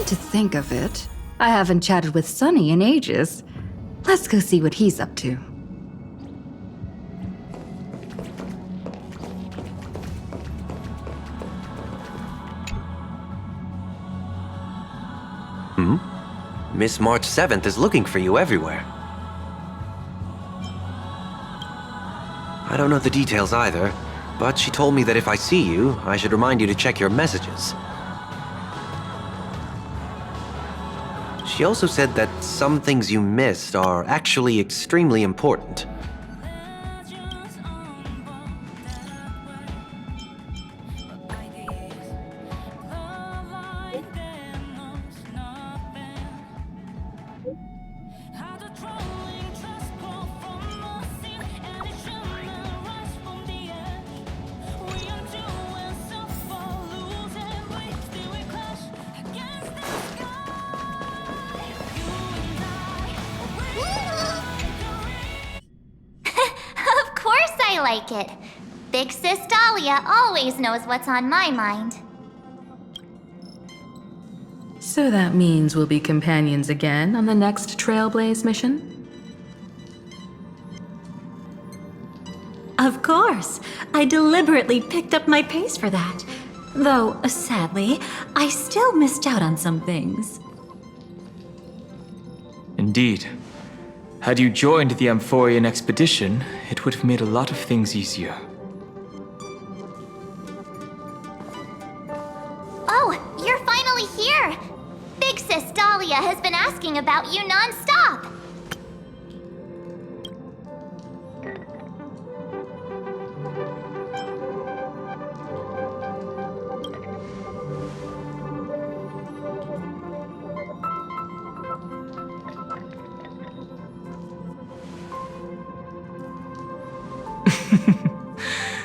to think of it, I haven't chatted with Sunny in ages. Let's go see what he's up to. Miss March 7th is looking for you everywhere. I don't know the details either, but she told me that if I see you, I should remind you to check your messages. She also said that some things you missed are actually extremely important. I like it. Big Sis Dahlia always knows what's on my mind. So that means we'll be companions again on the next Trailblaze mission? Of course. I deliberately picked up my pace for that. Though, sadly, I still missed out on some things. Indeed. Had you joined the Amphorian expedition, it would have made a lot of things easier. Oh, you're finally here! Big Sis Dahlia has been asking about you non-stop!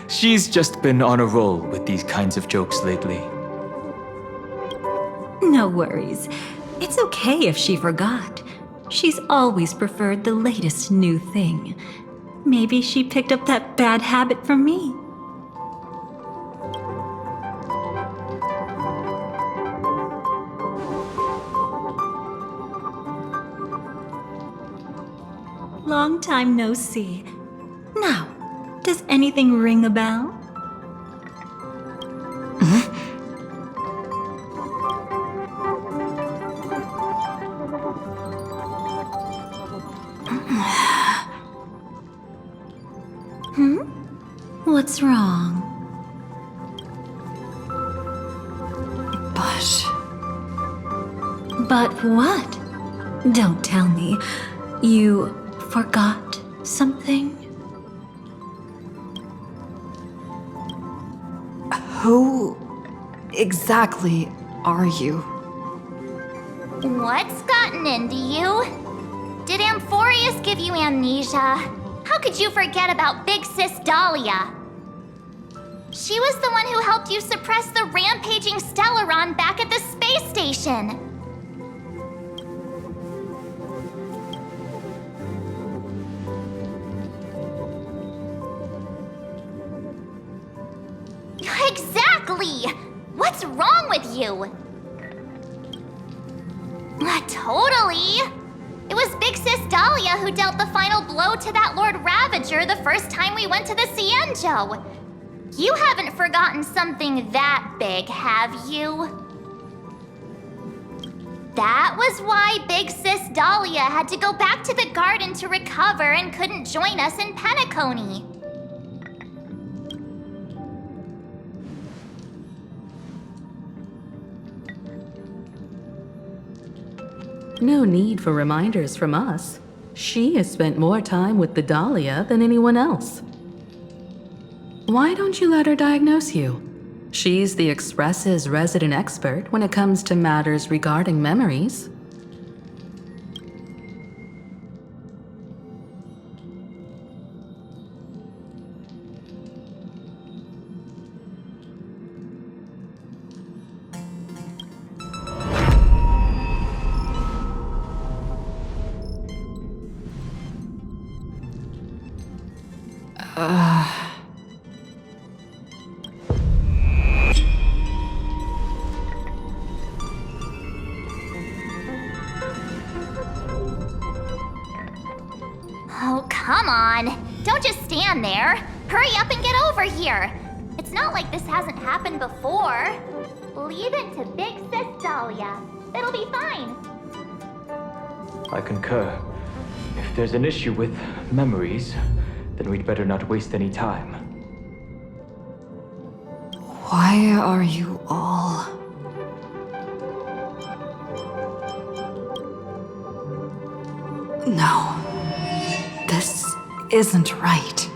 She's just been on a roll with these kinds of jokes lately. No worries. It's okay if she forgot. She's always preferred the latest new thing. Maybe she picked up that bad habit from me. Long time no see. Now, does anything ring a bell? What's wrong? But what? Don't tell me. You forgot something? Who exactly are you? What's gotten into you? Did Amphorius give you amnesia? How could you forget about Big Sis Dahlia? She was the one who helped you suppress the rampaging Stelleron back at the space station. Exactly! What's wrong with you? Totally! It was Big Sis Dahlia who dealt the final blow to that Lord Ravager the first time we went to the Cienjo. You haven't forgotten something that big, have you? That was why Big Sis Dahlia had to go back to the garden to recover and couldn't join us in Penacony. No need for reminders from us. She has spent more time with the Dahlia than anyone else. Why don't you let her diagnose you? She's the Express's resident expert when it comes to matters regarding memories. Oh, come on. Don't just stand there. Hurry up and get over here. It's not like this hasn't happened before. Leave it to Big Sis Dahlia. It'll be fine. I concur. If there's an issue with memories, then we'd better not waste any time. Why are you all... No. This isn't right.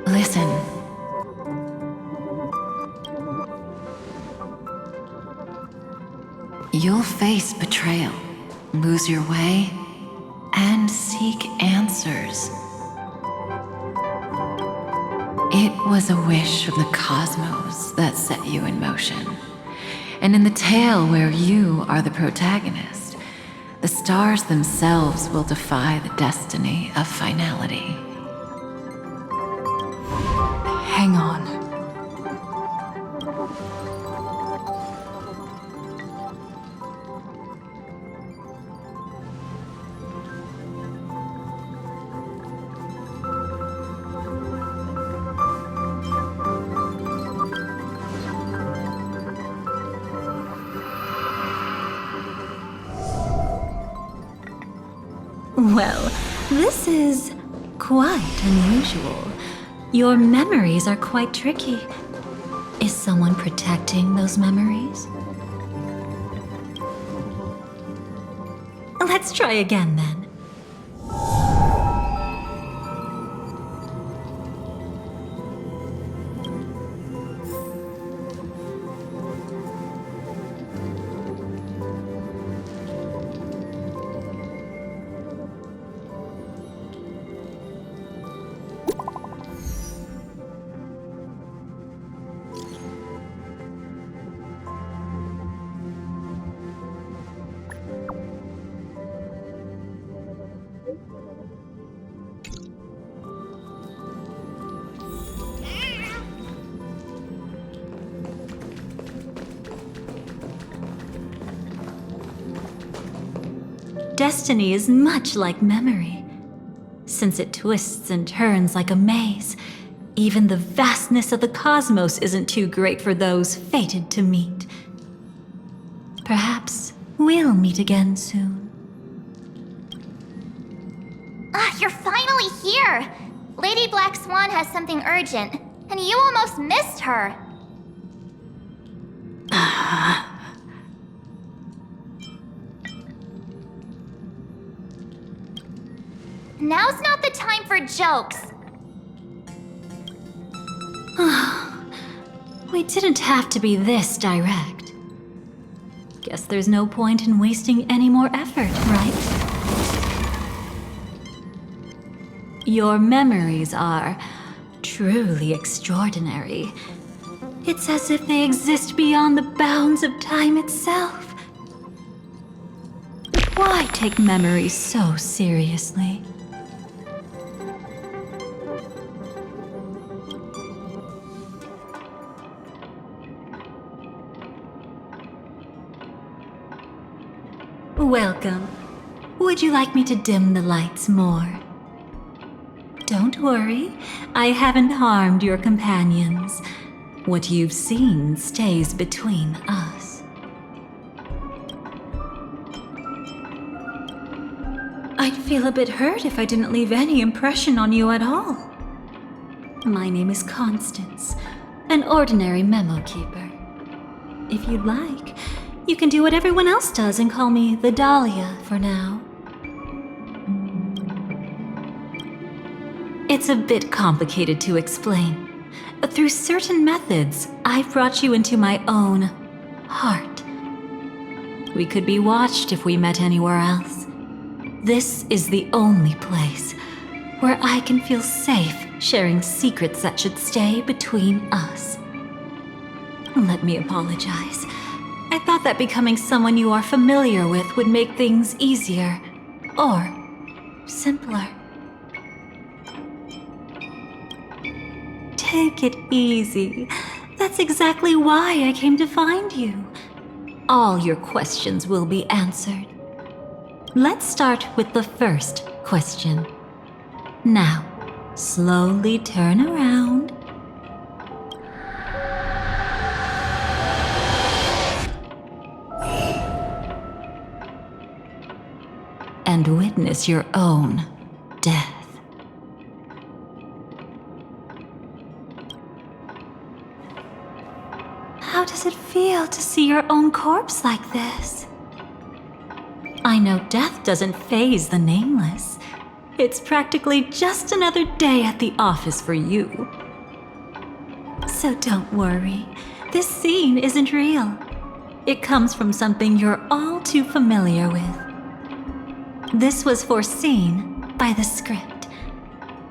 Listen. You'll face betrayal, lose your way, and seek answers. It was a wish from the cosmos that set you in motion. And in the tale where you are the protagonist, the stars themselves will defy the destiny of finality. Hang on. Well, this is quite unusual. Your memories are quite tricky. Is someone protecting those memories? Let's try again then. Destiny is much like memory. Since it twists and turns like a maze, even the vastness of the cosmos isn't too great for those fated to meet. Perhaps we'll meet again soon. Ah, you're finally here! Lady Black Swan has something urgent, and you almost missed her. Now's not the time for jokes. We didn't have to be this direct. Guess there's no point in wasting any more effort, right? Your memories are truly extraordinary. It's as if they exist beyond the bounds of time itself. Why take memories so seriously? Welcome. Would you like me to dim the lights more? Don't worry, I haven't harmed your companions. What you've seen stays between us. I'd feel a bit hurt if I didn't leave any impression on you at all. My name is Constance, an ordinary memo keeper. If you'd like, you can do what everyone else does and call me the Dahlia for now. It's a bit complicated to explain. Through certain methods, I've brought you into my own heart. We could be watched if we met anywhere else. This is the only place where I can feel safe sharing secrets that should stay between us. Let me apologize. I thought that becoming someone you are familiar with would make things easier, or simpler. Take it easy. That's exactly why I came to find you. All your questions will be answered. Let's start with the first question. Now, slowly turn around. And witness your own death. How does it feel to see your own corpse like this? I know death doesn't faze the nameless. It's practically just another day at the office for you. So don't worry, this scene isn't real. It comes from something you're all too familiar with. This was foreseen by the script.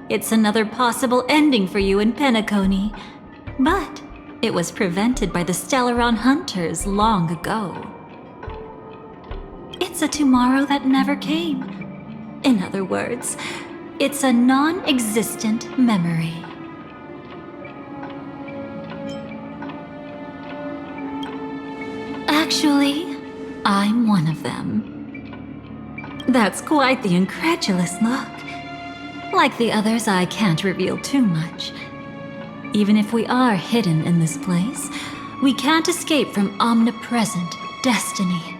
It's another possible ending for you in Penacony, but it was prevented by the Stellaron hunters long ago. It's a tomorrow that never came. In other words, it's a non-existent memory. Actually, I'm one of them. That's quite the incredulous look. Like the others, I can't reveal too much. Even if we are hidden in this place, we can't escape from omnipresent destiny.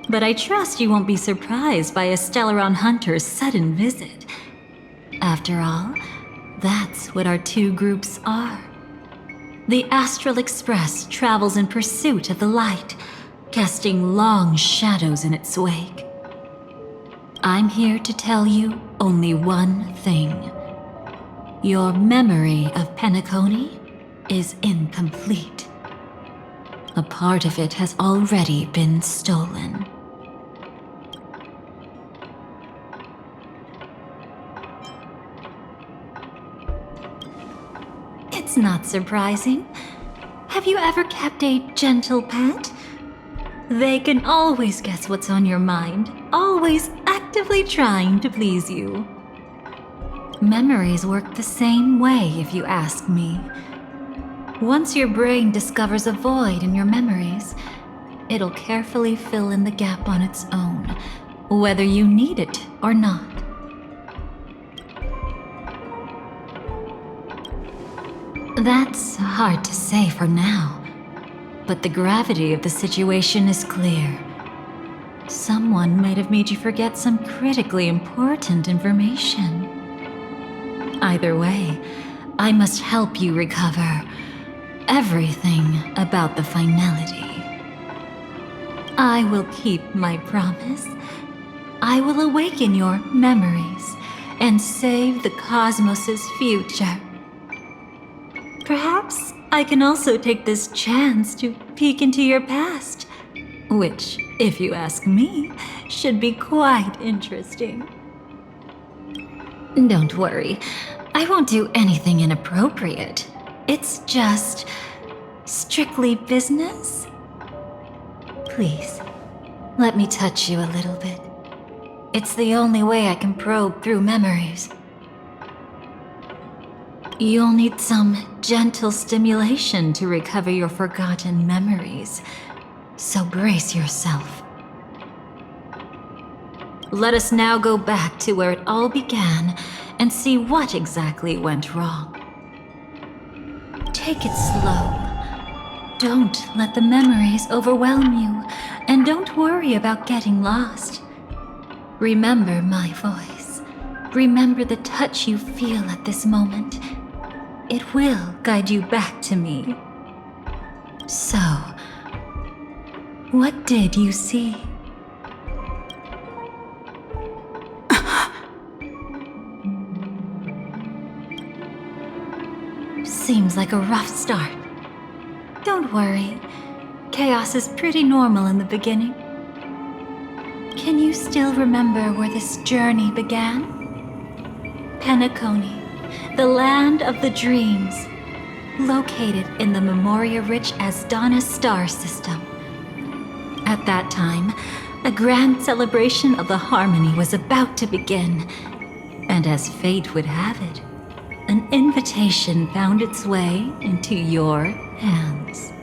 But I trust you won't be surprised by a Stellaron hunter's sudden visit. After all, that's what our two groups are. The Astral Express travels in pursuit of the light, casting long shadows in its wake. I'm here to tell you only one thing. Your memory of Penacony is incomplete. A part of it has already been stolen. It's not surprising. Have you ever kept a gentle pet? They can always guess what's on your mind, always actively trying to please you. Memories work the same way, if you ask me. Once your brain discovers a void in your memories, it'll carefully fill in the gap on its own, whether you need it or not. That's hard to say for now, but the gravity of the situation is clear. Someone might have made you forget some critically important information. Either way, I must help you recover everything about the finality. I will keep my promise. I will awaken your memories and save the cosmos's future. Perhaps I can also take this chance to peek into your past, which, if you ask me, should be quite interesting. Don't worry, I won't do anything inappropriate. It's just strictly business. Please, let me touch you a little bit. It's the only way I can probe through memories. You'll need some gentle stimulation to recover your forgotten memories, so brace yourself. Let us now go back to where it all began and see what exactly went wrong. Take it slow. Don't let the memories overwhelm you, and don't worry about getting lost. Remember my voice. Remember the touch you feel at this moment. It will guide you back to me. So, what did you see? Seems like a rough start. Don't worry. Chaos is pretty normal in the beginning. Can you still remember where this journey began? Penacony, the land of the dreams, located in the Memoria-rich Asdana star system. At that time, a grand celebration of the harmony was about to begin, and as fate would have it, an invitation found its way into your hands.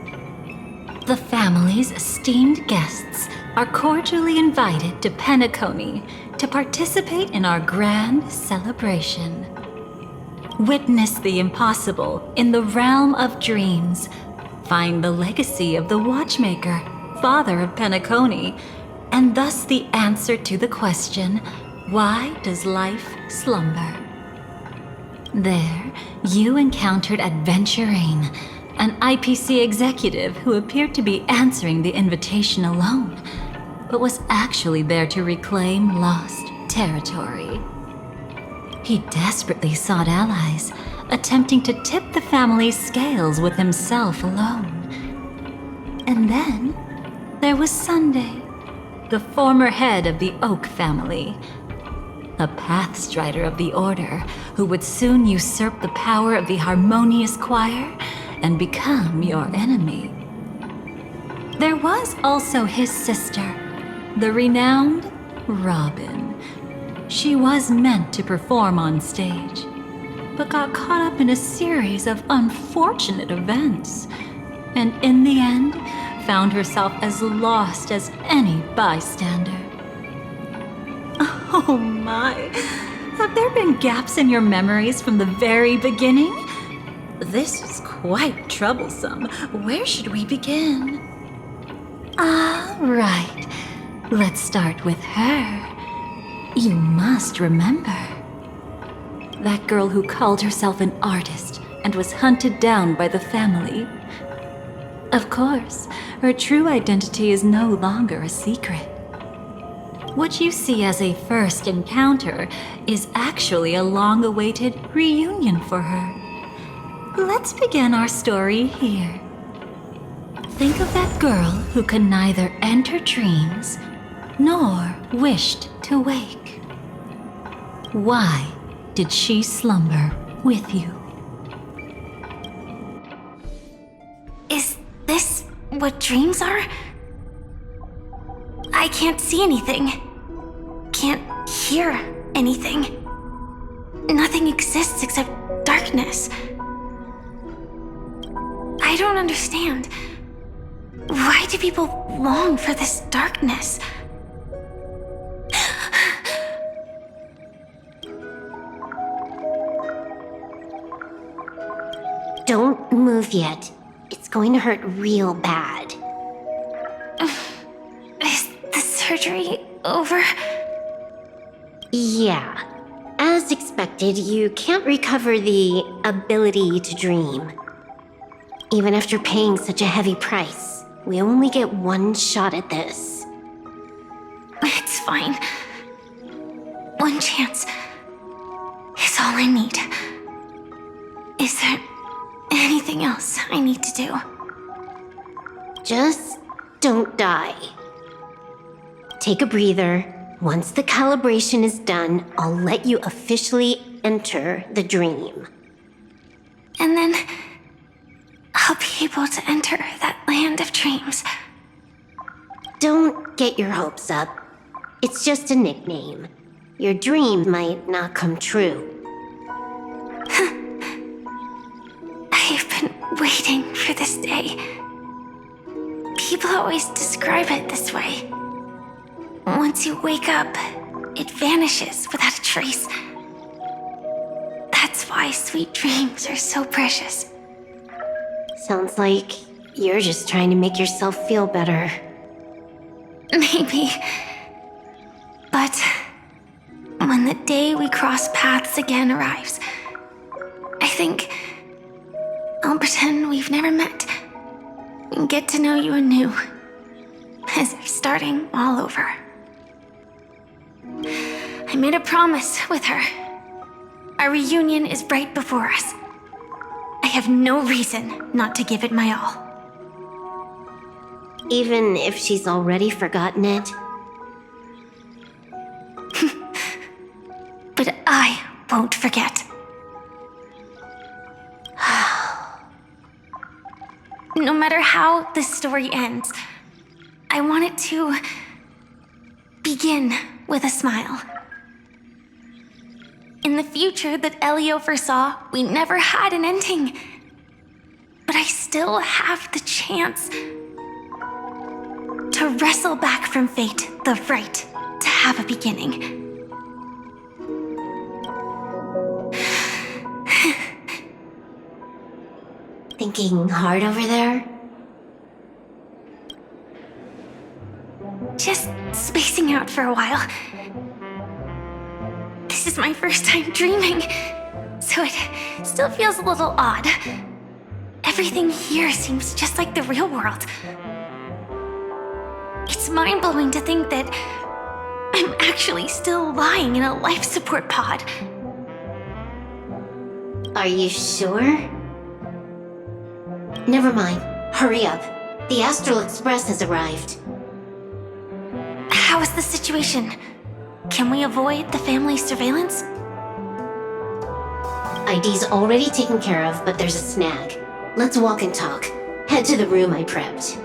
The family's esteemed guests are cordially invited to Penacony to participate in our grand celebration. Witness the impossible in the realm of dreams. Find the legacy of the Watchmaker, father of Penacony, and thus the answer to the question, why does life slumber? There, you encountered Aventurine, an IPC executive who appeared to be answering the invitation alone, but was actually there to reclaim lost territory. He desperately sought allies, attempting to tip the family's scales with himself alone. And then, there was Sunday, the former head of the Oak family, a pathstrider of the Order who would soon usurp the power of the Harmonious Choir and become your enemy. There was also his sister, the renowned Robin. She was meant to perform on stage, but got caught up in a series of unfortunate events, and in the end, found herself as lost as any bystander. Oh my, have there been gaps in your memories from the very beginning? This is quite troublesome. Where should we begin? Right. Let's start with her. You must remember. That girl who called herself an artist and was hunted down by the family. Of course, her true identity is no longer a secret. What you see as a first encounter is actually a long-awaited reunion for her. Let's begin our story here. Think of that girl who could neither enter dreams nor wished to wake. Why did she slumber with you? Is this what dreams are? I can't see anything. Can't hear anything. Nothing exists except darkness. I don't understand. Why do people long for this darkness? Don't move yet. It's going to hurt real bad. Is the surgery over? Yeah. As expected, you can't recover the ability to dream. Even after paying such a heavy price, we only get one shot at this. It's fine. One chance is all I need. Is there anything else I need to do? Just don't die. Take a breather. Once the calibration is done, I'll let you officially enter the dream. And then I'll be able to enter that land of dreams. Don't get your hopes up. It's just a nickname. Your dream might not come true. I've been waiting for this day. People always describe it this way. Once you wake up, it vanishes without a trace. That's why sweet dreams are so precious. Sounds like you're just trying to make yourself feel better. Maybe. But when the day we cross paths again arrives, I think I'll pretend we've never met and get to know you anew, as if starting all over. I made a promise with her. Our reunion is right before us. I have no reason not to give it my all. Even if she's already forgotten it? But I won't forget. No matter how this story ends, I want it to begin with a smile. In the future that Elio foresaw, we never had an ending. But I still have the chance to wrestle back from fate the right to have a beginning. Thinking hard over there? Just spacing out for a while. This is my first time dreaming, so it still feels a little odd. Everything here seems just like the real world. It's mind-blowing to think that I'm actually still lying in a life support pod. Are you sure? Never mind. Hurry up. The Astral Express has arrived. How is the situation? Can we avoid the family's surveillance? ID's already taken care of, but there's a snag. Let's walk and talk. Head to the room I prepped.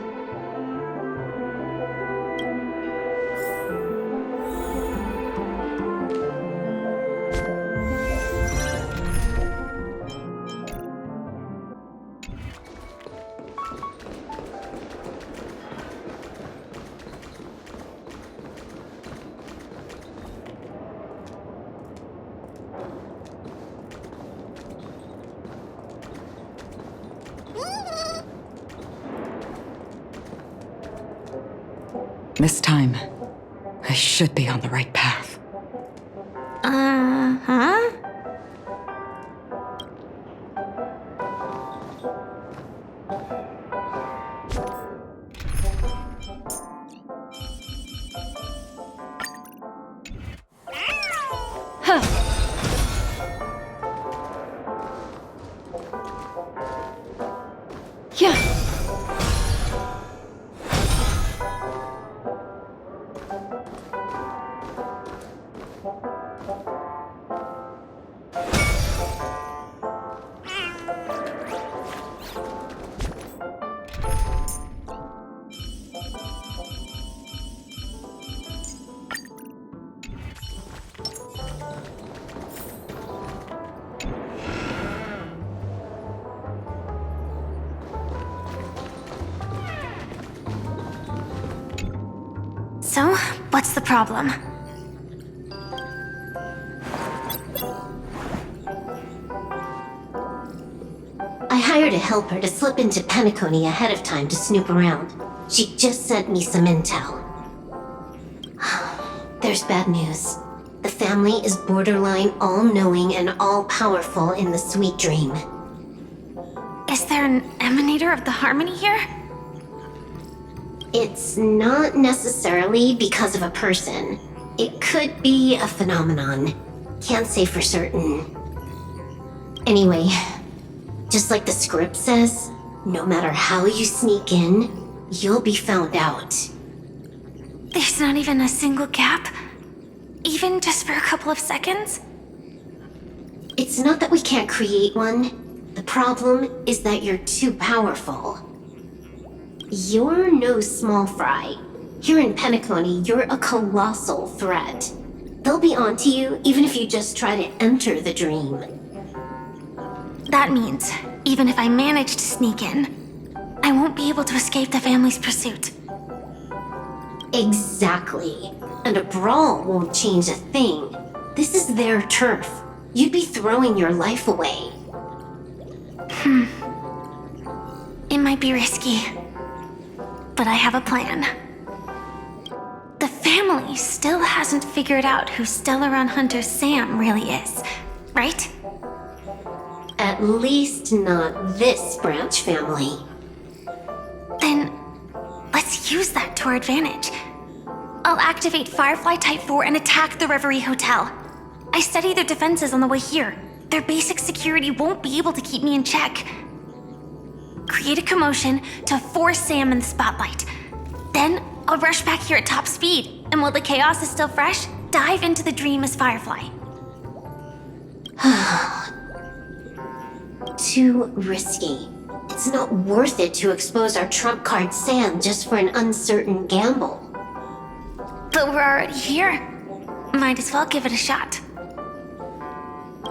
This time, I should be on the right path. Huh? Yeah. So, what's the problem? I hired a helper to slip into Penacony ahead of time to snoop around. She just sent me some intel. There's bad news. The family is borderline all-knowing and all-powerful in the sweet dream. Is there an emanator of the harmony here? It's not necessarily because of a person. It could be a phenomenon. Can't say for certain. Anyway, just like the script says, no matter how you sneak in, you'll be found out. There's not even a single gap? Even just for a couple of seconds? It's not that we can't create one. The problem is that you're too powerful. You're no small fry. Here in Penacony, you're a colossal threat. They'll be onto you even if you just try to enter the dream. That means, even if I manage to sneak in, I won't be able to escape the family's pursuit. Exactly. And a brawl won't change a thing. This is their turf. You'd be throwing your life away. It might be risky, but I have a plan. The family still hasn't figured out who Stellar Hunter Sam really is, right? At least not this branch family. Then, let's use that to our advantage. I'll activate Firefly Type 4 and attack the Reverie Hotel. I studied their defenses on the way here. Their basic security won't be able to keep me in check. Create a commotion to force Sam in the spotlight. Then, I'll rush back here at top speed, and while the chaos is still fresh, dive into the dream as Firefly. Too risky. It's not worth it to expose our trump card Sam just for an uncertain gamble. But we're already here. Might as well give it a shot.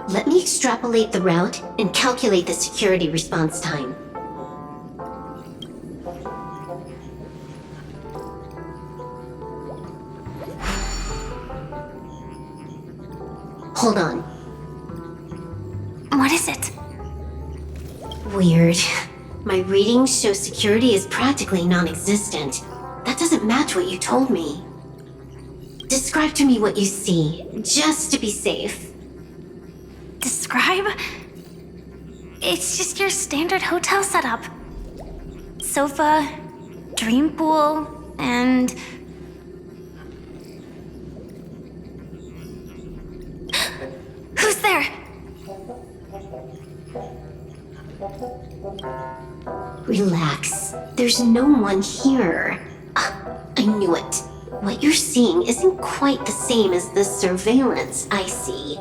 Let me extrapolate the route and calculate the security response time. Hold on. What is it? Weird. My readings show security is practically non-existent. That doesn't match what you told me. Describe to me what you see, just to be safe. Describe? It's just your standard hotel setup. Sofa, dream pool, and... Who's there? Relax. There's no one here. I knew it. What you're seeing isn't quite the same as the surveillance I see.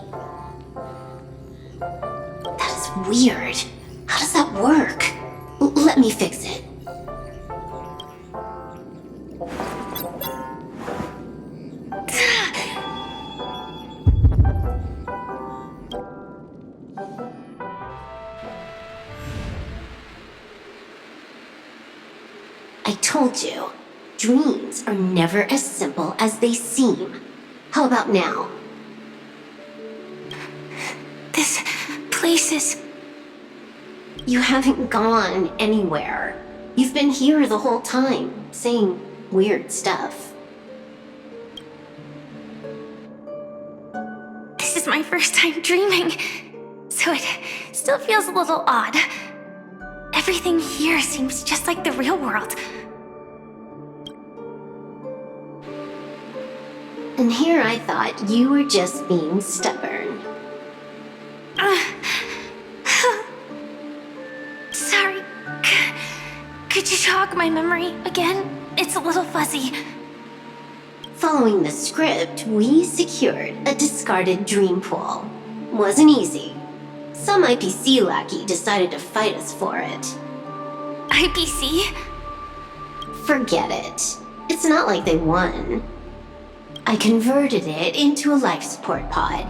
That is weird. How does that work? Let me fix it. I told you, dreams are never as simple as they seem. How about now? This place is... You haven't gone anywhere. You've been here the whole time, saying weird stuff. This is my first time dreaming, so it still feels a little odd. Everything here seems just like the real world. And here I thought you were just being stubborn. Sorry. Could you jog my memory again? It's a little fuzzy. Following the script, we secured a discarded dream pool. Wasn't easy. Some IPC lackey decided to fight us for it. IPC? Forget it. It's not like they won. I converted it into a life support pod.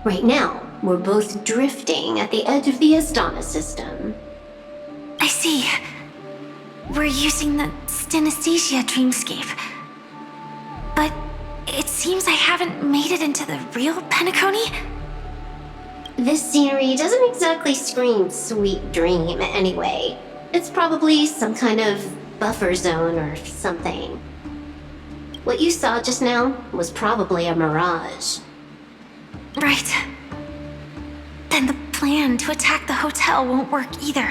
Right now, we're both drifting at the edge of the Astana system. I see. We're using the synesthesia dreamscape. But it seems I haven't made it into the real Penacony? This scenery doesn't exactly scream sweet dream anyway. It's probably some kind of buffer zone or something. What you saw just now was probably a mirage. Right. Then the plan to attack the hotel won't work either.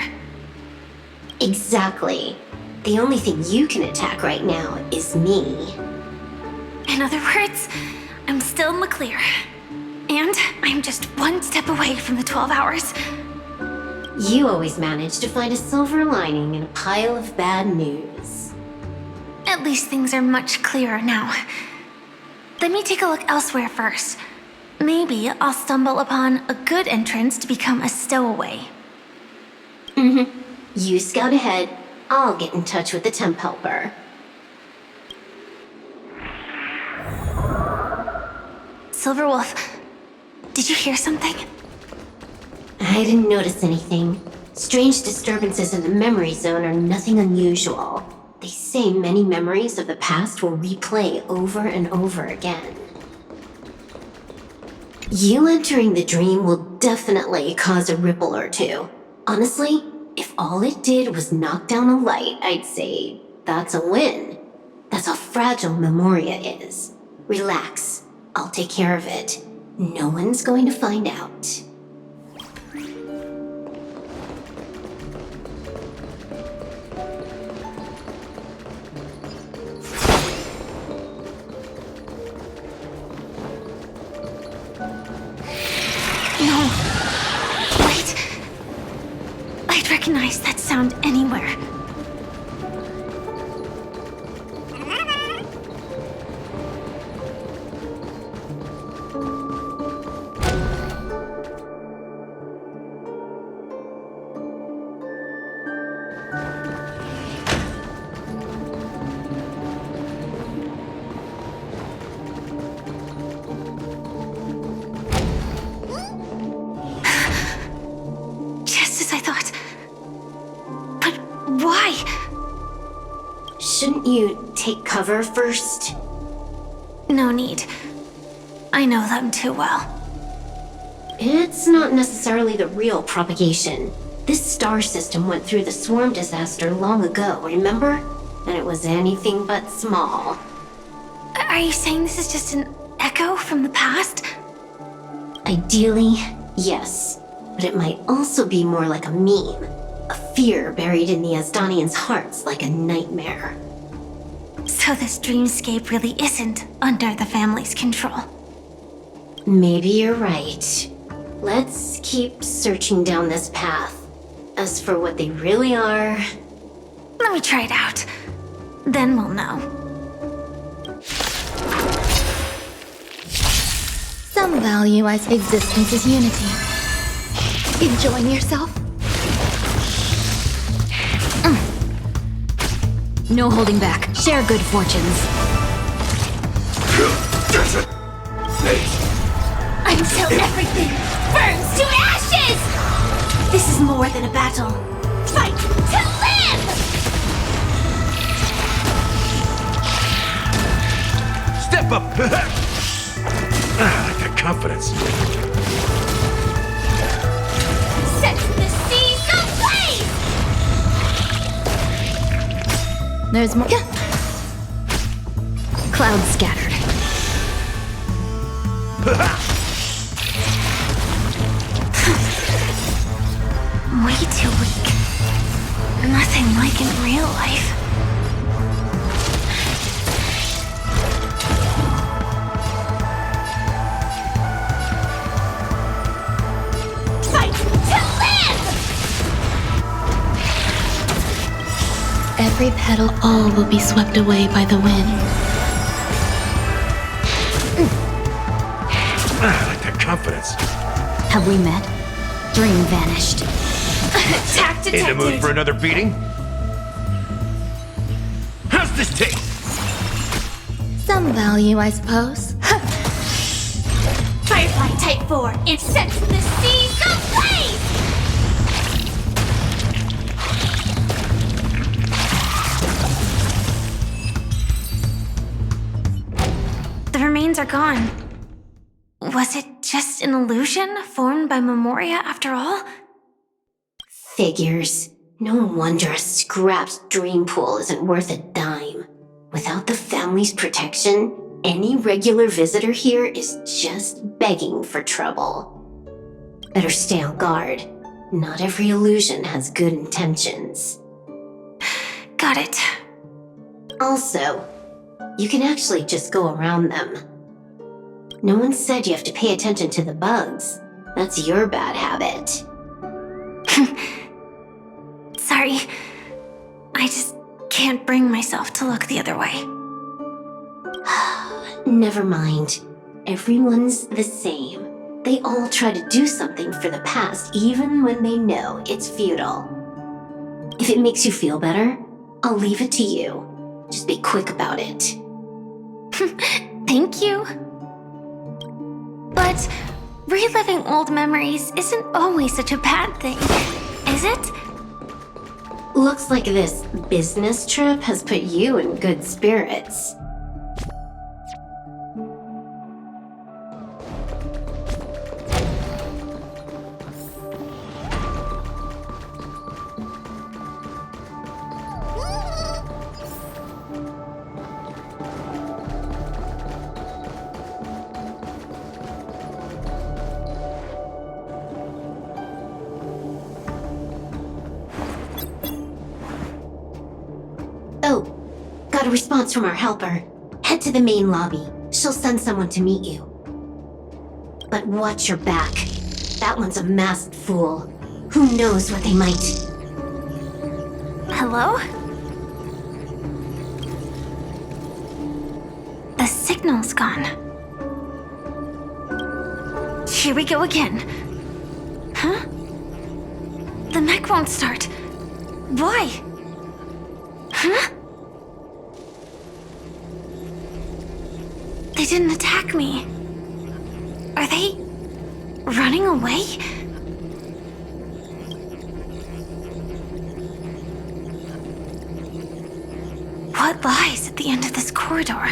Exactly. The only thing you can attack right now is me. In other words, I'm still in the clear. And I'm just one step away from the 12 hours. You always manage to find a silver lining in a pile of bad news. At least things are much clearer now. Let me take a look elsewhere first. Maybe I'll stumble upon a good entrance to become a stowaway. You scout ahead. I'll get in touch with the temp helper. Silverwolf, did you hear something? I didn't notice anything. Strange disturbances in the memory zone are nothing unusual. They say many memories of the past will replay over and over again. You entering the dream will definitely cause a ripple or two. Honestly, if all it did was knock down a light, I'd say that's a win. That's how fragile Memoria is. Relax, I'll take care of it. No one's going to find out. No. Wait. I'd recognize that sound anywhere. Shouldn't you take cover first? No need. I know them too well. It's not necessarily the real propagation. This star system went through the swarm disaster long ago, remember? And it was anything but small. Are you saying this is just an echo from the past? Ideally, yes. But it might also be more like a meme. A fear buried in the Asdanians' hearts like a nightmare. So this dreamscape really isn't under the family's control. Maybe you're right. Let's keep searching down this path. As for what they really are... Let me try it out. Then we'll know. Some value as existence is unity. Enjoying yourself? No holding back. Share good fortunes. Until everything burns to ashes! This is more than a battle. Fight to live! Step up! I like that confidence. Set the seas ablaze! There's more. Clouds scattered. Way too weak. Nothing like in real life. Fight to live! Every petal, all will be swept away by the wind. I like that confidence. Have we met? Dream vanished. Attack In the mood detected! for another beating? How's this taste? Some value, I suppose. Firefly Type 4, it sets the seas ablaze! The remains are gone. Was it just an illusion formed by Memoria after all? Figures. No wonder a scrapped dream pool isn't worth a dime. Without the family's protection, any regular visitor here is just begging for trouble. Better stay on guard. Not every illusion has good intentions. Got it. Also, you can actually just go around them. No one said you have to pay attention to the bugs. That's your bad habit. Sorry. I just can't bring myself to look the other way. Never mind. Everyone's the same. They all try to do something for the past, even when they know it's futile. If it makes you feel better, I'll leave it to you. Just be quick about it. Thank you. But reliving old memories isn't always such a bad thing, is it? Looks like this business trip has put you in good spirits. Oh, got a response from our helper. Head to the main lobby. She'll send someone to meet you. But watch your back. That one's a masked fool. Who knows what they might... Hello? The signal's gone. Here we go again. Huh? The mech won't start. Why? Huh? They didn't attack me. Are they running away? What lies at the end of this corridor?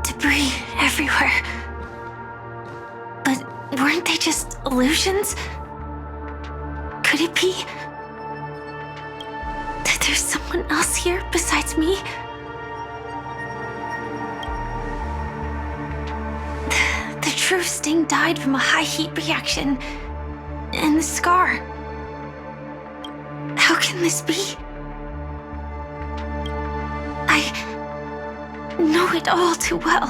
Debris everywhere. But weren't they just illusions? Could it be that there's someone else here besides me? The true Sting died from a high heat reaction. And the scar. How can this be? I know it all too well.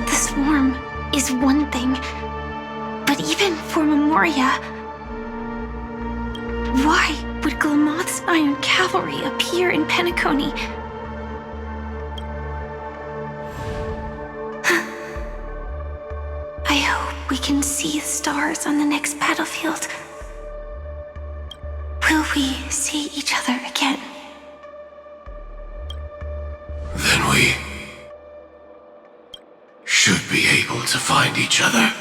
The swarm is one thing, but even for Memoria, why would Glamoth's Iron Cavalry appear in Penacony? I hope we can see the stars on the next battlefield. Will we see each other again? Then we should be able to find each other.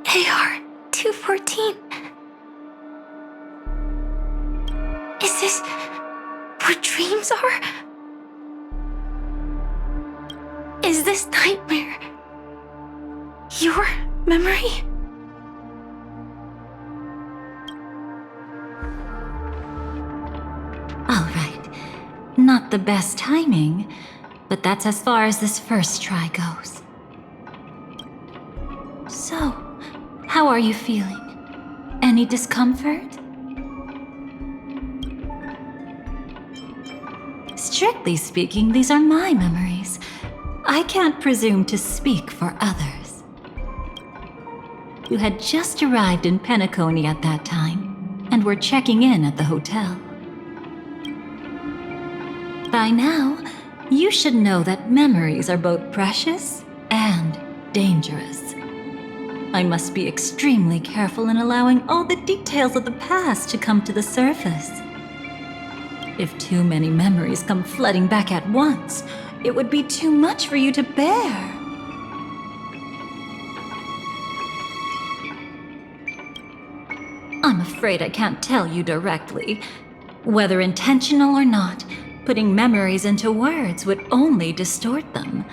AR 214. Is this what dreams are? Is this nightmare your memory? All right. Not the best timing, but that's as far as this first try goes. So, how are you feeling? Any discomfort? Strictly speaking, these are my memories. I can't presume to speak for others. You had just arrived in Penacony at that time, and were checking in at the hotel. By now, you should know that memories are both precious and dangerous. I must be extremely careful in allowing all the details of the past to come to the surface. If too many memories come flooding back at once, it would be too much for you to bear. I'm afraid I can't tell you directly. Whether intentional or not, putting memories into words would only distort them.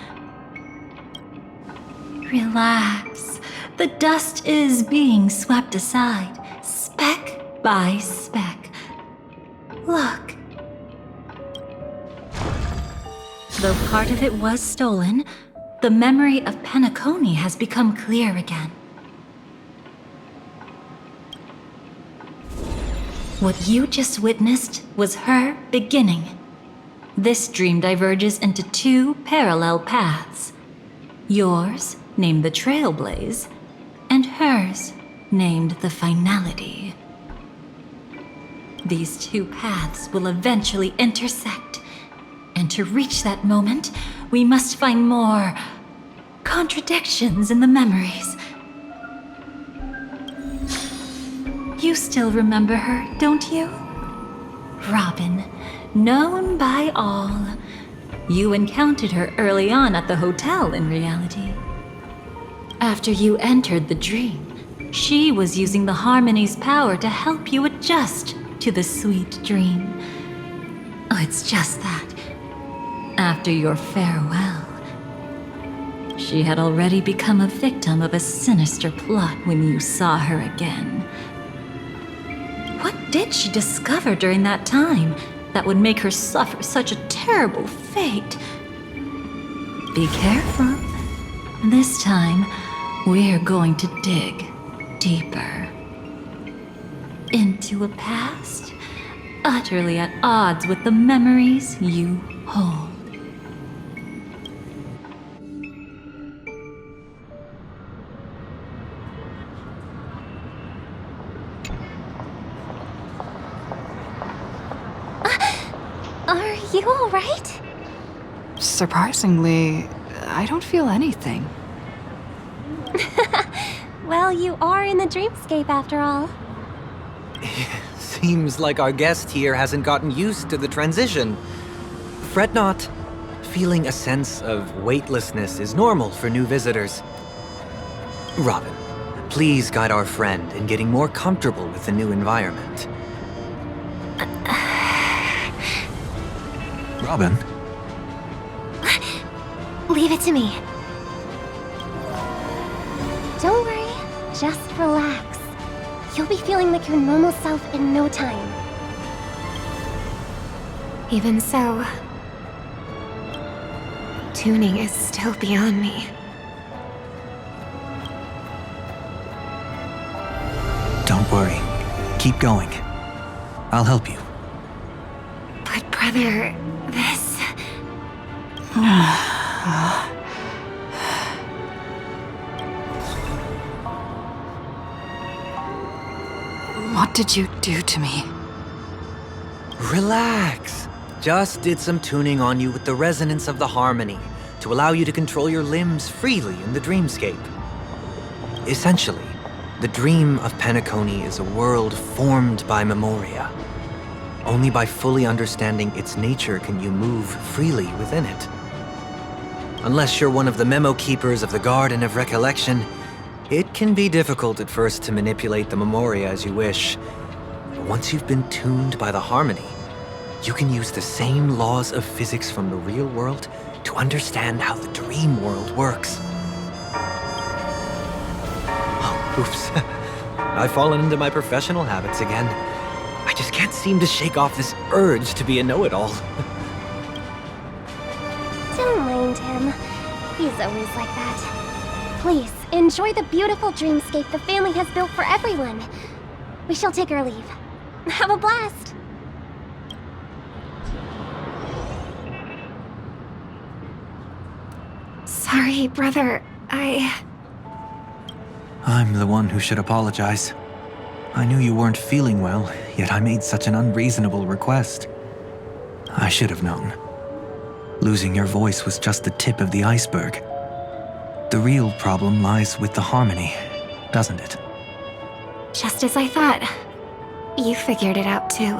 Relax. The dust is being swept aside, speck by speck. Look. Though part of it was stolen, the memory of Penacony has become clear again. What you just witnessed was her beginning. This dream diverges into two parallel paths. Yours, named the Trailblaze, and hers, named the Finality. These two paths will eventually intersect, and to reach that moment, we must find more contradictions in the memories. You still remember her, don't you? Robin, known by all. You encountered her early on at the hotel, in reality. After you entered the dream, she was using the Harmony's power to help you adjust to the sweet dream. Oh, it's just that. After your farewell, she had already become a victim of a sinister plot when you saw her again. What did she discover during that time that would make her suffer such a terrible fate? Be careful. This time, we're going to dig deeper. Into a past utterly at odds with the memories you hold. Are you alright? Surprisingly, I don't feel anything. Well, you are in the dreamscape after all. Seems like our guest here hasn't gotten used to the transition. Fret not. Feeling a sense of weightlessness is normal for new visitors. Robin, please guide our friend in getting more comfortable with the new environment. Robin? Leave it to me. Don't worry, just relax. You'll be feeling like your normal self in no time. Even so, tuning is still beyond me. Don't worry. Keep going. I'll help you. But brother, this... What did you do to me? Relax. Just did some tuning on you with the resonance of the harmony to allow you to control your limbs freely in the dreamscape. Essentially, the dream of Penacony is a world formed by memoria. Only by fully understanding its nature can you move freely within it. Unless you're one of the memo keepers of the Garden of Recollection, it can be difficult at first to manipulate the memoria as you wish. But once you've been tuned by the harmony, you can use the same laws of physics from the real world to understand how the dream world works. Oh, oops. I've fallen into my professional habits again. I just can't seem to shake off this urge to be a know-it-all. Don't mind him. He's always like that. Please, enjoy the beautiful dreamscape the family has built for everyone. We shall take our leave. Have a blast! Sorry, brother. I'm the one who should apologize. I knew you weren't feeling well, yet I made such an unreasonable request. I should have known. Losing your voice was just the tip of the iceberg. The real problem lies with the harmony, doesn't it? Just as I thought. You figured it out too.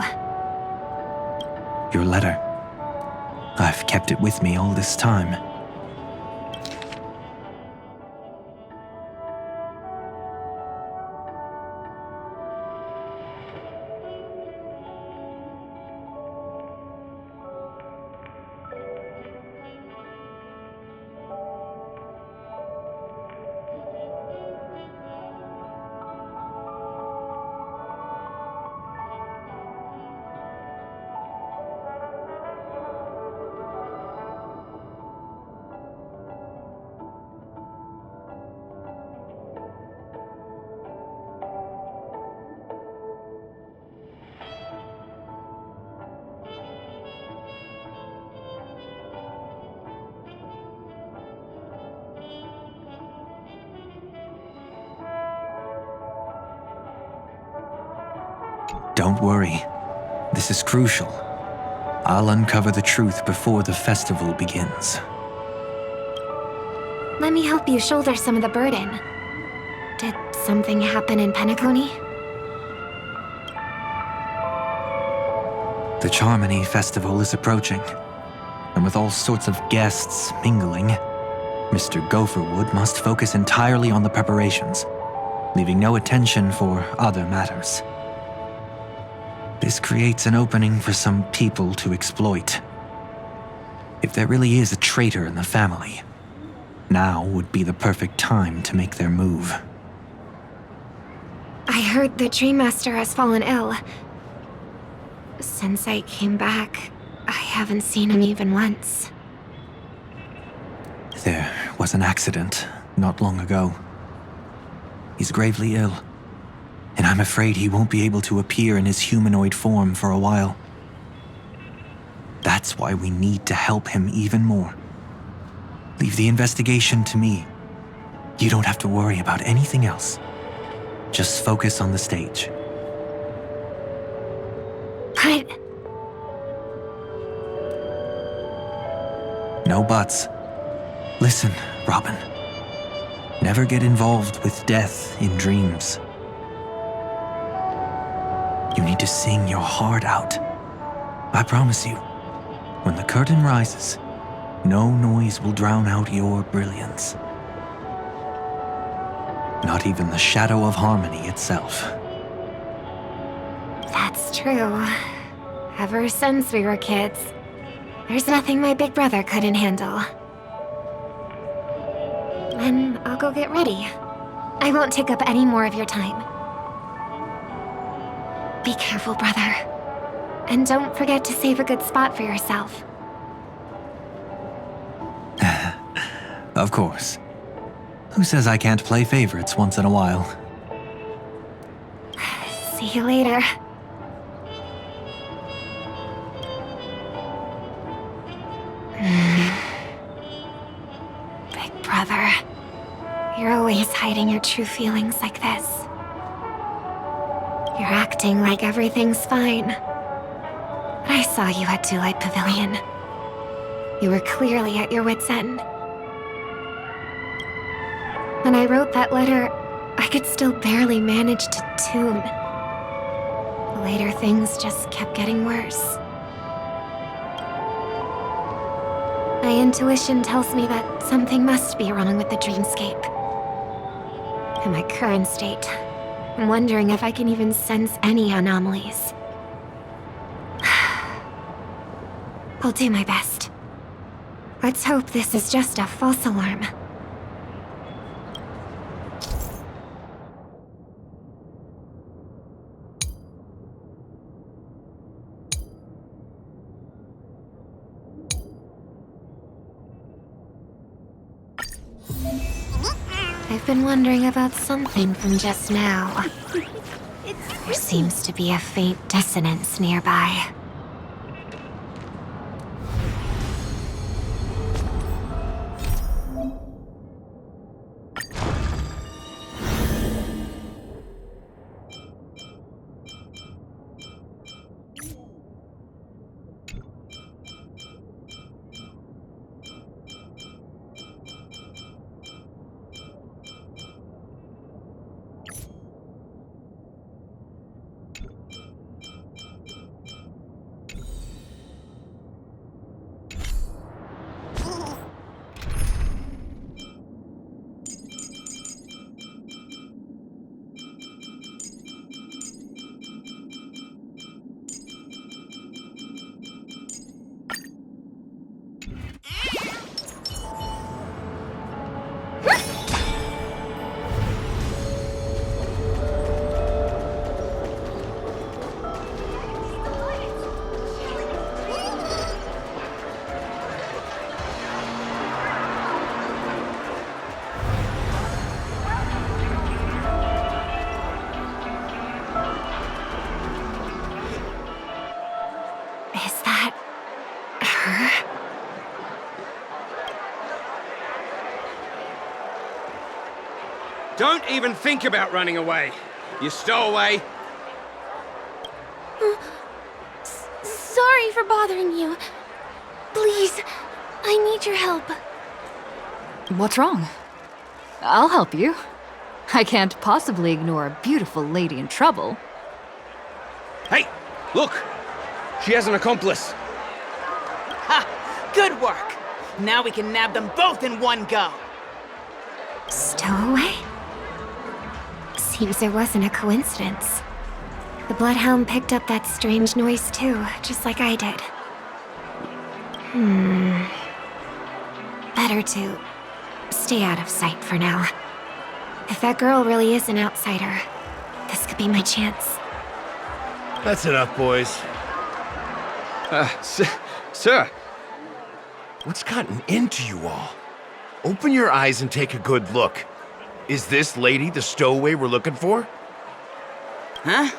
Your letter. I've kept it with me all this time. Don't worry. This is crucial. I'll uncover the truth before the festival begins. Let me help you shoulder some of the burden. Did something happen in Penacony? The Charmony Festival is approaching, and with all sorts of guests mingling, Mr. Gopherwood must focus entirely on the preparations, leaving no attention for other matters. This creates an opening for some people to exploit. If there really is a traitor in the family, now would be the perfect time to make their move. I heard the Dream Master has fallen ill. Since I came back, I haven't seen him even once. There was an accident not long ago. He's gravely ill, and I'm afraid he won't be able to appear in his humanoid form for a while. That's why we need to help him even more. Leave the investigation to me. You don't have to worry about anything else. Just focus on the stage. But... No buts. Listen, Robin. Never get involved with death in dreams. You need to sing your heart out. I promise you, when the curtain rises, no noise will drown out your brilliance. Not even the shadow of harmony itself. that's true. Ever since we were kids, there's nothing my big brother couldn't handle. Then I'll go get ready. I won't take up any more of your time. Be careful, brother. And don't forget to save a good spot for yourself. Of course. Who says I can't play favorites once in a while? See you later. Big brother, you're always hiding your true feelings like this. You're acting like everything's fine. But I saw you at Daylight Pavilion. You were clearly at your wit's end. When I wrote that letter, I could still barely manage to tune. Later, things just kept getting worse. My intuition tells me that something must be wrong with the dreamscape. In my current state, I'm wondering if I can even sense any anomalies. I'll do my best. Let's hope this is just a false alarm. I've been wondering about something from just now. There seems to be a faint dissonance nearby. Don't even think about running away. You stowaway. Sorry for bothering you. Please, I need your help. What's wrong? I'll help you. I can't possibly ignore a beautiful lady in trouble. Hey, look! She has an accomplice. Ha! Good work! Now we can nab them both in one go! Stowaway? Seems it wasn't a coincidence. The Bloodhound picked up that strange noise too, just like I did. Better to stay out of sight for now. If that girl really is an outsider, this could be my chance. That's enough, boys. Sir. What's gotten into you all? Open your eyes and take a good look. Is this lady the stowaway we're looking for? Huh?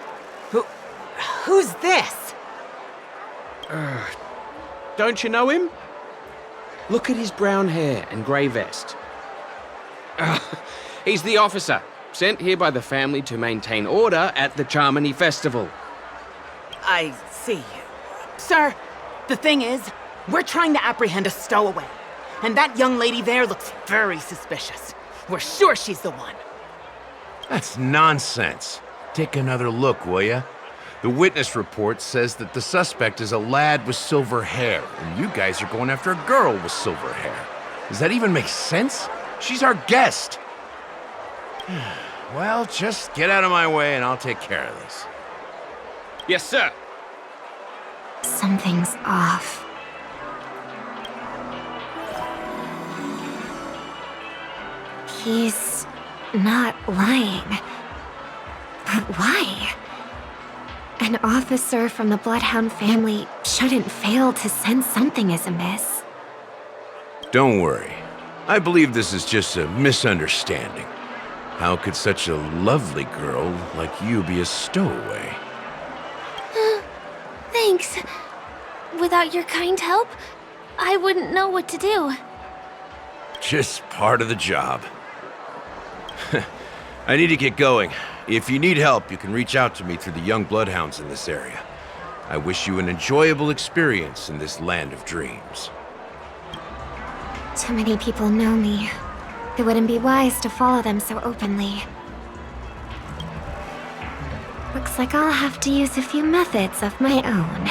Who's this? Don't you know him? Look at his brown hair and grey vest. He's the officer, sent here by the family to maintain order at the Charmony Festival. I see. Sir, the thing is, we're trying to apprehend a stowaway. And that young lady there looks very suspicious. We're sure she's the one. That's nonsense. Take another look, will ya? The witness report says that the suspect is a lad with silver hair, and you guys are going after a girl with silver hair. Does that even make sense? She's our guest. Well, just get out of my way and I'll take care of this. Yes, sir. Something's off. He's not lying. But why? An officer from the Bloodhound family shouldn't fail to sense something is amiss. Don't worry. I believe this is just a misunderstanding. How could such a lovely girl like you be a stowaway? Thanks. Without your kind help, I wouldn't know what to do. Just part of the job. I need to get going. If you need help, you can reach out to me through the young bloodhounds in this area. I wish you an enjoyable experience in this land of dreams. Too many people know me. It wouldn't be wise to follow them so openly. Looks like I'll have to use a few methods of my own.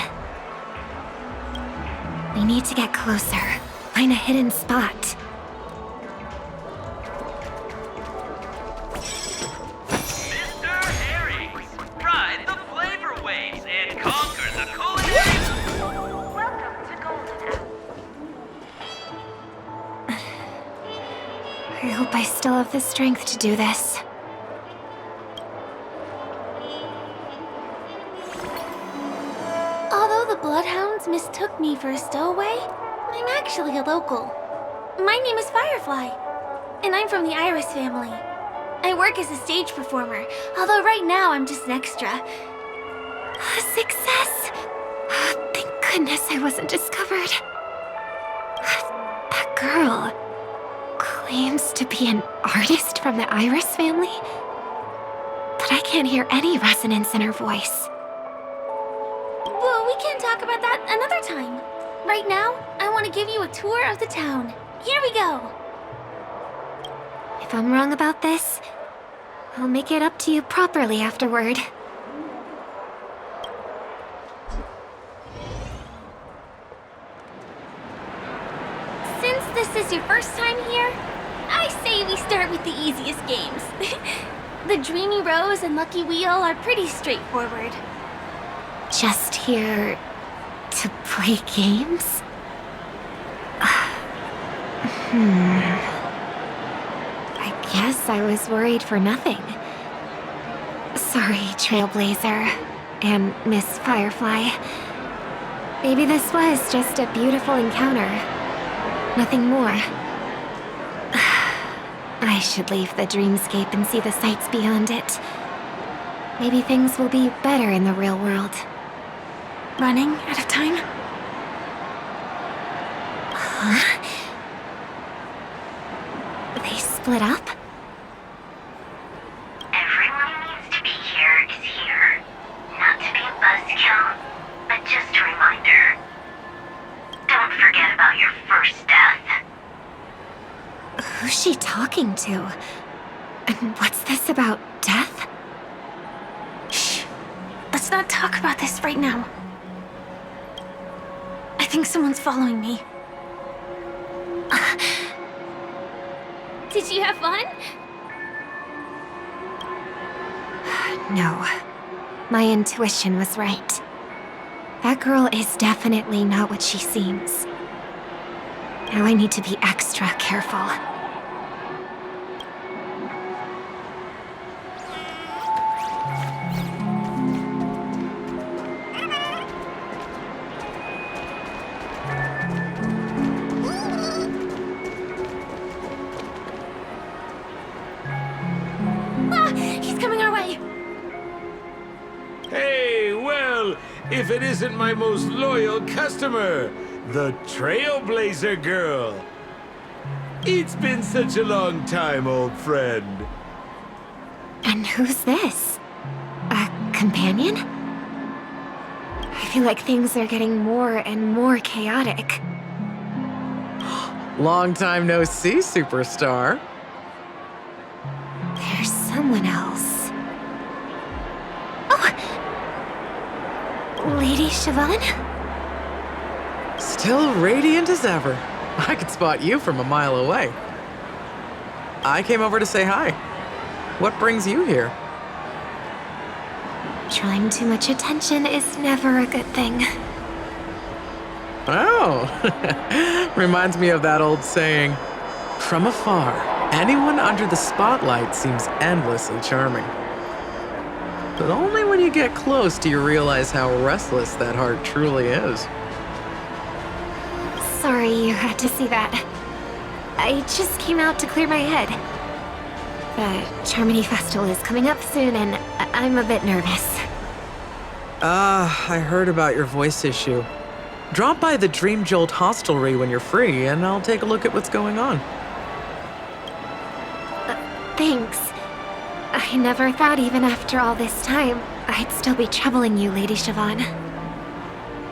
We need to get closer. Find a hidden spot. I hope I still have the strength to do this. Although the Bloodhounds mistook me for a stowaway, I'm actually a local. My name is Firefly, and I'm from the Iris family. I work as a stage performer, although right now I'm just an extra. A success! Thank goodness I wasn't discovered. That girl claims to be an artist from the Iris family, but I can't hear any resonance in her voice. Well, we can talk about that another time. Right now, I want to give you a tour of the town. Here we go. If I'm wrong about this, I'll make it up to you properly afterward. Since this is your first time here, I say we start with the easiest games. The Dreamy Rose and Lucky Wheel are pretty straightforward. Just here to play games? I guess I was worried for nothing. Sorry, Trailblazer and Miss Firefly. Maybe this was just a beautiful encounter. Nothing more. I should leave the dreamscape and see the sights beyond it. Maybe things will be better in the real world. Running out of time? Huh? They split up? Everyone who needs to be here is here. Not to be a buzzkill, but just a reminder. Don't forget about your first death. Who's she talking to? And what's this about death? Shh. Let's not talk about this right now. I think someone's following me. Did you have fun? No. My intuition was right. That girl is definitely not what she seems. Now I need to be extra careful. Well, if it isn't my most loyal customer, the Trailblazer girl. It's been such a long time, old friend. And who's this? A companion? I feel like things are getting more and more chaotic. Long time no see, superstar. There's someone else. Oh! Lady Siobhan? Still radiant as ever. I could spot you from a mile away. I came over to say hi. What brings you here? Drawing too much attention is never a good thing. Oh, reminds me of that old saying, from afar, anyone under the spotlight seems endlessly charming. But only when you get close do you realize how restless that heart truly is. Sorry you had to see that. I just came out to clear my head. The Charmony Festival is coming up soon and I'm a bit nervous. I heard about your voice issue. Drop by the Dream Jolt hostelry when you're free, and I'll take a look at what's going on. Thanks. I never thought even after all this time, I'd still be troubling you, Lady Siobhan.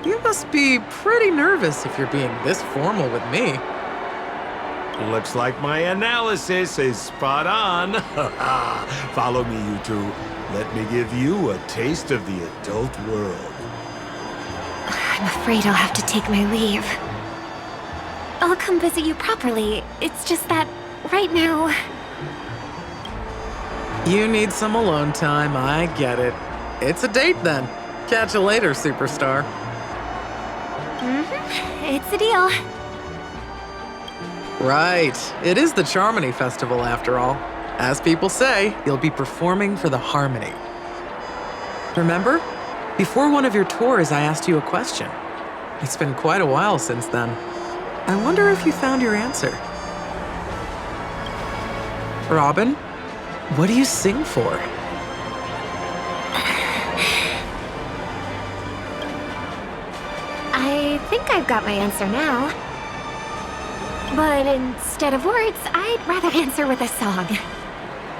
You must be pretty nervous if you're being this formal with me. Looks like my analysis is spot on. Follow me, you two. Let me give you a taste of the adult world. I'm afraid I'll have to take my leave. I'll come visit you properly. It's just that, right now... You need some alone time, I get it. It's a date then. Catch you later, superstar. It's a deal. Right. It is the Charmony Festival after all. As people say, you'll be performing for the Harmony. Remember? Before one of your tours, I asked you a question. It's been quite a while since then. I wonder if you found your answer. Robin, what do you sing for? I think I've got my answer now. But instead of words, I'd rather answer with a song.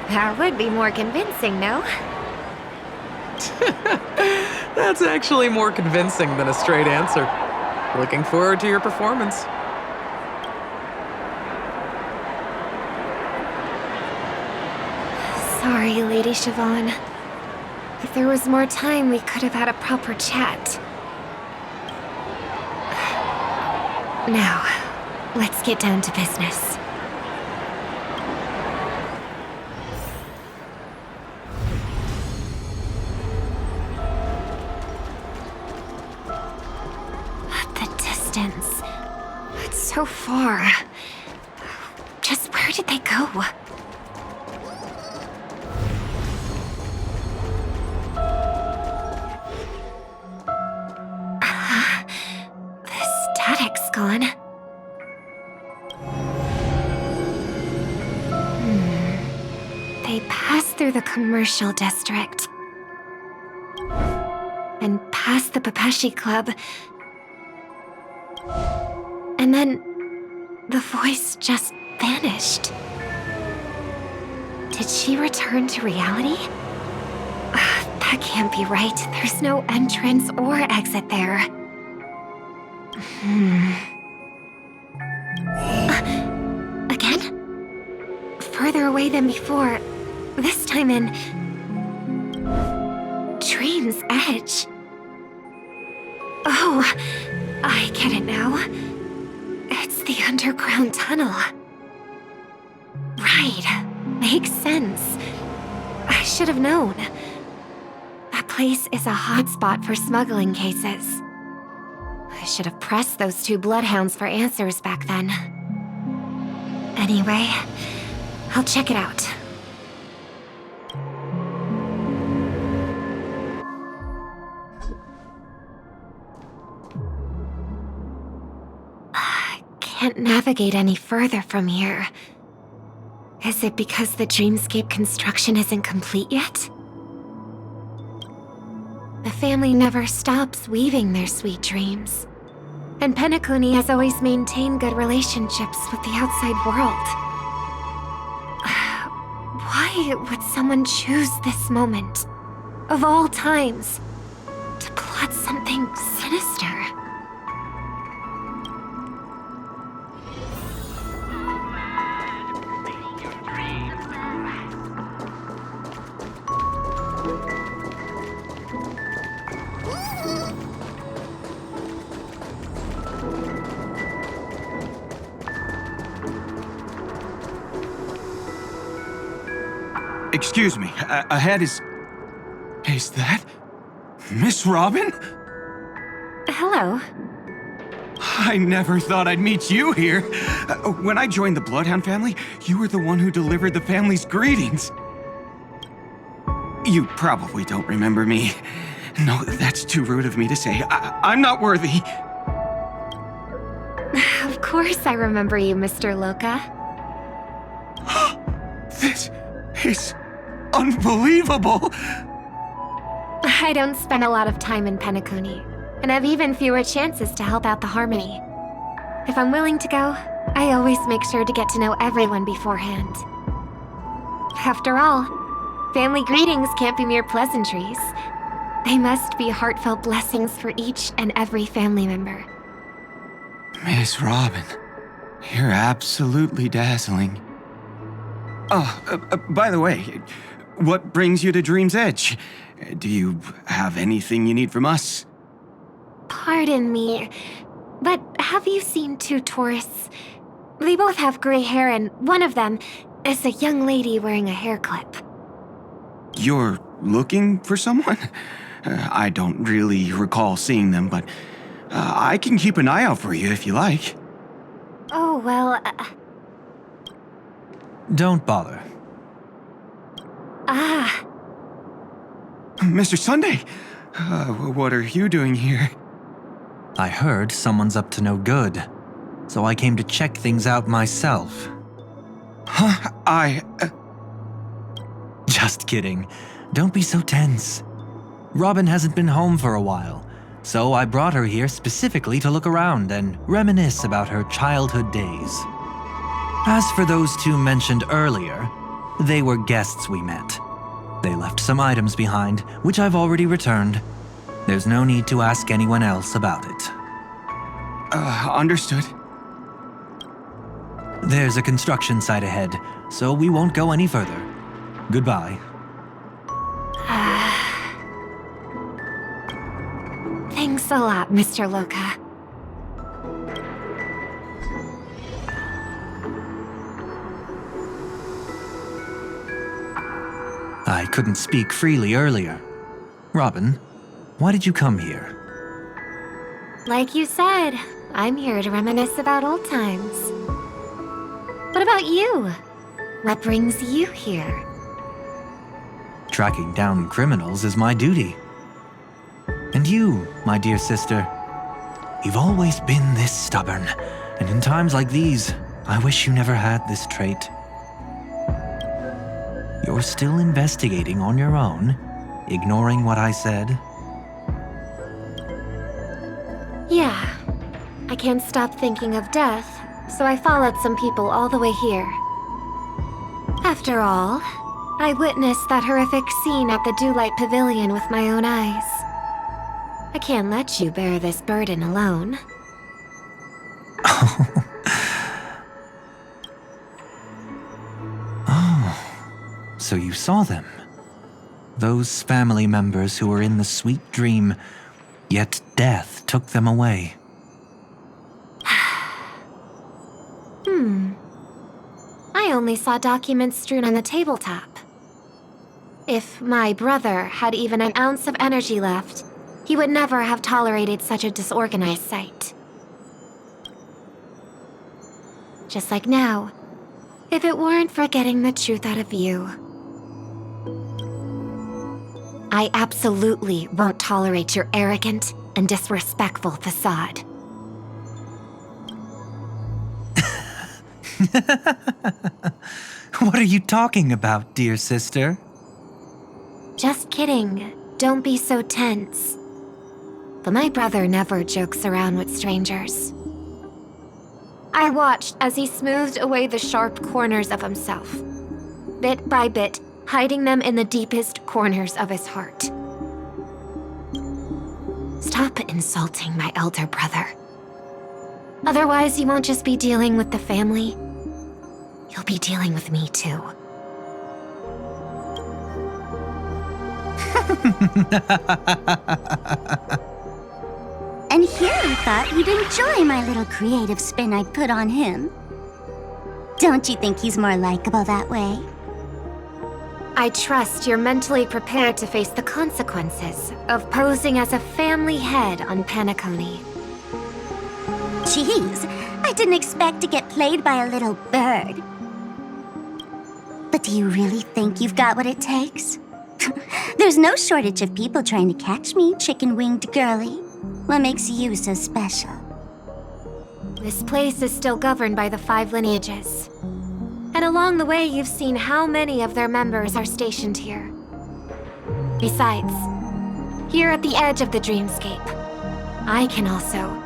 That would be more convincing, no? That's actually more convincing than a straight answer. Looking forward to your performance. Sorry, Lady Siobhan. If there was more time, we could have had a proper chat. Now, let's get down to business. It's so far. Just where did they go? The static's gone. They passed through the commercial district. And past the Papashi Club. And then the voice just vanished. Did she return to reality? That can't be right. There's no entrance or exit there. Again? Further away than before. This time in... Dream's Edge. Oh, I get it now. It's the underground tunnel. Right. Makes sense. I should have known. That place is a hotspot for smuggling cases. I should have pressed those two bloodhounds for answers back then. Anyway, I'll check it out. Can't navigate any further from here. Is it because the dreamscape construction isn't complete yet? The family never stops weaving their sweet dreams. And Penacony has always maintained good relationships with the outside world. Why would someone choose this moment, of all times, to plot something sinister? Excuse me, ahead is... Is that... Miss Robin? Hello. I never thought I'd meet you here. When I joined the Bloodhound family, you were the one who delivered the family's greetings. You probably don't remember me. No, that's too rude of me to say. I'm not worthy. Of course I remember you, Mr. Loka. This is unbelievable. I don't spend a lot of time in Penacony, and have even fewer chances to help out the Harmony. If I'm willing to go, I always make sure to get to know everyone beforehand. After all, family greetings can't be mere pleasantries. They must be heartfelt blessings for each and every family member. Miss Robin, you're absolutely dazzling. Oh, by the way, what brings you to Dream's Edge? Do you have anything you need from us? Pardon me, but have you seen two tourists? They both have gray hair, and one of them is a young lady wearing a hair clip. You're looking for someone? I don't really recall seeing them, but I can keep an eye out for you if you like. Oh, well... Don't bother. Ah. Mr. Sunday, what are you doing here? I heard someone's up to no good, so I came to check things out myself. Huh? Just kidding. Don't be so tense. Robin hasn't been home for a while, so I brought her here specifically to look around and reminisce about her childhood days. As for those two mentioned earlier, they were guests we met. They left some items behind, which I've already returned. There's no need to ask anyone else about it. Understood. There's a construction site ahead, so we won't go any further. Goodbye. Thanks a lot, Mr. Loka. I couldn't speak freely earlier. Robin, why did you come here? Like you said, I'm here to reminisce about old times. What about you? What brings you here? Tracking down criminals is my duty. And you, my dear sister, you've always been this stubborn, and in times like these, I wish you never had this trait. You're still investigating on your own, ignoring what I said? Yeah. I can't stop thinking of death, so I followed some people all the way here. After all, I witnessed that horrific scene at the Dewlight Pavilion with my own eyes. I can't let you bear this burden alone. So you saw them. Those family members who were in the sweet dream, yet death took them away. I only saw documents strewn on the tabletop. If my brother had even an ounce of energy left, he would never have tolerated such a disorganized sight. Just like now, if it weren't for getting the truth out of you. I absolutely won't tolerate your arrogant and disrespectful facade. What are you talking about, dear sister? Just kidding. don't be so tense. But my brother never jokes around with strangers. I watched as he smoothed away the sharp corners of himself, bit by bit, hiding them in the deepest corners of his heart. Stop insulting my elder brother. Otherwise, you won't just be dealing with the family. You'll be dealing with me too. And here I thought you'd enjoy my little creative spin I put on him. Don't you think he's more likable that way? I trust you're mentally prepared to face the consequences of posing as a family head on Penacony. Jeez, I didn't expect to get played by a little bird. But do you really think you've got what it takes? There's no shortage of people trying to catch me, chicken-winged girly. What makes you so special? This place is still governed by the 5 lineages. And along the way, you've seen how many of their members are stationed here. Besides, here at the edge of the dreamscape, I can also...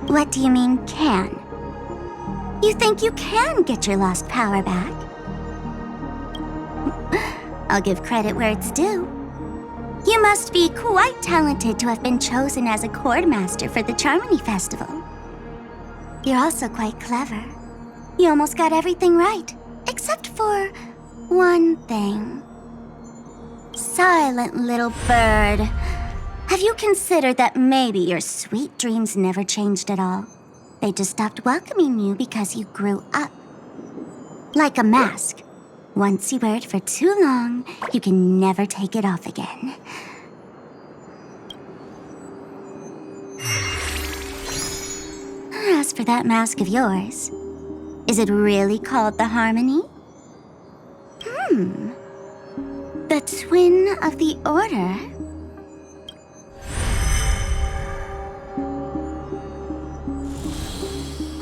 What do you mean, can? You think you can get your lost power back? I'll give credit where it's due. You must be quite talented to have been chosen as a chord master for the Charmony Festival. You're also quite clever. You almost got everything right, except for one thing. Silent little bird. Have you considered that maybe your sweet dreams never changed at all? They just stopped welcoming you because you grew up. Like a mask. Once you wear it for too long, you can never take it off again. As for that mask of yours, is it really called the Harmony? The twin of the Order?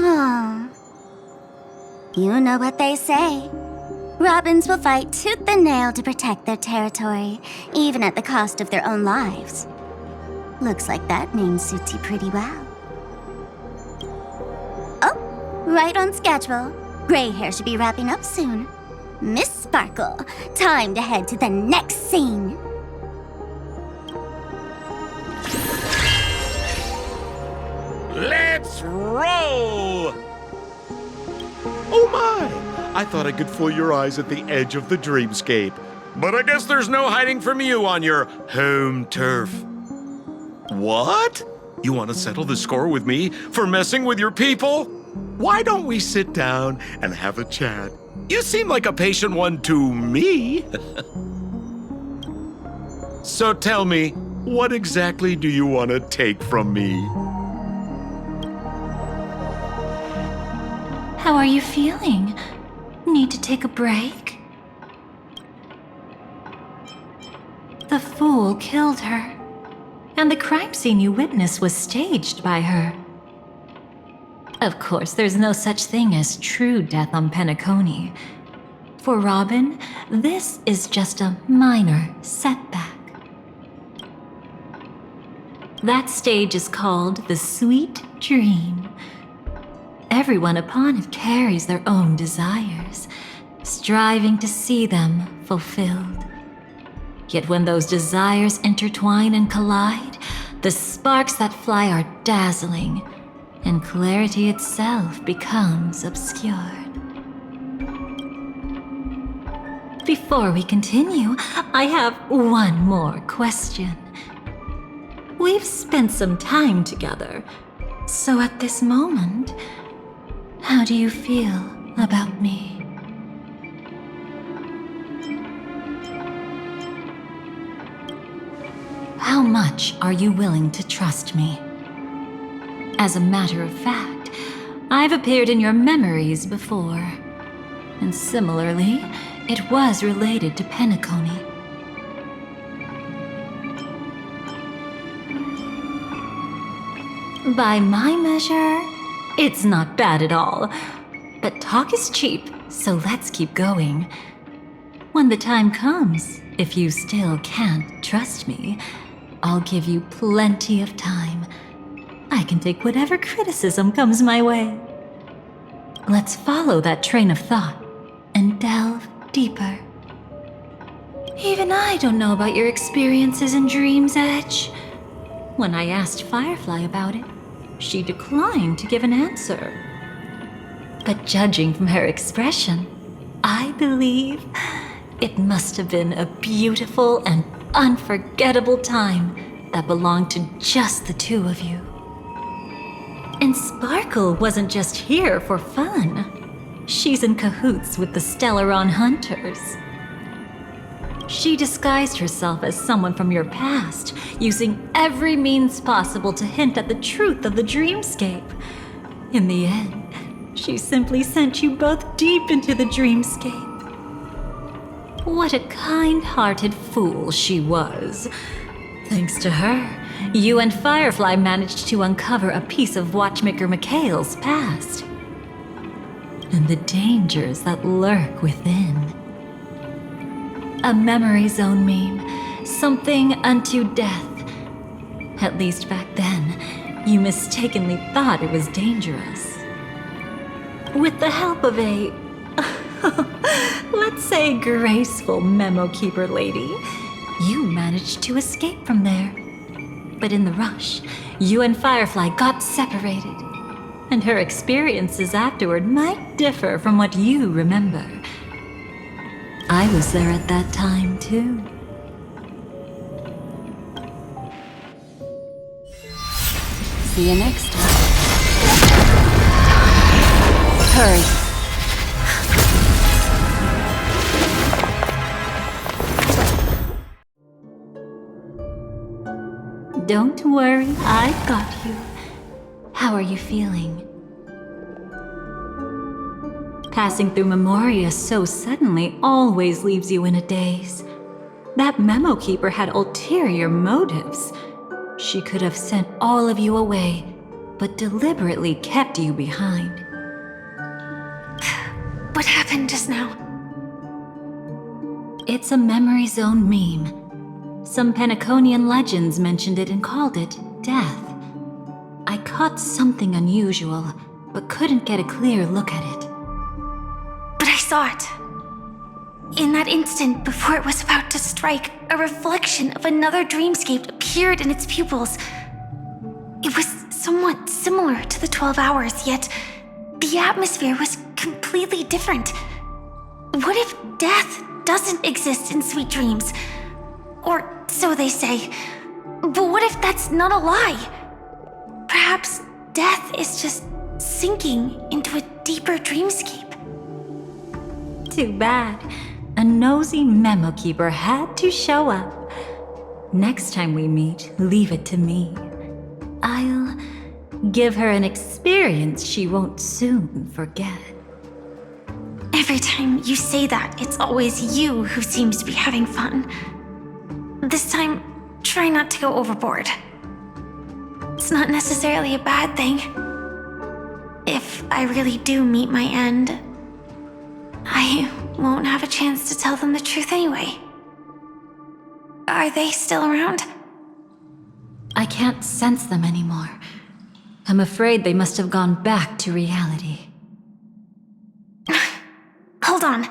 Oh. You know what they say. Robins will fight tooth and nail to protect their territory, even at the cost of their own lives. Looks like that name suits you pretty well. Oh, right on schedule. Gray hair should be wrapping up soon. Miss Sparkle, time to head to the next scene. Let's roll! Oh my! I thought I could fool your eyes at the edge of the dreamscape. But I guess there's no hiding from you on your home turf. What? You want to settle the score with me for messing with your people? Why don't we sit down and have a chat? You seem like a patient one to me. So tell me, what exactly do you want to take from me? How are you feeling? Need to take a break? The fool killed her, and the crime scene you witnessed was staged by her. Of course, there's no such thing as true death on Penacony. For Robin, this is just a minor setback. That stage is called the Sweet Dream. Everyone upon it carries their own desires, striving to see them fulfilled. Yet when those desires intertwine and collide, the sparks that fly are dazzling, and clarity itself becomes obscured. Before we continue, I have one more question. We've spent some time together, so at this moment, how do you feel about me? How much are you willing to trust me? As a matter of fact, I've appeared in your memories before. And similarly, it was related to Penacony. By my measure, it's not bad at all. But talk is cheap, So let's keep going. When the time comes, if you still can't trust me, I'll give you plenty of time. I can take whatever criticism comes my way. Let's follow that train of thought and delve deeper. Even I don't know about your experiences in Dream's Edge. When I asked Firefly about it, she declined to give an answer. But judging from her expression, I believe it must have been a beautiful and unforgettable time that belonged to just the two of you. And Sparkle wasn't just here for fun. She's in cahoots with the Stellaron Hunters. She disguised herself as someone from your past, using every means possible to hint at the truth of the dreamscape. In the end, she simply sent you both deep into the dreamscape. What a kind-hearted fool she was. Thanks to her, you and Firefly managed to uncover a piece of Watchmaker Mikhail's past. And the dangers that lurk within. A memory zone meme, something unto death. At least back then, you mistakenly thought it was dangerous. With the help of a, let's say, graceful memo keeper lady, you managed to escape from there. But in the rush, you and Firefly got separated. And her experiences afterward might differ from what you remember. I was there at that time, too. See you next time. Hurry. Don't worry, I've got you. How are you feeling? Passing through Memoria so suddenly always leaves you in a daze. That memo keeper had ulterior motives. She could have sent all of you away, but deliberately kept you behind. What happened just now? It's a memory zone meme. Some Penaconian legends mentioned it and called it death. I caught something unusual, but couldn't get a clear look at it. But I saw it. In that instant before it was about to strike, a reflection of another dreamscape appeared in its pupils. It was somewhat similar to the 12 hours, yet the atmosphere was completely different. What if death doesn't exist in sweet dreams? Or so they say. But what if that's not a lie? Perhaps death is just sinking into a deeper dreamscape. Too bad. A nosy memo keeper had to show up. Next time we meet, leave it to me. I'll give her an experience she won't soon forget. Every time you say that, it's always you who seems to be having fun. This time, try not to go overboard. It's not necessarily a bad thing. If I really do meet my end, I won't have a chance to tell them the truth anyway. Are they still around? I can't sense them anymore. I'm afraid they must have gone back to reality. Hold on.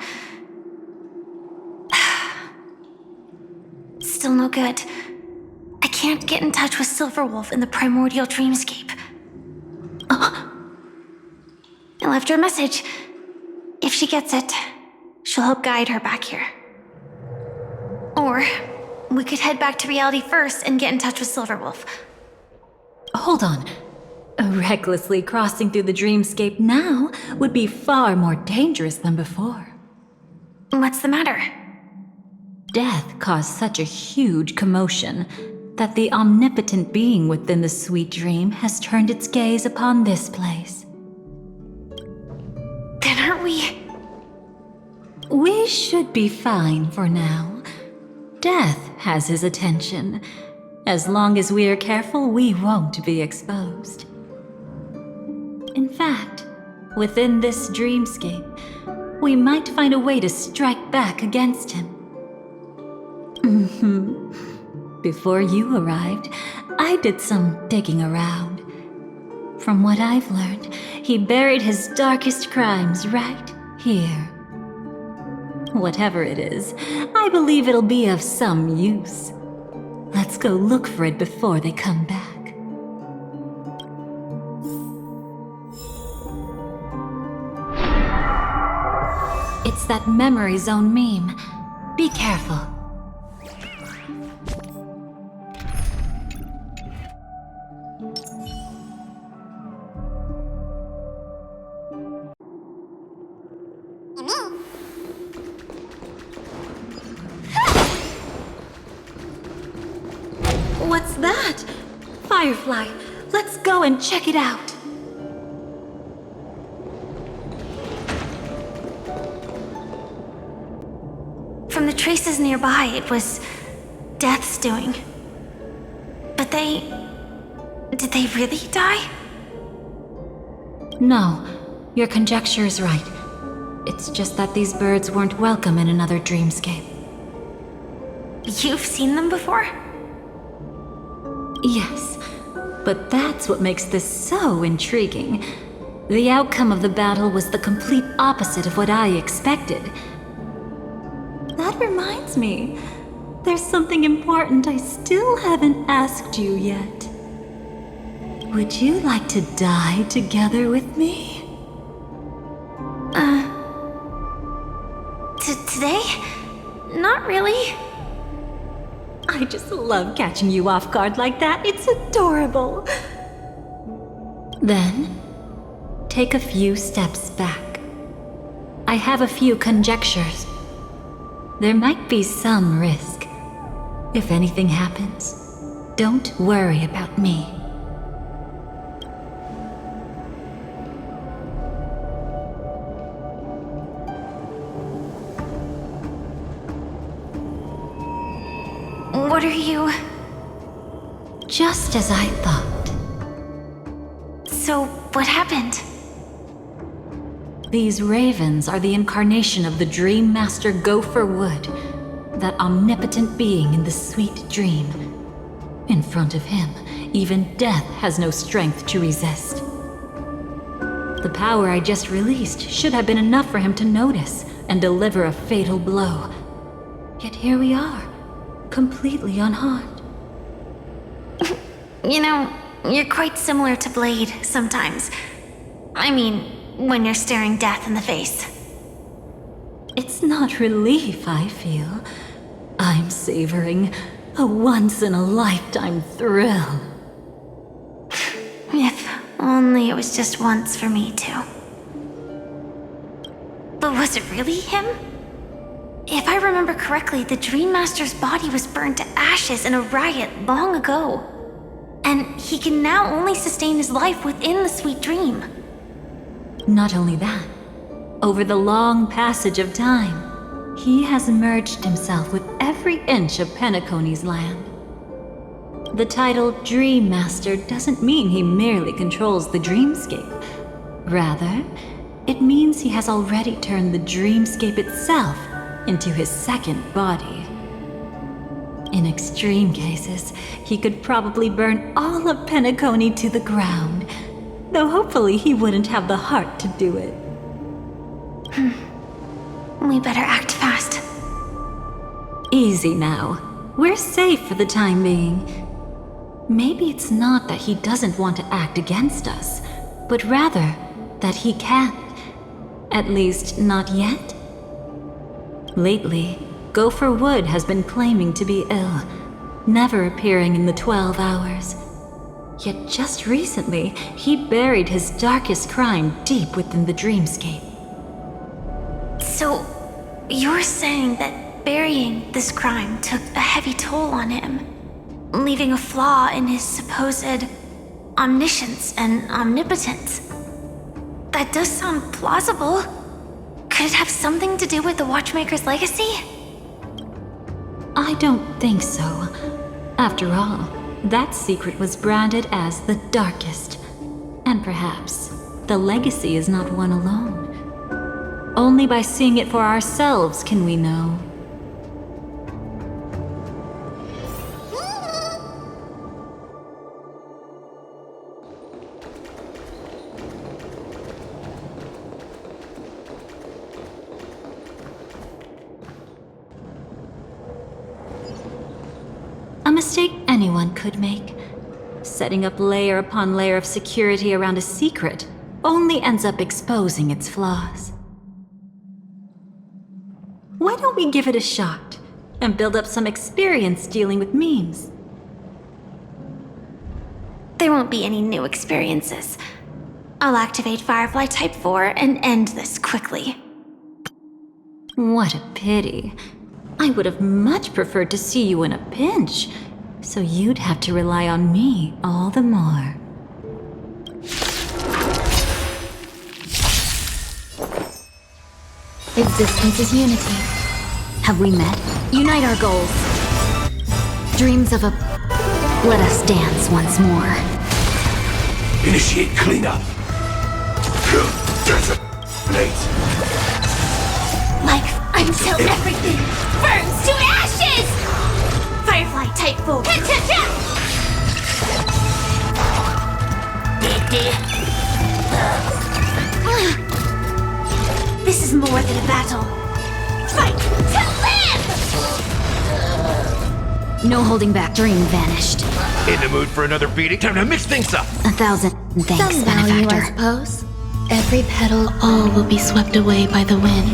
Still no good. I can't get in touch with Silverwolf in the primordial dreamscape. I left her a message. If she gets it, she'll help guide her back here. Or we could head back to reality first and get in touch with Silverwolf. Hold on. Recklessly crossing through the dreamscape now would be far more dangerous than before. What's the matter? Death caused such a huge commotion that the omnipotent being within the sweet dream has turned its gaze upon this place. Then aren't we? We should be fine for now. Death has his attention. As long as we are careful, we won't be exposed. In fact, within this dreamscape, we might find a way to strike back against him. Before you arrived, I did some digging around. From what I've learned, he buried his darkest crimes right here. Whatever it is, I believe it'll be of some use. Let's go look for it before they come back. It's that memory zone meme. Be careful. What's that? Firefly, let's go and check it out. From the traces nearby, it was Death's doing. But did they really die? No, your conjecture is right. It's just that these birds weren't welcome in another dreamscape. You've seen them before? Yes, but that's what makes this so intriguing. The outcome of the battle was the complete opposite of what I expected. That reminds me, there's something important I still haven't asked you yet. Would you like to die together with me? Today? Not really. I just love catching you off guard like that. It's adorable. Then, take a few steps back. I have a few conjectures. There might be some risk. If anything happens, don't worry about me. What are you... Just as I thought. So, what happened? These ravens are the incarnation of the Dream Master Gopher Wood, that omnipotent being in the sweet dream. In front of him, even death has no strength to resist. The power I just released should have been enough for him to notice and deliver a fatal blow. Yet here we are, completely unharmed. You know, you're quite similar to Blade sometimes. I mean, when you're staring death in the face. It's not relief I feel. I'm savoring a once-in-a-lifetime thrill. If only it was just once for me too. But was it really him? If I remember correctly, the Dream Master's body was burned to ashes in a riot long ago. And he can now only sustain his life within the sweet dream. Not only that, over the long passage of time, he has merged himself with every inch of Penacony's land. The title Dream Master doesn't mean he merely controls the dreamscape. Rather, it means he has already turned the dreamscape itself into his second body. In extreme cases, he could probably burn all of Penacony to the ground, though hopefully he wouldn't have the heart to do it. We better act fast. Easy now. We're safe for the time being. Maybe it's not that he doesn't want to act against us, but rather that he can't. At least, not yet. Lately, Gopher Wood has been claiming to be ill, never appearing in the 12 hours. Yet just recently, he buried his darkest crime deep within the dreamscape. So, you're saying that burying this crime took a heavy toll on him, leaving a flaw in his supposed omniscience and omnipotence? That does sound plausible. Could it have something to do with the Watchmaker's legacy? I don't think so. After all, that secret was branded as the darkest. And perhaps the legacy is not one alone. Only by seeing it for ourselves can we know. A mistake anyone could make. Setting up layer upon layer of security around a secret only ends up exposing its flaws. Why don't we give it a shot and build up some experience dealing with memes? There won't be any new experiences. I'll activate Firefly Type 4 and end this quickly. What a pity. I would have much preferred to see you in a pinch, so you'd have to rely on me all the more. Existence is unity. Have we met? Unite our goals. Dreams of a... Let us dance once more. Initiate cleanup. Nate. Like until everything burns to ashes! Firefly Type 4. This is more than a battle. Fight to live! No holding back. Dream vanished. In the mood for another beating? Time to mix things up! 1,000 thanks, Some value, I benefactor. suppose. Every petal, all will be swept away by the wind.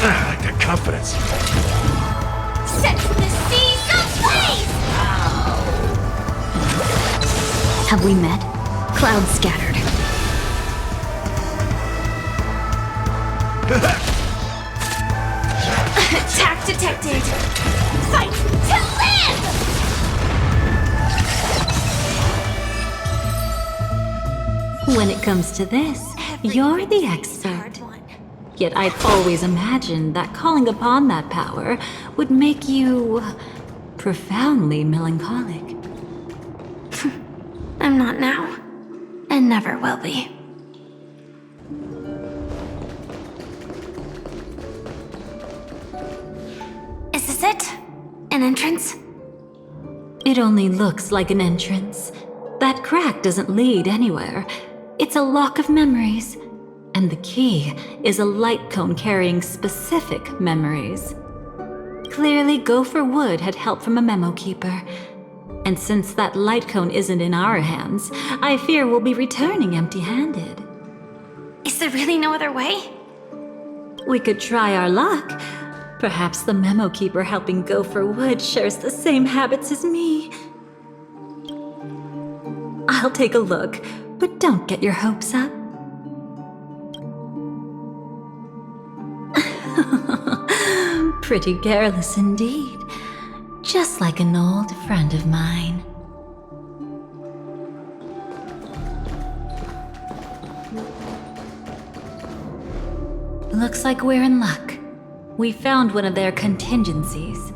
I like that confidence. Set the seas ablaze! Have we met? Clouds scattered. Attack detected! Fight to live! When it comes to this, you're the expert. Yet I'd always imagined that calling upon that power would make you profoundly melancholic. I'm not now, and never will be. Is this it? An entrance? It only looks like an entrance. That crack doesn't lead anywhere. It's a lock of memories. And the key is a light cone carrying specific memories. Clearly, Gopher Wood had help from a memo keeper. And since that light cone isn't in our hands, I fear we'll be returning empty-handed. Is there really no other way? We could try our luck. Perhaps the memo keeper helping Gopher Wood shares the same habits as me. I'll take a look, but don't get your hopes up. Pretty careless indeed. Just like an old friend of mine. Looks like we're in luck. We found one of their contingencies.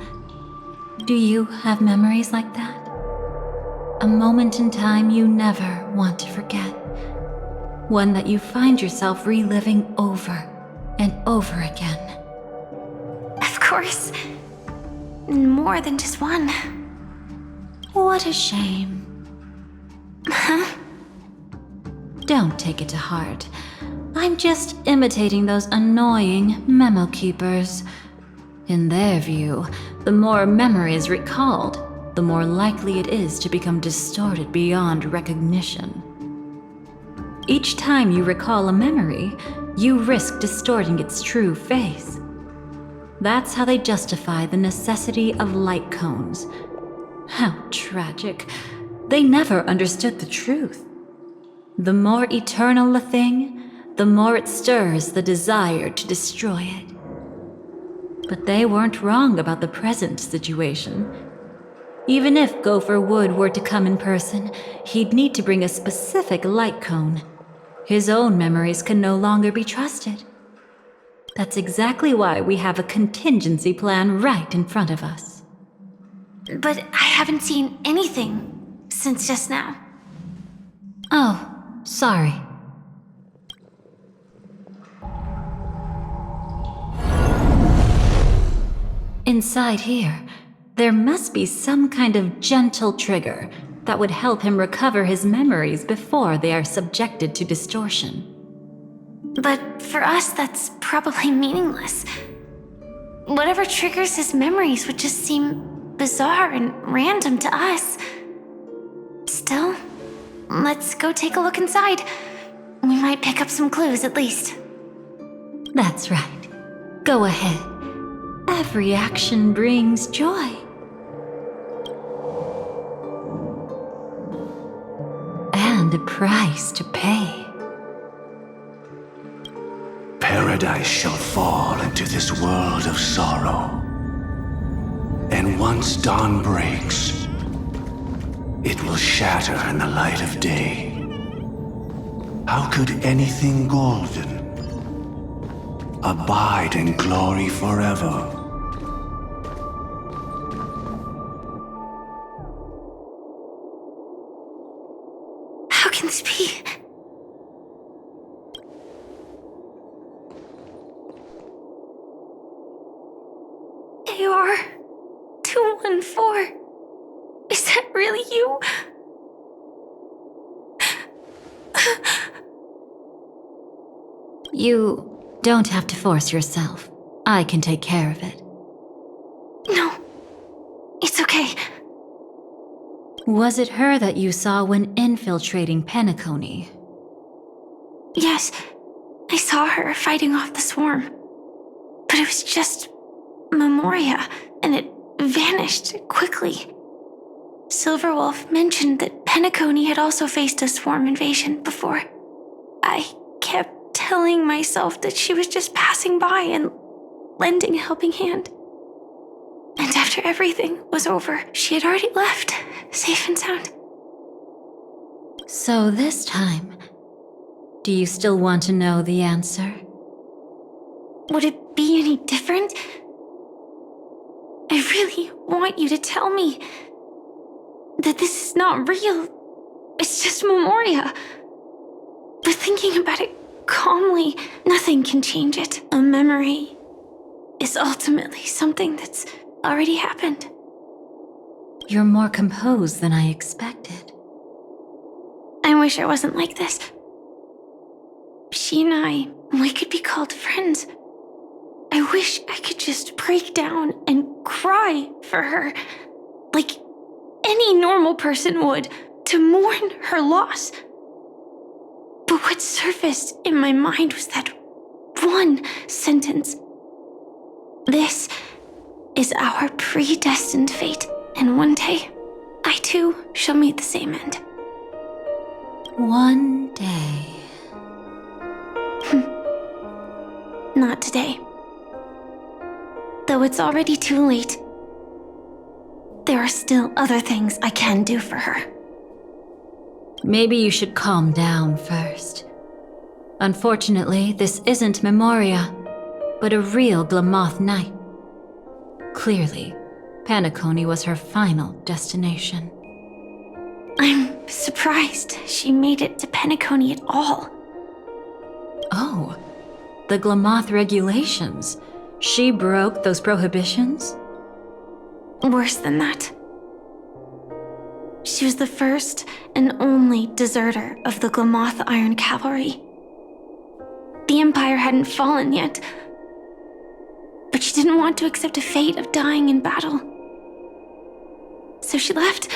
Do you have memories like that? A moment in time you never want to forget. One that you find yourself reliving over and over again. Of course. More than just one. What a shame. Huh? Don't take it to heart. I'm just imitating those annoying memo keepers. In their view, the more memories recalled, the more likely it is to become distorted beyond recognition. Each time you recall a memory, you risk distorting its true face. That's how they justify the necessity of light cones. How tragic. They never understood the truth. The more eternal a thing, the more it stirs the desire to destroy it. But they weren't wrong about the present situation. Even if Gopher Wood were to come in person, he'd need to bring a specific light cone. His own memories can no longer be trusted. That's exactly why we have a contingency plan right in front of us. But I haven't seen anything since just now. Oh, sorry. Inside here, there must be some kind of gentle trigger that would help him recover his memories before they are subjected to distortion. But for us, that's probably meaningless. Whatever triggers his memories would just seem bizarre and random to us. Still, let's go take a look inside. We might pick up some clues at least. That's right. Go ahead. Every action brings joy. And a price to pay. Paradise shall fall into this world of sorrow. And once dawn breaks, it will shatter in the light of day. How could anything golden abide in glory forever? How can this be? AR 214. Is that really you? You don't have to force yourself. I can take care of it. No, it's okay. Was it her that you saw when infiltrating Penacony? Yes, I saw her fighting off the swarm. But it was just Memoria, and it vanished quickly. Silverwolf mentioned that Penacony had also faced a swarm invasion before. I kept telling myself that she was just passing by and lending a helping hand. And after everything was over, she had already left, safe and sound. So this time, do you still want to know the answer? Would it be any different? I really want you to tell me that this is not real. It's just Memoria. But thinking about it calmly, nothing can change it. A memory is ultimately something that's already happened. You're more composed than I expected. I wish I wasn't like this. She and I, we could be called friends. I wish I could just break down and cry for her, like any normal person would, to mourn her loss. But what surfaced in my mind was that one sentence. This is our predestined fate, and one day, I too shall meet the same end. One day. Not today. Though it's already too late, there are still other things I can do for her. Maybe you should calm down first. Unfortunately, this isn't Memoria, but a real Glamoth Knight. Clearly, Penacony was her final destination. I'm surprised she made it to Penacony at all. Oh, the Glamoth regulations. She broke those prohibitions? Worse than that. She was the first and only deserter of the Glamoth Iron Cavalry. The Empire hadn't fallen yet, but she didn't want to accept a fate of dying in battle. So she left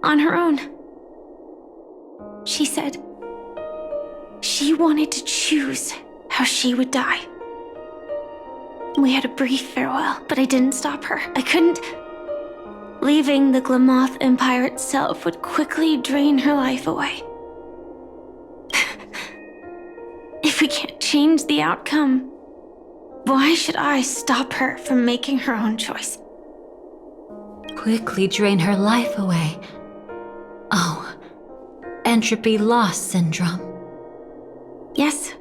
on her own. She said she wanted to choose how she would die. We had a brief farewell, but I didn't stop her. I couldn't. Leaving the Glamoth Empire itself would quickly drain her life away. If we can't change the outcome, why should I stop her from making her own choice? Quickly drain her life away. Oh, entropy loss syndrome. Yes,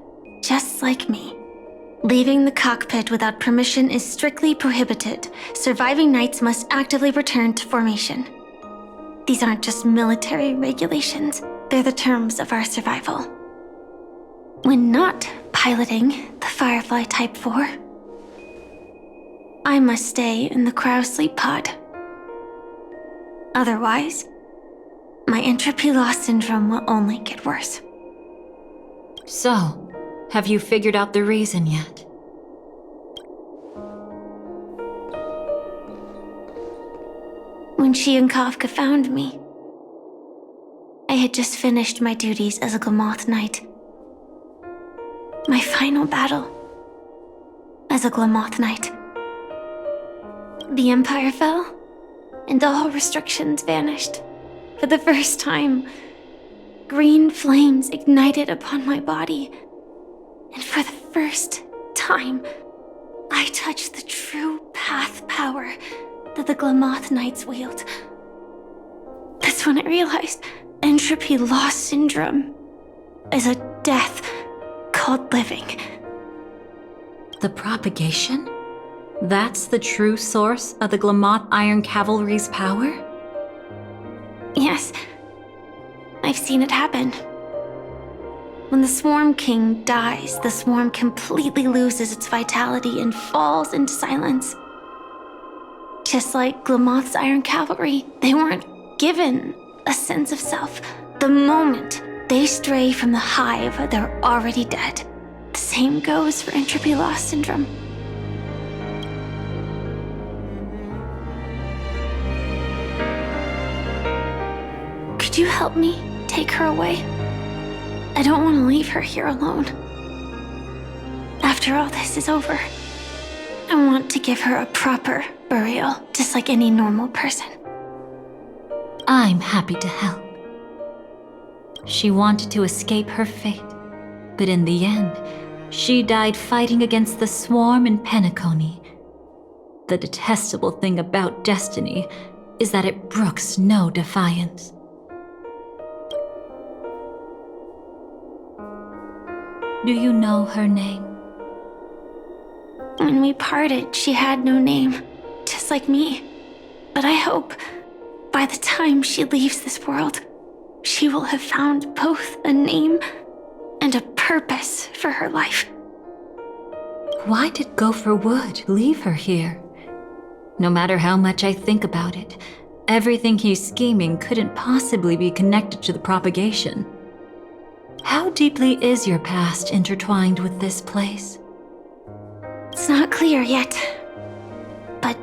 just like me. Leaving the cockpit without permission is strictly prohibited. Surviving knights must actively return to formation. These aren't just military regulations, they're the terms of our survival. When not piloting the Firefly Type 4, I must stay in the cryo sleep pod. Otherwise, my entropy loss syndrome will only get worse. So, have you figured out the reason yet? When she and Kafka found me, I had just finished my duties as a Glamoth Knight. My final battle as a Glamoth Knight. The Empire fell, and all restrictions vanished. For the first time, green flames ignited upon my body. And for the first time, I touched the true path power that the Glamoth Knights wield. That's when I realized entropy loss syndrome is a death called living. The propagation? That's the true source of the Glamoth Iron Cavalry's power? Yes, I've seen it happen. When the Swarm King dies, the Swarm completely loses its vitality and falls into silence. Just like Glamoth's Iron Cavalry, they weren't given a sense of self. The moment they stray from the hive, they're already dead. The same goes for entropy loss syndrome. Could you help me take her away? I don't want to leave her here alone. After all this is over, I want to give her a proper burial, just like any normal person. I'm happy to help. She wanted to escape her fate, but in the end, she died fighting against the Swarm in Penacony. The detestable thing about destiny is that it brooks no defiance. Do you know her name? When we parted, she had no name, just like me. But I hope, by the time she leaves this world, she will have found both a name and a purpose for her life. Why did Gopher Wood leave her here? No matter how much I think about it, everything he's scheming couldn't possibly be connected to the propagation. How deeply is your past intertwined with this place? It's not clear yet, but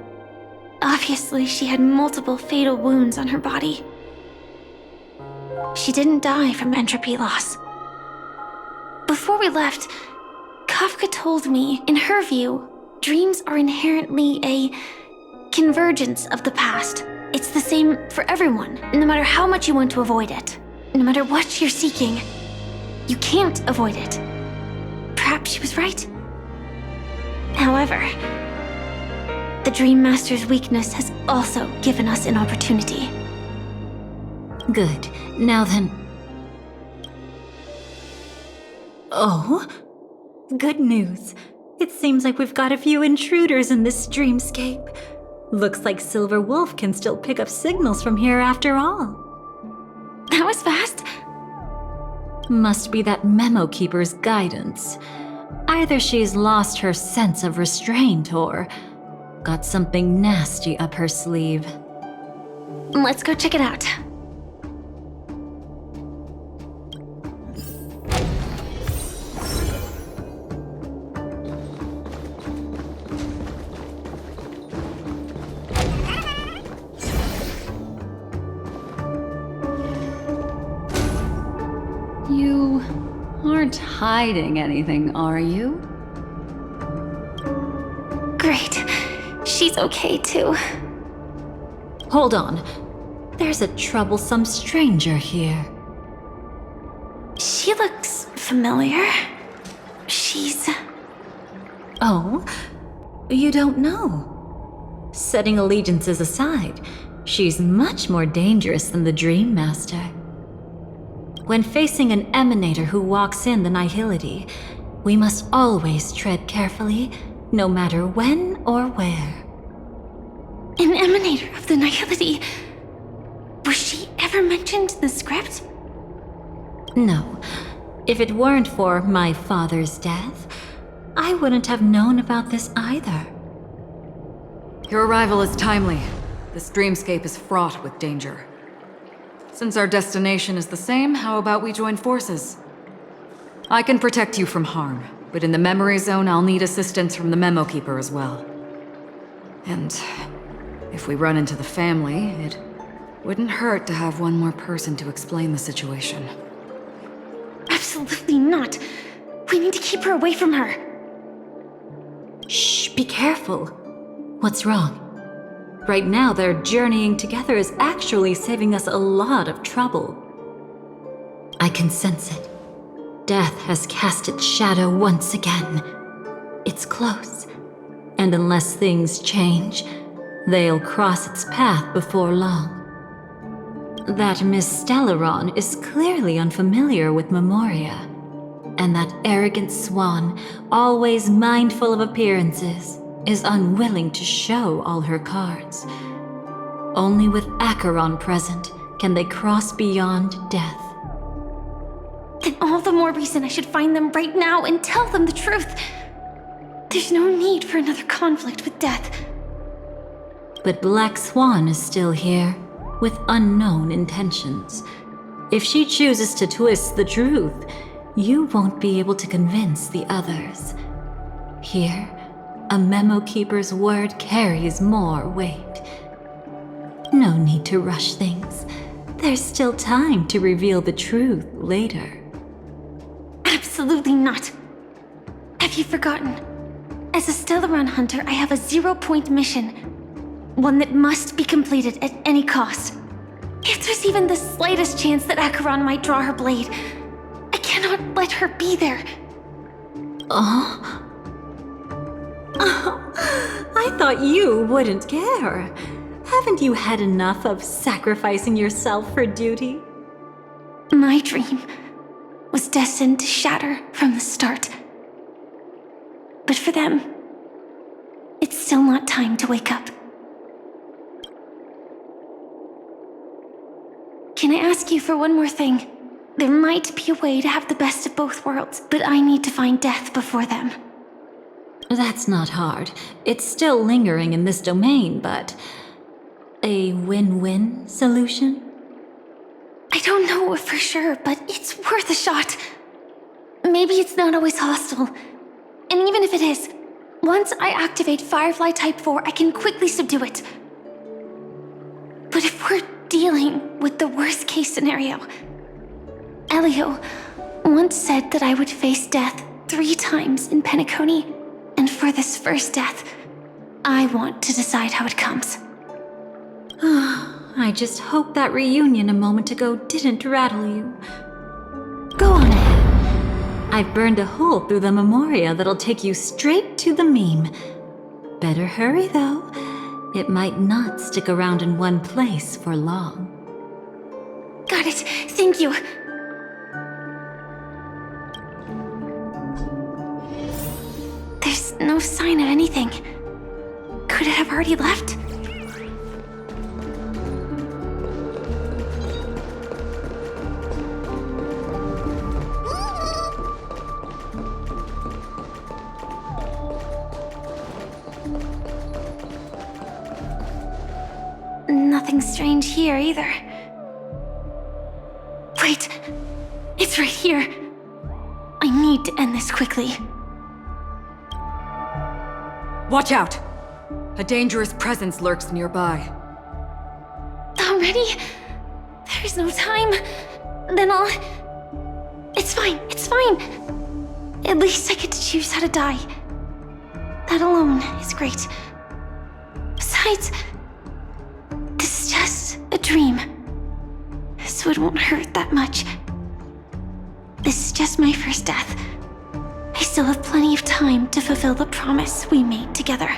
obviously she had multiple fatal wounds on her body. She didn't die from entropy loss. Before we left, Kafka told me, in her view, dreams are inherently a convergence of the past. It's the same for everyone, no matter how much you want to avoid it. No matter what you're seeking, you can't avoid it. Perhaps she was right. However, the Dream Master's weakness has also given us an opportunity. Good. Now then... Oh? Good news. It seems like we've got a few intruders in this dreamscape. Looks like Silver Wolf can still pick up signals from here after all. That was fast. Must be that Memo Keeper's guidance. Either she's lost her sense of restraint or got something nasty up her sleeve. Let's go check it out. You aren't hiding anything, are you? Great. She's okay too. Hold on. There's a troublesome stranger here. She looks familiar. She's... Oh? You don't know? Setting allegiances aside, she's much more dangerous than the Dream Master. When facing an emanator who walks in the nihility, We must always tread carefully, no matter when or where. An emanator of the Nihility. Was she ever mentioned in the script? No. If it weren't for my father's death, I wouldn't have known about this either. Your arrival is timely. This dreamscape is fraught with danger. Since our destination is the same, how about we join forces? I can protect you from harm, but in the memory zone, I'll need assistance from the Memo Keeper as well. And if we run into the family, it wouldn't hurt to have one more person to explain the situation. Absolutely not. We need to keep her away from her. Shh, be careful. What's wrong? Right now, their journeying together is actually saving us a lot of trouble. I can sense it. Death has cast its shadow once again. It's close. And unless things change, they'll cross its path before long. That Miss Stelle is clearly unfamiliar with Memoria. And that arrogant Swan, always mindful of appearances, is unwilling to show all her cards. Only with Acheron present can they cross beyond death. Then all the more reason I should find them right now and tell them the truth. There's no need for another conflict with death. But Black Swan is still here, with unknown intentions. If she chooses to twist the truth, you won't be able to convince the others. Here, a Memo Keeper's word carries more weight. No need to rush things. There's still time to reveal the truth later. Absolutely not. Have you forgotten? As a Stellaron hunter, I have a 0-point mission. One that must be completed at any cost. If there's even the slightest chance that Acheron might draw her blade, I cannot let her be there. Oh, I thought you wouldn't care. Haven't you had enough of sacrificing yourself for duty? My dream was destined to shatter from the start. But for them, it's still not time to wake up. Can I ask you for one more thing? There might be a way to have the best of both worlds, but I need to find death before them. That's not hard. It's still lingering in this domain, but a win-win solution? I don't know for sure, but it's worth a shot. Maybe it's not always hostile. And even if it is, once I activate Firefly Type 4, I can quickly subdue it. But if we're dealing with the worst case scenario, Elio once said that I would face death 3 times in Penacony, and for this first death, I want to decide how it comes. I just hope that reunion a moment ago didn't rattle you. Go on ahead. I've burned a hole through the Memoria that'll take you straight to the meme. Better hurry, though. It might not stick around in one place for long. Got it. Thank you. There's no sign of anything. Could it have already left? Nothing strange here either. Wait! It's right here! I need to end this quickly. Watch out! A dangerous presence lurks nearby. Already? There's no time. Then I'll... It's fine, it's fine. At least I get to choose how to die. That alone is great. Besides, this is just a dream. So it won't hurt that much. This is just my first death. I still have plenty of time to fulfill the promise we made together.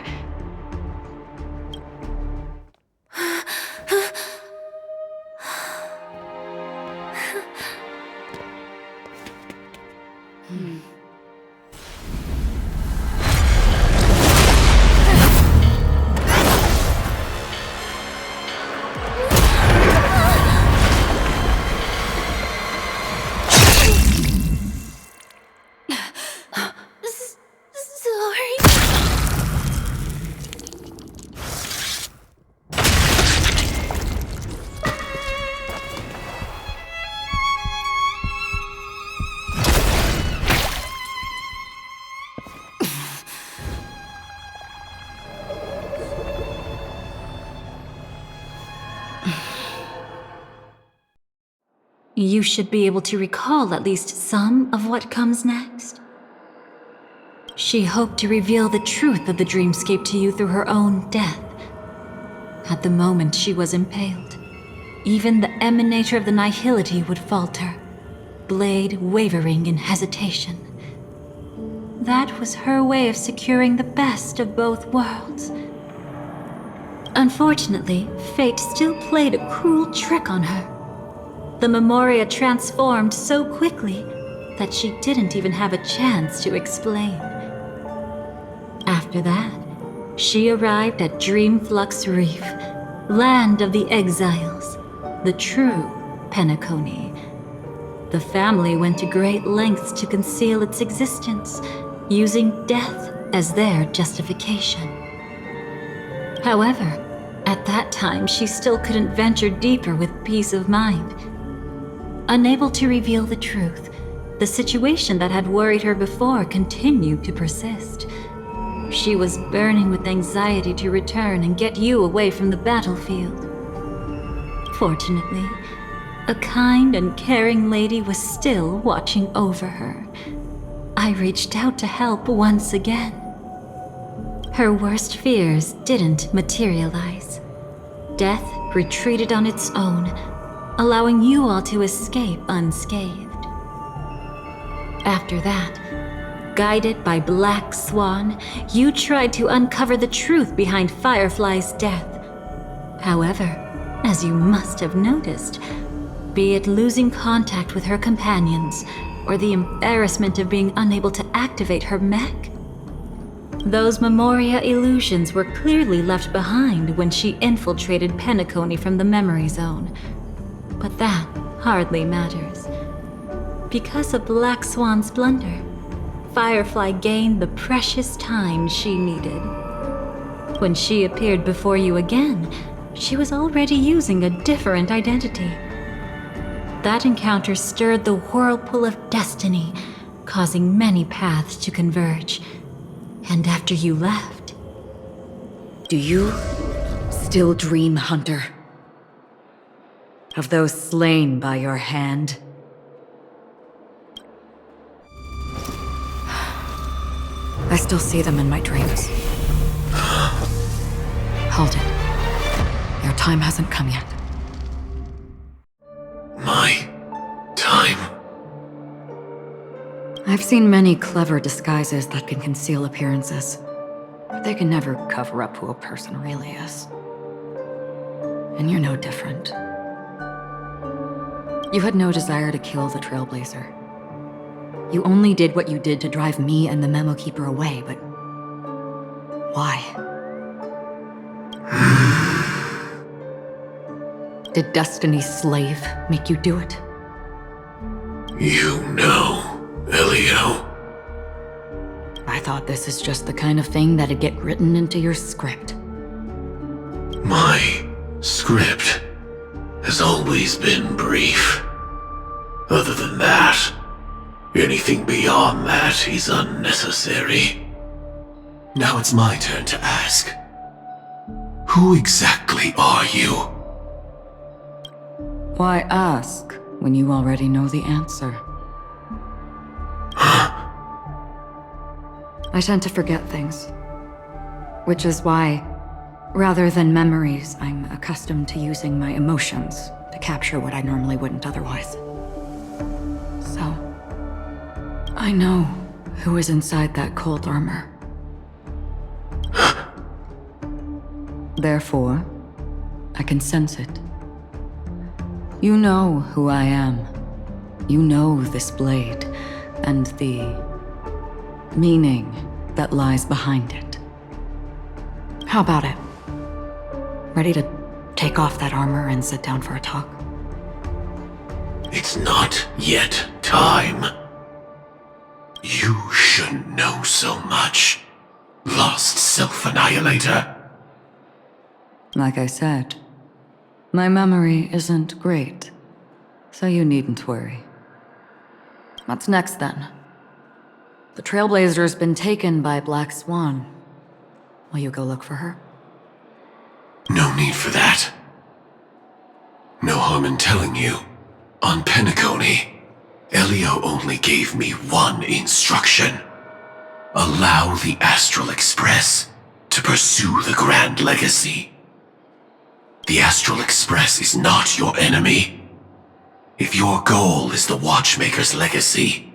you should be able to recall at least some of what comes next. She hoped to reveal the truth of the dreamscape to you through her own death. At the moment she was impaled, even the emanator of the nihility would falter, blade wavering in hesitation. That was her way of securing the best of both worlds. Unfortunately, fate still played a cruel trick on her. The Memoria transformed so quickly that she didn't even have a chance to explain. After that, she arrived at Dreamflux Reef, land of the exiles, the true Penacony. The family went to great lengths to conceal its existence, using death as their justification. However, at that time she still couldn't venture deeper with peace of mind. Unable to reveal the truth, the situation that had worried her before continued to persist. She was burning with anxiety to return and get you away from the battlefield. Fortunately, a kind and caring lady was still watching over her. I reached out to help once again. Her worst fears didn't materialize. Death retreated on its own, allowing you all to escape unscathed. After that, guided by Black Swan, you tried to uncover the truth behind Firefly's death. However, as you must have noticed, be it losing contact with her companions, or the embarrassment of being unable to activate her mech, those Memoria illusions were clearly left behind when she infiltrated Penacony from the memory zone. But that hardly matters. Because of Black Swan's blunder, Firefly gained the precious time she needed. When she appeared before you again, she was already using a different identity. That encounter stirred the whirlpool of destiny, causing many paths to converge. And after you left... Do you still dream, Hunter? Of those slain by your hand? I still see them in my dreams. Hold it. Your time hasn't come yet. My time? I've seen many clever disguises that can conceal appearances, but they can never cover up who a person really is. And you're no different. You had no desire to kill the Trailblazer. You only did what you did to drive me and the Memo Keeper away, but... why? Did Destiny's slave make you do it? You know, Elio. I thought this is just the kind of thing that'd get written into your script. My script has always been brief. Other than that, anything beyond that is unnecessary. Now it's my turn to ask. Who exactly are you? Why ask when you already know the answer? I tend to forget things. Which is why, rather than memories, I'm accustomed to using my emotions to capture what I normally wouldn't otherwise. So, I know who is inside that cold armor. Therefore, I can sense it. You know who I am. You know this blade, and the meaning that lies behind it. How about it? Ready to take off that armor and sit down for a talk? It's not yet time. You shouldn't know so much, lost self-annihilator. Like I said, my memory isn't great, so you needn't worry. What's next, then? The Trailblazer's been taken by Black Swan. Will you go look for her? No need for that. No harm in telling you. On Penacony, Elio only gave me one instruction. Allow the Astral Express to pursue the Grand Legacy. The Astral Express is not your enemy. If your goal is the Watchmaker's legacy,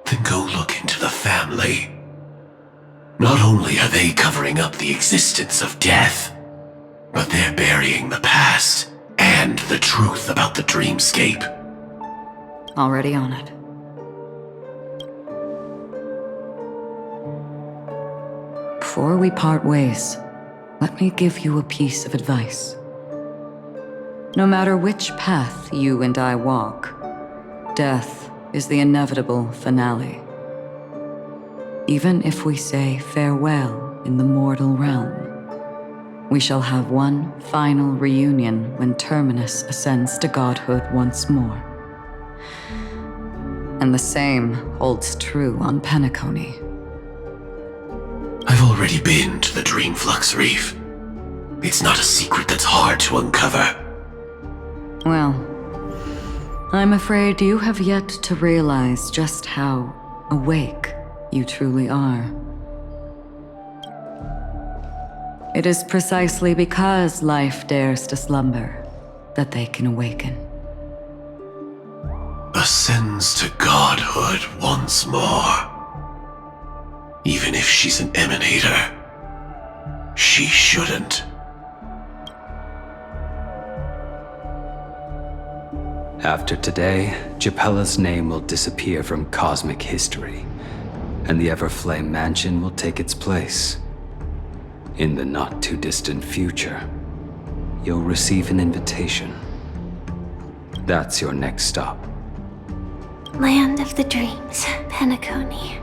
then go look into the family. Not only are they covering up the existence of death, but they're burying the past and the truth about the dreamscape. Already on it. Before we part ways, let me give you a piece of advice. No matter which path you and I walk, death is the inevitable finale. Even if we say farewell in the mortal realm, we shall have one final reunion when Terminus ascends to godhood once more. And the same holds true on Penacony. I've already been to the Dreamflux Reef. It's not a secret that's hard to uncover. Well, I'm afraid you have yet to realize just how awake you truly are. It is precisely because life dares to slumber that they can awaken. Ascends to godhood once more. Even if she's an emanator, she shouldn't. After today, Japella's name will disappear from cosmic history, and the Everflame Mansion will take its place. In the not-too-distant future, you'll receive an invitation. That's your next stop. Land of the Dreams, Penacony.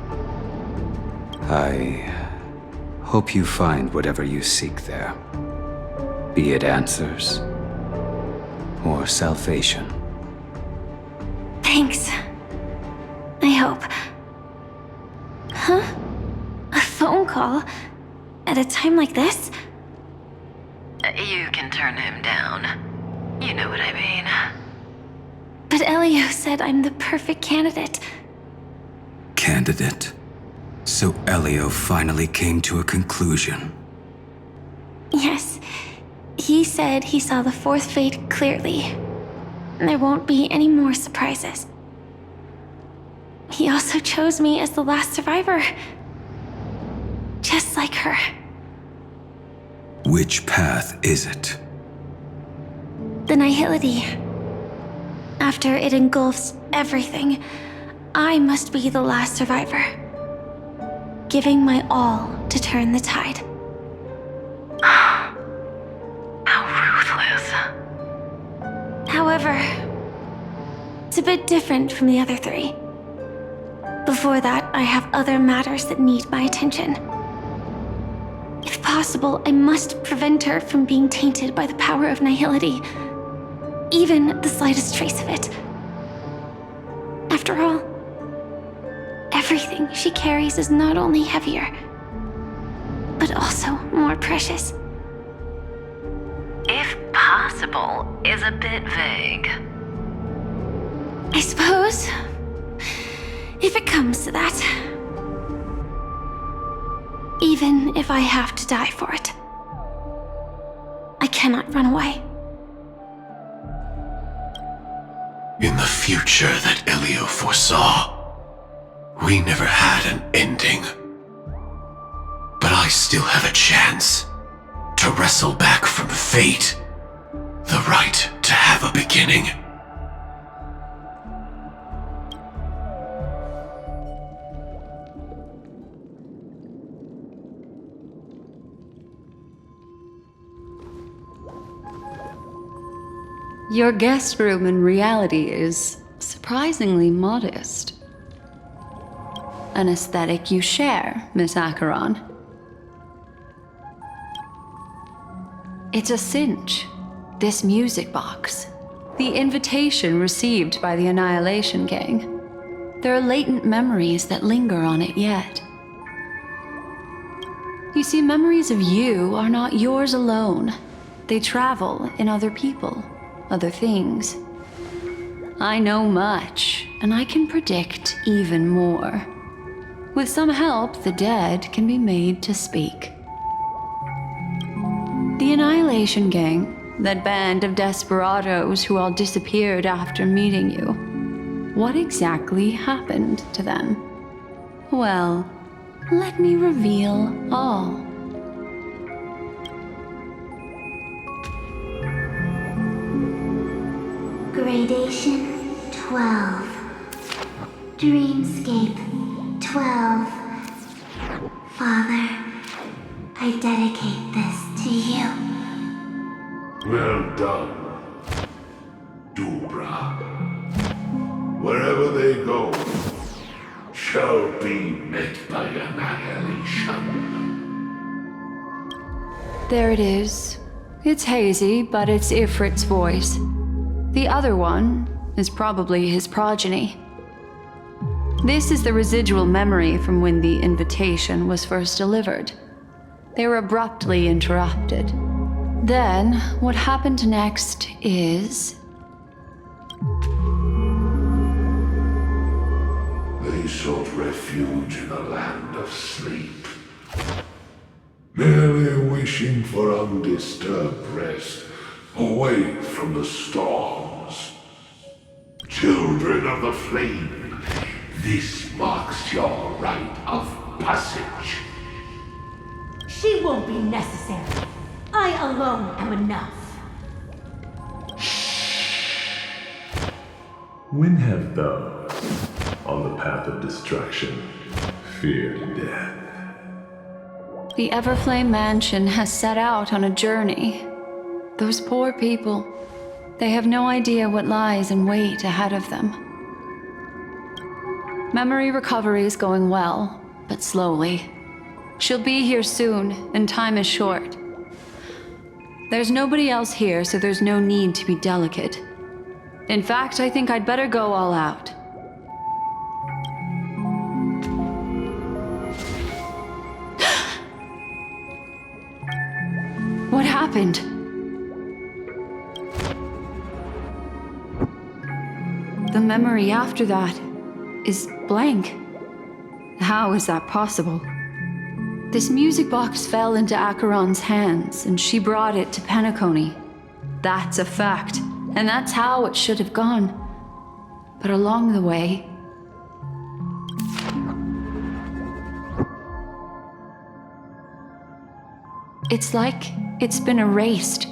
I hope you find whatever you seek there. Be it answers or salvation. Thanks. I hope. Huh? A phone call? At a time like this? You can turn him down. You know what I mean. But Elio said I'm the perfect candidate. Candidate? So Elio finally came to a conclusion. Yes. He said he saw the fourth fate clearly. There won't be any more surprises. He also chose me as the last survivor. Just like her. Which path is it? The Nihility. After it engulfs everything, I must be the last survivor. Giving my all to turn the tide. How ruthless. However, it's a bit different from the other three. Before that, I have other matters that need my attention. If possible, I must prevent her from being tainted by the power of Nihility. Even the slightest trace of it. After all, everything she carries is not only heavier, but also more precious. If possible is a bit vague. I suppose, if it comes to that. Even if I have to die for it. I cannot run away. In the future that Elio foresaw, we never had an ending. But I still have a chance to wrestle back from fate the right to have a beginning. Your guest room in reality is surprisingly modest. An aesthetic you share, Miss Acheron. It's a cinch, this music box. The invitation received by the Annihilation Gang. There are latent memories that linger on it yet. You see, memories of you are not yours alone. They travel in other people. Other things. I know much, and I can predict even more. With some help, the dead can be made to speak. The Annihilation Gang, that band of desperados who all disappeared after meeting you. What exactly happened to them? Well, let me reveal all. Gradation 12. Dreamscape 12. Father, I dedicate this to you. Well done, Dubra. Wherever they go, shall be met by annihilation. There it is. It's hazy, but it's Ifrit's voice. The other one is probably his progeny. This is the residual memory from when the invitation was first delivered. They were abruptly interrupted. Then, what happened next is... They sought refuge in a land of sleep, merely wishing for undisturbed rest away from the storms. Children of the flame, this marks your rite of passage. She won't be necessary. I alone am enough. When have those on the path of destruction feared death? The Everflame Mansion has set out on a journey. Those poor people, they have no idea what lies in wait ahead of them. Memory recovery is going well, but slowly. She'll be here soon, and time is short. There's nobody else here, so there's no need to be delicate. In fact, I think I'd better go all out. What happened? The memory after that is blank. How is that possible? This music box fell into Acheron's hands, and she brought it to Penacony. That's a fact, and that's how it should have gone. But along the way... it's like it's been erased.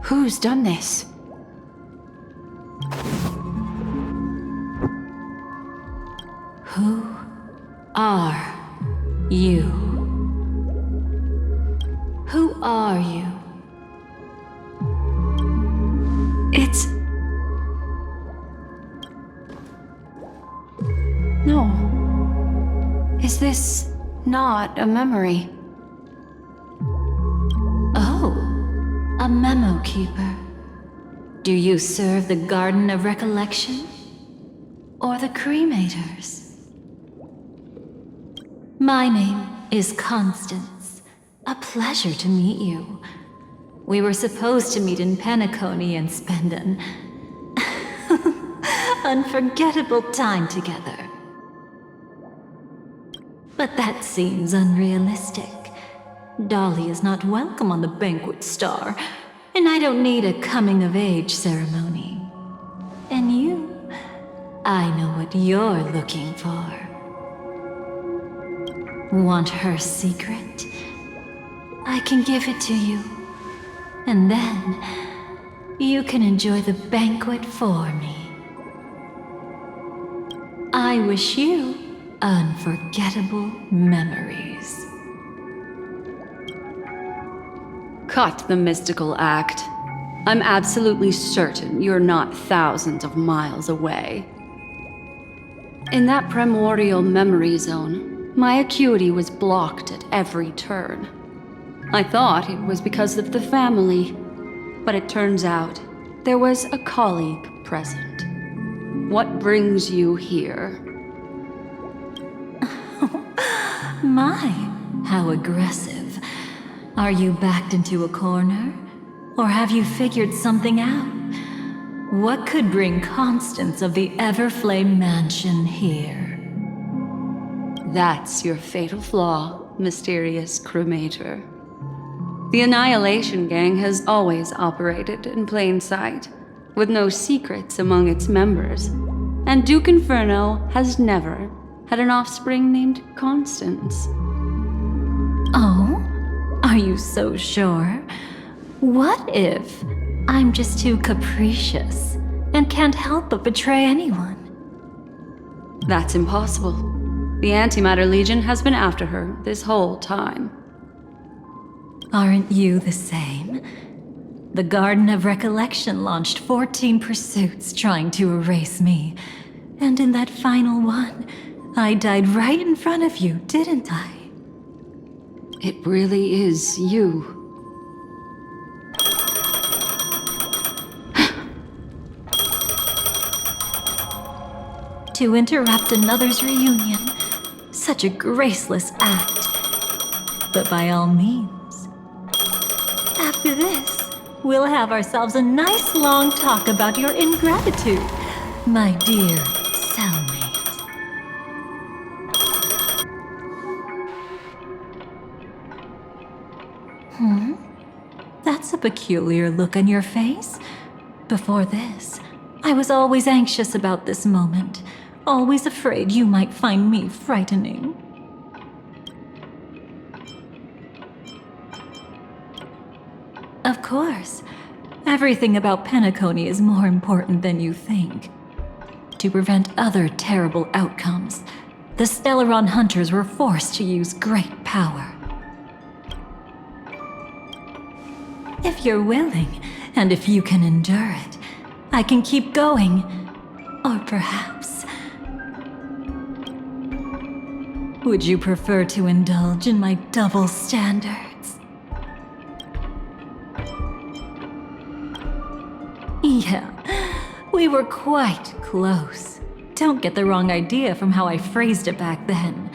Who's done this? Who are you? Who are you? It's... no. Is this not a memory? Oh, a memo keeper. Do you serve the Garden of Recollection? Or the Cremators? My name is Constance. A pleasure to meet you. We were supposed to meet in Penacony and spend an unforgettable time together. But that seems unrealistic. Dahlia is not welcome on the Banquet Star, and I don't need a coming-of-age ceremony. And you, I know what you're looking for. Want her secret? I can give it to you. And then, you can enjoy the banquet for me. I wish you unforgettable memories. Cut the mystical act. I'm absolutely certain you're not thousands of miles away. In that primordial memory zone, my acuity was blocked at every turn. I thought it was because of the family, but it turns out there was a colleague present. What brings you here? My, how aggressive. Are you backed into a corner? Or have you figured something out? What could bring Constance of the Everflame Mansion here? That's your fatal flaw, mysterious cremator. The Annihilation Gang has always operated in plain sight, with no secrets among its members, and Duke Inferno has never had an offspring named Constance. Oh? Are you so sure? What if I'm just too capricious and can't help but betray anyone? That's impossible. The Antimatter Legion has been after her this whole time. Aren't you the same? The Garden of Recollection launched 14 pursuits trying to erase me. And in that final one, I died right in front of you, didn't I? It really is you. To interrupt another's reunion. Such a graceless act. But by all means. After this, we'll have ourselves a nice long talk about your ingratitude, my dear cellmate. That's a peculiar look on your face. Before this, I was always anxious about this moment, always afraid you might find me frightening. Of course, everything about Penacony is more important than you think. To prevent other terrible outcomes, the Stellaron hunters were forced to use great power. If you're willing, and if you can endure it, I can keep going. Or perhaps... would you prefer to indulge in my double standards? Yeah, we were quite close. Don't get the wrong idea from how I phrased it back then.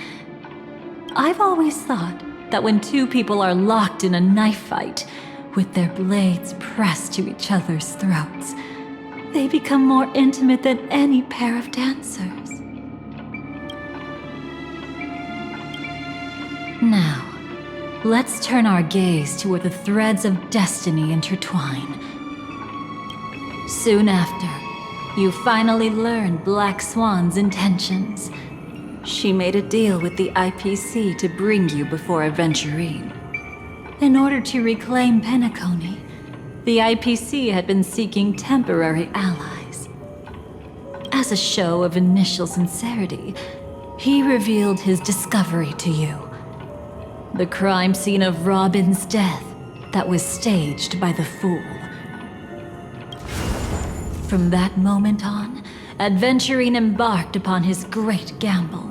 I've always thought that when two people are locked in a knife fight, with their blades pressed to each other's throats, they become more intimate than any pair of dancers. Now, let's turn our gaze to where the threads of destiny intertwine. Soon after, you finally learn Black Swan's intentions. She made a deal with the IPC to bring you before Aventurine. In order to reclaim Penacony, the IPC had been seeking temporary allies. As a show of initial sincerity, he revealed his discovery to you. The crime scene of Robin's death that was staged by the Fool. From that moment on, Aventurine embarked upon his great gamble.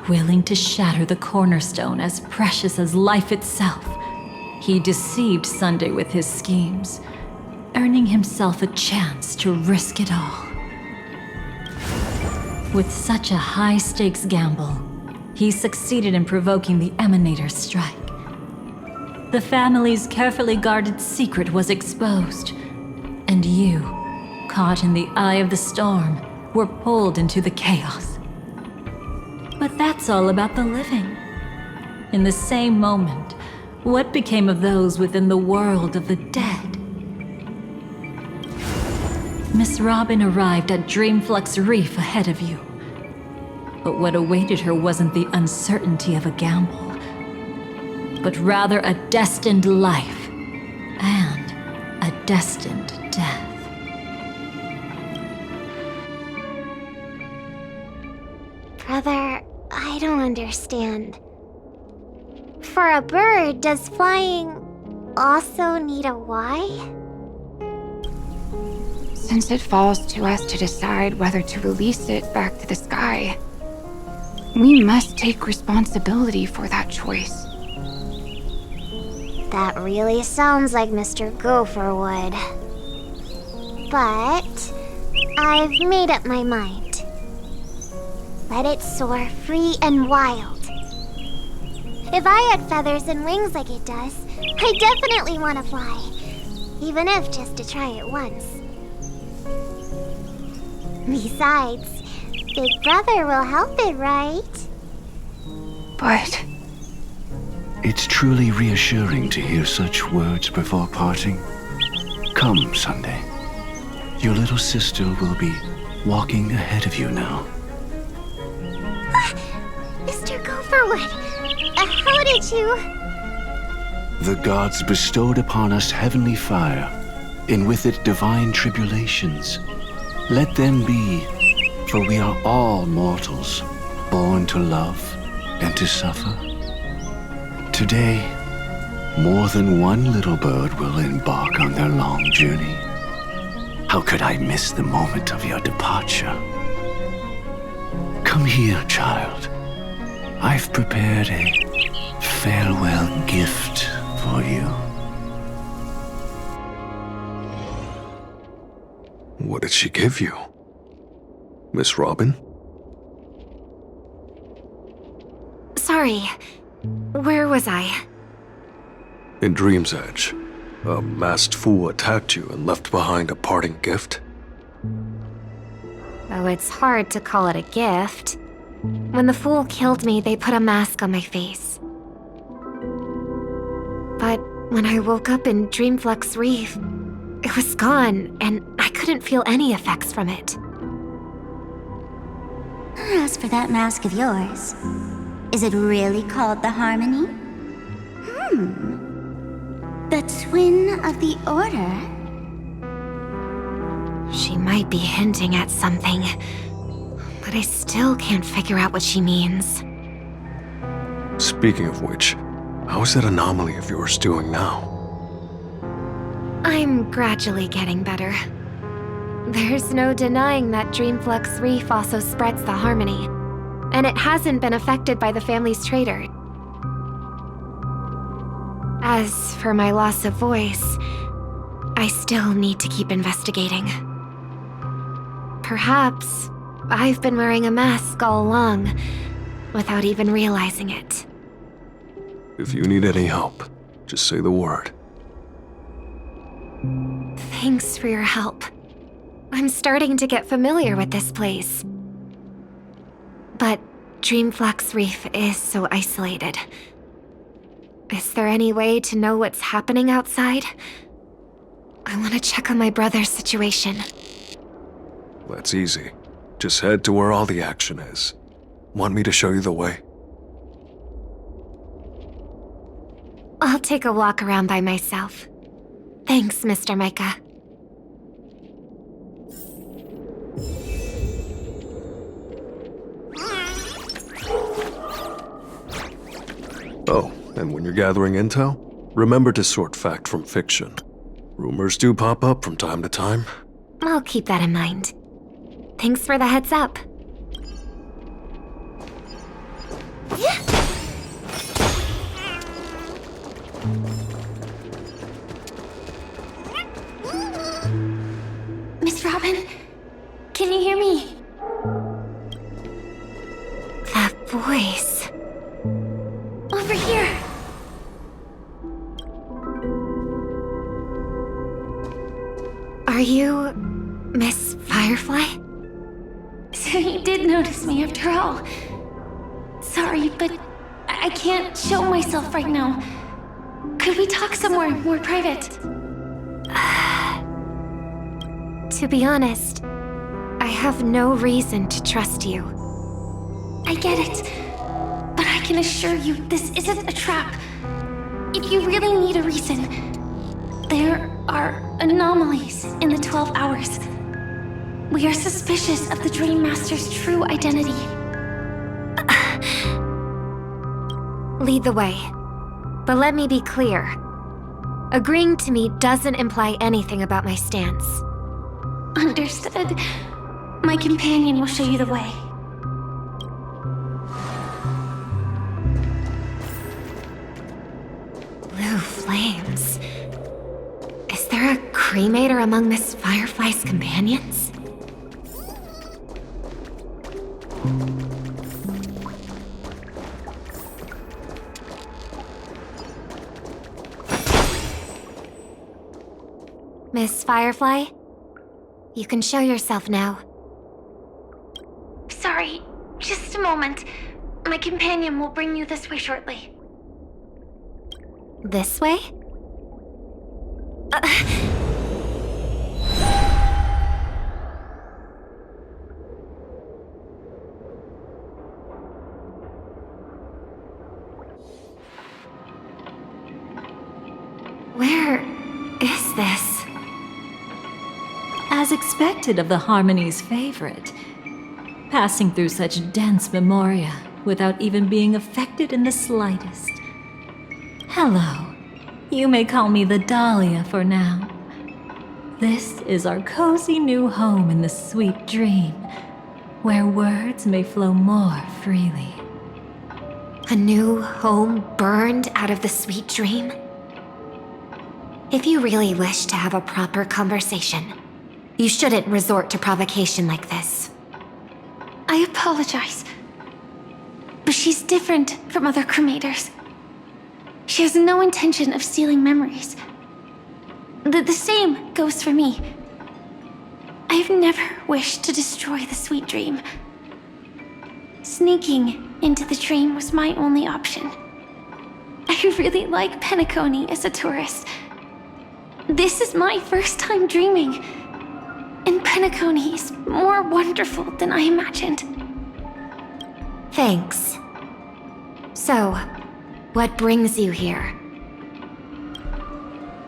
Willing to shatter the cornerstone as precious as life itself, he deceived Sunday with his schemes, earning himself a chance to risk it all. With such a high-stakes gamble, he succeeded in provoking the Emanator's strike. The family's carefully guarded secret was exposed, and you, caught in the eye of the storm, were pulled into the chaos. But that's all about the living. In the same moment, what became of those within the world of the dead? Miss Robin arrived at Dreamflux Reef ahead of you. But what awaited her wasn't the uncertainty of a gamble, but rather a destined life and a destined death. Brother, I don't understand. For a bird, does flying also need a why? Since it falls to us to decide whether to release it back to the sky, we must take responsibility for that choice. That really sounds like Mr. Gopher would. But I've made up my mind. Let it soar free and wild. If I had feathers and wings like it does, I definitely want to fly. Even if just to try it once. Besides, Big Brother will help it, right? But It's truly reassuring to hear such words before parting. Come, Sunday. Your little sister will be walking ahead of you now. Mr. Gopherwood, how did you... The gods bestowed upon us heavenly fire, and with it divine tribulations. Let them be, for we are all mortals, born to love and to suffer. Today, more than one little bird will embark on their long journey. How could I miss the moment of your departure? Come here, child. I've prepared a farewell gift for you. What did she give you? Miss Robin? Sorry. Where was I? In Dream's Edge, a masked fool attacked you and left behind a parting gift. Oh, it's hard to call it a gift. When the fool killed me, they put a mask on my face. But when I woke up in Dreamflux Reef, it was gone, and I couldn't feel any effects from it. As for that mask of yours, is it really called the Harmony? The Twin of the Order? She might be hinting at something, but I still can't figure out what she means. Speaking of which, how is that anomaly of yours doing now? I'm gradually getting better. There's no denying that Dreamflux Reef also spreads the Harmony, and it hasn't been affected by the family's traitor. As for my loss of voice, I still need to keep investigating. Perhaps I've been wearing a mask all along, without even realizing it. If you need any help, just say the word. Thanks for your help. I'm starting to get familiar with this place. But Dreamflux Reef is so isolated. Is there any way to know what's happening outside? I want to check on my brother's situation. That's easy. Just head to where all the action is. Want me to show you the way? I'll take a walk around by myself. Thanks, Mr. Micah. Oh, and when you're gathering intel, remember to sort fact from fiction. Rumors do pop up from time to time. I'll keep that in mind. Thanks for the heads up. Miss Robin, can you hear me? That voice. Over here. Are you Miss Firefly? So you did notice me after all. Sorry, but I can't show myself right now. Could we talk somewhere more private? To be honest, I have no reason to trust you. I get it, but I can assure you this isn't a trap. If you really need a reason, there are anomalies in the 12 hours. We are suspicious of the Dream Master's true identity. Lead the way. But let me be clear. Agreeing to me doesn't imply anything about my stance. Understood. My companion will show you the way. Blue flames. Is there a cremator among Miss Firefly's companions? Miss Firefly? You can show yourself now. Sorry, just a moment. My companion will bring you this way shortly. This way? Where is this? As expected of the Harmony's favorite, passing through such dense memoria without even being affected in the slightest. Hello. You may call me the Dahlia for now. This is our cozy new home in the sweet dream, where words may flow more freely. A new home burned out of the sweet dream? If you really wish to have a proper conversation, you shouldn't resort to provocation like this. I apologize, but she's different from other cremators. She has no intention of stealing memories. The same goes for me. I have never wished to destroy the sweet dream. Sneaking into the dream was my only option. I really like Penacony as a tourist. This is my first time dreaming, and Penacony is more wonderful than I imagined. Thanks. So, what brings you here?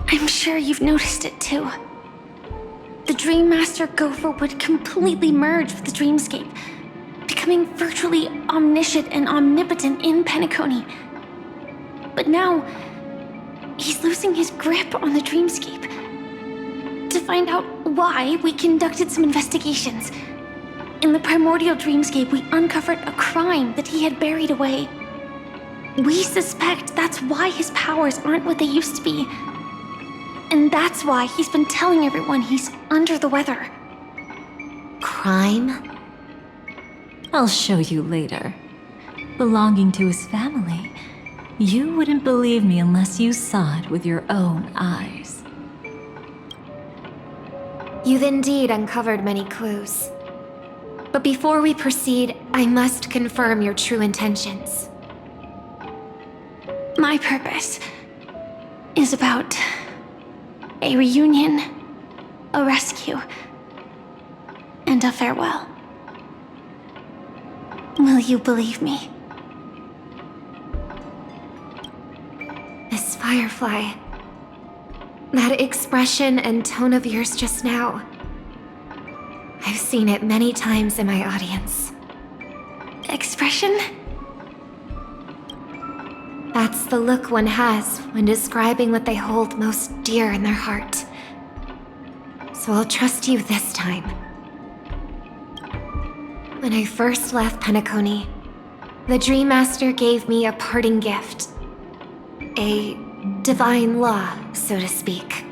I'm sure you've noticed it too. The Dream Master Gopher would completely merge with the dreamscape, becoming virtually omniscient and omnipotent in Penacony. But now, he's losing his grip on the dreamscape. To find out why, we conducted some investigations. In the primordial dreamscape, we uncovered a crime that he had buried away. We suspect that's why his powers aren't what they used to be. And that's why he's been telling everyone he's under the weather. Crime? I'll show you later. Belonging to his family, you wouldn't believe me unless you saw it with your own eyes. You've indeed uncovered many clues. But before we proceed, I must confirm your true intentions. My purpose is about a reunion, a rescue, and a farewell. Will you believe me? Miss Firefly, that expression and tone of yours just now, I've seen it many times in my audience. Expression? That's the look one has when describing what they hold most dear in their heart. So I'll trust you this time. When I first left Penacony, the Dream Master gave me a parting gift. A divine law, so to speak.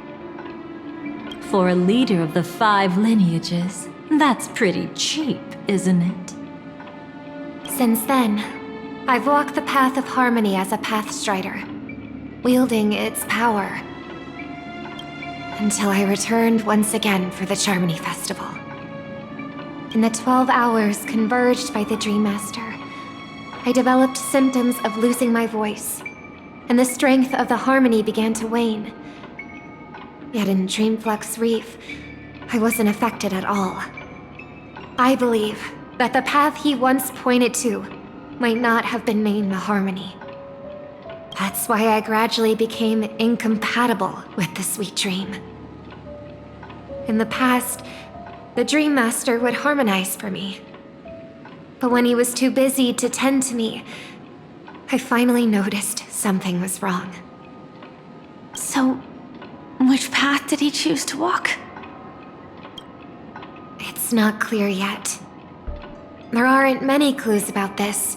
For a leader of the 5 lineages, that's pretty cheap, isn't it? Since then, I've walked the path of harmony as a Pathstrider, wielding its power. Until I returned once again for the Charmony Festival. In the 12 hours converged by the Dream Master, I developed symptoms of losing my voice, and the strength of the harmony began to wane. Yet in Dreamflux Reef, I wasn't affected at all. I believe that the path he once pointed to might not have been named the Harmony. That's why I gradually became incompatible with the sweet dream. In the past, the Dream Master would harmonize for me. But when he was too busy to tend to me, I finally noticed something was wrong. So, which path did he choose to walk? It's not clear yet. There aren't many clues about this,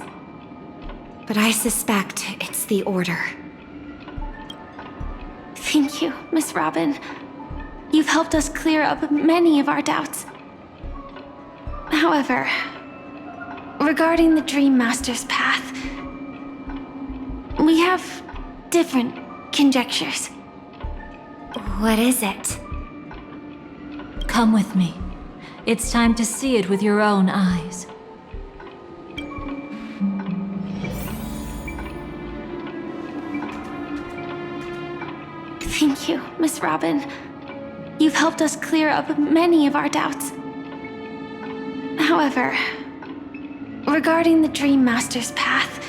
but I suspect it's the Order. Thank you, Miss Robin. You've helped us clear up many of our doubts. However, regarding the Dream Master's path, we have different conjectures. What is it? Come with me. It's time to see it with your own eyes. Thank you, Miss Robin. You've helped us clear up many of our doubts. However, regarding the Dream Master's path,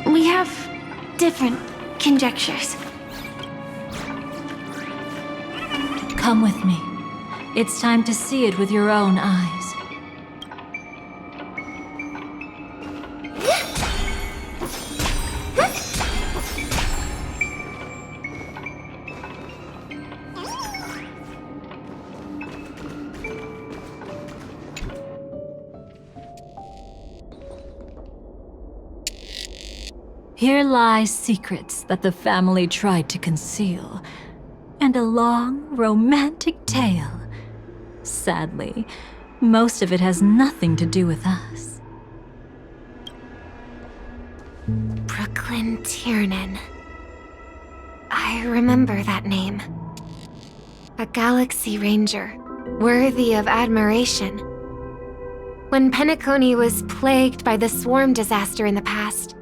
we have different conjectures. Come with me. It's time to see it with your own eyes. Here lie secrets that the family tried to conceal, and a long, romantic tale. Sadly, most of it has nothing to do with us. Brooklyn Tiernan. I remember that name. A Galaxy Ranger, worthy of admiration. When Penacony was plagued by the swarm disaster in the past,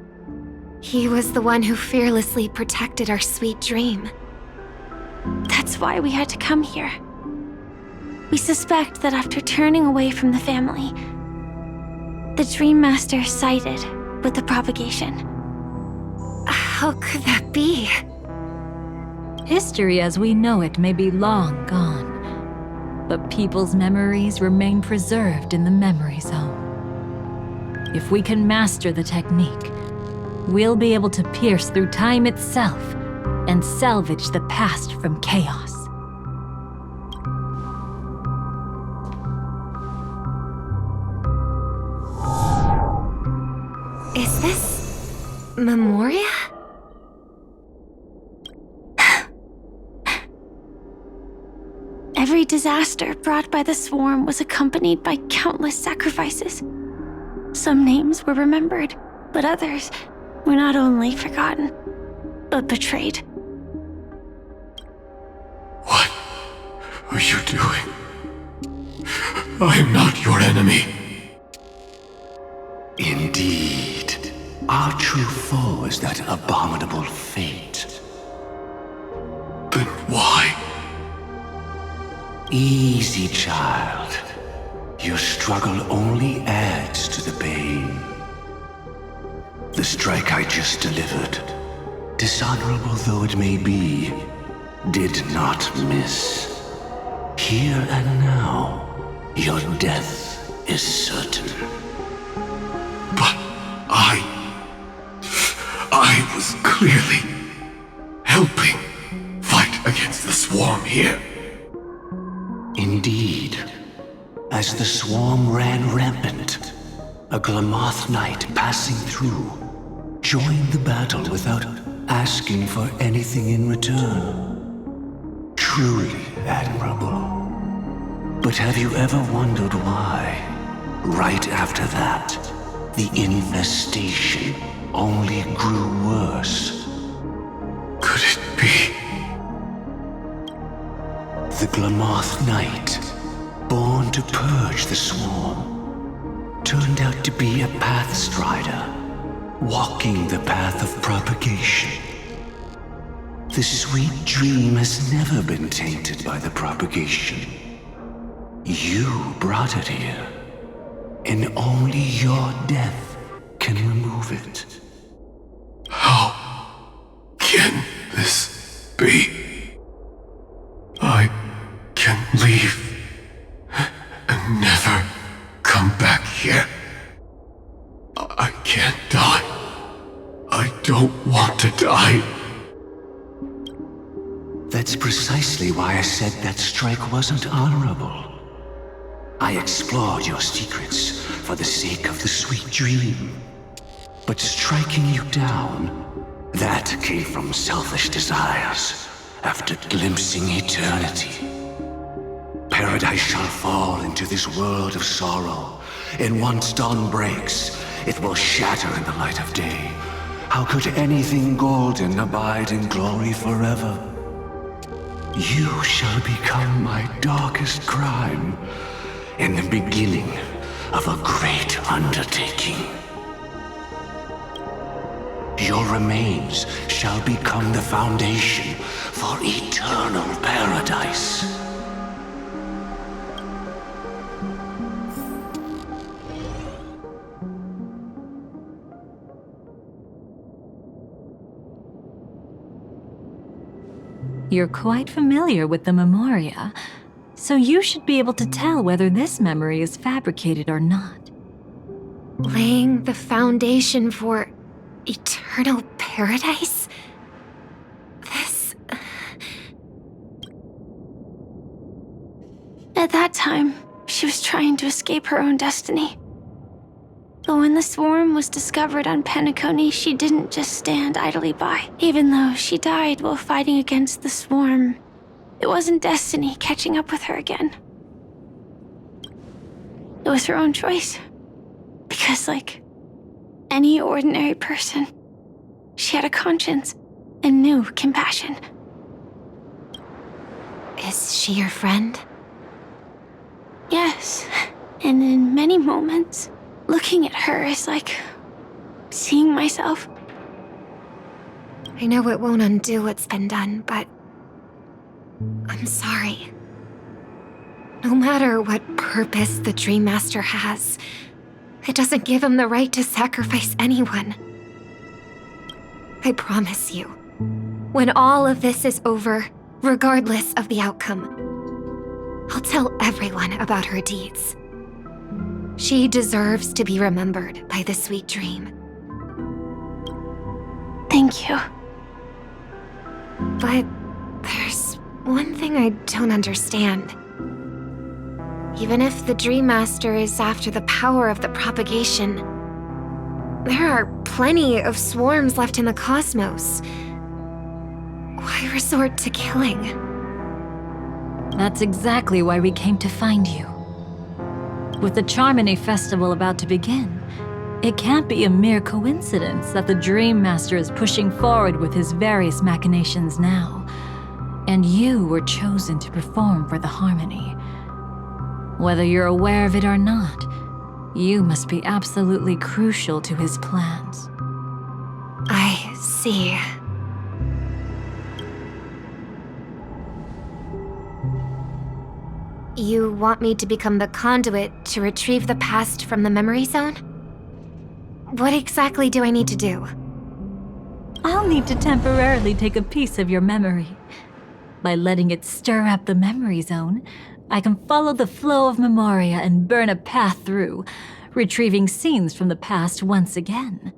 he was the one who fearlessly protected our sweet dream. That's why we had to come here. We suspect that after turning away from the family, the Dream Master sided with the propagation. How could that be? History as we know it may be long gone, but people's memories remain preserved in the memory zone. If we can master the technique, we'll be able to pierce through time itself and salvage the past from chaos. Is this Memoria? Every disaster brought by the swarm was accompanied by countless sacrifices. Some names were remembered, but others were not only forgotten, but betrayed. What are you doing? I am not your enemy. Indeed, our true foe is that abominable fate. Then why? Easy, child. Your struggle only adds to the pain. The strike I just delivered, dishonorable though it may be, did not miss. Here and now, your death is certain. But I was clearly helping fight against the swarm here. Indeed, as the swarm ran rampant, a Glamoth knight passing through joined the battle without asking for anything in return. Truly admirable. But have you ever wondered why, right after that, the infestation only grew worse? Could it be? The Glamoth Knight, born to purge the swarm, turned out to be a Pathstrider, walking the path of propagation. The sweet dream has never been tainted by the propagation. You brought it here, and only your death can remove it. How can this be? I can leave and never come back here. I can't die. I don't want to die. That's precisely why I said that strike wasn't honorable. I explored your secrets for the sake of the sweet dream. But striking you down, that came from selfish desires after glimpsing eternity. Paradise shall fall into this world of sorrow, and once dawn breaks, it will shatter in the light of day. How could anything golden abide in glory forever? You shall become my darkest crime and the beginning of a great undertaking. Your remains shall become the foundation for eternal paradise. You're quite familiar with the Memoria, so you should be able to tell whether this memory is fabricated or not. Laying the foundation for eternal paradise? This... At that time, she was trying to escape her own destiny. But when the swarm was discovered on Penacony, she didn't just stand idly by. Even though she died while fighting against the swarm, it wasn't destiny catching up with her again. It was her own choice. Because like any ordinary person, she had a conscience and knew compassion. Is she your friend? Yes, and in many moments, looking at her is like seeing myself. I know it won't undo what's been done, but I'm sorry. No matter what purpose the Dream Master has, it doesn't give him the right to sacrifice anyone. I promise you, when all of this is over, regardless of the outcome, I'll tell everyone about her deeds. She deserves to be remembered by the sweet dream. Thank you. But there's one thing I don't understand. Even if the Dream Master is after the power of the propagation, there are plenty of swarms left in the cosmos. Why resort to killing? That's exactly why we came to find you. With the Charmony Festival about to begin, it can't be a mere coincidence that the Dream Master is pushing forward with his various machinations now. And you were chosen to perform for the Harmony. Whether you're aware of it or not, you must be absolutely crucial to his plans. I see. You want me to become the conduit to retrieve the past from the memory zone? What exactly do I need to do? I'll need to temporarily take a piece of your memory. By letting it stir up the memory zone, I can follow the flow of Memoria and burn a path through, retrieving scenes from the past once again.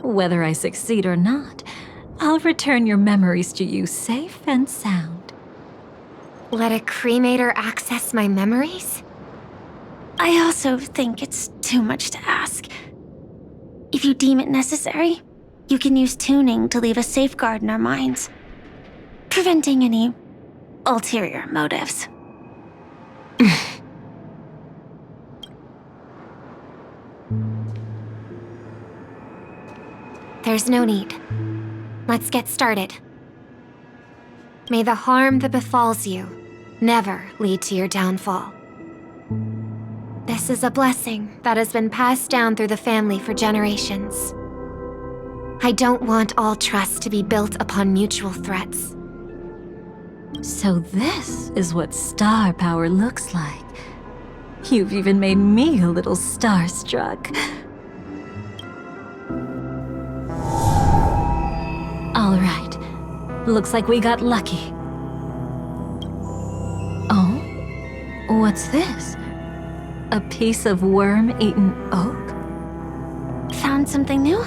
Whether I succeed or not, I'll return your memories to you safe and sound. Let a cremator access my memories? I also think it's too much to ask. If you deem it necessary, you can use tuning to leave a safeguard in our minds, preventing any ulterior motives. There's no need. Let's get started. May the harm that befalls you never lead to your downfall. This is a blessing that has been passed down through the family for generations. I don't want all trust to be built upon mutual threats. So this is what star power looks like. You've even made me a little starstruck. All right. Looks like we got lucky. Oh? What's this? A piece of worm-eaten oak? Found something new?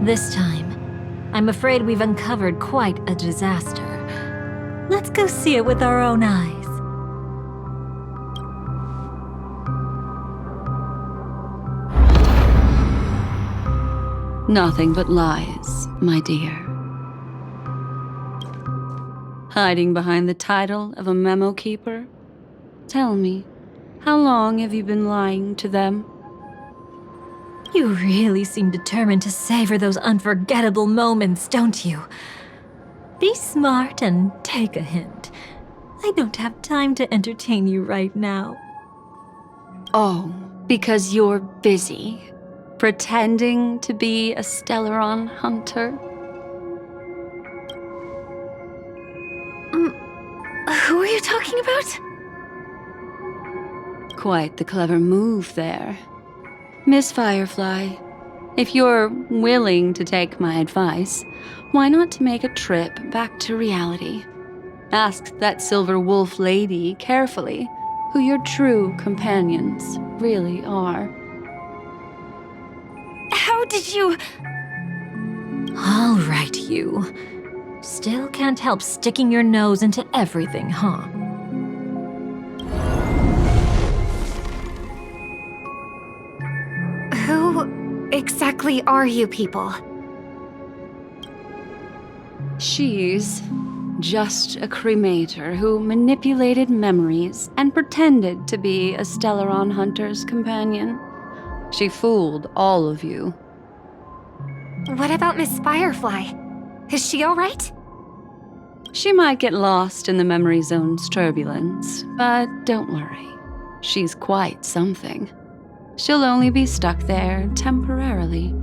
This time, I'm afraid we've uncovered quite a disaster. Let's go see it with our own eyes. Nothing but lies, my dear. Hiding behind the title of a memo keeper? Tell me, how long have you been lying to them? You really seem determined to savor those unforgettable moments, don't you? Be smart and take a hint. I don't have time to entertain you right now. Oh, because you're busy pretending to be a Stellaron hunter? Who are you talking about? Quite the clever move there. Miss Firefly, if you're willing to take my advice, why not make a trip back to reality? Ask that silver wolf lady carefully who your true companions really are. How did you... All right, you. Still can't help sticking your nose into everything, huh? Who exactly are you people? She's just a cremator who manipulated memories and pretended to be a Stellaron hunter's companion. She fooled all of you. What about Miss Firefly? Is she alright? She might get lost in the memory zone's turbulence, but don't worry. She's quite something. She'll only be stuck there temporarily.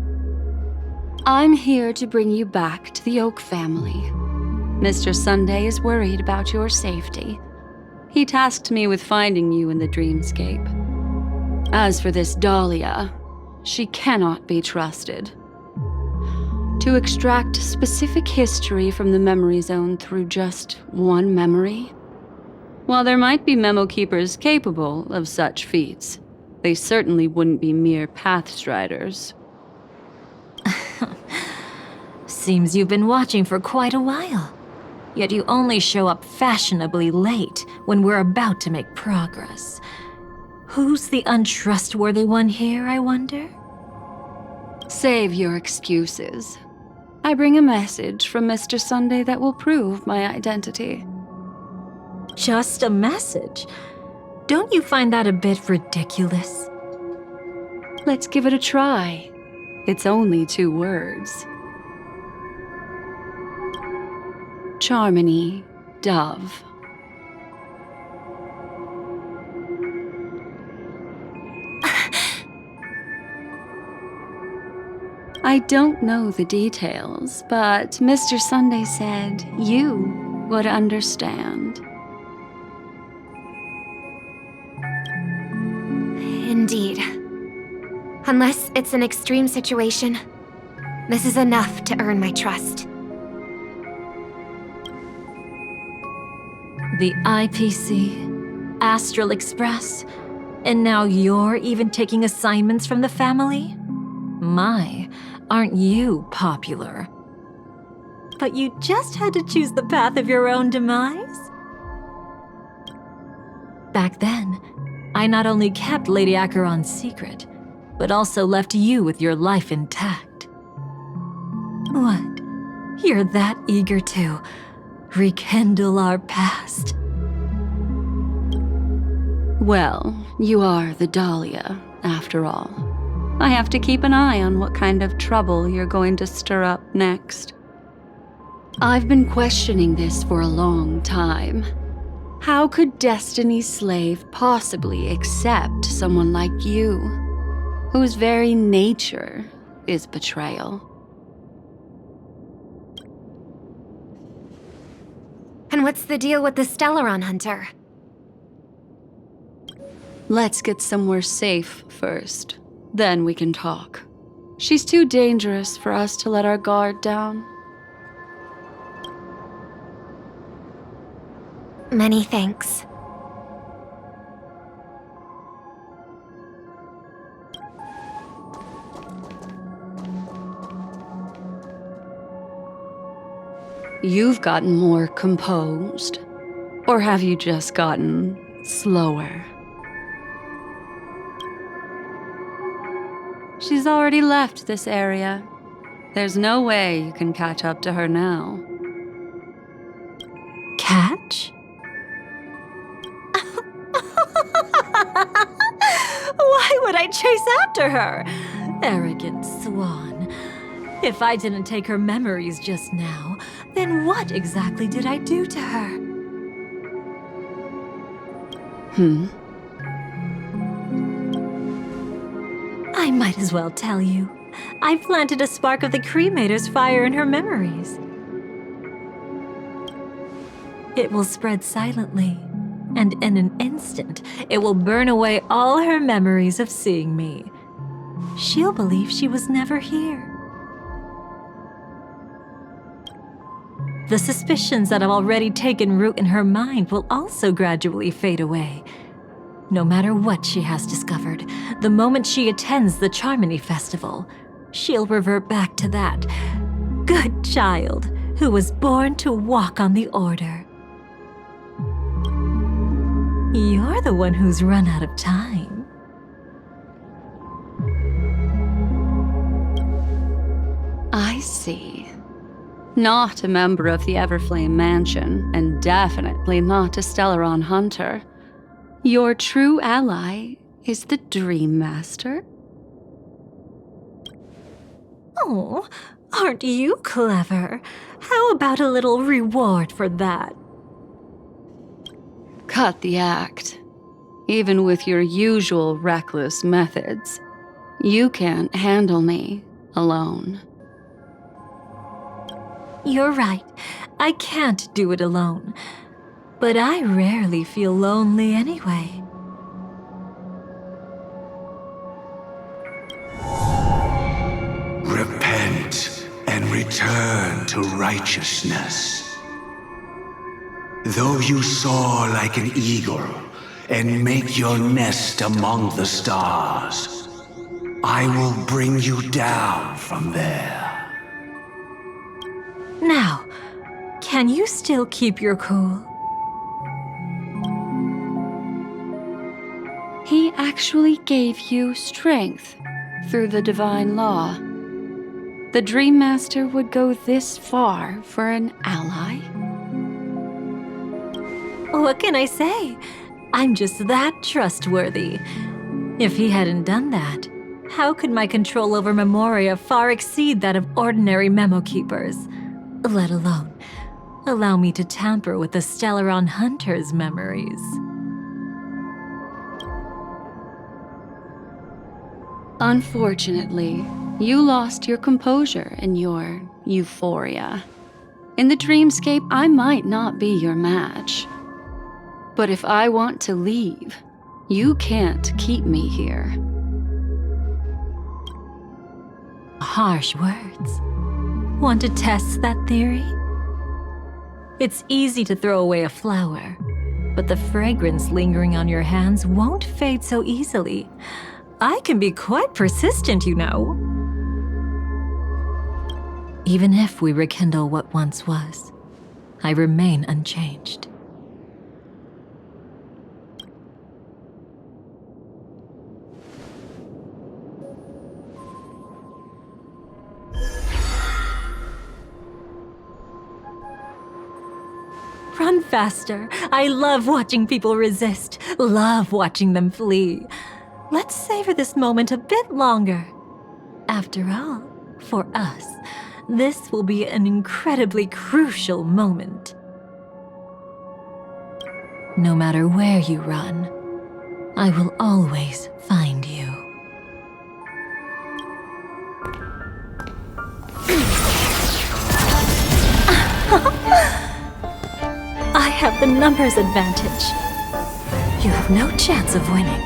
I'm here to bring you back to the Oak family. Mr. Sunday is worried about your safety. He tasked me with finding you in the dreamscape. As for this Dahlia, she cannot be trusted. To extract specific history from the memory zone through just one memory? While there might be memo keepers capable of such feats, they certainly wouldn't be mere pathstriders. Seems you've been watching for quite a while. Yet you only show up fashionably late when we're about to make progress. Who's the untrustworthy one here, I wonder? Save your excuses. I bring a message from Mr. Sunday that will prove my identity. Just a message? Don't you find that a bit ridiculous? Let's give it a try. It's only 2 words. Charmony, Dove. I don't know the details, but Mr. Sunday said you would understand. Indeed. Unless it's an extreme situation, this is enough to earn my trust. The IPC, Astral Express, and now you're even taking assignments from the family? My, aren't you popular? But you just had to choose the path of your own demise? Back then, I not only kept Lady Acheron's secret, but also left you with your life intact. What? You're that eager to rekindle our past? Well, you are the Dahlia, after all. I have to keep an eye on what kind of trouble you're going to stir up next. I've been questioning this for a long time. How could Destiny's slave possibly accept someone like you, whose very nature is betrayal? And what's the deal with the Stellaron hunter? Let's get somewhere safe first. Then we can talk. She's too dangerous for us to let our guard down. Many thanks. You've gotten more composed. Or have you just gotten slower? She's already left this area. There's no way you can catch up to her now. Catch? Why would I chase after her? Arrogant Swan. If I didn't take her memories just now, then Then what exactly did I do to her? I might as well tell you. I planted a spark of the cremator's fire in her memories. It will spread silently, and in an instant, it will burn away all her memories of seeing me. She'll believe she was never here. The suspicions that have already taken root in her mind will also gradually fade away. No matter what she has discovered, the moment she attends the Charmony Festival, she'll revert back to that good child who was born to walk on the Order. You're the one who's run out of time. I see. Not a member of the Everflame Mansion, and definitely not a Stellaron hunter. Your true ally is the Dream Master? Oh, aren't you clever? How about a little reward for that? Cut the act. Even with your usual reckless methods, you can't handle me alone. You're right. I can't do it alone. But I rarely feel lonely anyway. Repent and return to righteousness. Though you soar like an eagle and make your nest among the stars, I will bring you down from there. Now, can you still keep your cool? He actually gave you strength through the divine law. The Dream Master would go this far for an ally? What can I say? I'm just that trustworthy. If he hadn't done that, how could my control over Memoria far exceed that of ordinary memo keepers? Let alone allow me to tamper with the Stellaron Hunter's memories. Unfortunately, you lost your composure in your euphoria. In the dreamscape, I might not be your match. But if I want to leave, you can't keep me here. Harsh words. Want to test that theory? It's easy to throw away a flower, but the fragrance lingering on your hands won't fade so easily. I can be quite persistent, you know. Even if we rekindle what once was, I remain unchanged. Run faster. I love watching people resist, love watching them flee. Let's savor this moment a bit longer. After all, for us, this will be an incredibly crucial moment. No matter where you run, I will always find you. I have the numbers advantage. You have no chance of winning.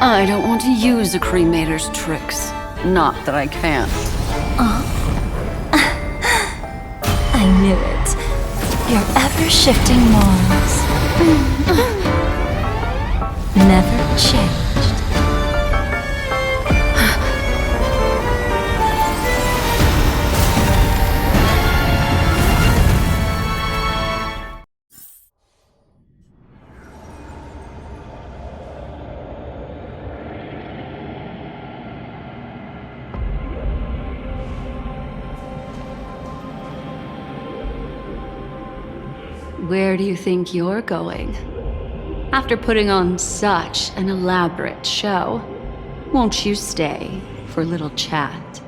I don't want to use the cremator's tricks. Not that I can't. I knew it. Your ever-shifting morals. Never changed. Where do you think you're going? After putting on such an elaborate show, won't you stay for a little chat?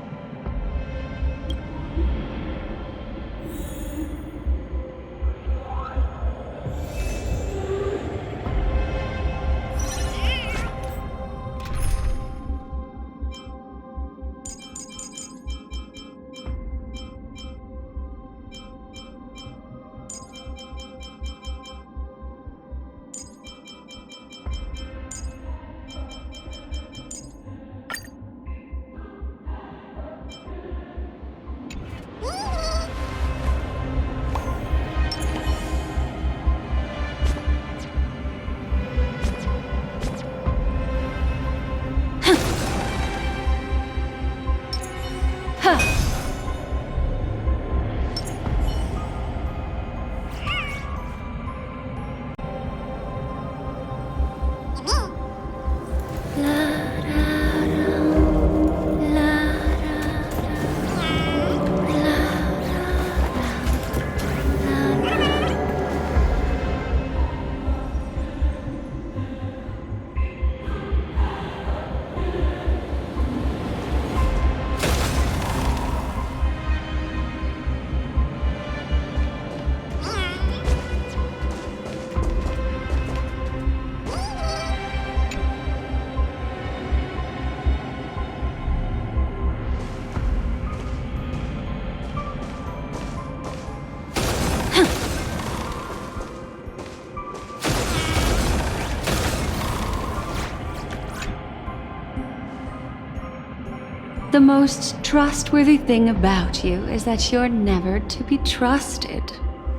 The most trustworthy thing about you is that you're never to be trusted,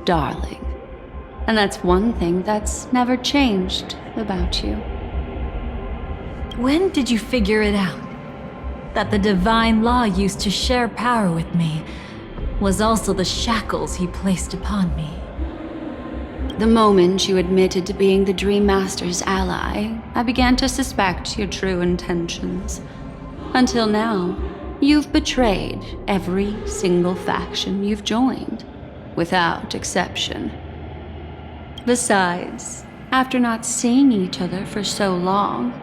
darling. And that's one thing that's never changed about you. When did you figure it out? That the divine law used to share power with me was also the shackles he placed upon me. The moment you admitted to being the Dream Master's ally, I began to suspect your true intentions. Until now, you've betrayed every single faction you've joined, without exception. Besides, after not seeing each other for so long,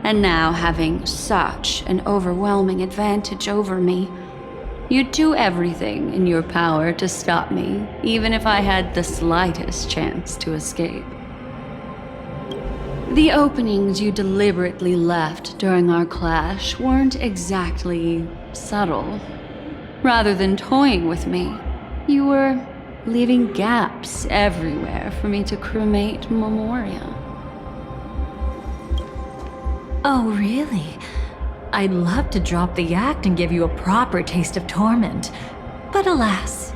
and now having such an overwhelming advantage over me, you'd do everything in your power to stop me, even if I had the slightest chance to escape. The openings you deliberately left during our clash weren't exactly subtle. Rather than toying with me, you were leaving gaps everywhere for me to cremate Memoria. Oh, really? I'd love to drop the act and give you a proper taste of torment. But alas,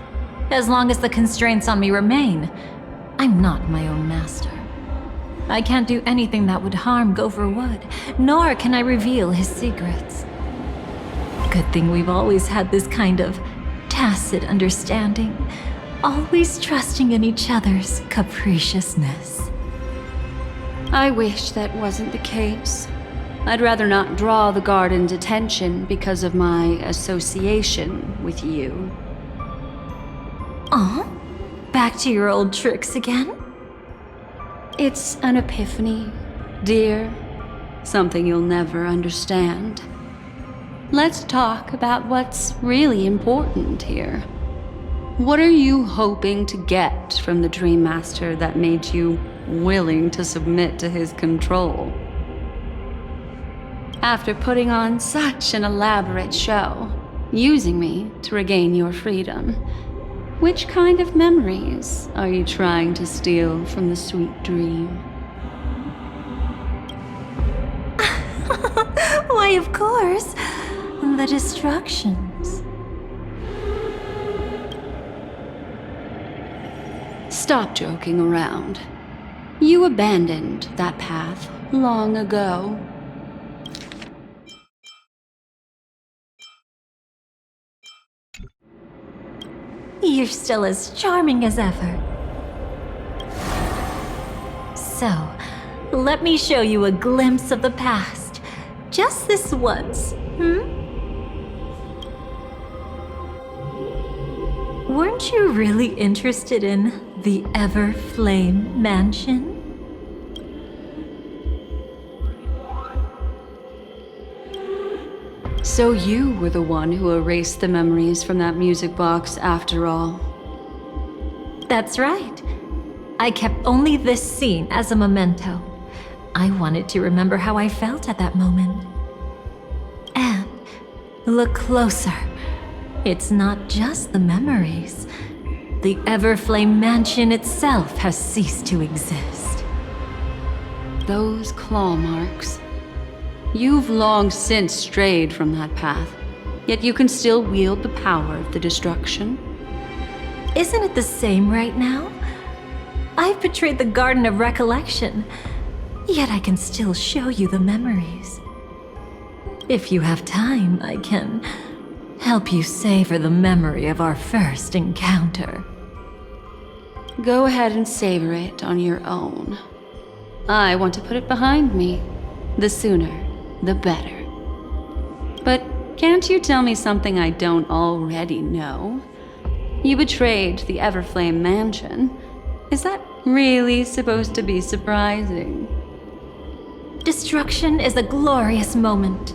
as long as the constraints on me remain, I'm not my own master. I can't do anything that would harm Gopher Wood, nor can I reveal his secrets. Good thing we've always had this kind of tacit understanding, always trusting in each other's capriciousness. I wish that wasn't the case. I'd rather not draw the Garden's attention because of my association with you. Aw? Back to your old tricks again? It's an epiphany, dear. Something you'll never understand. Let's talk about what's really important here. What are you hoping to get from the Dream Master that made you willing to submit to his control? After putting on such an elaborate show, using me to regain your freedom, which kind of memories are you trying to steal from the sweet dream? Why, of course, the destructions. Stop joking around. You abandoned that path long ago. You're still as charming as ever. So, let me show you a glimpse of the past. Just this once, Weren't you really interested in the Everflame Mansion? So you were the one who erased the memories from that music box after all. That's right. I kept only this scene as a memento. I wanted to remember how I felt at that moment. And look closer. It's not just the memories. The Everflame Mansion itself has ceased to exist. Those claw marks. You've long since strayed from that path, yet you can still wield the power of the destruction. Isn't it the same right now? I've betrayed the Garden of Recollection, yet I can still show you the memories. If you have time, I can help you savor the memory of our first encounter. Go ahead and savor it on your own. I want to put it behind me. The sooner, the better. But can't you tell me something I don't already know? You betrayed the Everflame Mansion. Is that really supposed to be surprising? Destruction is a glorious moment.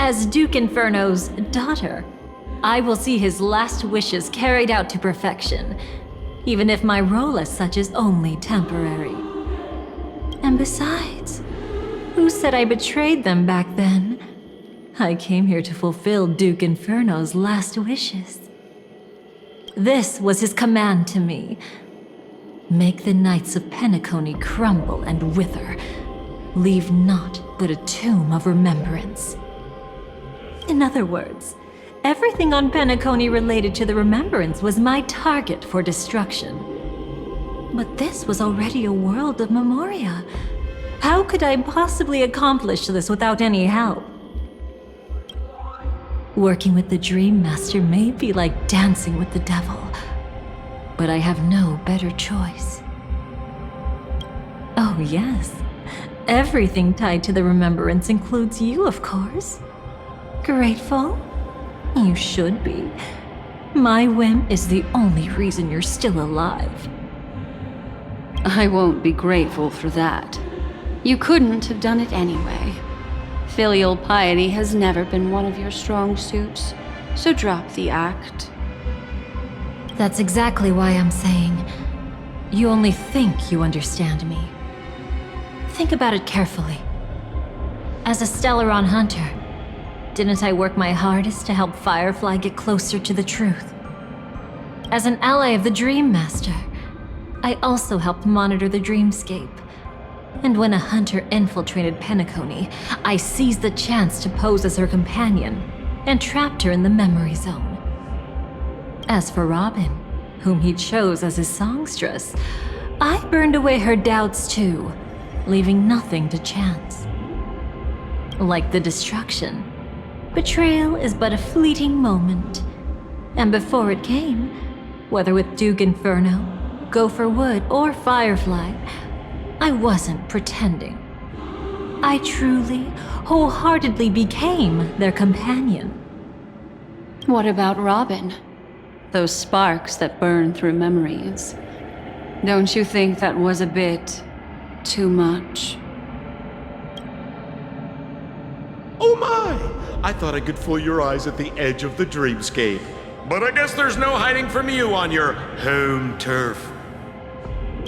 As Duke Inferno's daughter, I will see his last wishes carried out to perfection, even if my role as such is only temporary. And besides, who said I betrayed them back then? I came here to fulfill Duke Inferno's last wishes. This was his command to me. Make the Knights of Penacony crumble and wither. Leave naught but a tomb of remembrance. In other words, everything on Penacony related to the Remembrance was my target for destruction. But this was already a world of Memoria. How could I possibly accomplish this without any help? Working with the Dream Master may be like dancing with the devil, but I have no better choice. Oh yes, everything tied to the Remembrance includes you, of course. Grateful? You should be. My whim is the only reason you're still alive. I won't be grateful for that. You couldn't have done it anyway. Filial piety has never been one of your strong suits, so drop the act. That's exactly why I'm saying, you only think you understand me. Think about it carefully. As a Stellaron hunter, didn't I work my hardest to help Firefly get closer to the truth? As an ally of the Dream Master, I also helped monitor the dreamscape. And when a hunter infiltrated Penacony, I seized the chance to pose as her companion and trapped her in the memory zone. As for Robin, whom he chose as his songstress, I burned away her doubts too, leaving nothing to chance. Like the destruction, betrayal is but a fleeting moment. And before it came, whether with Duke Inferno, Gopher Wood, or Firefly, I wasn't pretending. I truly, wholeheartedly became their companion. What about Robin? Those sparks that burn through memories. Don't you think that was a bit too much? Oh my! I thought I could fool your eyes at the edge of the dreamscape. But I guess there's no hiding from you on your home turf.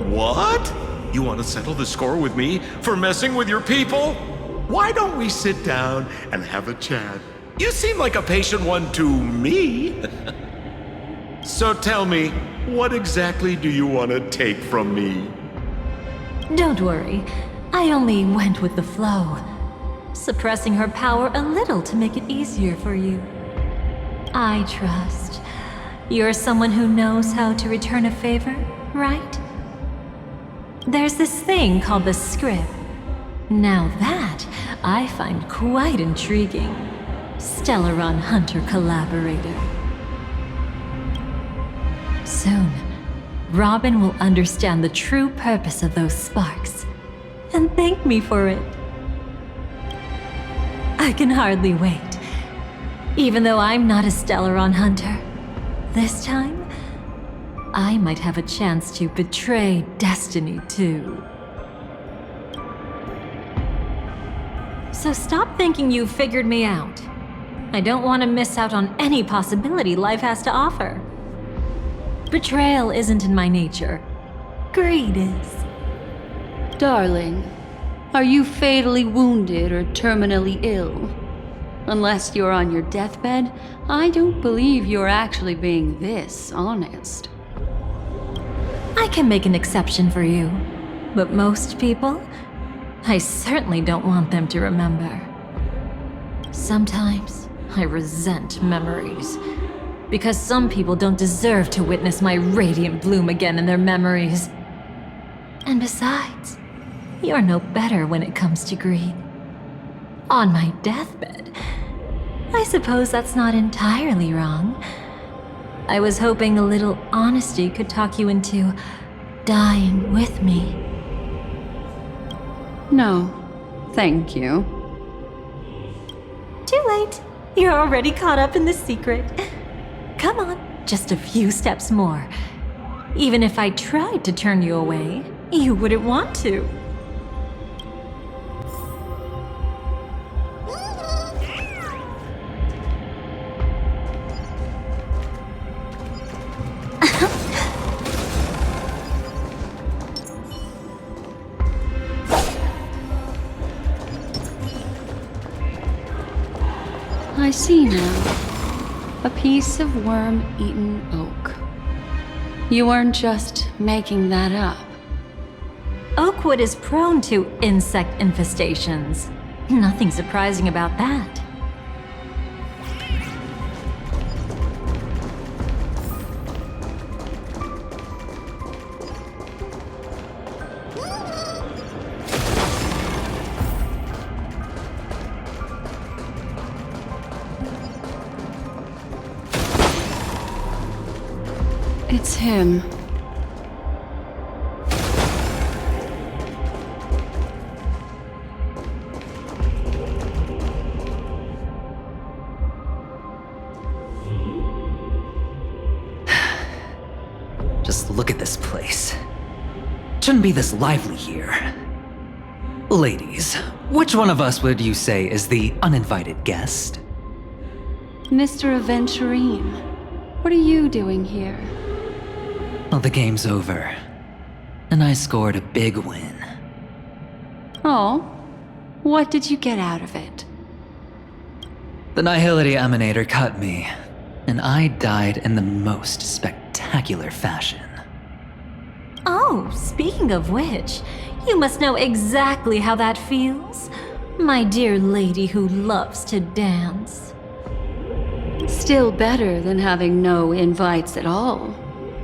What? You want to settle the score with me for messing with your people? Why don't we sit down and have a chat? You seem like a patient one to me. So tell me, what exactly do you want to take from me? Don't worry, I only went with the flow, suppressing her power a little to make it easier for you. I trust. You're someone who knows how to return a favor, right? There's this thing called the script. Now that I find quite intriguing. Stellaron Hunter collaborator. Soon, Robin will understand the true purpose of those sparks and thank me for it. I can hardly wait. Even though I'm not a Stellaron hunter, this time, I might have a chance to betray destiny too. So stop thinking you've figured me out. I don't want to miss out on any possibility life has to offer. Betrayal isn't in my nature. Greed is. Darling, are you fatally wounded or terminally ill? Unless you're on your deathbed, I don't believe you're actually being this honest. I can make an exception for you, but most people, I certainly don't want them to remember. Sometimes, I resent memories, because some people don't deserve to witness my radiant bloom again in their memories. And besides, you're no better when it comes to greed. On my deathbed, I suppose that's not entirely wrong. I was hoping a little honesty could talk you into dying with me. No, thank you. Too late. You're already caught up in the secret. Come on, just a few steps more. Even if I tried to turn you away, you wouldn't want to. I see now. A piece of worm-eaten oak. You weren't just making that up. Oakwood is prone to insect infestations. Nothing surprising about that. It's him. Just look at this place. Shouldn't be this lively here. Ladies, which one of us would you say is the uninvited guest? Mr. Aventurine, what are you doing here? Well, the game's over. And I scored a big win. Oh, what did you get out of it? The Nihility Emanator cut me, and I died in the most spectacular fashion. Oh, speaking of which, you must know exactly how that feels. My dear lady who loves to dance. Still better than having no invites at all,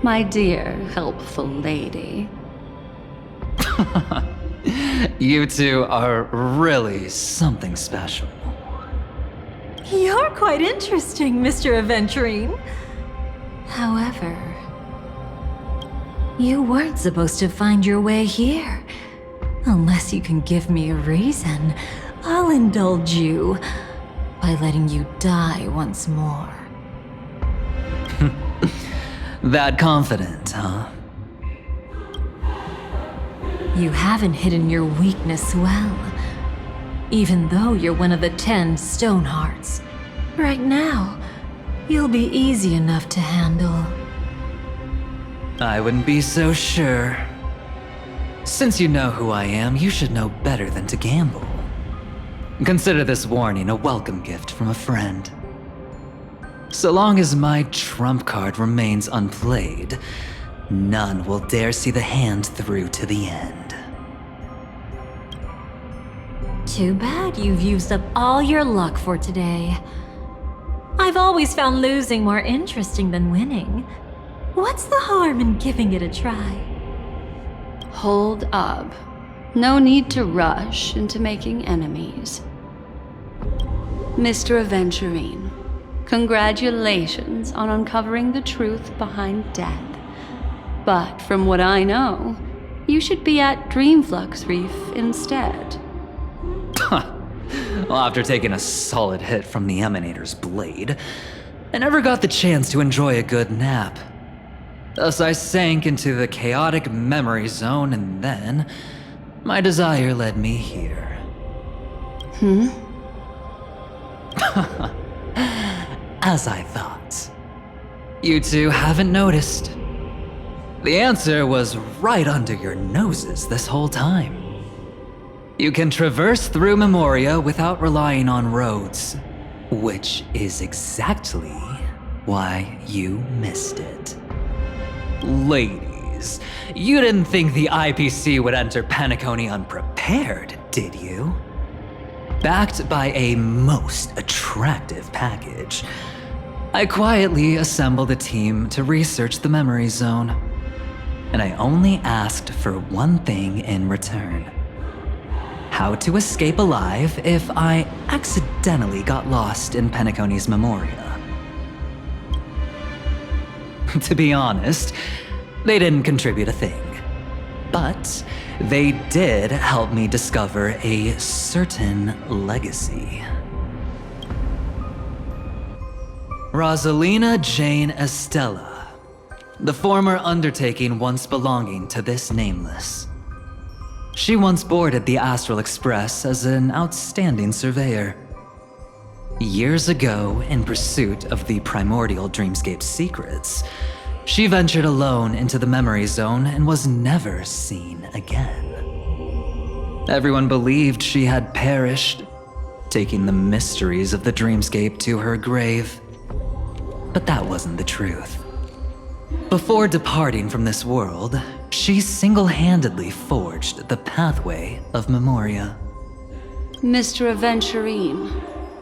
my dear helpful lady. You two are really something special. You're quite interesting, Mr. Aventurine. However, you weren't supposed to find your way here. Unless you can give me a reason, I'll indulge you by letting you die once more. That confident, huh? You haven't hidden your weakness well. Even though you're one of the 10 Stonehearts. Right now, you'll be easy enough to handle. I wouldn't be so sure. Since you know who I am, you should know better than to gamble. Consider this warning a welcome gift from a friend. So long as my trump card remains unplayed, none will dare see the hand through to the end. Too bad you've used up all your luck for today. I've always found losing more interesting than winning. What's the harm in giving it a try? Hold up. No need to rush into making enemies. Mr. Aventurine, congratulations on uncovering the truth behind death. But from what I know, you should be at Dreamflux Reef instead. Well, after taking a solid hit from the Emanator's blade, I never got the chance to enjoy a good nap. Thus I sank into the chaotic memory zone, and then my desire led me here. As I thought. You two haven't noticed. The answer was right under your noses this whole time. You can traverse through Memoria without relying on roads, which is exactly why you missed it. Ladies, you didn't think the IPC would enter Penacony unprepared, did you? Backed by a most attractive package, I quietly assembled a team to research the memory zone. And I only asked for one thing in return. How to escape alive if I accidentally got lost in Penacony's Memoria. To be honest, they didn't contribute a thing. But they did help me discover a certain legacy. Rosalina Jane Estella, the former undertaking once belonging to this nameless. She once boarded the Astral Express as an outstanding surveyor. Years ago, in pursuit of the primordial dreamscape secrets, she ventured alone into the memory zone and was never seen again. Everyone believed she had perished, taking the mysteries of the dreamscape to her grave. But that wasn't the truth. Before departing from this world, she single-handedly forged the pathway of Memoria. Mr. Aventurine,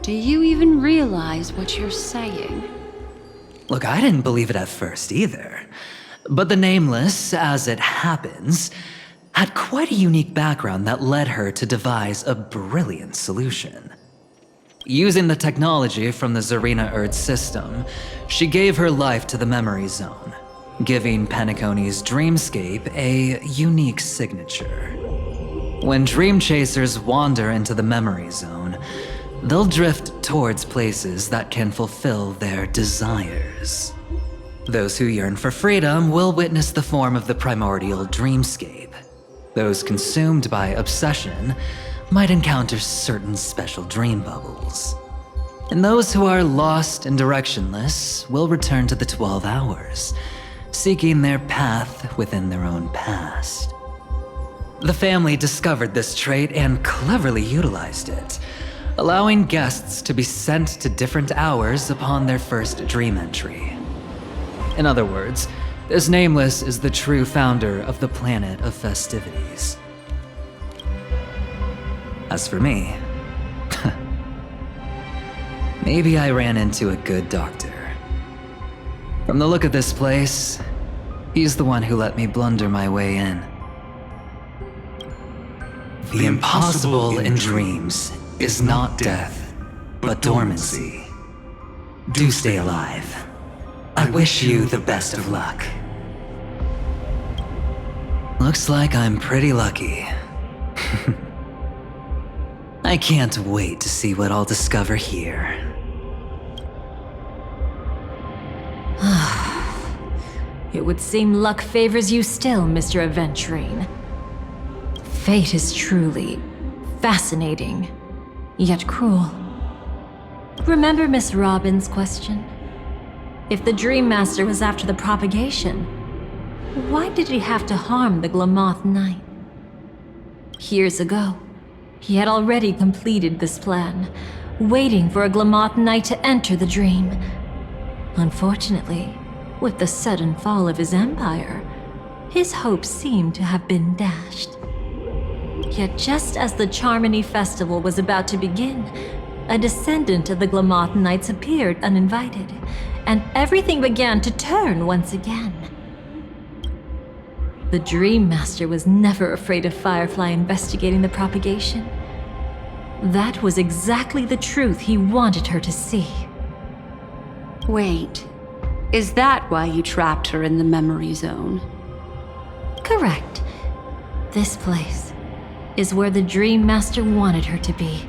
do you even realize what you're saying? Look, I didn't believe it at first either. But the Nameless, as it happens, had quite a unique background that led her to devise a brilliant solution. Using the technology from the Zarina Erd system, she gave her life to the memory zone, giving Penacony's dreamscape a unique signature. When dream chasers wander into the memory zone, they'll drift towards places that can fulfill their desires. Those who yearn for freedom will witness the form of the primordial dreamscape. Those consumed by obsession might encounter certain special dream bubbles. And those who are lost and directionless will return to the 12 hours, seeking their path within their own past. The family discovered this trait and cleverly utilized it, allowing guests to be sent to different hours upon their first dream entry. In other words, this Nameless is the true founder of the planet of festivities. As for me, maybe I ran into a good doctor. From the look of this place, he's the one who let me blunder my way in. The impossible in dreams is not death, but dormancy. Do stay alive. I wish you the best of luck. Looks like I'm pretty lucky. I can't wait to see what I'll discover here. It would seem luck favors you still, Mr. Aventurine. Fate is truly fascinating, yet cruel. Remember Miss Robin's question? If the Dream Master was after the propagation, why did he have to harm the Glamoth Knight? Years ago, he had already completed this plan, waiting for a Glamoth Knight to enter the dream. Unfortunately, with the sudden fall of his empire, his hopes seemed to have been dashed. Yet just as the Charmony Festival was about to begin, a descendant of the Glamoth Knights appeared uninvited, and everything began to turn once again. The Dream Master was never afraid of Firefly investigating the propagation. That was exactly the truth he wanted her to see. Wait, is that why you trapped her in the memory zone? Correct. This place is where the Dream Master wanted her to be.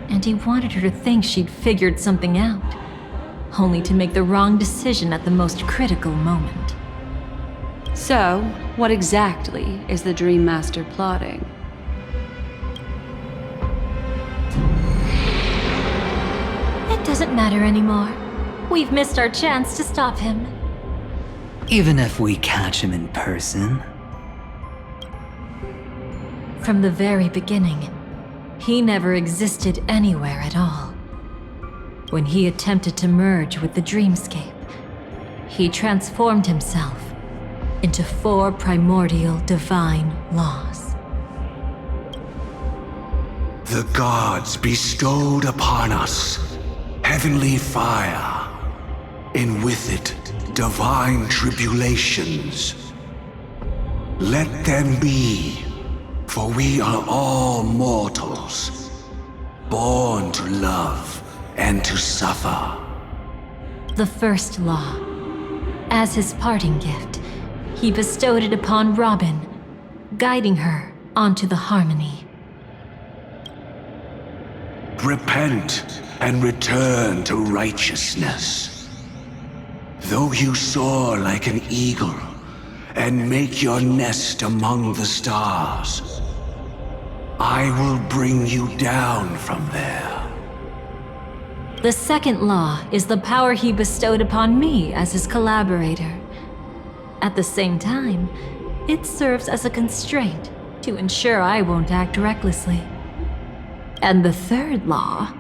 And he wanted her to think she'd figured something out, only to make the wrong decision at the most critical moment. So, what exactly is the Dream Master plotting? It doesn't matter anymore. We've missed our chance to stop him. Even if we catch him in person? From the very beginning, he never existed anywhere at all. When he attempted to merge with the dreamscape, he transformed himself into 4 primordial divine laws. The gods bestowed upon us heavenly fire, and with it divine tribulations. Let them be, for we are all mortals, born to love and to suffer. The first law. As his parting gift, he bestowed it upon Robin, guiding her onto the harmony. Repent and return to righteousness. Though you soar like an eagle and make your nest among the stars, I will bring you down from there. The second law is the power he bestowed upon me as his collaborator. At the same time, it serves as a constraint to ensure I won't act recklessly. And the third law...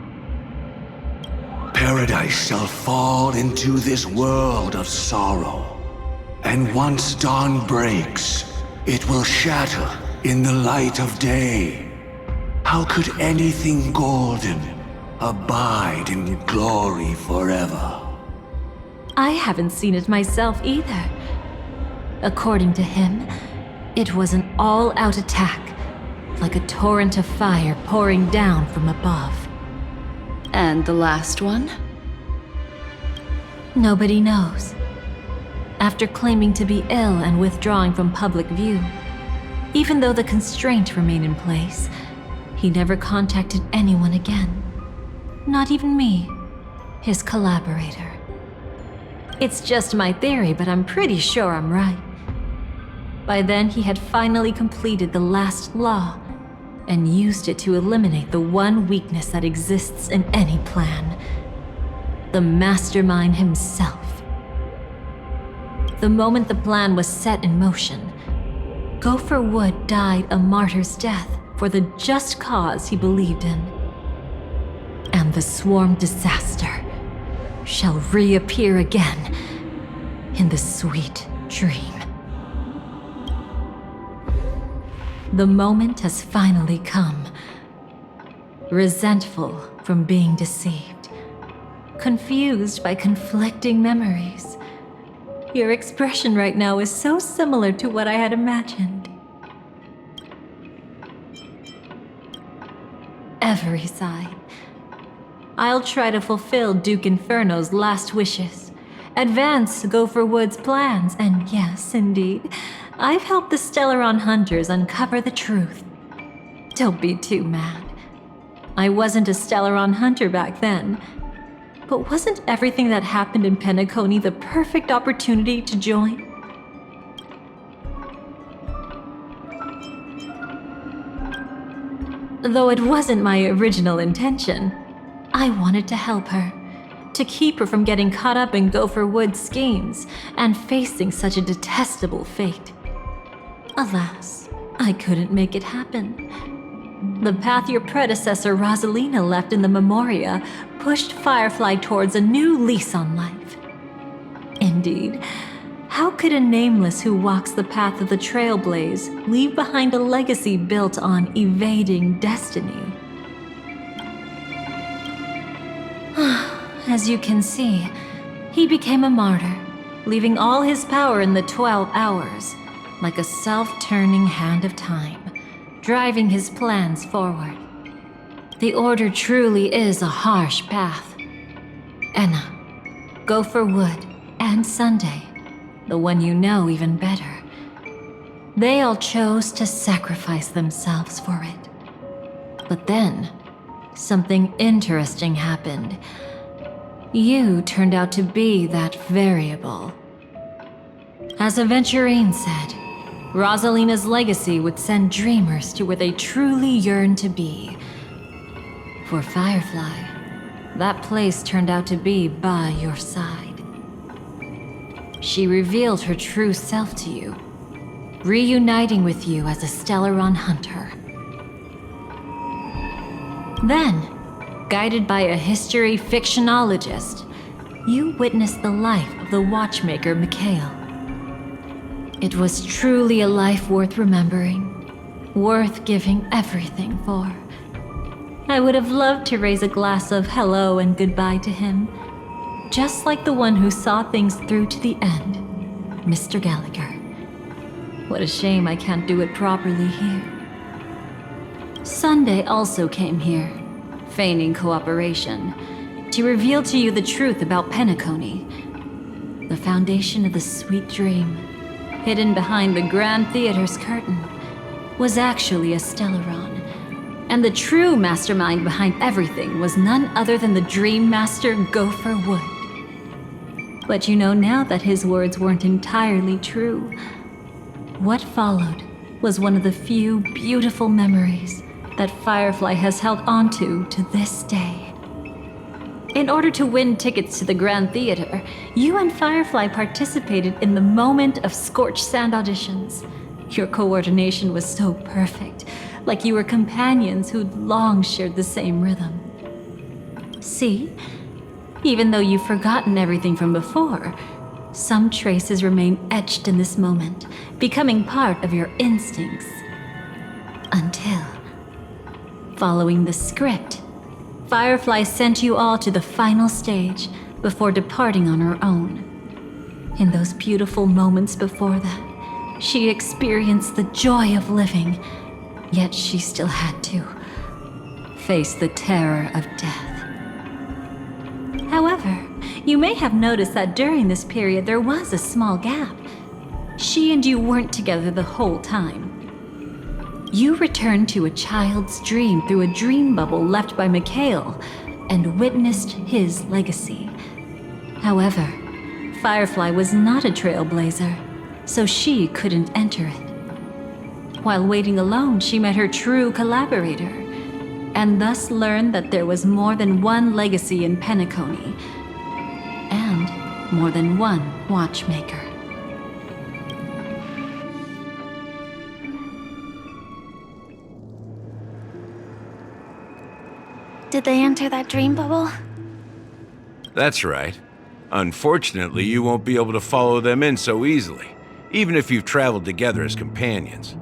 Paradise shall fall into this world of sorrow, and once dawn breaks, it will shatter in the light of day. How could anything golden abide in glory forever? I haven't seen it myself either. According to him, it was an all-out attack, like a torrent of fire pouring down from above. And the last one? Nobody knows. after claiming to be ill and withdrawing from public view. Even though the constraint remained in place, he never contacted anyone again. Not even me, his collaborator. It's just my theory, but I'm pretty sure I'm right. By then, he had finally completed the last law and used it to eliminate the one weakness that exists in any plan. The mastermind himself. The moment the plan was set in motion, Gopher Wood died a martyr's death for the just cause he believed in. And the swarm disaster shall reappear again in the sweet dream. The moment has finally come. Resentful from being deceived, confused by conflicting memories. Your expression right now is so similar to what I had imagined. Every side. I'll try to fulfill Duke Inferno's last wishes, advance Gopher Wood's plans, and yes, indeed, I've helped the Stellaron hunters uncover the truth. Don't be too mad. I wasn't a Stellaron hunter back then, but wasn't everything that happened in Penacony the perfect opportunity to join? Though it wasn't my original intention, I wanted to help her, to keep her from getting caught up in Gopher Wood's schemes and facing such a detestable fate. Alas, I couldn't make it happen. The path your predecessor Rosalina left in the Memoria pushed Firefly towards a new lease on life. Indeed, how could a nameless who walks the path of the Trailblaze leave behind a legacy built on evading destiny? As you can see, he became a martyr, leaving all his power in the 12 hours, like a self-turning hand of time, driving his plans forward. The Order truly is a harsh path. Enna, Gopher Wood, and Sunday, the one you know even better, they all chose to sacrifice themselves for it. But then, something interesting happened. You turned out to be that variable. As Aventurine said, Rosalina's legacy would send dreamers to where they truly yearn to be. For Firefly, that place turned out to be by your side. She revealed her true self to you, reuniting with you as a Stellaron hunter. Then, guided by a history fictionologist, you witnessed the life of the watchmaker Mikhail. It was truly a life worth remembering, worth giving everything for. I would have loved to raise a glass of hello and goodbye to him, just like the one who saw things through to the end, Mr. Gallagher. What a shame I can't do it properly here. Sunday also came here, feigning cooperation, to reveal to you the truth about Penacony, the foundation of the sweet dream, hidden behind the Grand Theater's curtain, was actually a Stellaron, and the true mastermind behind everything was none other than the Dream Master Gopher Wood. But you know now that his words weren't entirely true. What followed was one of the few beautiful memories that Firefly has held onto to this day. In order to win tickets to the Grand Theater, you and Firefly participated in the moment of scorched sand auditions. Your coordination was so perfect, like you were companions who'd long shared the same rhythm. See? Even though you've forgotten everything from before, some traces remain etched in this moment, becoming part of your instincts. Until, following the script, Firefly sent you all to the final stage before departing on her own. In those beautiful moments before that, she experienced the joy of living, yet she still had to face the terror of death. However, You may have noticed that during this period there was a small gap. She and you weren't together the whole time. You returned to a child's dream through a dream bubble left by Mikhail and witnessed his legacy. However, Firefly was not a trailblazer, so she couldn't enter it. While waiting alone, she met her true collaborator, and thus learned that there was more than one legacy in Penacony, and more than one watchmaker. Did they enter that dream bubble? That's right. Unfortunately, you won't be able to follow them in so easily, even if you've traveled together as companions.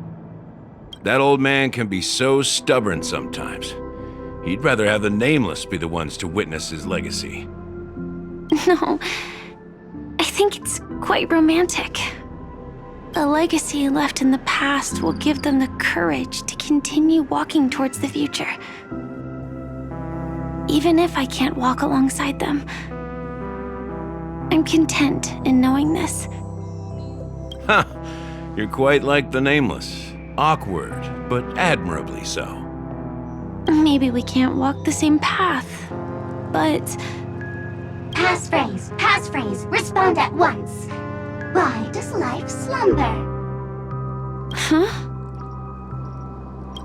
That old man can be so stubborn sometimes. He'd rather have the Nameless be the ones to witness his legacy. No, I think it's quite romantic. The legacy left in the past will give them the courage to continue walking towards the future. Even if I can't walk alongside them, I'm content in knowing this. Huh, you're quite like the Nameless. Awkward, but admirably so. Maybe we can't walk the same path, but... Passphrase, respond at once. Why does life slumber? Huh?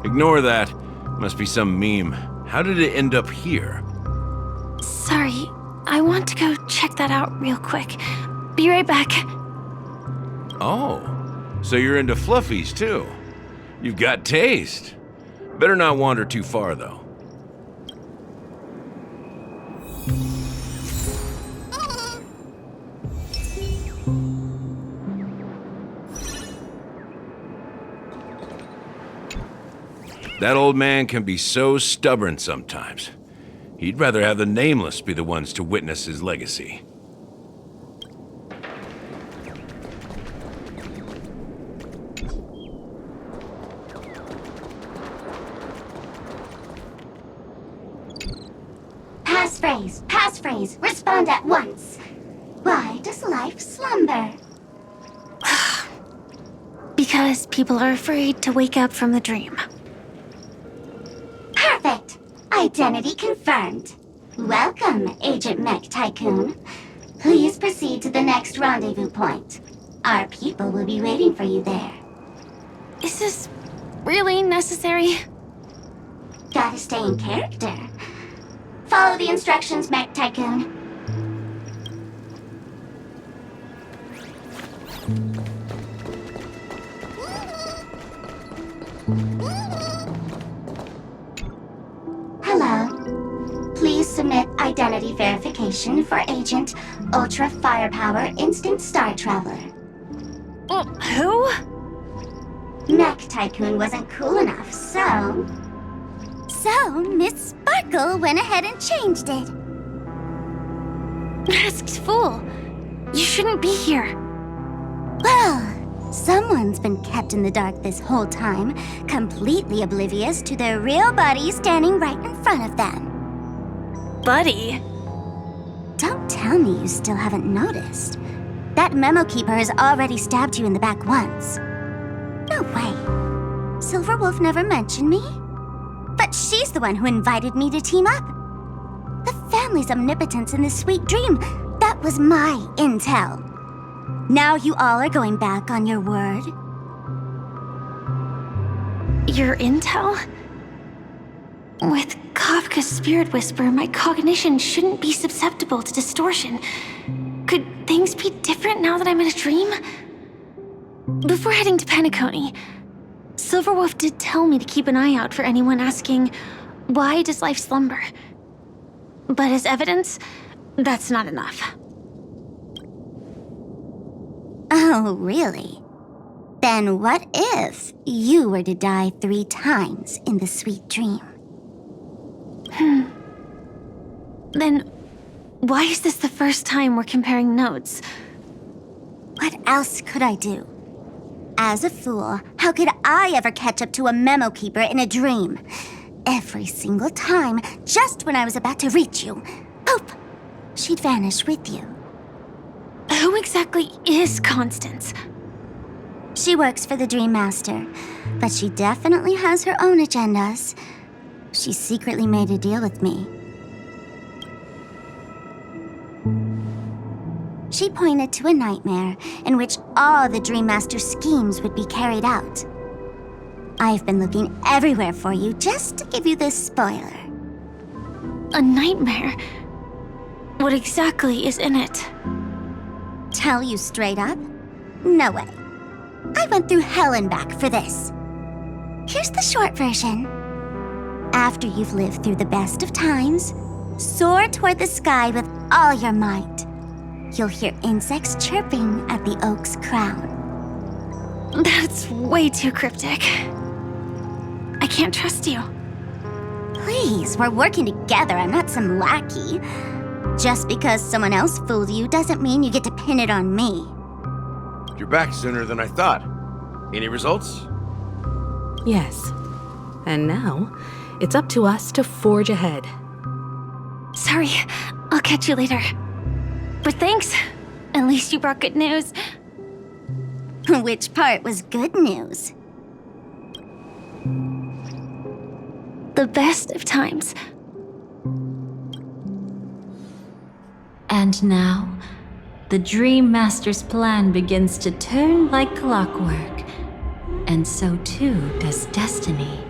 Ignore that. Must be some meme. How did it end up here? Sorry, I want to go check that out real quick. Be right back. Oh, so you're into fluffies too. You've got taste. Better not wander too far though. That old man can be so stubborn sometimes. He'd rather have the Nameless be the ones to witness his legacy. Passphrase, respond at once. Why does life slumber? Because people are afraid to wake up from the dream. Perfect! Identity confirmed. Welcome, Agent Mech Tycoon. Please proceed to the next rendezvous point. Our people will be waiting for you there. Is this really necessary? Gotta stay in character. Follow the instructions, Mech Tycoon. Hello. Please submit identity verification for Agent Ultra Firepower Instant Star Traveler. Who? Mech Tycoon wasn't cool enough, so... So, Miss Sparkle went ahead and changed it. Masked fool. You shouldn't be here. Well, someone's been kept in the dark this whole time, completely oblivious to their real buddy standing right in front of them. Buddy? Don't tell me you still haven't noticed. That memo keeper has already stabbed you in the back once. No way. Silverwolf never mentioned me. But she's the one who invited me to team up. The family's omnipotence in this sweet dream, that was my intel. Now you all are going back on your word. Your intel? With Kafka's Spirit Whisper, my cognition shouldn't be susceptible to distortion. Could things be different now that I'm in a dream? Before heading to Penacony, Silverwolf did tell me to keep an eye out for anyone asking, why does life slumber? But as evidence, that's not enough. Oh, really? Then what if you were to die 3 times in the sweet dream? Then why is this the first time we're comparing notes? What else could I do? As a fool, how could I ever catch up to a memo keeper in a dream? Every single time, just when I was about to reach you, poof! she'd vanish with you. Who exactly is Constance? She works for the Dream Master, but she definitely has her own agendas. She secretly made a deal with me. She pointed to a nightmare in which all the Dream Master's schemes would be carried out. I've been looking everywhere for you just to give you this spoiler. A nightmare? What exactly is in it? Tell you straight up? No way. I went through hell and back for this. Here's the short version. After you've lived through the best of times, soar toward the sky with all your might. You'll hear insects chirping at the oak's crown. That's way too cryptic. I can't trust you. Please, we're working together. I'm not some lackey. Just because someone else fooled you doesn't mean you get to pin it on me. You're back sooner than I thought. Any results? Yes. And now, it's up to us to forge ahead. Sorry, I'll catch you later. But thanks. At least you brought good news. Which part was good news? The best of times. And now, the Dream Master's plan begins to turn like clockwork. And so too does destiny.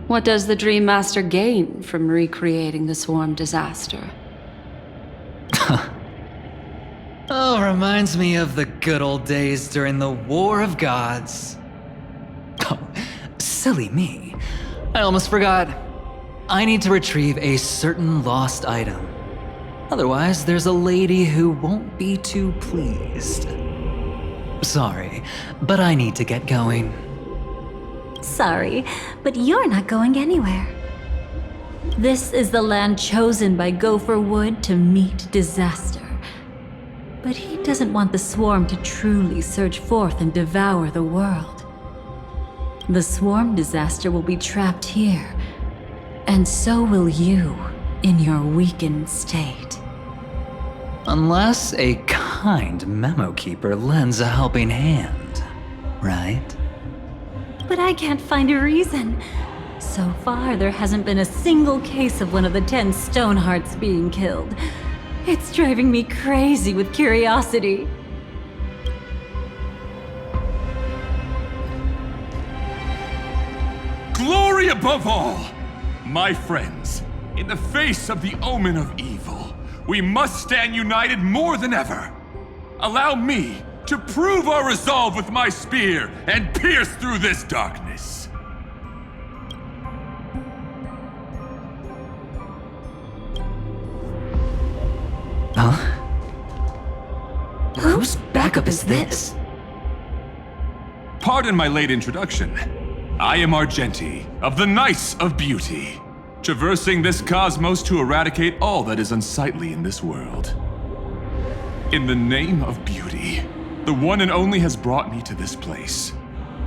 What does the Dream Master gain from recreating the Swarm disaster? Oh, reminds me of the good old days during the War of Gods. Oh, silly me. I almost forgot. I need to retrieve a certain lost item. Otherwise, there's a lady who won't be too pleased. Sorry, but I need to get going. Sorry, but you're not going anywhere. This is the land chosen by Gopher Wood to meet disaster. But he doesn't want the Swarm to truly surge forth and devour the world. The Swarm disaster will be trapped here, and so will you in your weakened state. Unless a kind memo keeper lends a helping hand, right? But I can't find a reason. So far, there hasn't been a single case of one of the 10 Stonehearts being killed. It's driving me crazy with curiosity. Glory above all! My friends, in the face of the omen of evil, we must stand united more than ever. Allow me to prove our resolve with my spear and pierce through this darkness. Huh? Whose backup is this? Pardon my late introduction. I am Argenti, of the Knights of Beauty, traversing this cosmos to eradicate all that is unsightly in this world. In the name of beauty, the one and only has brought me to this place.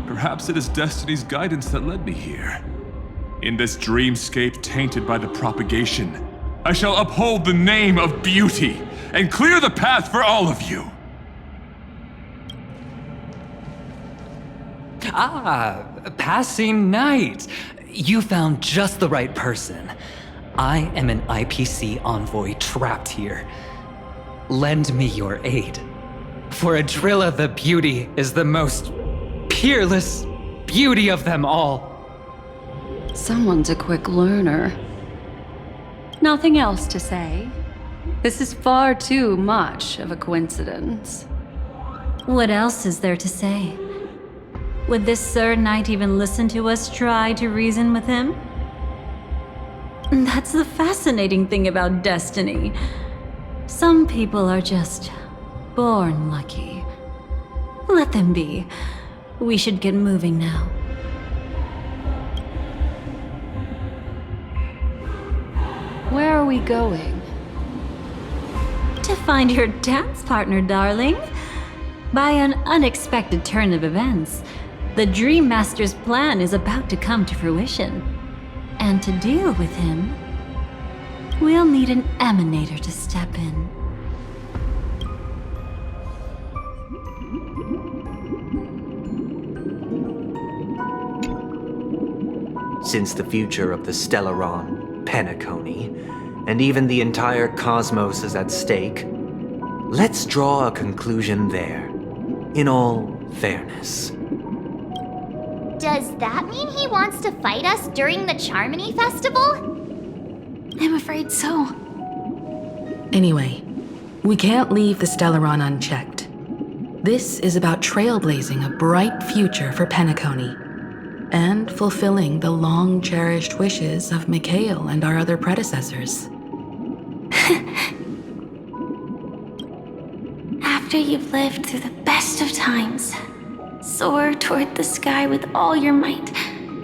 Perhaps it is destiny's guidance that led me here. In this dreamscape tainted by the propagation, I shall uphold the name of beauty and clear the path for all of you. Ah, passing knight. You found just the right person. I am an IPC envoy trapped here. Lend me your aid. For Adrilla the Beauty is the most peerless beauty of them all. Someone's a quick learner. Nothing else to say. This is far too much of a coincidence. What else is there to say? Would this Sir Knight even listen to us try to reason with him? That's the fascinating thing about destiny. Some people are just born lucky. Let them be. We should get moving now. Where are we going? To find your dance partner, darling. By an unexpected turn of events, the Dream Master's plan is about to come to fruition. And to deal with him, We'll need an emanator to step in. Since the future of the Stellaron, Penacony, and even the entire cosmos is at stake, let's draw a conclusion there, in all fairness. Does that mean he wants to fight us during the Charmony Festival? I'm afraid so. Anyway, we can't leave the Stellaron unchecked. This is about trailblazing a bright future for Penacony, and fulfilling the long-cherished wishes of Mikhail and our other predecessors. After you've lived through the best of times, soar toward the sky with all your might.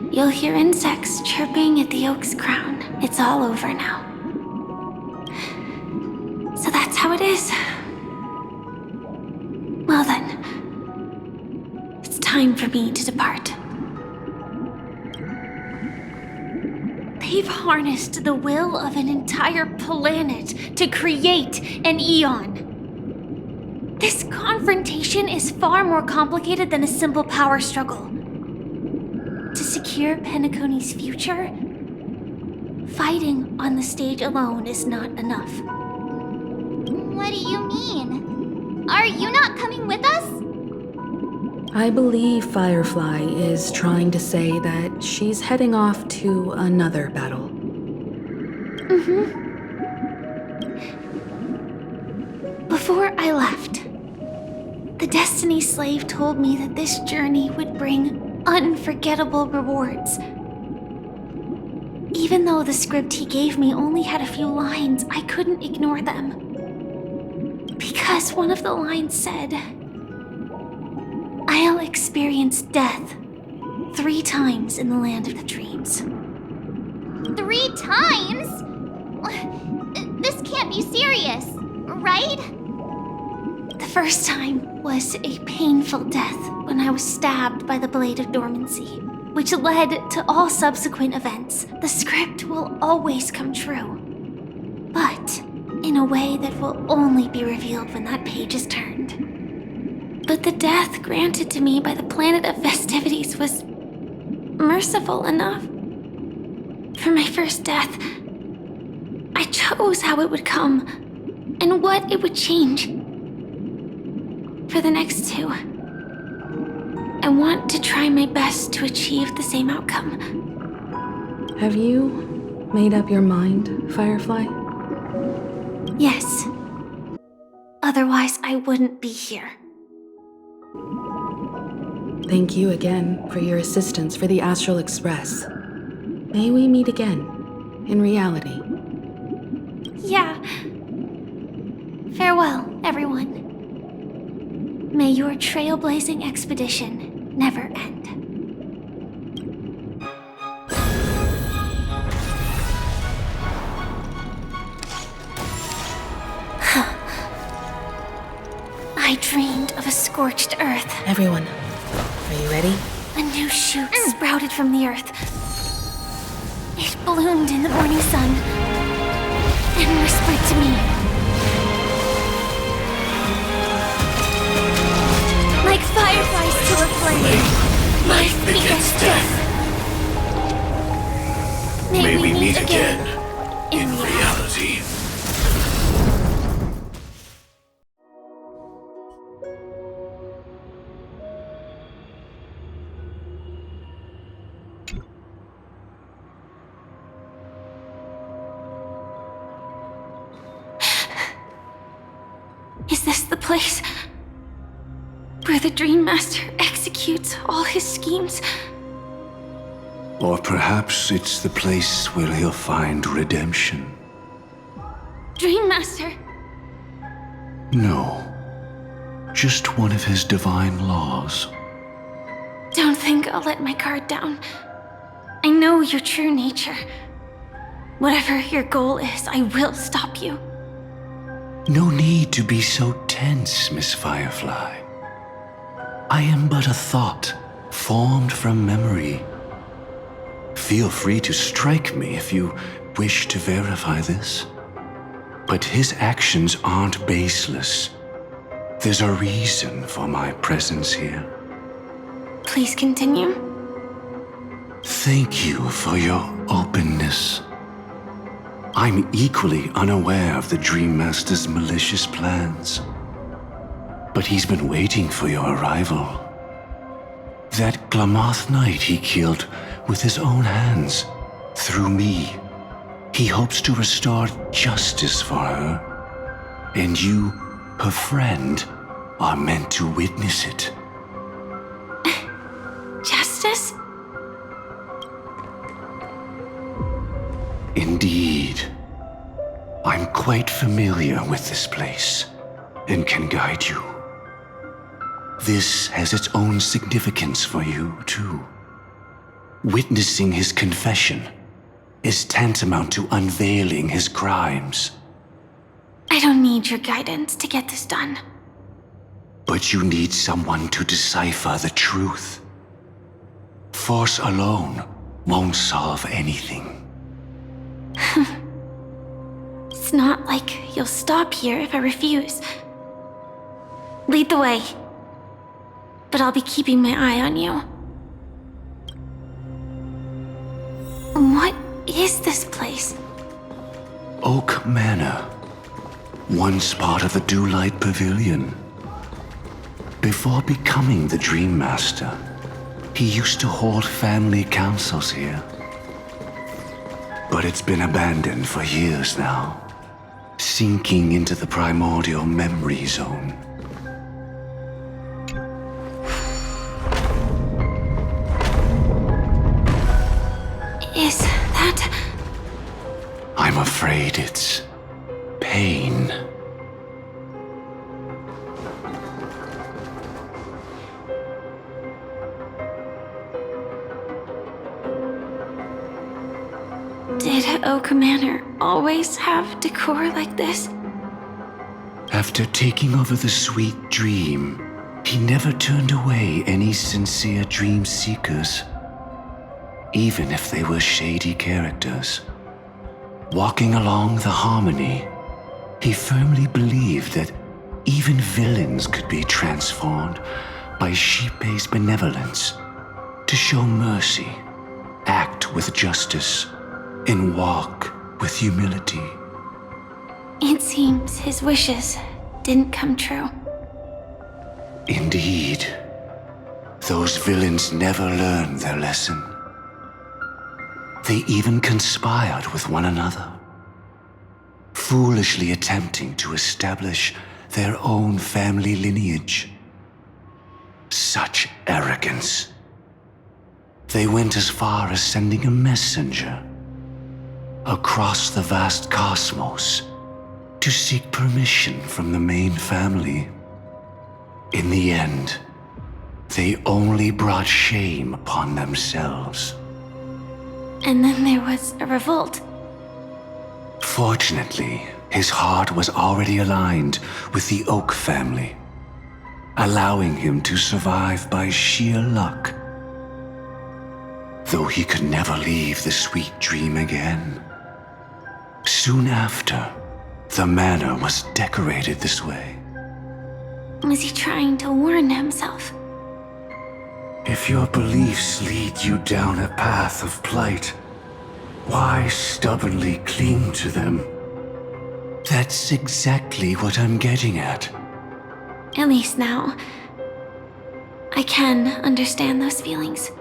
You'll hear insects chirping at the oak's crown. It's all over now. So that's how it is. Well then, it's time for me to depart. They've harnessed the will of an entire planet to create an eon. This confrontation is far more complicated than a simple power struggle. To secure Penacony's future, fighting on the stage alone is not enough. What do you mean? Are you not coming with us? I believe Firefly is trying to say that she's heading off to another battle. Before I left, the Destiny Slave told me that this journey would bring unforgettable rewards. Even though the script he gave me only had a few lines, I couldn't ignore them. Because one of the lines said, I'll experience death 3 times in the land of the dreams. 3 times? This can't be serious, right? The first time was a painful death when I was stabbed by the Blade of Dormancy, which led to all subsequent events. The script will always come true, but in a way that will only be revealed when that page is turned. But the death granted to me by the planet of festivities was merciful enough. For my first death, I chose how it would come and what it would change. For the next 2, I want to try my best to achieve the same outcome. Have you made up your mind, Firefly? Yes. Otherwise, I wouldn't be here. Thank you again for your assistance for the Astral Express. May we meet again, in reality. Yeah. Farewell, everyone. May your trailblazing expedition never end. I dreamed of a scorched earth. Everyone, are you ready? A new shoot sprouted from the earth. It bloomed in the morning sun and whispered to me. Like fireflies to a flame, life begets death. May we meet again in reality. Is this the place where the Dream Master executes all his schemes? Or perhaps it's the place where he'll find redemption. Dream Master? No. Just one of his divine laws. Don't think I'll let my guard down. I know your true nature. Whatever your goal is, I will stop you. No need to be so tense, Miss Firefly. I am but a thought, formed from memory. Feel free to strike me if you might wish to verify this, but his actions aren't baseless. There's a reason for my presence here. Please continue. Thank you for your openness. I'm equally unaware of the Dream Master's malicious plans, but he's been waiting for your arrival. That Glamoth Knight he killed with his own hands, through me. He hopes to restore justice for her, and you, her friend, are meant to witness it. Justice? Indeed. I'm quite familiar with this place, and can guide you. This has its own significance for you, too. Witnessing his confession is tantamount to unveiling his crimes. I don't need your guidance to get this done. But you need someone to decipher the truth. Force alone won't solve anything. It's not like you'll stop here if I refuse. Lead the way. But I'll be keeping my eye on you. What is this place? Oak Manor. Once part of the Dewlight Pavilion. Before becoming the Dream Master, he used to hold family councils here. But it's been abandoned for years now, sinking into the primordial memory zone. Is that... I'm afraid it's pain. Did Oak Manor always have decor like this? After taking over the Sweet Dream, he never turned away any sincere dream seekers, even if they were shady characters. Walking along the Harmony, he firmly believed that even villains could be transformed by Xipe's benevolence to show mercy, act with justice, and walk with humility. It seems his wishes didn't come true. Indeed. Those villains never learned their lesson. They even conspired with one another, foolishly attempting to establish their own family lineage. Such arrogance. They went as far as sending a messenger across the vast cosmos to seek permission from the main family. In the end, they only brought shame upon themselves. And then there was a revolt. Fortunately, his heart was already aligned with the Oak family, allowing him to survive by sheer luck. Though he could never leave the Sweet Dream again. Soon after, the manor was decorated this way. Was he trying to warn himself? If your beliefs lead you down a path of plight, why stubbornly cling to them? That's exactly what I'm getting at. At least now, I can understand those feelings.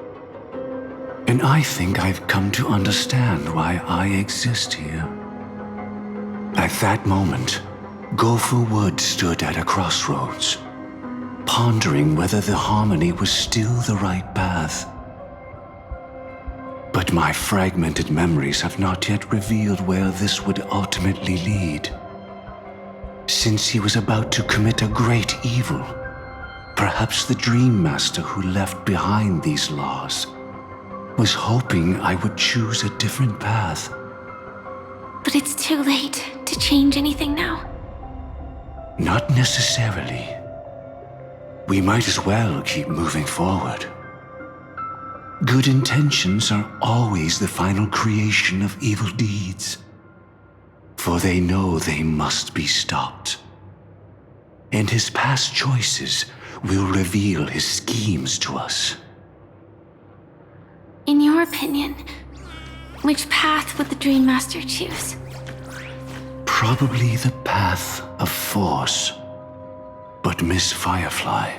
And I think I've come to understand why I exist here. At that moment, Gopher Wood stood at a crossroads, pondering whether the Harmony was still the right path. But my fragmented memories have not yet revealed where this would ultimately lead. Since he was about to commit a great evil, perhaps the Dream Master who left behind these laws was hoping I would choose a different path. But it's too late to change anything now. Not necessarily. We might as well keep moving forward. Good intentions are always the final creation of evil deeds. For they know they must be stopped. And his past choices will reveal his schemes to us. In your opinion, which path would the Dream Master choose? Probably the path of force. But Miss Firefly,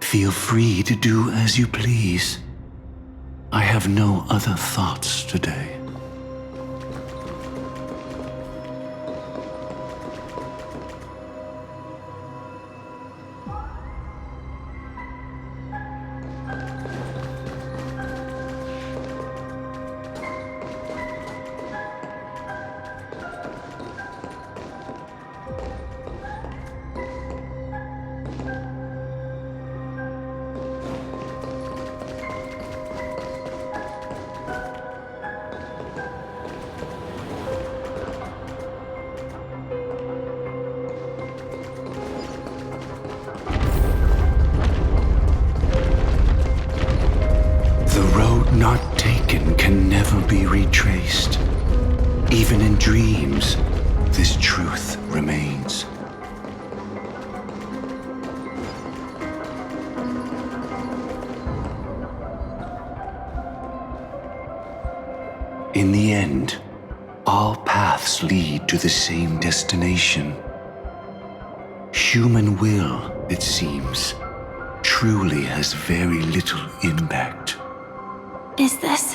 feel free to do as you please. I have no other thoughts today. Not taken can never be retraced. Even in dreams, this truth remains. In the end, all paths lead to the same destination. Human will, it seems, truly has very little impact. Is this?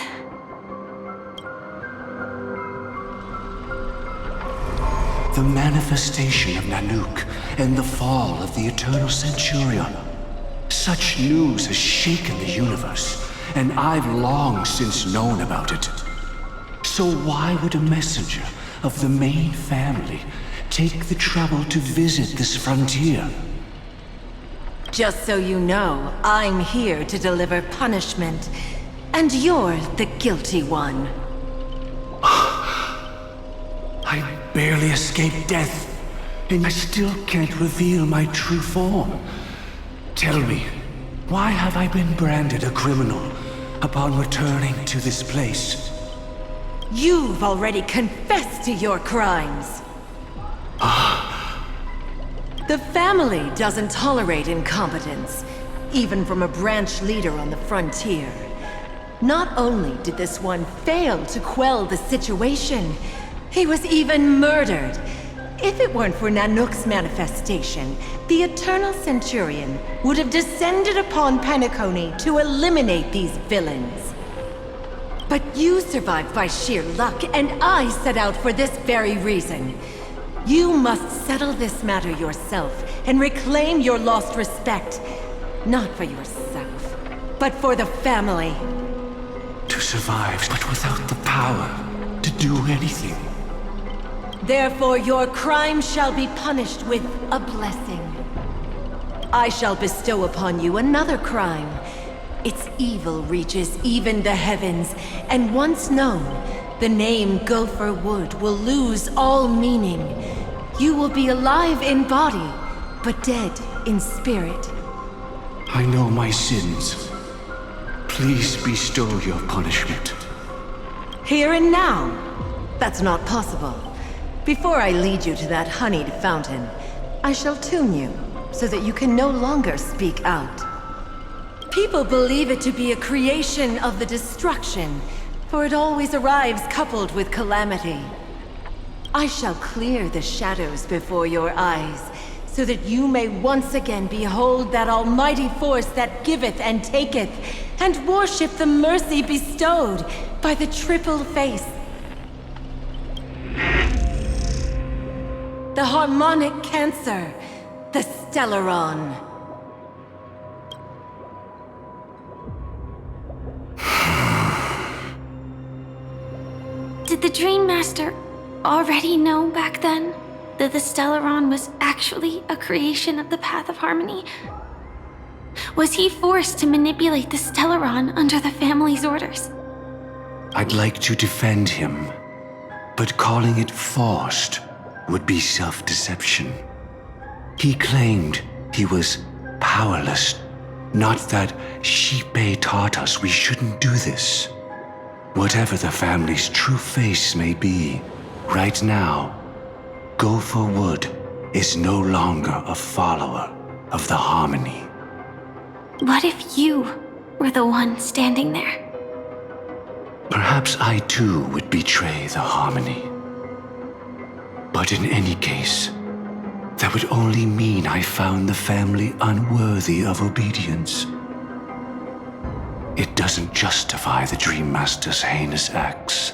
The manifestation of Nanook and the fall of the Eternal Centurion. Such news has shaken the universe, and I've long since known about it. So why would a messenger of the main family take the trouble to visit this frontier? Just so you know, I'm here to deliver punishment. And you're the guilty one. I barely escaped death, and I still can't reveal my true form. Tell me, why have I been branded a criminal upon returning to this place? You've already confessed to your crimes. The family doesn't tolerate incompetence, even from a branch leader on the frontier. Not only did this one fail to quell the situation, he was even murdered. If it weren't for Nanook's manifestation, the Eternal Centurion would have descended upon Penacony to eliminate these villains. But you survived by sheer luck, and I set out for this very reason. You must settle this matter yourself and reclaim your lost respect. Not for yourself, but for the family. To survive, but without the power to do anything. Therefore, your crime shall be punished with a blessing. I shall bestow upon you another crime. Its evil reaches even the heavens, and once known, the name Gopher Wood will lose all meaning. You will be alive in body, but dead in spirit. I know my sins. Please bestow your punishment. Here and now? That's not possible. Before I lead you to that honeyed fountain, I shall tune you, so that you can no longer speak out. People believe it to be a creation of the destruction, for it always arrives coupled with calamity. I shall clear the shadows before your eyes, so that you may once again behold that almighty force that giveth and taketh, and worship the mercy bestowed by the triple face. The harmonic cancer, the Stellaron. Did the Dream Master already know back then that the Stellaron was actually a creation of the Path of Harmony? Was he forced to manipulate the Stellaron under the family's orders? I'd like to defend him, but calling it forced would be self-deception. He claimed he was powerless Not that Shipe taught us we shouldn't do this. Whatever the family's true face may be, right now, Gopher Wood is no longer a follower of the Harmony. What if you were the one standing there? Perhaps I too would betray the Harmony. But in any case, that would only mean I found the family unworthy of obedience. It doesn't justify the Dream Master's heinous acts.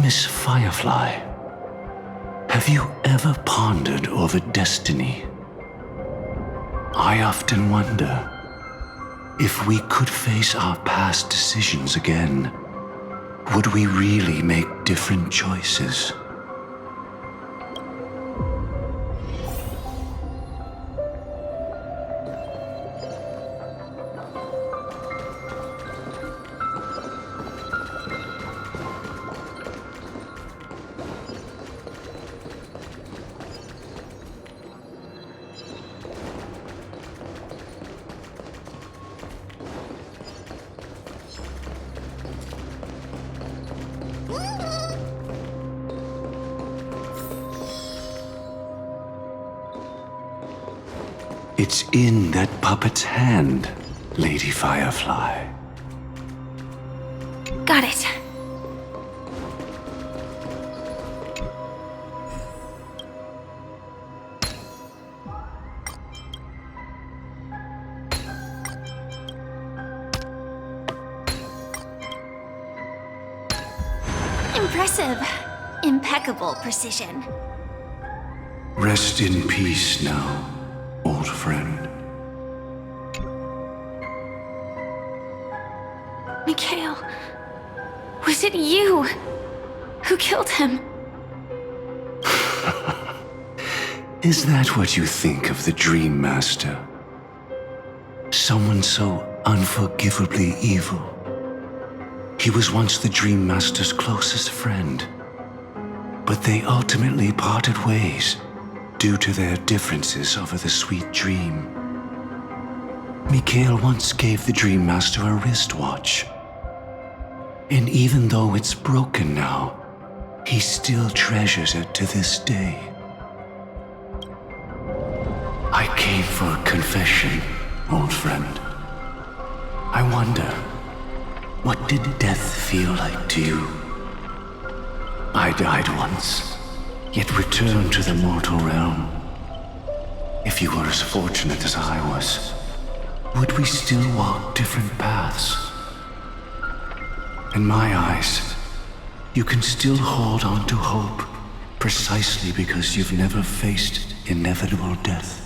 Miss Firefly, have you ever pondered over destiny? I often wonder if we could face our past decisions again, would we really make different choices? It's in that puppet's hand, Lady Firefly. Got it. Impressive. Impeccable precision. Rest in peace now, old friend. Mikhail, was it you who killed him? Is that what you think of the Dream Master? Someone so unforgivably evil. He was once the Dream Master's closest friend, but they ultimately parted ways due to their differences over the sweet dream. Mikhail once gave the Dream Master a wristwatch, and even though it's broken now, he still treasures it to this day. I came for a confession, old friend. I wonder, what did death feel like to you? I died once, yet returned to the mortal realm. If you were as fortunate as I was, would we still walk different paths? In my eyes, you can still hold on to hope precisely because you've never faced inevitable death.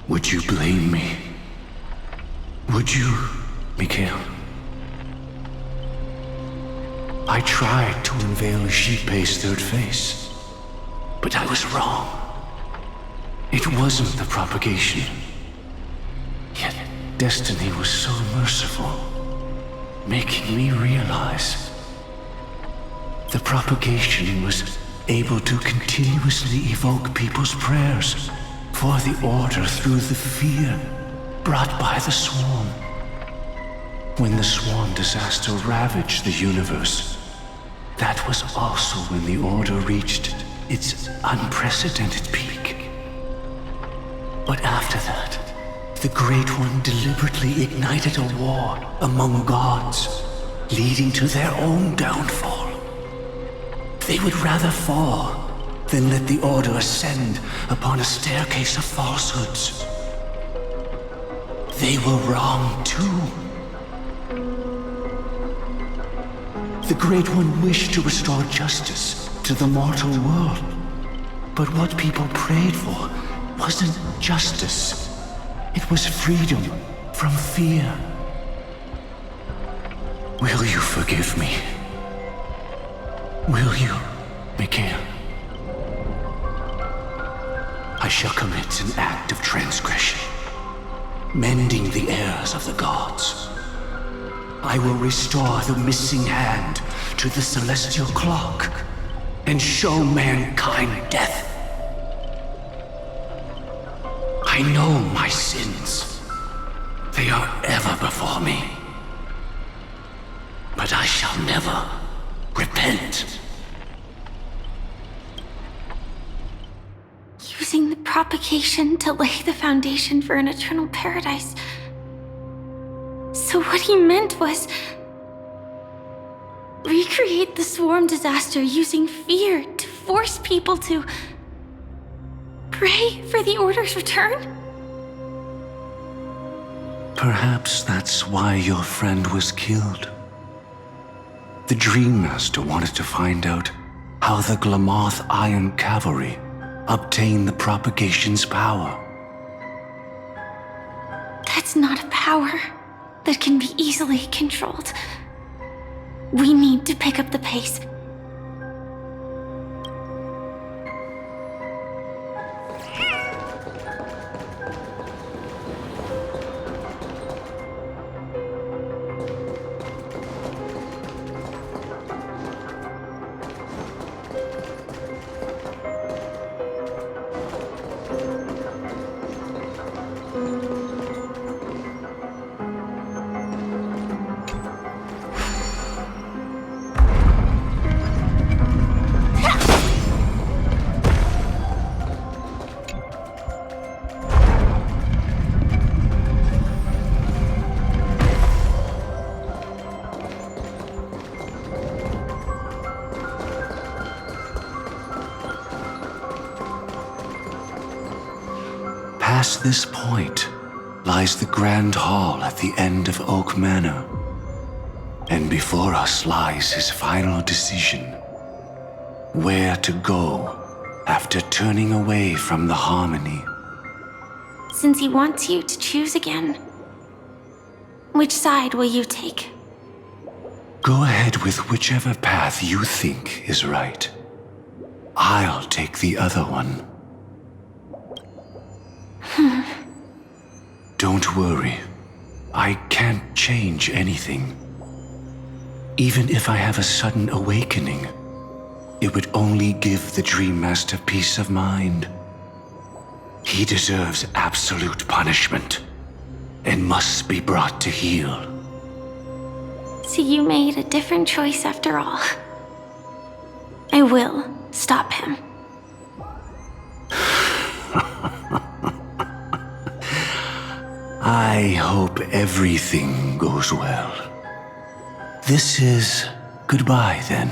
Would you blame me? Would you, Mikhail? I tried to unveil Xipe's third face, but I was wrong. It wasn't the propagation. Yet destiny was so merciful, making me realize the propagation was able to continuously evoke people's prayers for the order through the fear brought by the Swan. When the Swan disaster ravaged the universe, that was also when the order reached its unprecedented peak. But after that, the Great One deliberately ignited a war among gods, leading to their own downfall. They would rather fall than let the Order ascend upon a staircase of falsehoods. They were wrong too. The Great One wished to restore justice to the mortal world. But what people prayed for wasn't justice. It was freedom from fear. Will you forgive me? Will you, Mikhail? I shall commit an act of transgression, mending the errors of the gods. I will restore the missing hand to the celestial clock and show mankind death. I know my sins. They are ever before me. But I shall never repent. Using the propagation to lay the foundation for an eternal paradise. So what he meant was recreate the swarm disaster using fear to force people to pray for the Order's return? Perhaps that's why your friend was killed. The Dream Master wanted to find out how the Glamoth Iron Cavalry obtained the propagation's power. That's not a power that can be easily controlled. We need to pick up the pace. Past this point lies the Grand Hall at the end of Oak Manor. And before us lies his final decision. Where to go after turning away from the Harmony. Since he wants you to choose again, which side will you take? Go ahead with whichever path you think is right. I'll take the other one. Don't worry. I can't change anything. Even if I have a sudden awakening, it would only give the Dream Master peace of mind. He deserves absolute punishment and must be brought to heel. So you made a different choice after all. I will stop him. I hope everything goes well. This is goodbye, then.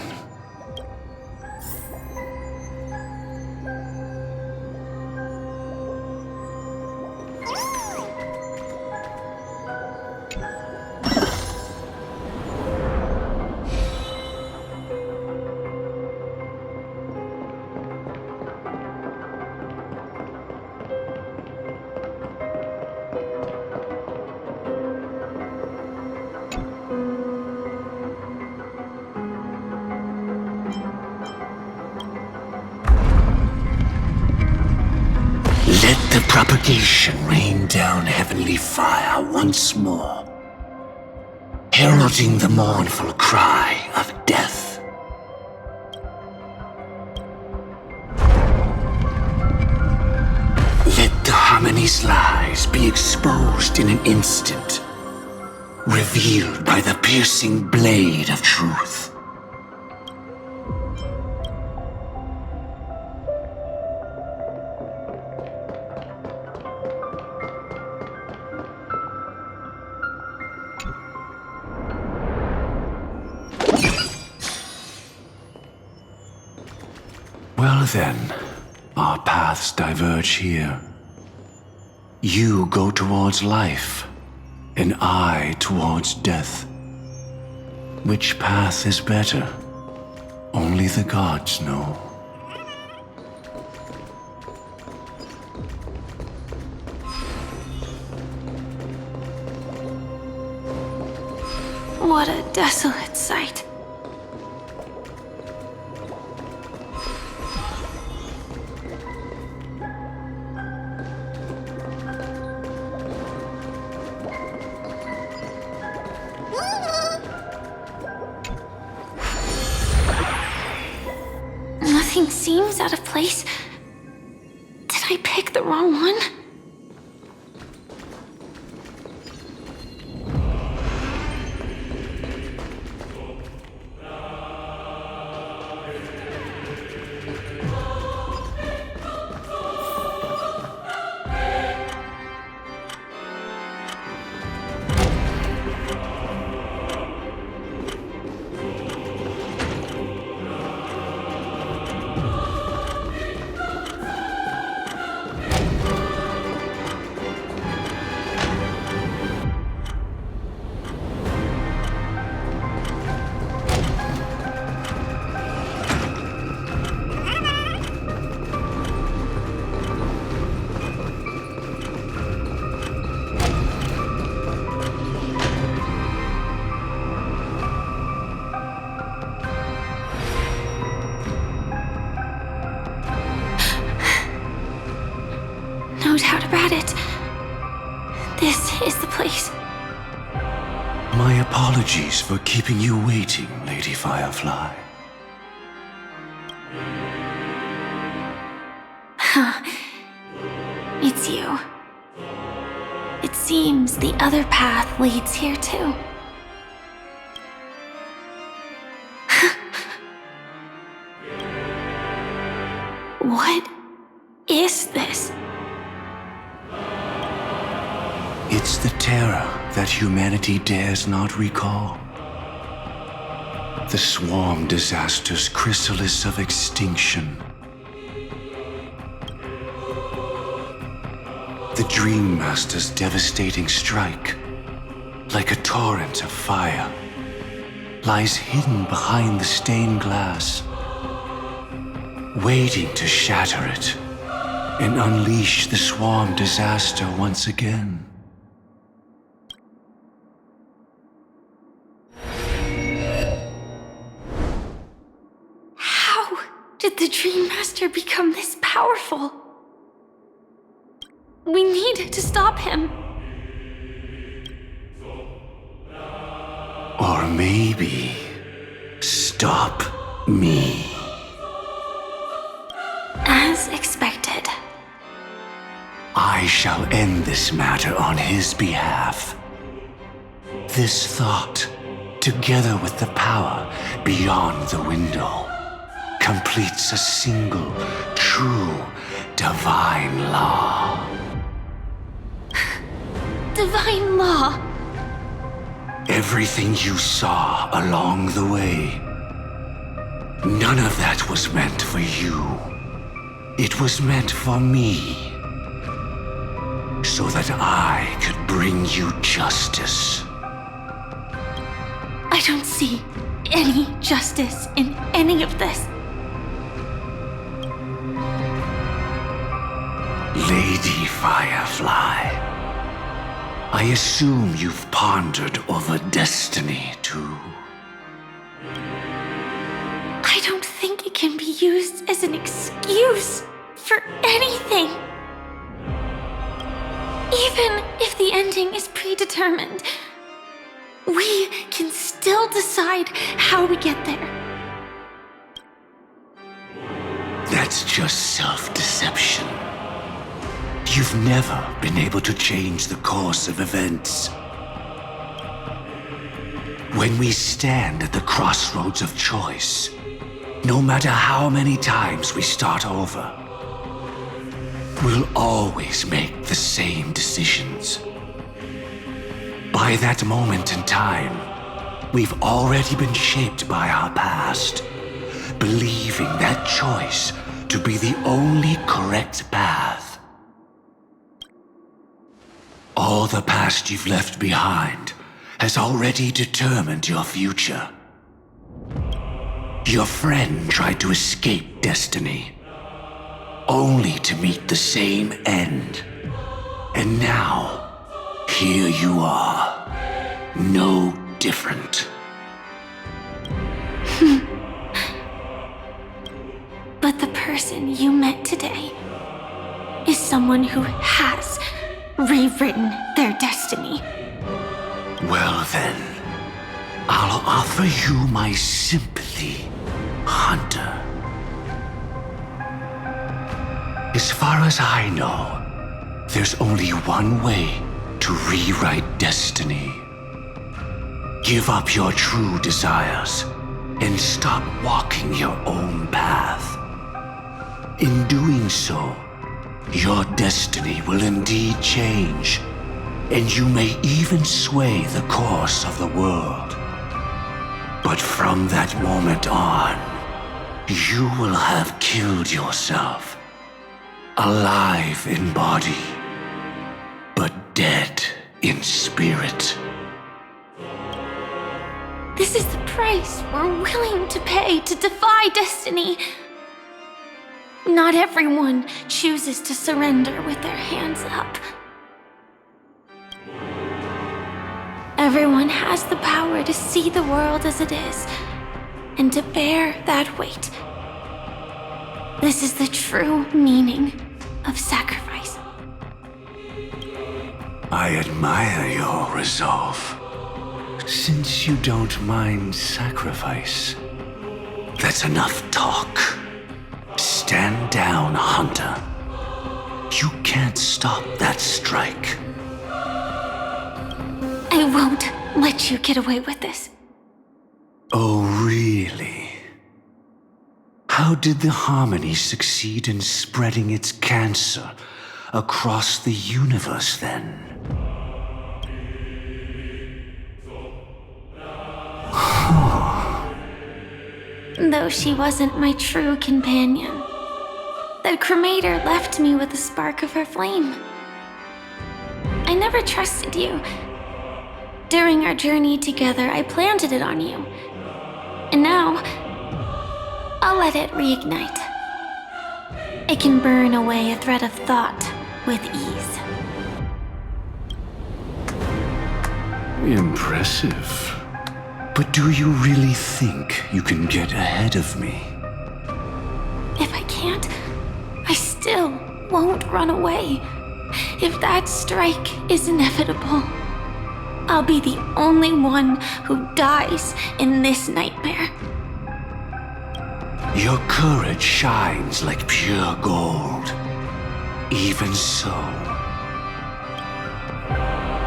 Let the propagation rain down heavenly fire once more, heralding the mournful cry of death. Let the Harmony's lies be exposed in an instant, revealed by the piercing blade of truth. Well then, our paths diverge here. You go towards life, and I towards death. Which path is better? Only the gods know. What a desolate sight. Nothing seems out of place. Did I pick the wrong one? What is the place? My apologies for keeping you waiting, Lady Firefly. It's you. It seems the other path leads here too. What is this? It's the terror that humanity dares not recall. The Swarm disaster's chrysalis of extinction. The Dream Master's devastating strike, like a torrent of fire, lies hidden behind the stained glass, waiting to shatter it and unleash the Swarm disaster once again. How did the Dream Master become this powerful? We need to stop him. Or maybe stop me. As expected. I shall end this matter on his behalf. This thought, together with the power beyond the window, completes a single, true, divine law. Divine law? Everything you saw along the way, none of that was meant for you. It was meant for me, so that I could bring you justice. I don't see any justice in any of this. Lady Firefly, I assume you've pondered over destiny too. I don't think it can be used as an excuse for anything. Even if the ending is predetermined, we can still decide how we get there. That's just self-deception. You've never been able to change the course of events. When we stand at the crossroads of choice, no matter how many times we start over, we'll always make the same decisions. By that moment in time, we've already been shaped by our past, believing that choice to be the only correct path. All the past you've left behind has already determined your future. Your friend tried to escape destiny, only to meet the same end. And now, here you are, no different. But the person you met today is someone who has rewritten their destiny. Well then, I'll offer you my sympathy, Hunter. As far as I know, there's only one way to rewrite destiny. Give up your true desires and stop walking your own path. In doing so, your destiny will indeed change, and you may even sway the course of the world. But from that moment on, you will have killed yourself, alive in body, but dead in spirit. This is the price we're willing to pay to defy destiny. Not everyone chooses to surrender with their hands up. Everyone has the power to see the world as it is, and to bear that weight. This is the true meaning of sacrifice. I admire your resolve. Since you don't mind sacrifice, that's enough talk. Stand down, Hunter. You can't stop that strike. I won't let you get away with this. Oh, really? How did the Harmony succeed in spreading its cancer across the universe, then? Though she wasn't my true companion, the cremator left me with a spark of her flame. I never trusted you. During our journey together, I planted it on you. And now, I'll let it reignite. It can burn away a thread of thought with ease. Impressive. But do you really think you can get ahead of me? If I can't, I still won't run away. If that strike is inevitable, I'll be the only one who dies in this nightmare. Your courage shines like pure gold. Even so,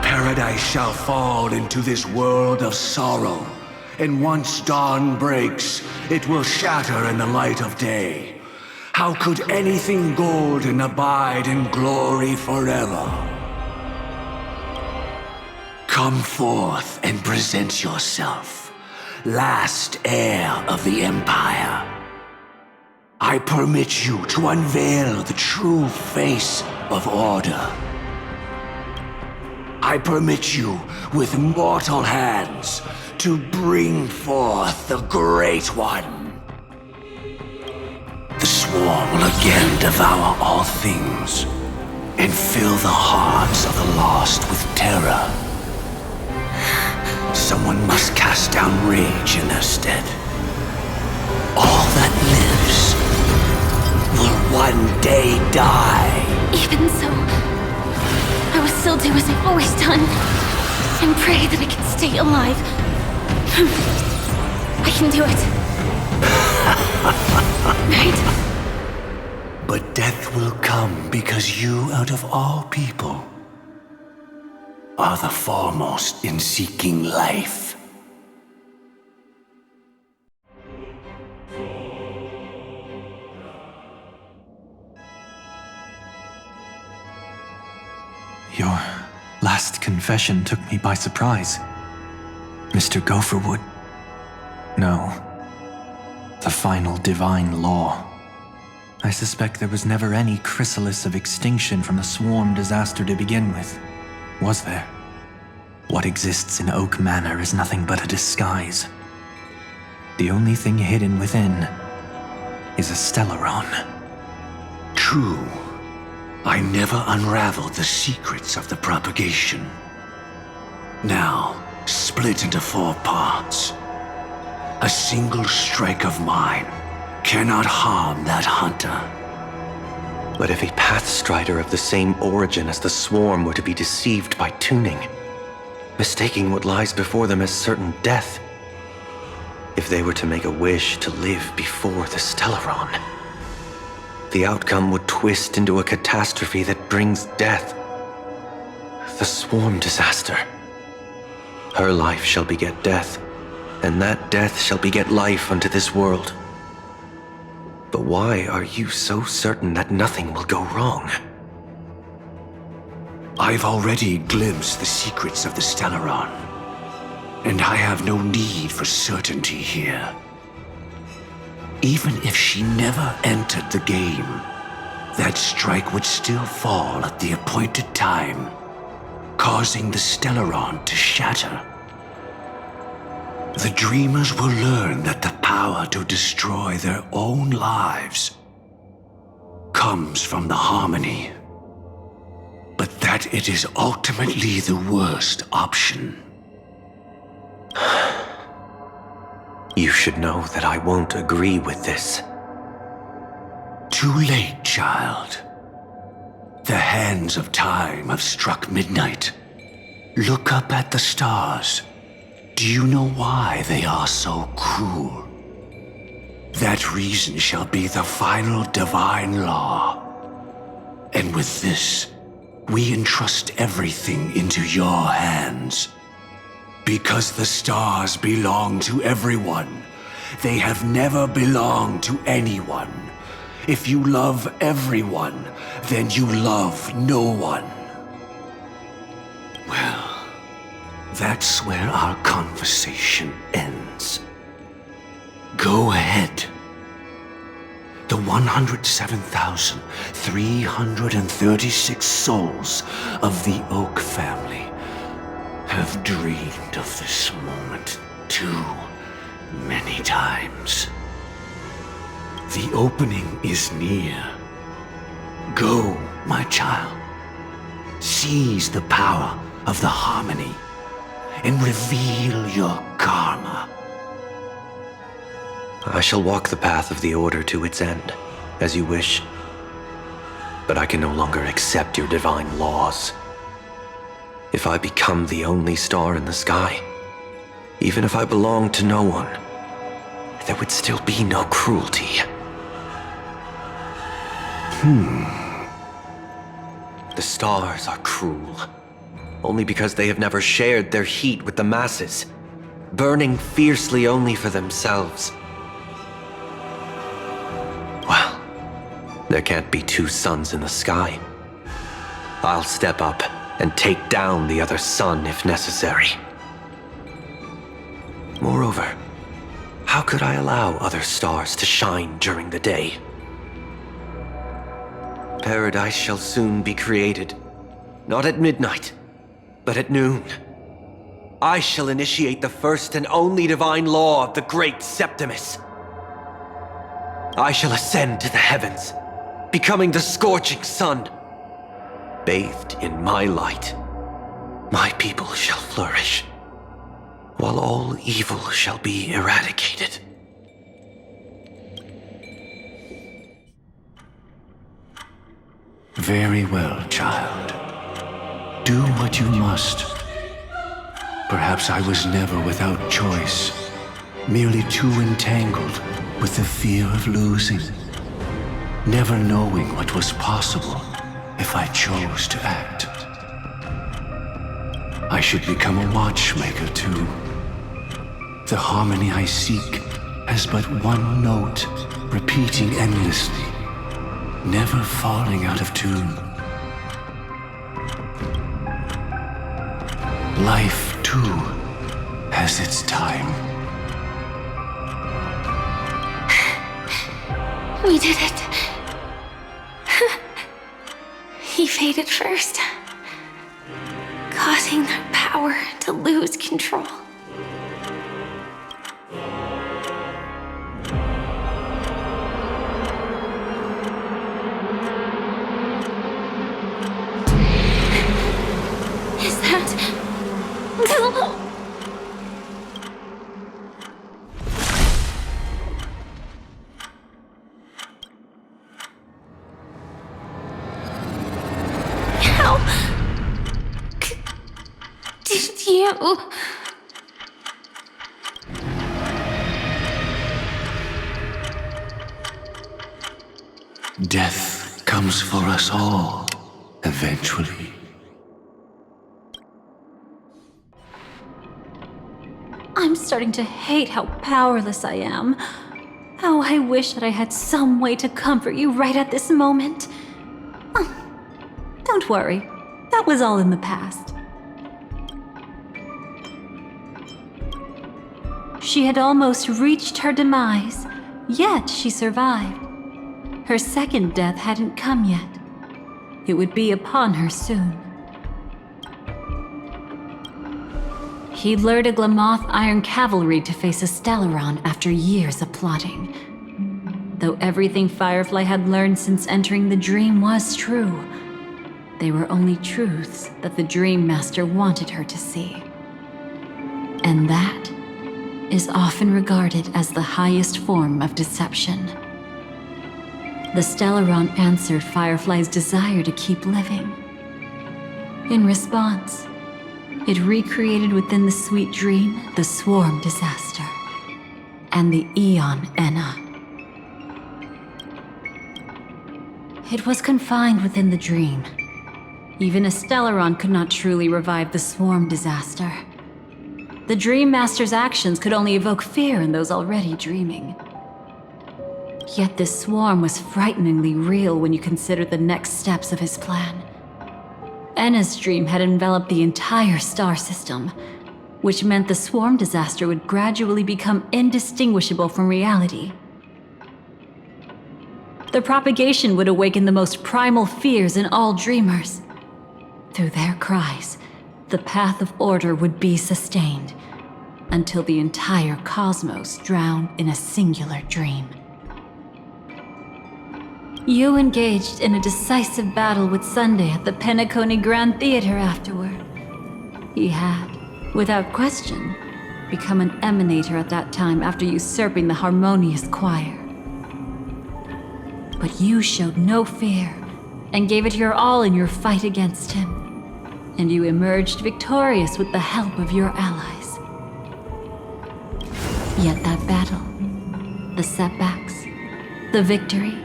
paradise shall fall into this world of sorrow, and once dawn breaks, it will shatter in the light of day. How could anything golden abide in glory forever? Come forth and present yourself, last heir of the Empire. I permit you to unveil the true face of order. I permit you, with mortal hands, to bring forth the Great One. The Swarm will again devour all things, and fill the hearts of the lost with terror. Someone must cast down rage in their stead. All that lives will one day die. Even so, I will still do as I've always done, and pray that I can stay alive. I can do it. Right? But death will come because you, out of all people, are the foremost in seeking life. Your last confession took me by surprise, Mr. Gopherwood. No, the final divine law. I suspect there was never any chrysalis of extinction from the Swarm disaster to begin with, was there? What exists in Oak Manor is nothing but a disguise. The only thing hidden within is a Stellaron. True. I never unraveled the secrets of the propagation. Now, split into 4 parts. A single strike of mine cannot harm that hunter. But if a Pathstrider of the same origin as the Swarm were to be deceived by tuning, mistaking what lies before them as certain death, if they were to make a wish to live before the Stellaron, the outcome would twist into a catastrophe that brings death. The Swarm disaster. Her life shall beget death, and that death shall beget life unto this world. But why are you so certain that nothing will go wrong? I've already glimpsed the secrets of the Stellaron, and I have no need for certainty here. Even if she never entered the game, that strike would still fall at the appointed time, causing the Stellaron to shatter. The dreamers will learn that the power to destroy their own lives comes from the Harmony, but that it is ultimately the worst option. You should know that I won't agree with this. Too late, child. The hands of time have struck midnight, Look up at the stars. Do you know why they are so cruel? That reason shall be the final divine law. And with this, we entrust everything into your hands. Because the stars belong to everyone. They have never belonged to anyone. If you love everyone, then you love no one. Well, that's where our conversation ends. Go ahead. The 107,336 souls of the Oak family have dreamed of this moment too many times. The opening is near. Go, my child. Seize the power of the harmony and reveal your karma. I shall walk the path of the Order to its end, as you wish. But I can no longer accept your divine laws. If I become the only star in the sky, even if I belong to no one, there would still be no cruelty. The stars are cruel, only because they have never shared their heat with the masses, burning fiercely only for themselves. Well, there can't be two suns in the sky. I'll step up and take down the other sun if necessary. Moreover, how could I allow other stars to shine during the day? Paradise shall soon be created, not at midnight, but at noon. I shall initiate the first and only divine law of the great Septimus. I shall ascend to the heavens, becoming the scorching sun. Bathed in my light, my people shall flourish, while all evil shall be eradicated. Very well, child. Do what you must. Perhaps I was never without choice, merely too entangled with the fear of losing, never knowing what was possible if I chose to act. I should become a watchmaker too. The harmony I seek has but one note, repeating endlessly, never falling out of tune. Life, too, has its time. We did it. He faded first, causing their power to lose control. Is that... How did you... Death comes for us all, eventually. I'm starting to hate how powerless I am. How I wish that I had some way to comfort you right at this moment. Oh, don't worry, that was all in the past. She had almost reached her demise, yet she survived. Her second death hadn't come yet. It would be upon her soon. He lured a Glamoth Iron Cavalry to face a Stellaron after years of plotting. Though everything Firefly had learned since entering the dream was true, they were only truths that the Dream Master wanted her to see. And that is often regarded as the highest form of deception. The Stellaron answered Firefly's desire to keep living. In response, It recreated within the sweet dream the swarm disaster and the Eon Enna. It was confined within the dream. Even a Stellaron could not truly revive the swarm disaster. The Dream Master's actions could only evoke fear in those already dreaming. Yet this swarm was frighteningly real when you consider the next steps of his plan. Enna's dream had enveloped the entire star system, which meant the swarm disaster would gradually become indistinguishable from reality. The propagation would awaken the most primal fears in all dreamers. Through their cries, the path of order would be sustained, until the entire cosmos drowned in a singular dream. You engaged in a decisive battle with Sunday at the Penacony Grand Theater afterward. He had, without question, become an emanator at that time after usurping the harmonious choir. But you showed no fear and gave it your all in your fight against him, and you emerged victorious with the help of your allies. Yet that battle, the setbacks, the victory,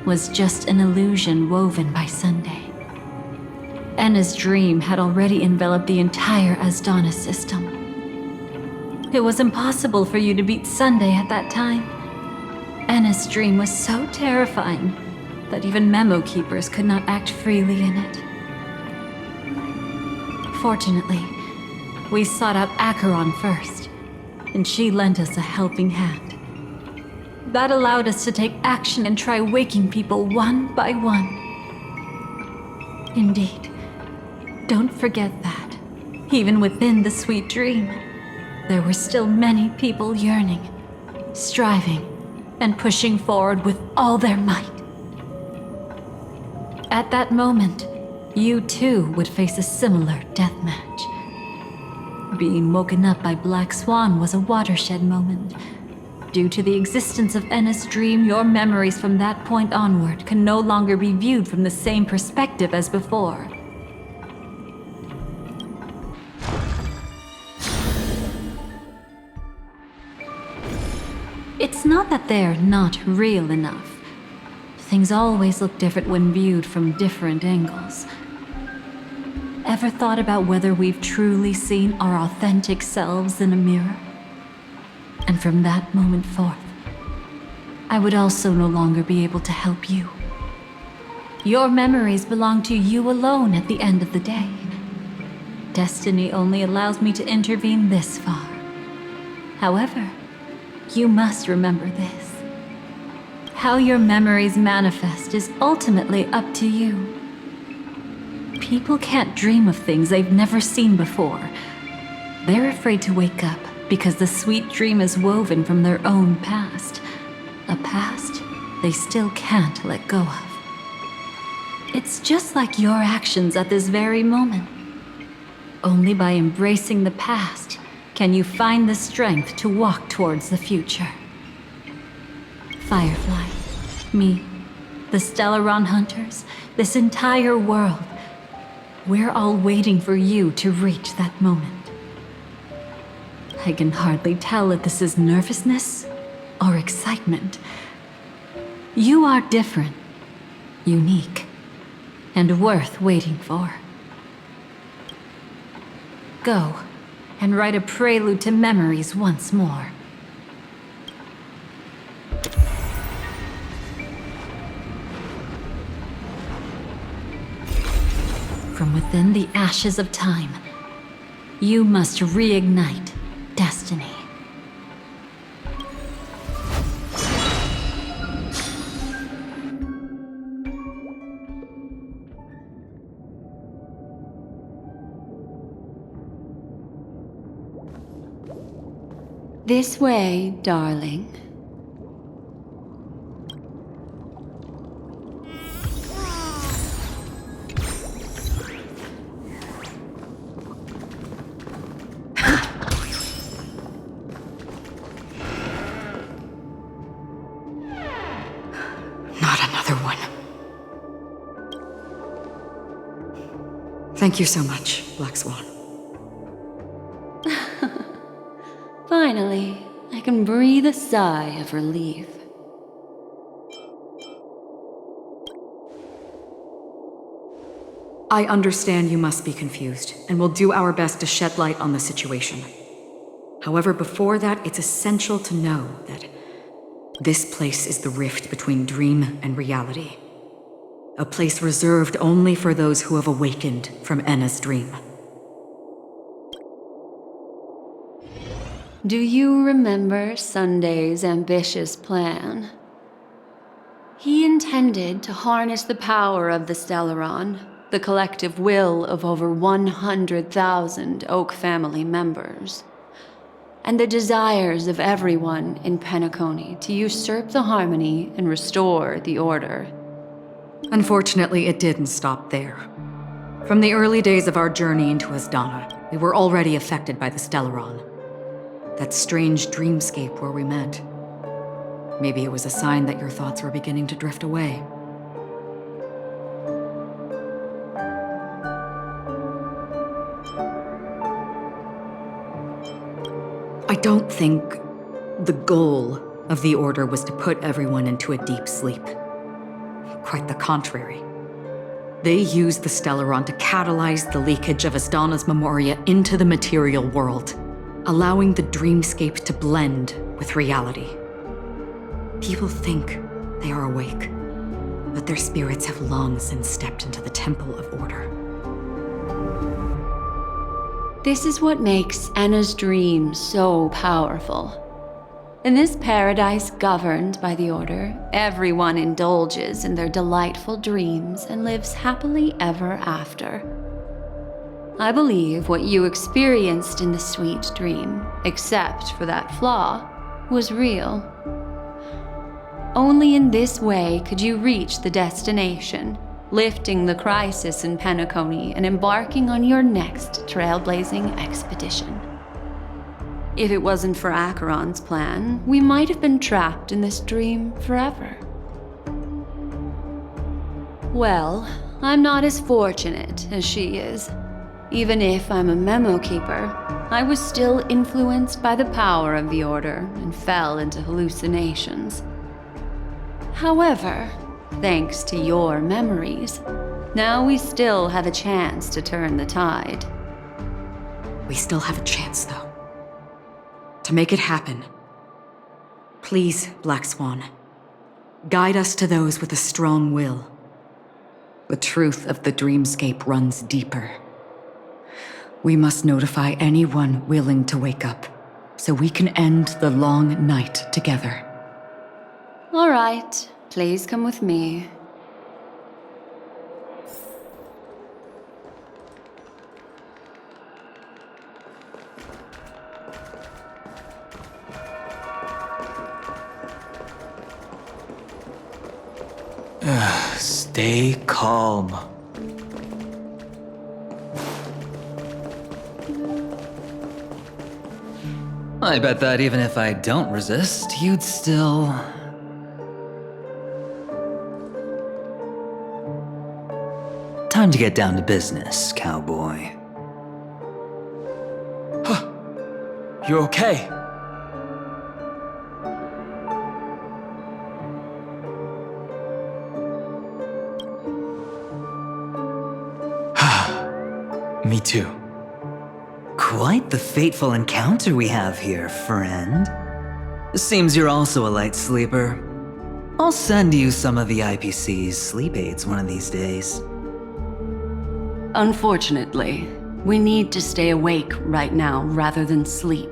was just an illusion woven by Sunday. Enna's dream had already enveloped the entire Asdana system. It was impossible for you to beat Sunday at that time. Enna's dream was so terrifying that even memo keepers could not act freely in it. Fortunately, we sought out Acheron first, and she lent us a helping hand. That allowed us to take action and try waking people one by one. Indeed, don't forget that, even within the sweet dream, there were still many people yearning, striving, and pushing forward with all their might. At that moment, you too would face a similar deathmatch. Being woken up by Black Swan was a watershed moment. Due to the existence of Enna's dream, your memories from that point onward can no longer be viewed from the same perspective as before. It's not that they're not real enough. Things always look different when viewed from different angles. Ever thought about whether we've truly seen our authentic selves in a mirror? And from that moment forth, I would also no longer be able to help you. Your memories belong to you alone at the end of the day. Destiny only allows me to intervene this far. However, you must remember this. How your memories manifest is ultimately up to you. People can't dream of things they've never seen before. They're afraid to wake up because the sweet dream is woven from their own past. A past they still can't let go of. It's just like your actions at this very moment. Only by embracing the past can you find the strength to walk towards the future. Firefly, me, the Stellaron Hunters, this entire world, we're all waiting for you to reach that moment. I can hardly tell if this is nervousness or excitement. You are different, unique, and worth waiting for. Go and write a prelude to memories once more. From within the ashes of time, you must reignite destiny. This way, darling. Thank you so much, Black Swan. Finally, I can breathe a sigh of relief. I understand you must be confused, and will do our best to shed light on the situation. However, before that, it's essential to know that this place is the rift between dream and reality. A place reserved only for those who have awakened from Enna's dream. Do you remember Sunday's ambitious plan? He intended to harness the power of the Stellaron, the collective will of over 100,000 Oak family members, and the desires of everyone in Penacony to usurp the harmony and restore the order. Unfortunately, it didn't stop there. From the early days of our journey into Asdana, we were already affected by the Stellaron. That strange dreamscape where we met. Maybe it was a sign that your thoughts were beginning to drift away. I don't think the goal of the Order was to put everyone into a deep sleep. Quite the contrary. They used the Stellaron to catalyze the leakage of Asdana's memoria into the material world, allowing the dreamscape to blend with reality. People think they are awake, but their spirits have long since stepped into the Temple of Order. This is what makes Enna's dream so powerful. In this paradise governed by the Order, everyone indulges in their delightful dreams and lives happily ever after. I believe what you experienced in the sweet dream, except for that flaw, was real. Only in this way could you reach the destination, lifting the crisis in Penacony and embarking on your next trailblazing expedition. If it wasn't for Acheron's plan, we might have been trapped in this dream forever. Well, I'm not as fortunate as she is. Even if I'm a memo keeper, I was still influenced by the power of the Order and fell into hallucinations. However, thanks to your memories, now we still have a chance to turn the tide. We still have a chance, though. To make it happen, please, Black Swan, guide us to those with a strong will. The truth of the dreamscape runs deeper. We must notify anyone willing to wake up, so we can end the long night together. All right, please come with me. Stay calm. I bet that even if I don't resist, you'd still... Time to get down to business, cowboy. You okay? Me too. Quite the fateful encounter we have here, friend. Seems you're also a light sleeper. I'll send you some of the IPC's sleep aids one of these days. Unfortunately, we need to stay awake right now rather than sleep.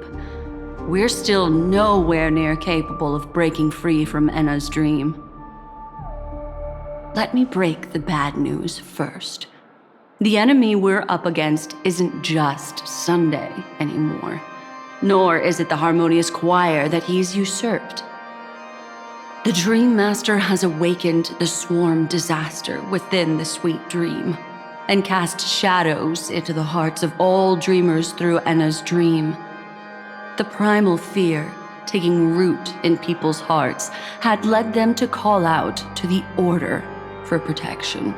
We're still nowhere near capable of breaking free from Enna's dream. Let me break the bad news first. The enemy we're up against isn't just Sunday anymore, nor is it the harmonious choir that he's usurped. The Dream Master has awakened the swarm disaster within the sweet dream, and cast shadows into the hearts of all dreamers through Enna's dream. The primal fear taking root in people's hearts had led them to call out to the Order for protection.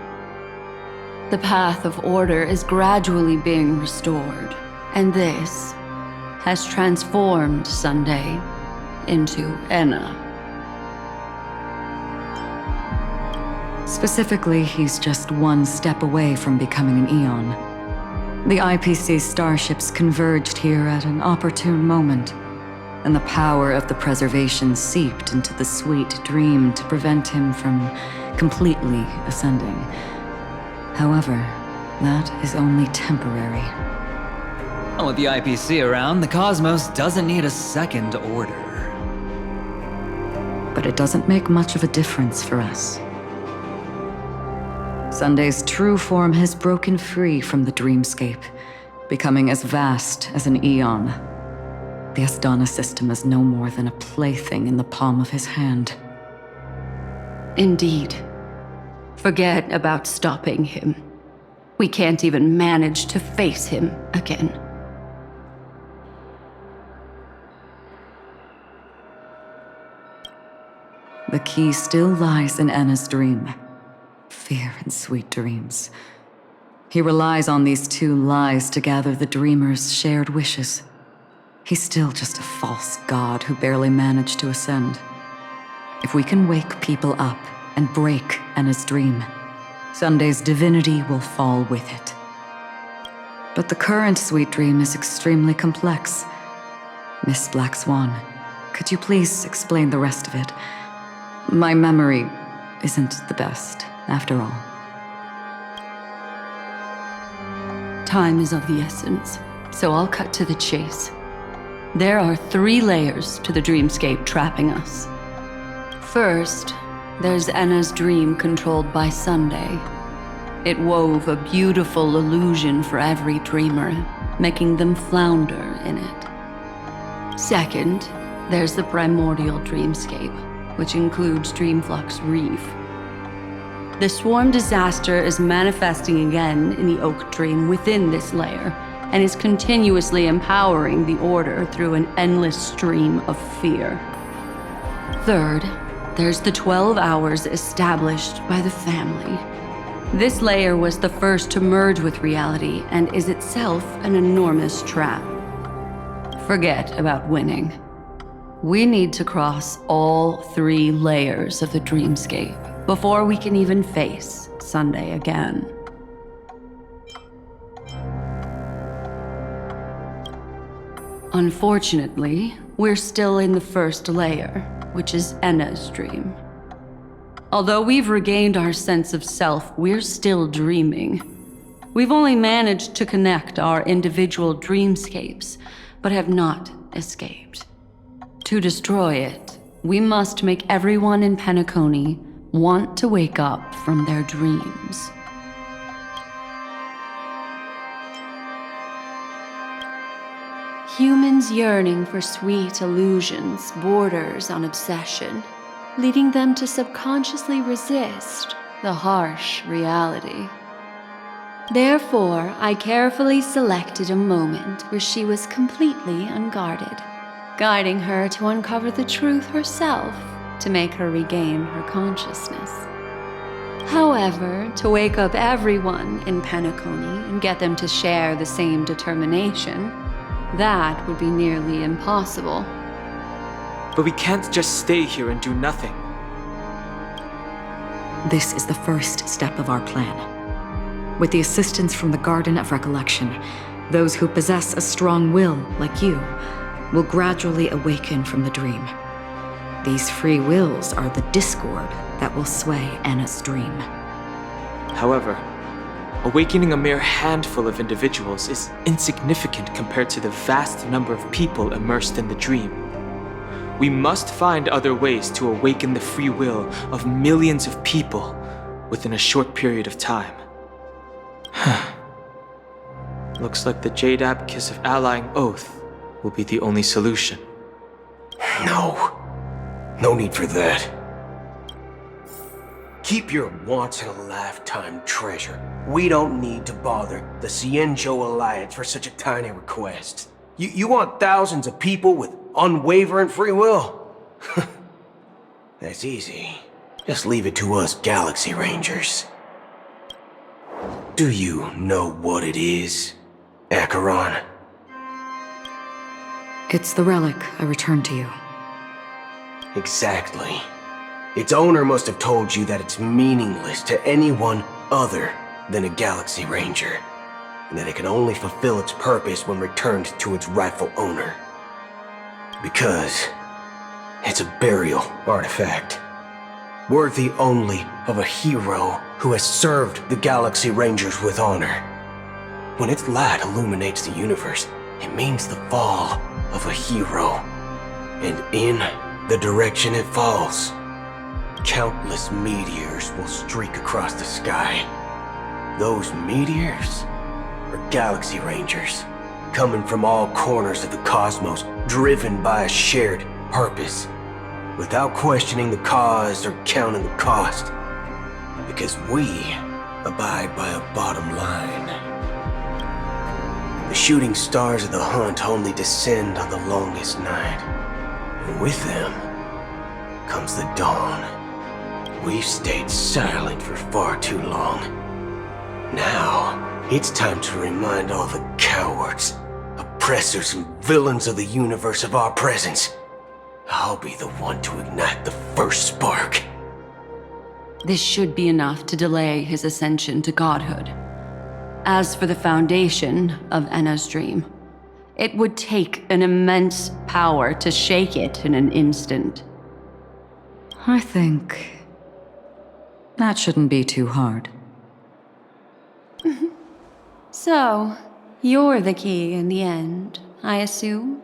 The path of order is gradually being restored, and this has transformed Sunday into Enna. Specifically, he's just one step away from becoming an Eon. The IPC starships converged here at an opportune moment, and the power of the preservation seeped into the sweet dream to prevent him from completely ascending. However, that is only temporary. Well, with the IPC around, the cosmos doesn't need a second order. But it doesn't make much of a difference for us. Sunday's true form has broken free from the dreamscape, becoming as vast as an Eon. The Asdana system is no more than a plaything in the palm of his hand. Indeed. Forget about stopping him. We can't even manage to face him again. The key still lies in Enna's dream. Fear and sweet dreams. He relies on these two lies to gather the dreamer's shared wishes. He's still just a false god who barely managed to ascend. If we can wake people up and break Enna's dream, Sunday's divinity will fall with it. But the current sweet dream is extremely complex. Miss Black Swan, could you please explain the rest of it? My memory isn't the best, after all. Time is of the essence, so I'll cut to the chase. There are 3 layers to the dreamscape trapping us. First, there's Enna's dream controlled by Sunday. It wove a beautiful illusion for every dreamer, making them flounder in it. Second, there's the primordial dreamscape, which includes Dreamflux Reef. The swarm disaster is manifesting again in the Oak Dream within this layer, and is continuously empowering the Order through an endless stream of fear. Third, there's the 12 hours established by the family. This layer was the first to merge with reality and is itself an enormous trap. Forget about winning. We need to cross all 3 layers of the dreamscape before we can even face Sunday again. Unfortunately, we're still in the first layer, which is Enna's dream. Although we've regained our sense of self, we're still dreaming. We've only managed to connect our individual dreamscapes, but have not escaped. To destroy it, we must make everyone in Penacony want to wake up from their dreams. Humans yearning for sweet illusions borders on obsession, leading them to subconsciously resist the harsh reality. Therefore, I carefully selected a moment where she was completely unguarded, guiding her to uncover the truth herself to make her regain her consciousness. However, to wake up everyone in Penacony and get them to share the same determination, that would be nearly impossible. But we can't just stay here and do nothing. This is the first step of our plan. With the assistance from the Garden of Recollection, those who possess a strong will, like you, will gradually awaken from the dream. These free wills are the discord that will sway Enna's dream. However, awakening a mere handful of individuals is insignificant compared to the vast number of people immersed in the dream. We must find other ways to awaken the free will of millions of people within a short period of time. Looks like the Jade Abacus of Allying Oath will be the only solution. No need for that. Keep your once-in-a-lifetime treasure. We don't need to bother the Cienjo Alliance for such a tiny request. You want thousands of people with unwavering free will? That's easy. Just leave it to us Galaxy Rangers. Do you know what it is, Acheron? It's the relic I returned to you. Exactly. Its owner must have told you that it's meaningless to anyone other than a Galaxy Ranger, and that it can only fulfill its purpose when returned to its rightful owner. Because it's a burial artifact, worthy only of a hero who has served the Galaxy Rangers with honor. When its light illuminates the universe, it means the fall of a hero. And in the direction it falls, countless meteors will streak across the sky. Those meteors are Galaxy Rangers, coming from all corners of the cosmos, driven by a shared purpose, without questioning the cause or counting the cost, because we abide by a bottom line. The shooting stars of the hunt only descend on the longest night, and with them comes the dawn. We've stayed silent for far too long. Now, it's time to remind all the cowards, oppressors, and villains of the universe of our presence. I'll be the one to ignite the first spark. This should be enough to delay his ascension to godhood. As for the foundation of Enna's dream, it would take an immense power to shake it in an instant. I think that shouldn't be too hard. So, you're the key in the end, I assume?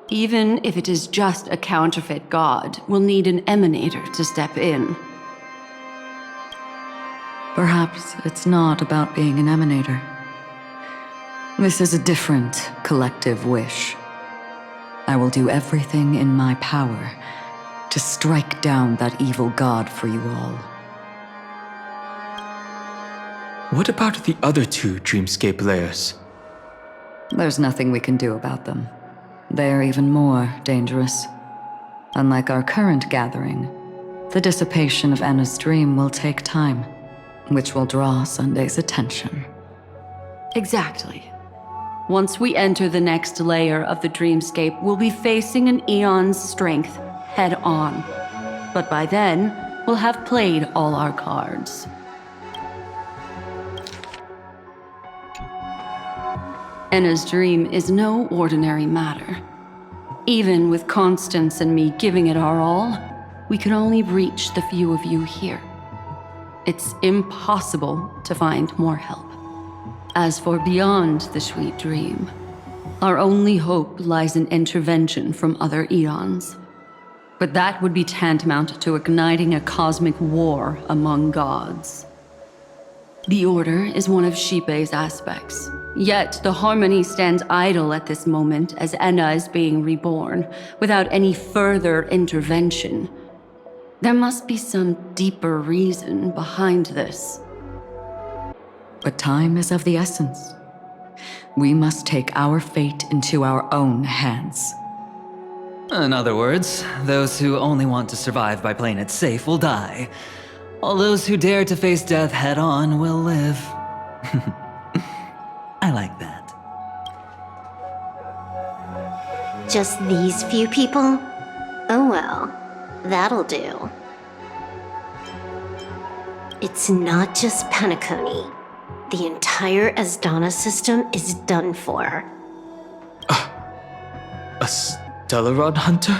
Even if it is just a counterfeit god, we'll need an emanator to step in. Perhaps it's not about being an emanator. This is a different collective wish. I will do everything in my power to strike down that evil god for you all. What about the other two Dreamscape layers? There's nothing we can do about them. They are even more dangerous. Unlike our current gathering, the dissipation of Enna's dream will take time, which will draw Sunday's attention. Exactly. Once we enter the next layer of the Dreamscape, we'll be facing an eon's strength head on. But by then, we'll have played all our cards. Enna's dream is no ordinary matter. Even with Constance and me giving it our all, we can only reach the few of you here. It's impossible to find more help. As for beyond the sweet dream, our only hope lies in intervention from other eons. But that would be tantamount to igniting a cosmic war among gods. The Order is one of Xipe's aspects, yet the Harmony stands idle at this moment as Enna is being reborn, without any further intervention. There must be some deeper reason behind this. But time is of the essence. We must take our fate into our own hands. In other words, those who only want to survive by playing it safe will die. All those who dare to face death head-on will live. I like that. Just these few people? Oh well, that'll do. It's not just Penacony. The entire Asdana system is done for. A Stellaron hunter?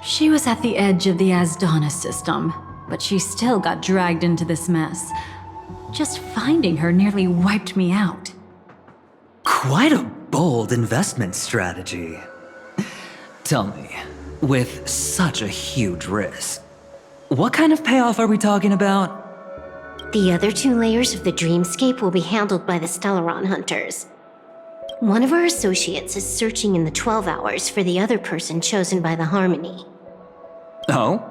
She was at the edge of the Asdana system, but she still got dragged into this mess. Just finding her nearly wiped me out. Quite a bold investment strategy. Tell me, with such a huge risk, what kind of payoff are we talking about? The other two layers of the Dreamscape will be handled by the Stellaron hunters. One of our associates is searching in the 12 hours for the other person chosen by the Harmony. Oh?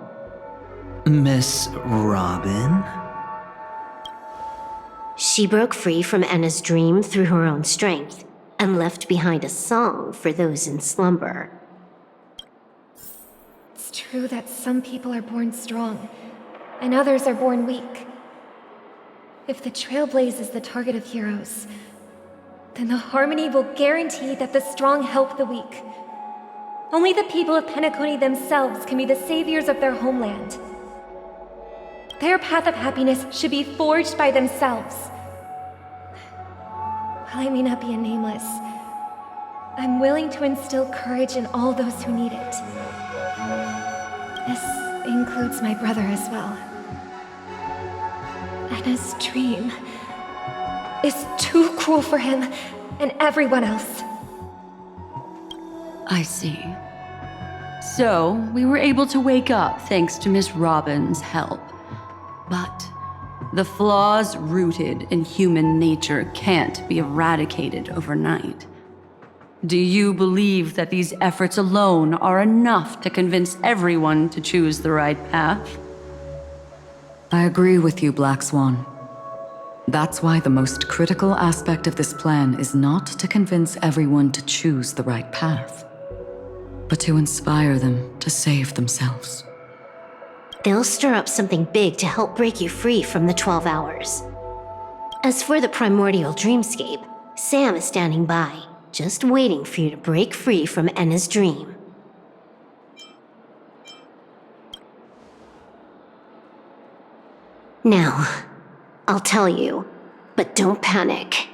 Miss Robin? She broke free from Enna's dream through her own strength, and left behind a song for those in slumber. It's true that some people are born strong, and others are born weak. If the Trailblaze is the target of heroes, then the Harmony will guarantee that the strong help the weak. Only the people of Penacony themselves can be the saviors of their homeland. Their path of happiness should be forged by themselves. While I may not be a nameless, I'm willing to instill courage in all those who need it. This includes my brother as well. Anna's dream is too cruel for him and everyone else. I see. So, we were able to wake up thanks to Miss Robin's help. But the flaws rooted in human nature can't be eradicated overnight. Do you believe that these efforts alone are enough to convince everyone to choose the right path? I agree with you, Black Swan. That's why the most critical aspect of this plan is not to convince everyone to choose the right path, but to inspire them to save themselves. They'll stir up something big to help break you free from the 12 hours. As for the primordial dreamscape, Sam is standing by, just waiting for you to break free from Enna's dream. Now, I'll tell you, but don't panic.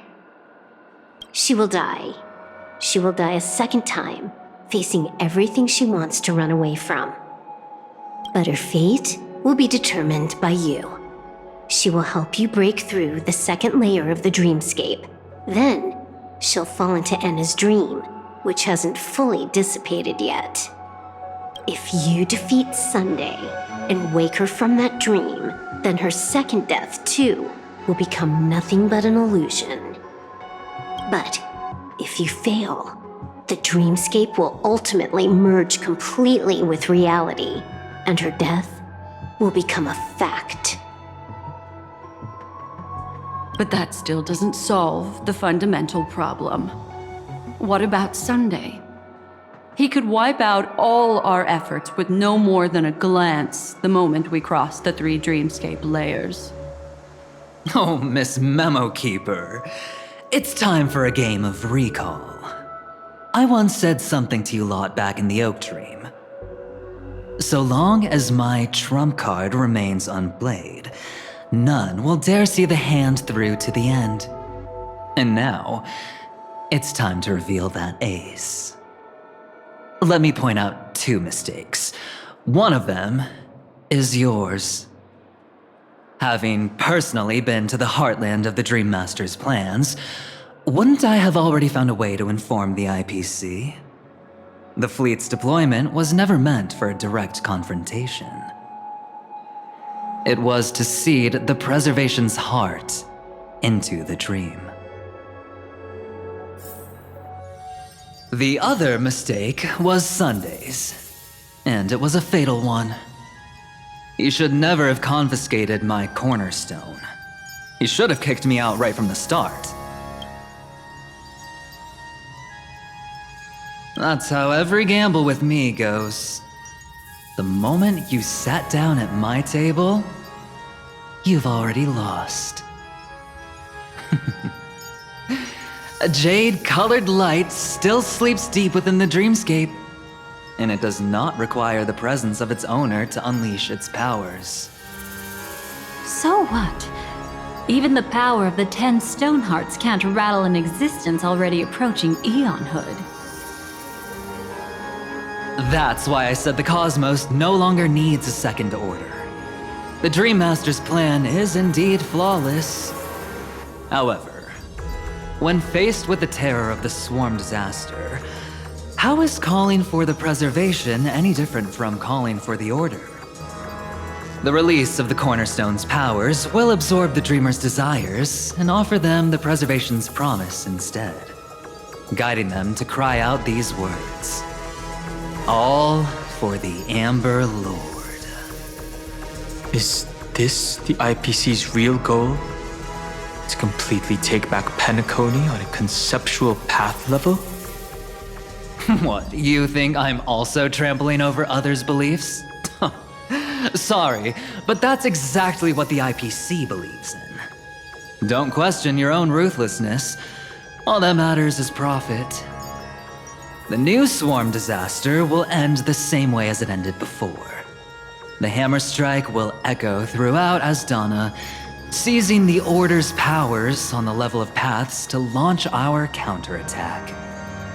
She will die. She will die a second time, facing everything she wants to run away from. But her fate will be determined by you. She will help you break through the second layer of the dreamscape. Then, she'll fall into Enna's dream, which hasn't fully dissipated yet. If you defeat Sunday and wake her from that dream, then her second death, too, will become nothing but an illusion. But if you fail, the dreamscape will ultimately merge completely with reality, and her death will become a fact. But that still doesn't solve the fundamental problem. What about Sunday? He could wipe out all our efforts with no more than a glance the moment we cross the 3 dreamscape layers. Oh, Miss Memo Keeper. It's time for a game of recall. I once said something to you lot back in the Oak Dream. So long as my trump card remains unplayed, none will dare see the hand through to the end. And now, it's time to reveal that ace. Let me point out 2 mistakes. One of them is yours. Having personally been to the heartland of the Dream Master's plans, wouldn't I have already found a way to inform the IPC? The fleet's deployment was never meant for a direct confrontation. It was to seed the preservation's heart into the dream. The other mistake was Sundays, and it was a fatal one. He should never have confiscated my cornerstone. He should have kicked me out right from the start. That's how every gamble with me goes. The moment you sat down at my table, you've already lost. A jade-colored light still sleeps deep within the dreamscape, and it does not require the presence of its owner to unleash its powers. So what? Even the power of the 10 stone hearts can't rattle an existence already approaching eonhood. That's why I said the cosmos no longer needs a second order. The Dream Master's plan is indeed flawless. However, when faced with the terror of the swarm disaster, how is calling for the preservation any different from calling for the order? The release of the Cornerstone's powers will absorb the Dreamer's desires and offer them the preservation's promise instead, guiding them to cry out these words. All for the Amber Lord. Is this the IPC's real goal? To completely take back Penacony on a conceptual path level? What, you think I'm also trampling over others' beliefs? Sorry, but that's exactly what the IPC believes in. Don't question your own ruthlessness. All that matters is profit. The new swarm disaster will end the same way as it ended before. The hammer strike will echo throughout Asdana, seizing the Order's powers on the level of paths to launch our counterattack,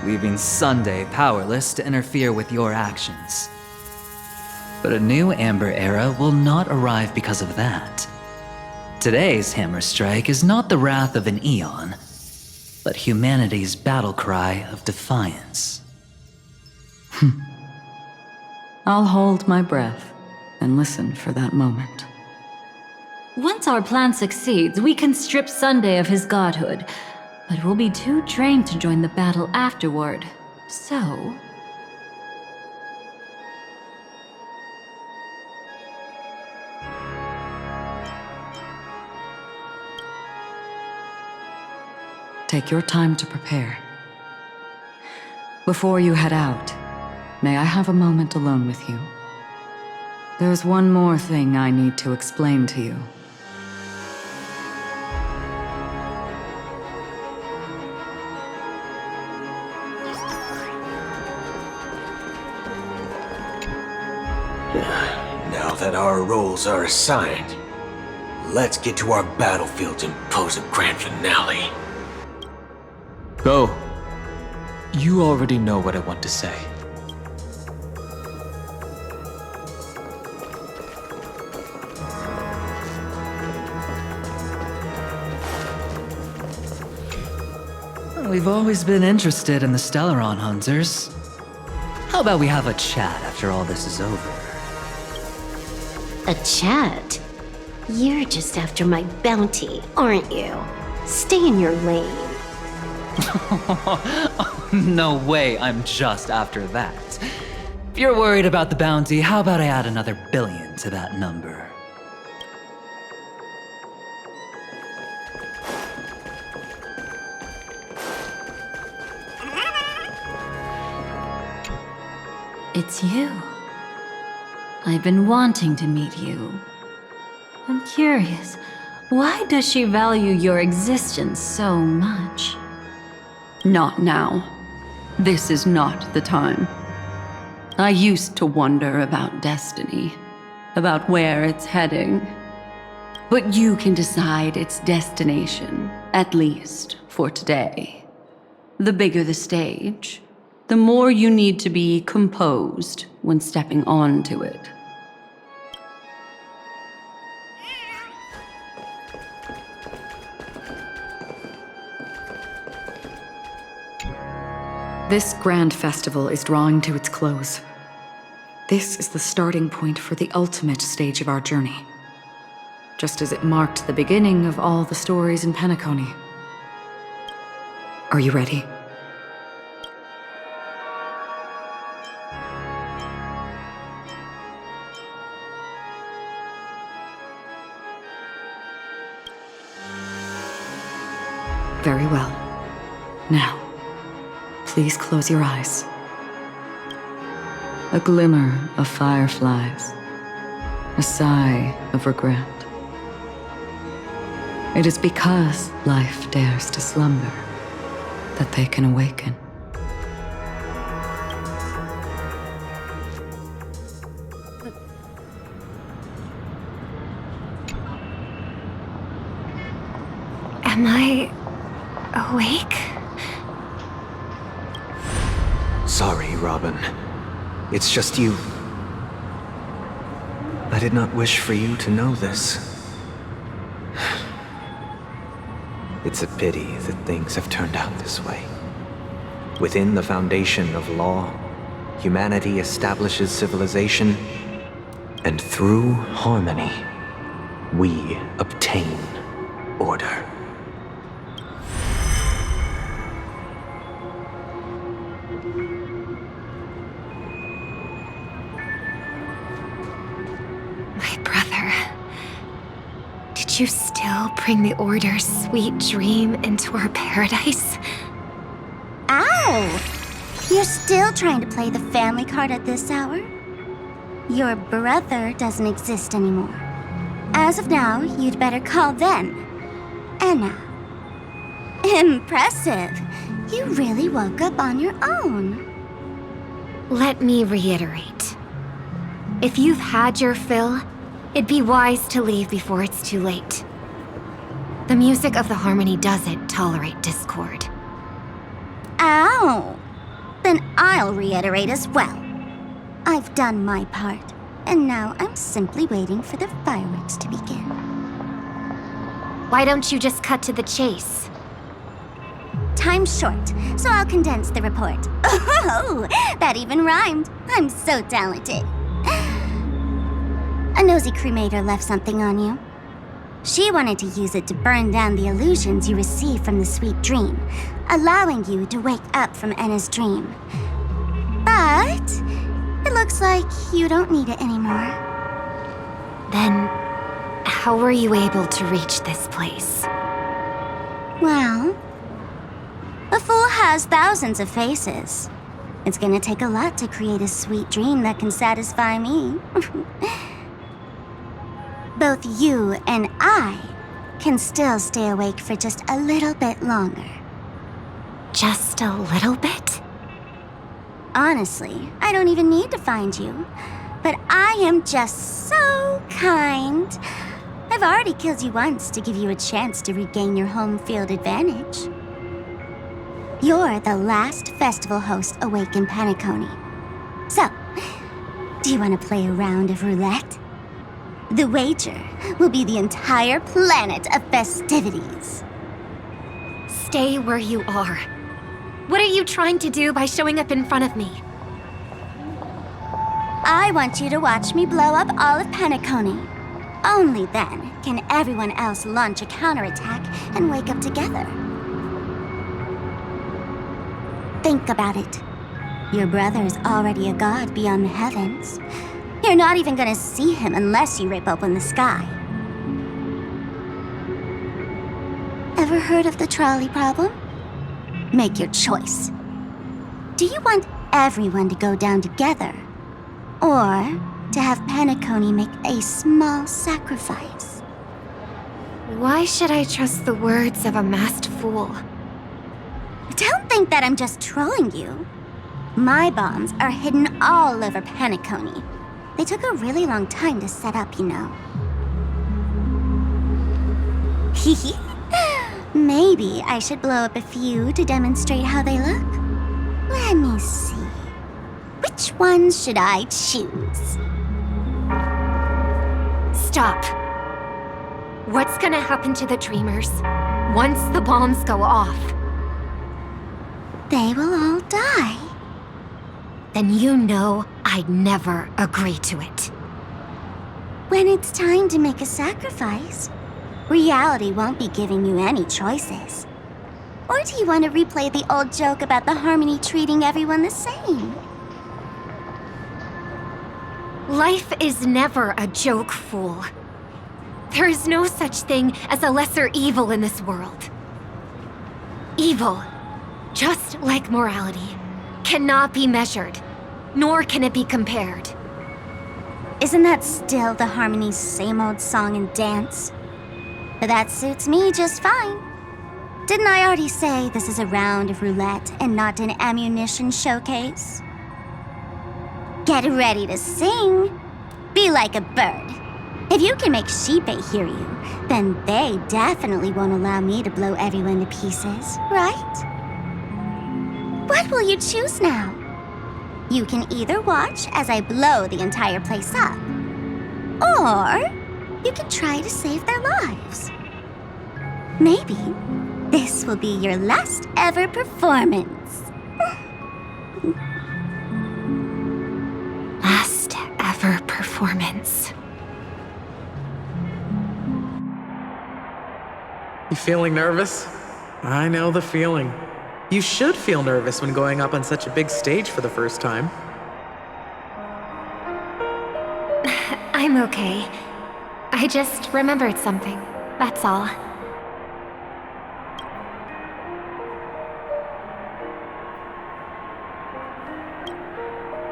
leaving Sunday powerless to interfere with your actions. But a new Amber Era will not arrive because of that. Today's hammer strike is not the wrath of an eon, but humanity's battle cry of defiance. I'll hold my breath and listen for that moment. Once our plan succeeds, we can strip Sunday of his godhood, but we'll be too drained to join the battle afterward. So... Take your time to prepare. Before you head out, may I have a moment alone with you? There's one more thing I need to explain to you. Now that our roles are assigned, let's get to our battlefields and pose a grand finale. Go. You already know what I want to say. We've always been interested in the Stellaron hunters. How about we have a chat after all this is over? A chat? You're just after my bounty, aren't you? Stay in your lane. No way, I'm just after that. If you're worried about the bounty, how about I add another billion to that number? It's you. I've been wanting to meet you. I'm curious, why does she value your existence so much? Not now. This is not the time. I used to wonder about destiny, about where it's heading. But you can decide its destination, at least for today. The bigger the stage, the more you need to be composed when stepping onto it. This grand festival is drawing to its close. This is the starting point for the ultimate stage of our journey, just as it marked the beginning of all the stories in Penacony. Are you ready? Very well. Now, please close your eyes. A glimmer of fireflies. A sigh of regret. It is because life dares to slumber that they can awaken. Am I awake? Sorry, Robin. It's just you. I did not wish for you to know this. It's a pity that things have turned out this way. Within the foundation of law, humanity establishes civilization, and through harmony, we obtain order. Did you still bring the Order's sweet dream into our paradise? Ow! You're still trying to play the family card at this hour? Your brother doesn't exist anymore. As of now, you'd better call them. And now, Impressive. You really woke up on your own. Let me reiterate. If you've had your fill, it'd be wise to leave before it's too late. The music of the Harmony doesn't tolerate discord. Ow! Then I'll reiterate as well. I've done my part, and now I'm simply waiting for the fireworks to begin. Why don't you just cut to the chase? Time's short, so I'll condense the report. Oh, that even rhymed. I'm so talented. A nosy cremator left something on you. She wanted to use it to burn down the illusions you received from the sweet dream, allowing you to wake up from Enna's dream. But it looks like you don't need it anymore. Then, how were you able to reach this place? Well, a fool has thousands of faces. It's gonna take a lot to create a sweet dream that can satisfy me. Both you and I can still stay awake for just a little bit longer. Just a little bit? Honestly, I don't even need to find you. But I am just so kind. I've already killed you once to give you a chance to regain your home field advantage. You're the last festival host awake in Penacony. So, do you want to play a round of roulette? The wager will be the entire planet of festivities. Stay where you are. What are you trying to do by showing up in front of me? I want you to watch me blow up all of Penacony. Only then can everyone else launch a counterattack and wake up together. Think about it. Your brother is already a god beyond the heavens. You're not even gonna see him unless you rip open the sky. Ever heard of the trolley problem? Make your choice. Do you want everyone to go down together? Or to have Penacony make a small sacrifice? Why should I trust the words of a masked fool? Don't think that I'm just trolling you. My bombs are hidden all over Penacony. They took a really long time to set up, you know. Hehe. Maybe I should blow up a few to demonstrate how they look. Let me see. Which ones should I choose? Stop. What's gonna happen to the dreamers once the bombs go off? They will all die. Then you know I'd never agree to it. When it's time to make a sacrifice, reality won't be giving you any choices. Or do you want to replay the old joke about the Harmony treating everyone the same? Life is never a joke, fool. There is no such thing as a lesser evil in this world. Evil, just like morality, cannot be measured, nor can it be compared. Isn't that still the Harmony's same old song and dance? But that suits me just fine. Didn't I already say this is a round of roulette and not an ammunition showcase? Get ready to sing. Be like a bird. If you can make Sheepei hear you, then they definitely won't allow me to blow everyone to pieces, right? What will you choose now? You can either watch as I blow the entire place up, or you can try to save their lives. Maybe this will be your last ever performance. Last ever performance. You feeling nervous? I know the feeling. You should feel nervous when going up on such a big stage for the first time. I'm okay. I just remembered something, that's all.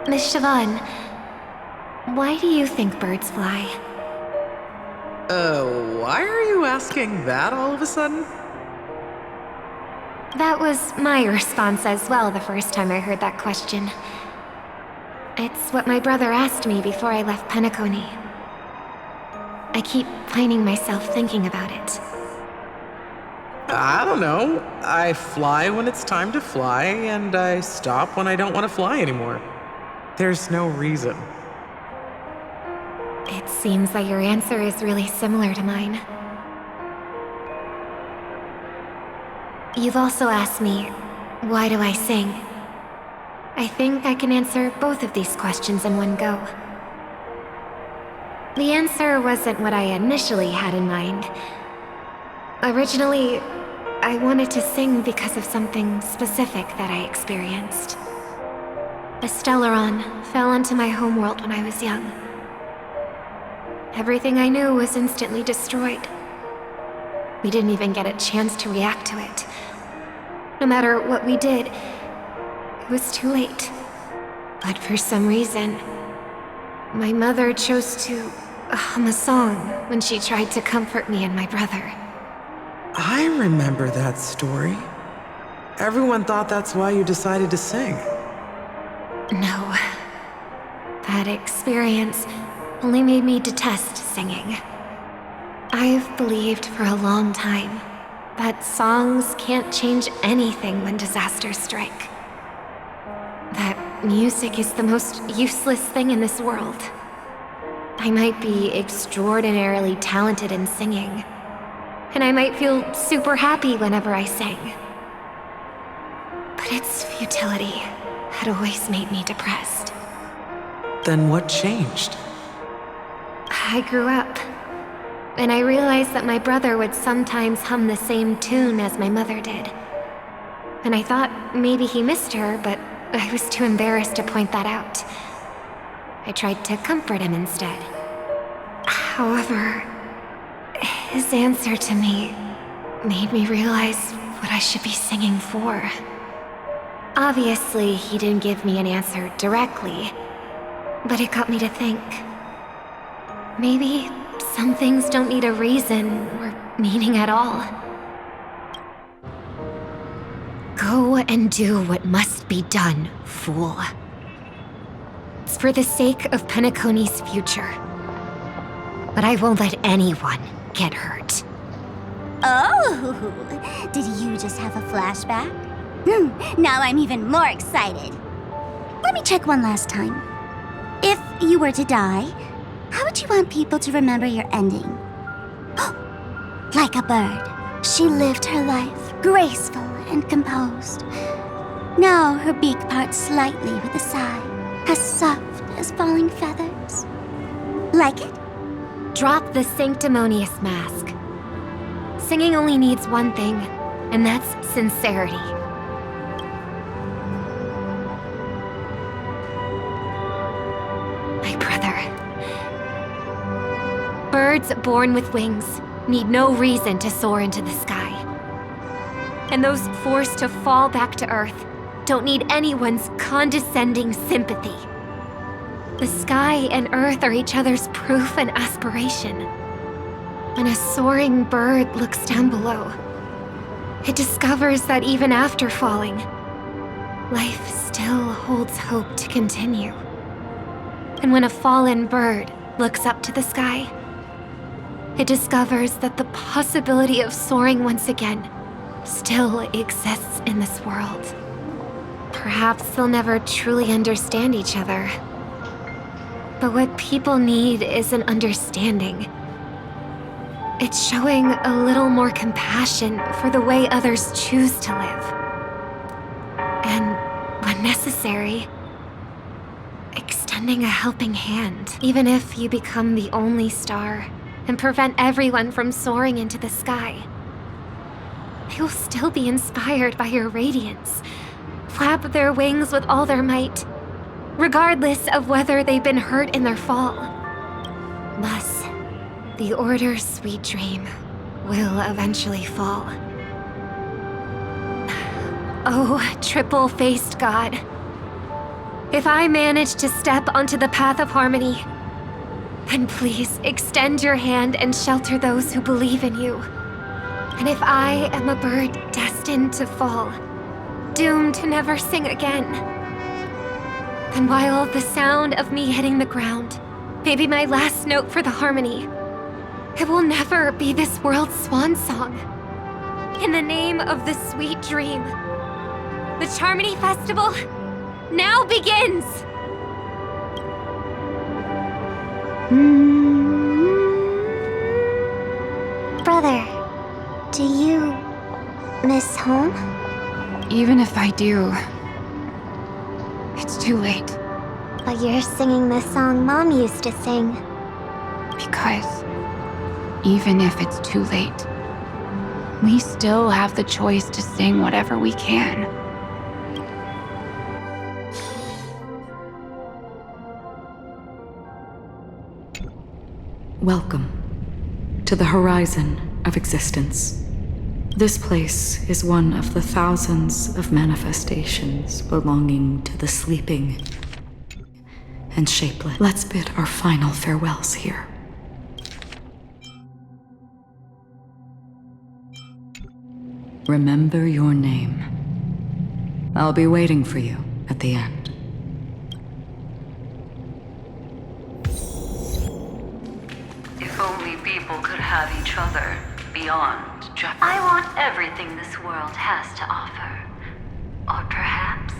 Miss Siobhan, why do you think birds fly? Why are you asking that all of a sudden? That was my response as well the first time I heard that question. It's what my brother asked me before I left Penacony. I keep finding myself thinking about it. I don't know. I fly when it's time to fly, and I stop when I don't want to fly anymore. There's no reason. It seems that your answer is really similar to mine. You've also asked me, why do I sing? I think I can answer both of these questions in one go. The answer wasn't what I initially had in mind. Originally, I wanted to sing because of something specific that I experienced. A Stellaron fell onto my homeworld when I was young. Everything I knew was instantly destroyed. We didn't even get a chance to react to it. No matter what we did, it was too late. But for some reason, my mother chose to hum a song when she tried to comfort me and my brother. I remember that story. Everyone thought that's why you decided to sing. No. That experience only made me detest singing. I've believed for a long time that songs can't change anything when disasters strike. That music is the most useless thing in this world. I might be extraordinarily talented in singing, and I might feel super happy whenever I sang. But its futility had always made me depressed. Then what changed? I grew up, and I realized that my brother would sometimes hum the same tune as my mother did. And I thought maybe he missed her, but I was too embarrassed to point that out. I tried to comfort him instead. However, his answer to me made me realize what I should be singing for. Obviously, he didn't give me an answer directly, but it got me to think. Maybe some things don't need a reason or meaning at all. Go and do what must be done, fool. It's for the sake of Penacony's future. But I won't let anyone get hurt. Oh, did you just have a flashback? Now I'm even more excited. Let me check one last time. If you were to die, how would you want people to remember your ending? Like a bird, she lived her life, graceful and composed. Now her beak parts slightly with a sigh, as soft as falling feathers. Like it? Drop the sanctimonious mask. Singing only needs one thing, and that's sincerity. My brother. Birds born with wings need no reason to soar into the sky. And those forced to fall back to Earth don't need anyone's condescending sympathy. The sky and Earth are each other's proof and aspiration. When a soaring bird looks down below, it discovers that even after falling, life still holds hope to continue. And when a fallen bird looks up to the sky, it discovers that the possibility of soaring once again still exists in this world. Perhaps they'll never truly understand each other. But what people need is an understanding. It's showing a little more compassion for the way others choose to live. And, when necessary, extending a helping hand, even if you become the only star and prevent everyone from soaring into the sky. They will still be inspired by your radiance, flap their wings with all their might, regardless of whether they've been hurt in their fall. Thus, the Order's sweet dream will eventually fall. Oh, triple-faced God. If I manage to step onto the path of harmony, then please extend your hand and shelter those who believe in you. And if I am a bird destined to fall, doomed to never sing again, then while the sound of me hitting the ground may be my last note for the harmony, it will never be this world's swan song. In the name of the sweet dream, the Charmony Festival now begins! Brother, do you miss home? Even if I do, it's too late. But you're singing the song Mom used to sing. Because even if it's too late, we still have the choice to sing whatever we can. Welcome to the horizon of existence. This place is one of the thousands of manifestations belonging to the sleeping and shapeless. Let's bid our final farewells here. Remember your name. I'll be waiting for you at the end. If only people could have each other beyond jeopardy. I want everything this world has to offer. Or perhaps,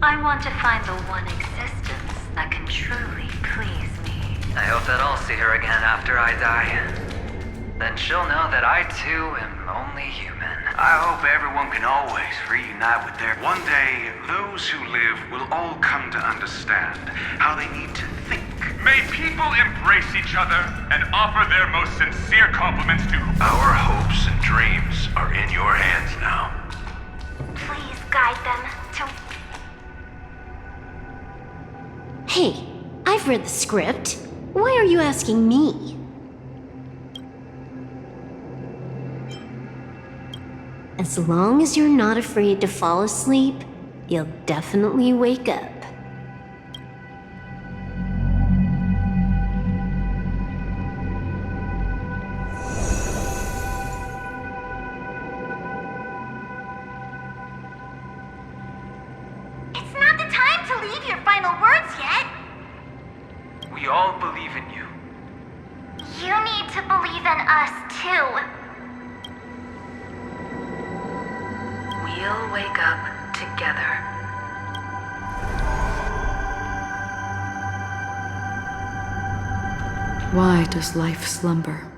I want to find the one existence that can truly please me. I hope that I'll see her again after I die. Then she'll know that I too am only human. I hope everyone can always reunite with their... One day, those who live will all come to understand how they need to think. May people embrace each other and offer their most sincere compliments to... Our hopes and dreams are in your hands now. Please guide them to... Hey, I've read the script. Why are you asking me? As long as you're not afraid to fall asleep, you'll definitely wake up. It's not the time to leave your final words yet. We all believe in you. You need to believe in us, too. We'll wake up together. Why does life slumber?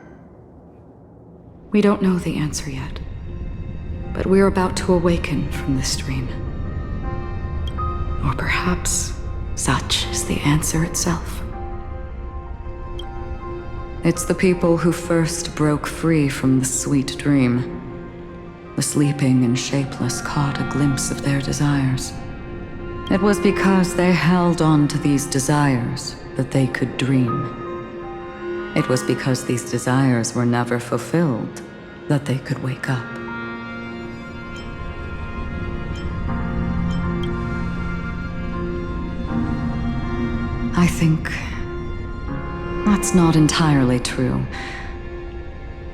We don't know the answer yet, but we're about to awaken from this dream. Or perhaps such is the answer itself. It's the people who first broke free from the sweet dream. The sleeping and shapeless caught a glimpse of their desires. It was because they held on to these desires that they could dream. It was because these desires were never fulfilled that they could wake up. I think that's not entirely true.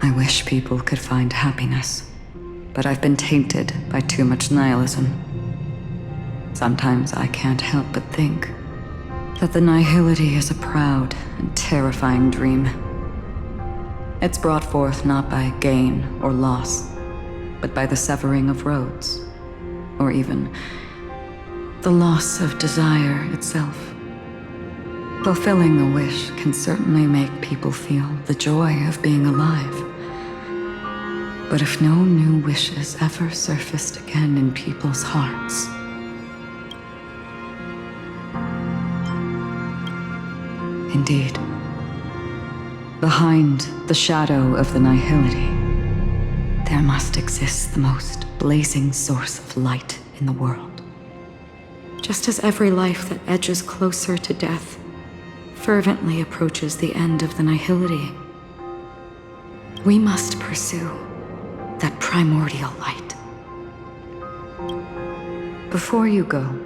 I wish people could find happiness. But I've been tainted by too much nihilism. Sometimes I can't help but think that the nihility is a proud and terrifying dream. It's brought forth not by gain or loss, but by the severing of roads, or even the loss of desire itself. Fulfilling a wish can certainly make people feel the joy of being alive. But if no new wishes ever surfaced again in people's hearts, indeed, behind the shadow of the nihility, there must exist the most blazing source of light in the world. Just as every life that edges closer to death fervently approaches the end of the nihility, we must pursue that primordial light. Before you go,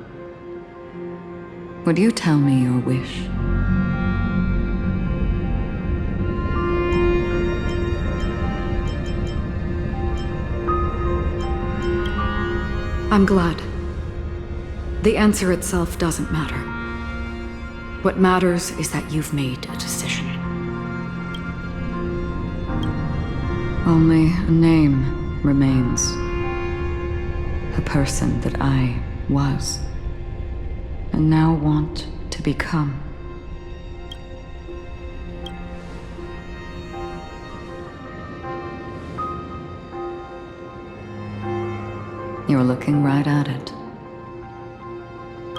would you tell me your wish? I'm glad. The answer itself doesn't matter. What matters is that you've made a decision. Only a name remains. A person that I was, and now want to become. You're looking right at it.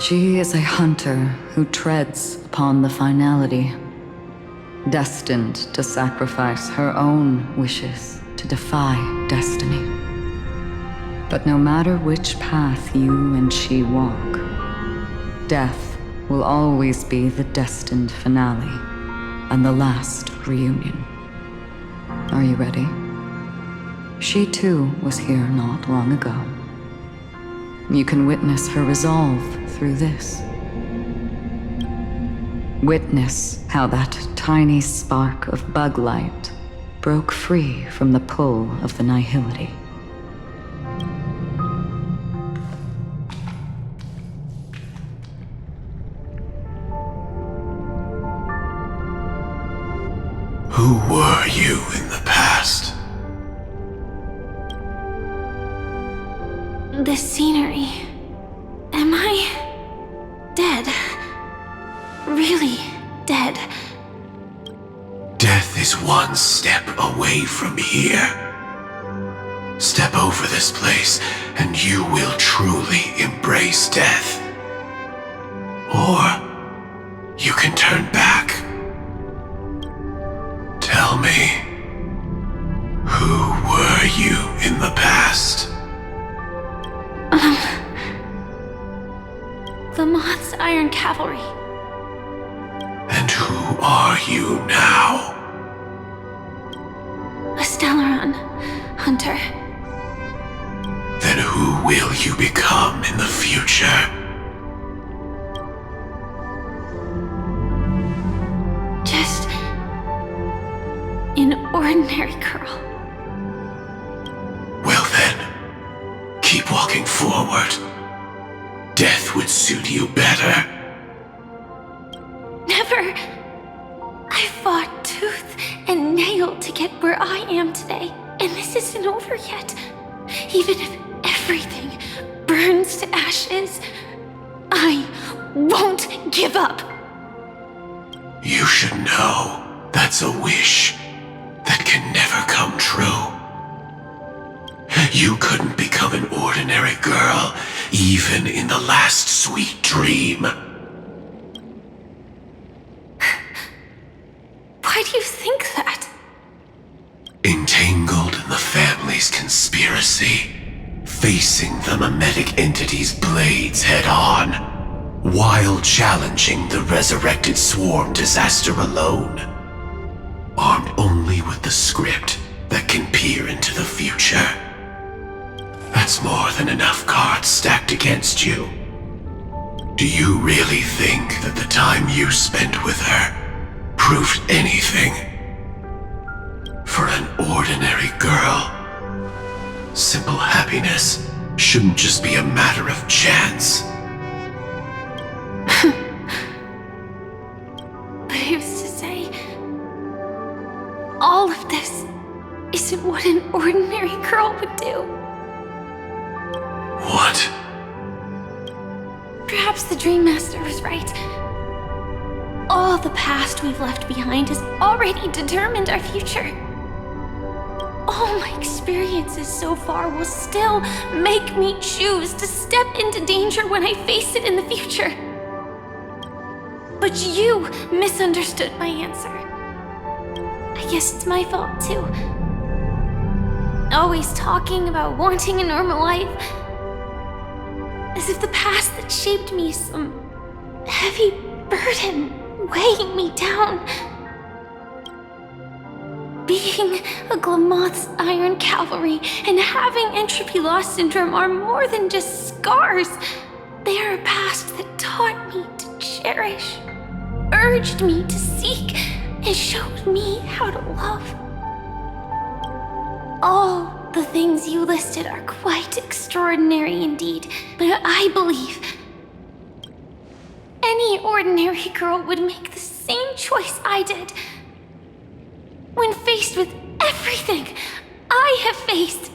She is a hunter who treads upon the finality, destined to sacrifice her own wishes to defy destiny. But no matter which path you and she walk, death will always be the destined finale and the last reunion. Are you ready? She too was here not long ago. You can witness her resolve through this. Witness how that tiny spark of bug light broke free from the pull of the nihility. Who were you in the past? The scenery. Am I dead? Really dead? Death is one step away from here. Step over this place, and you will truly embrace death. Or you can turn back. Tell me, who were you in the past? The Moth's Iron Cavalry. And who are you now? A Stellaron hunter. Then who will you become in the future? Just an ordinary girl. Well then, keep walking forward. Death would suit you better. Never. I fought tooth and nail to get where I am today, and this isn't over yet. Even if everything burns to ashes, I won't give up. You should know that's a wish that can never come true. You couldn't become an ordinary girl, even in the last sweet dream. Why do you think that? Entangled in the family's conspiracy, facing the mimetic entity's blades head-on, while challenging the resurrected swarm disaster alone, armed only with the script that can peer into the future. That's more than enough cards stacked against you. Do you really think that the time you spent with her proved anything? For an ordinary girl, simple happiness shouldn't just be a matter of chance. But I used to say, all of this isn't what an ordinary girl would do. What? Perhaps the Dream Master was right. All the past we've left behind has already determined our future. All my experiences so far will still make me choose to step into danger when I face it in the future. But you misunderstood my answer. I guess it's my fault too. Always talking about wanting a normal life, as if the past that shaped me is some heavy burden weighing me down. Being a Glamoth's Iron Cavalry and having entropy loss syndrome are more than just scars. They are a past that taught me to cherish, urged me to seek, and showed me how to love. All the the things you listed are quite extraordinary indeed, but I believe any ordinary girl would make the same choice I did. When faced with everything I have faced,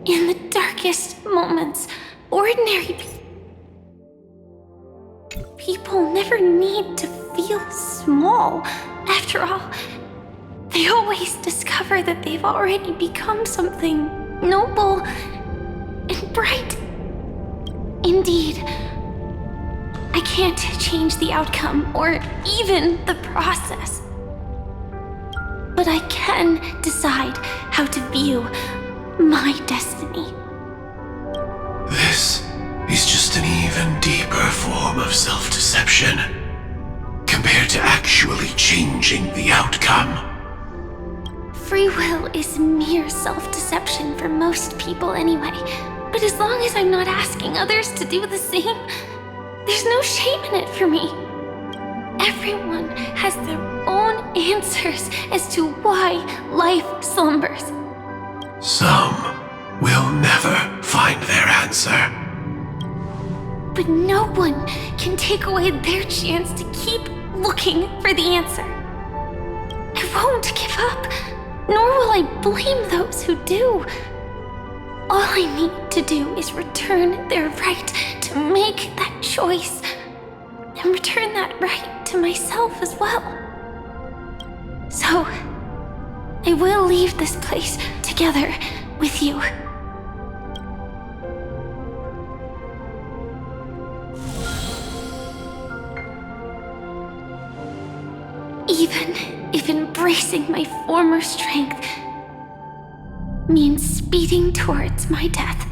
in the darkest moments, ordinary people never need to feel small. After all, they always discover that they've already become something noble and bright. Indeed, I can't change the outcome or even the process. But I can decide how to view my destiny. This is just an even deeper form of self-deception compared to actually changing the outcome. Free will is mere self-deception for most people anyway. But as long as I'm not asking others to do the same, there's no shame in it for me. Everyone has their own answers as to why life slumbers. Some will never find their answer. But no one can take away their chance to keep looking for the answer. I won't give up, nor will I blame those who do. All I need to do is return their right to make that choice, and return that right to myself as well. So, I will leave this place together with you. Even if embracing my former strength means speeding towards my death.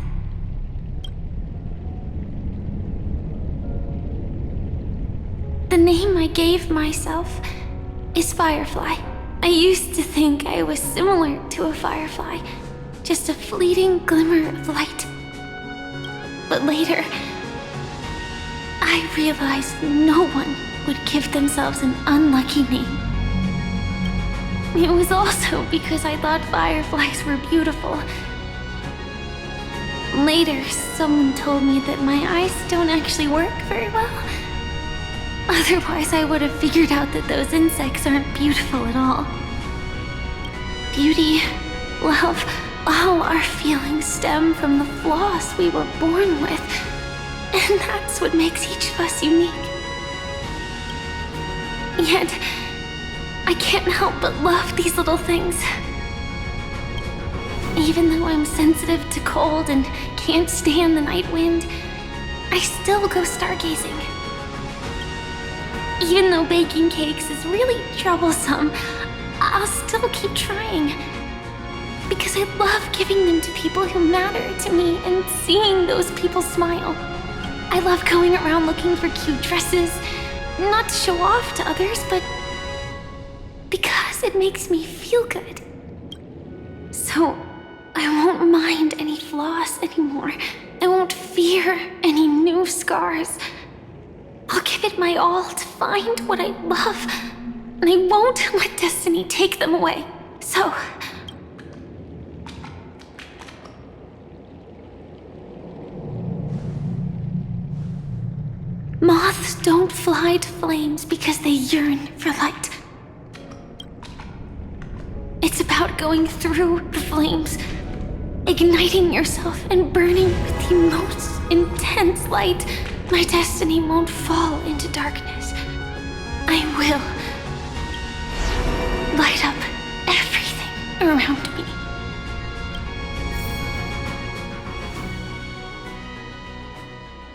The name I gave myself is Firefly. I used to think I was similar to a firefly, just a fleeting glimmer of light. But later, I realized no one would give themselves an unlucky name. It was also because I thought fireflies were beautiful. Later, someone told me that my eyes don't actually work very well. Otherwise, I would have figured out that those insects aren't beautiful at all. Beauty, love, all our feelings stem from the flaws we were born with. And that's what makes each of us unique. Yet, I can't help but love these little things. Even though I'm sensitive to cold and can't stand the night wind, I still go stargazing. Even though baking cakes is really troublesome, I'll still keep trying. Because I love giving them to people who matter to me and seeing those people smile. I love going around looking for cute dresses, not to show off to others, but because it makes me feel good. So, I won't mind any flaws anymore. I won't fear any new scars. I'll give it my all to find what I love, and I won't let destiny take them away. So, moths don't fly to flames because they yearn for light. It's about going through the flames, igniting yourself and burning with the most intense light. My destiny won't fall into darkness. I will light up everything around me.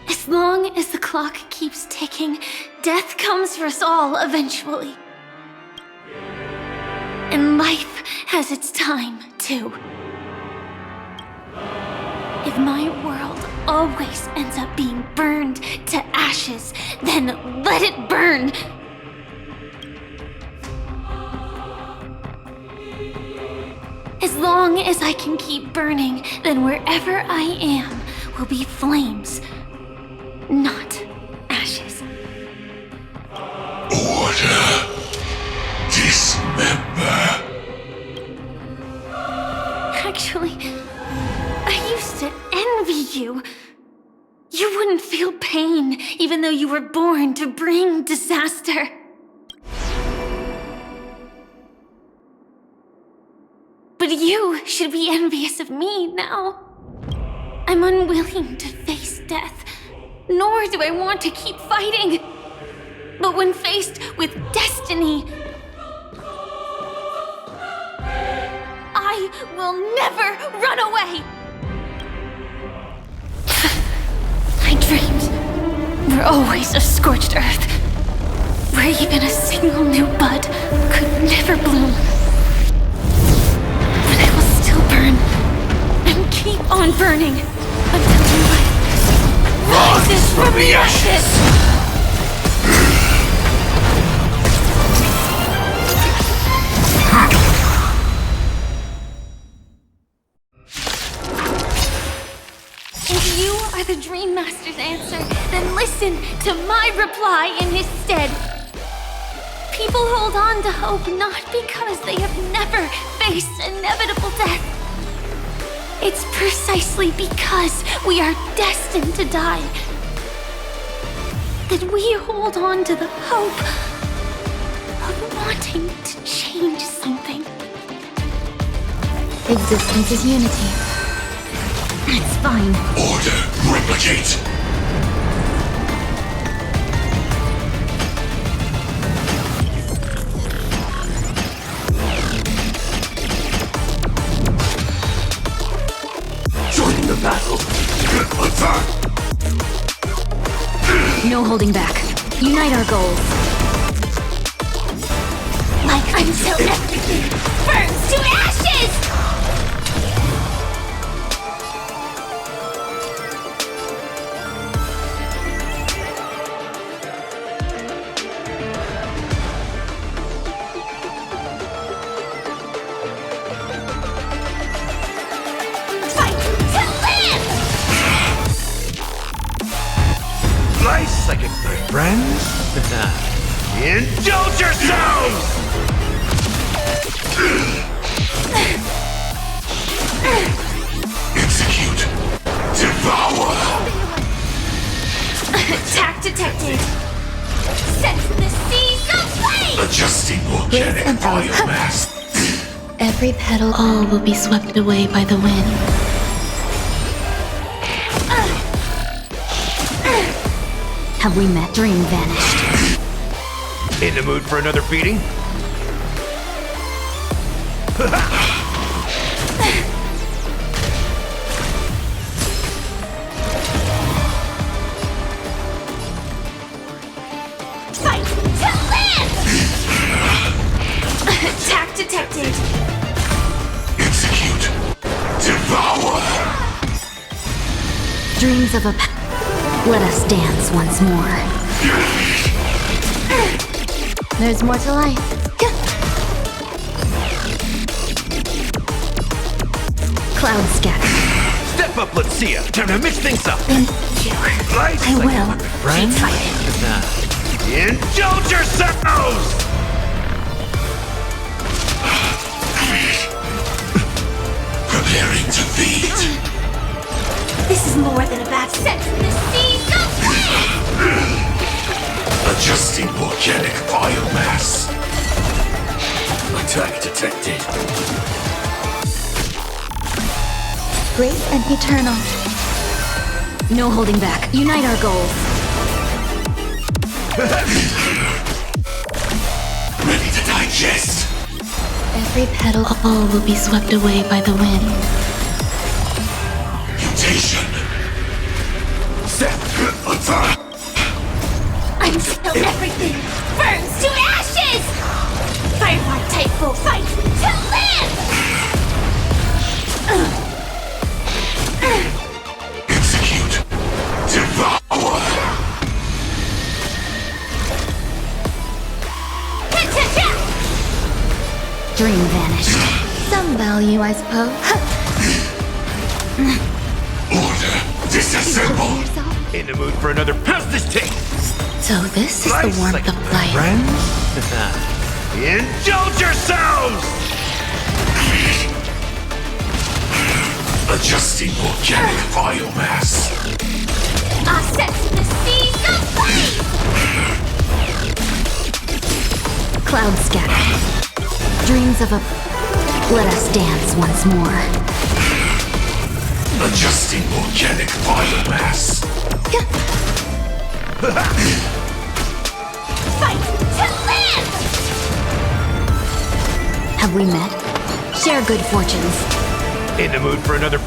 As long as the clock keeps ticking, death comes for us all eventually. And life has its time, too. If my world always ends up being burned to ashes, then let it burn! As long as I can keep burning, then wherever I am will be flames, not ashes. Order. Dismember. pain, even though you were born to bring disaster. But you should be envious of me now. I'm unwilling to face death, nor do I want to keep fighting. But when faced with destiny, I will never run away! My dreams were always of scorched earth, where even a single new bud could never bloom. But I will still burn, and keep on burning, until new life rises from the ashes! If you are the Dream Master's answer, then listen to my reply in his stead. People hold on to hope not because they have never faced inevitable death. It's precisely because we are destined to die that we hold on to the hope of wanting to change something. Existence is unity. It's fine. Order, replicate! Joining the battle. Attack! No holding back. Unite our goals. Like until everything burns to ashes! Nice second, my friends. Indulge yourselves! Execute. Devour. Attack detected. Sense the seas of flame! Adjusting volcanic biomass. Every petal, all will be swept away by the wind. Have we met? Dream vanished. In the mood for another beating? Fight to live! Attack detected. Execute. Devour. Dreams of a Let us dance once more. There's more to life. Cloud scatter. Step up, let's see ya. Time to mix things up. Thank you. Nice. I will. Friend? Keep fighting. Indulge yourselves! Preparing to feed. This is more than a bad sense in the seas of flame! Adjusting volcanic biomass. Attack detected. Great and eternal. No holding back. Unite our goals. Ready to digest. Every petal, all will be swept away by the wind. Mutation. Set. Attack. Until everything burns to ashes! Firefly type will fight to live! Execute. Devour. Dream vanished. Some value, I suppose. Order. Disassemble. In the mood for another pestis tape. So this is the warmth of life. Friends? Indulge yourselves! Adjusting volcanic biomass. Set the seas ablaze! Clouds scatter. Dreams of a... Let us dance once more. Adjusting organic biomass. Fight to live! Have we met? Share good fortunes. In the mood for another...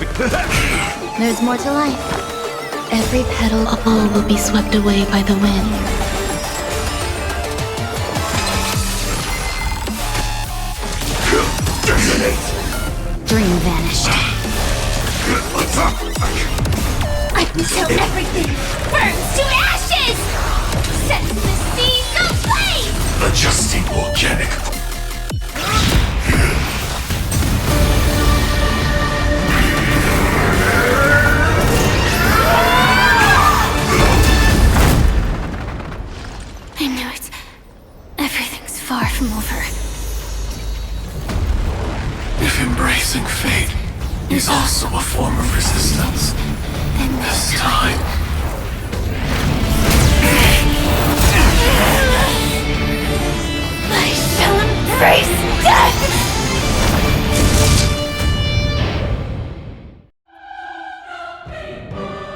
There's more to life. Every petal all will be swept away by the wind. Dream vanished. Until everything burns to ashes! Set the seas ablaze! Adjusting organic. I know it's... everything's far from over. If embracing fate is also a form of resistance, this time... I shall embrace death!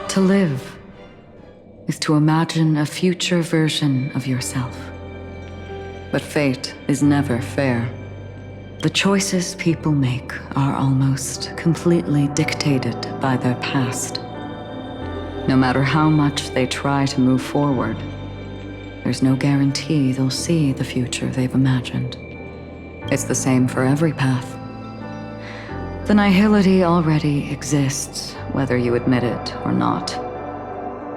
To live is to imagine a future version of yourself. But fate is never fair. The choices people make are almost completely dictated by their past. No matter how much they try to move forward, there's no guarantee they'll see the future they've imagined. It's the same for every path. The nihility already exists, whether you admit it or not.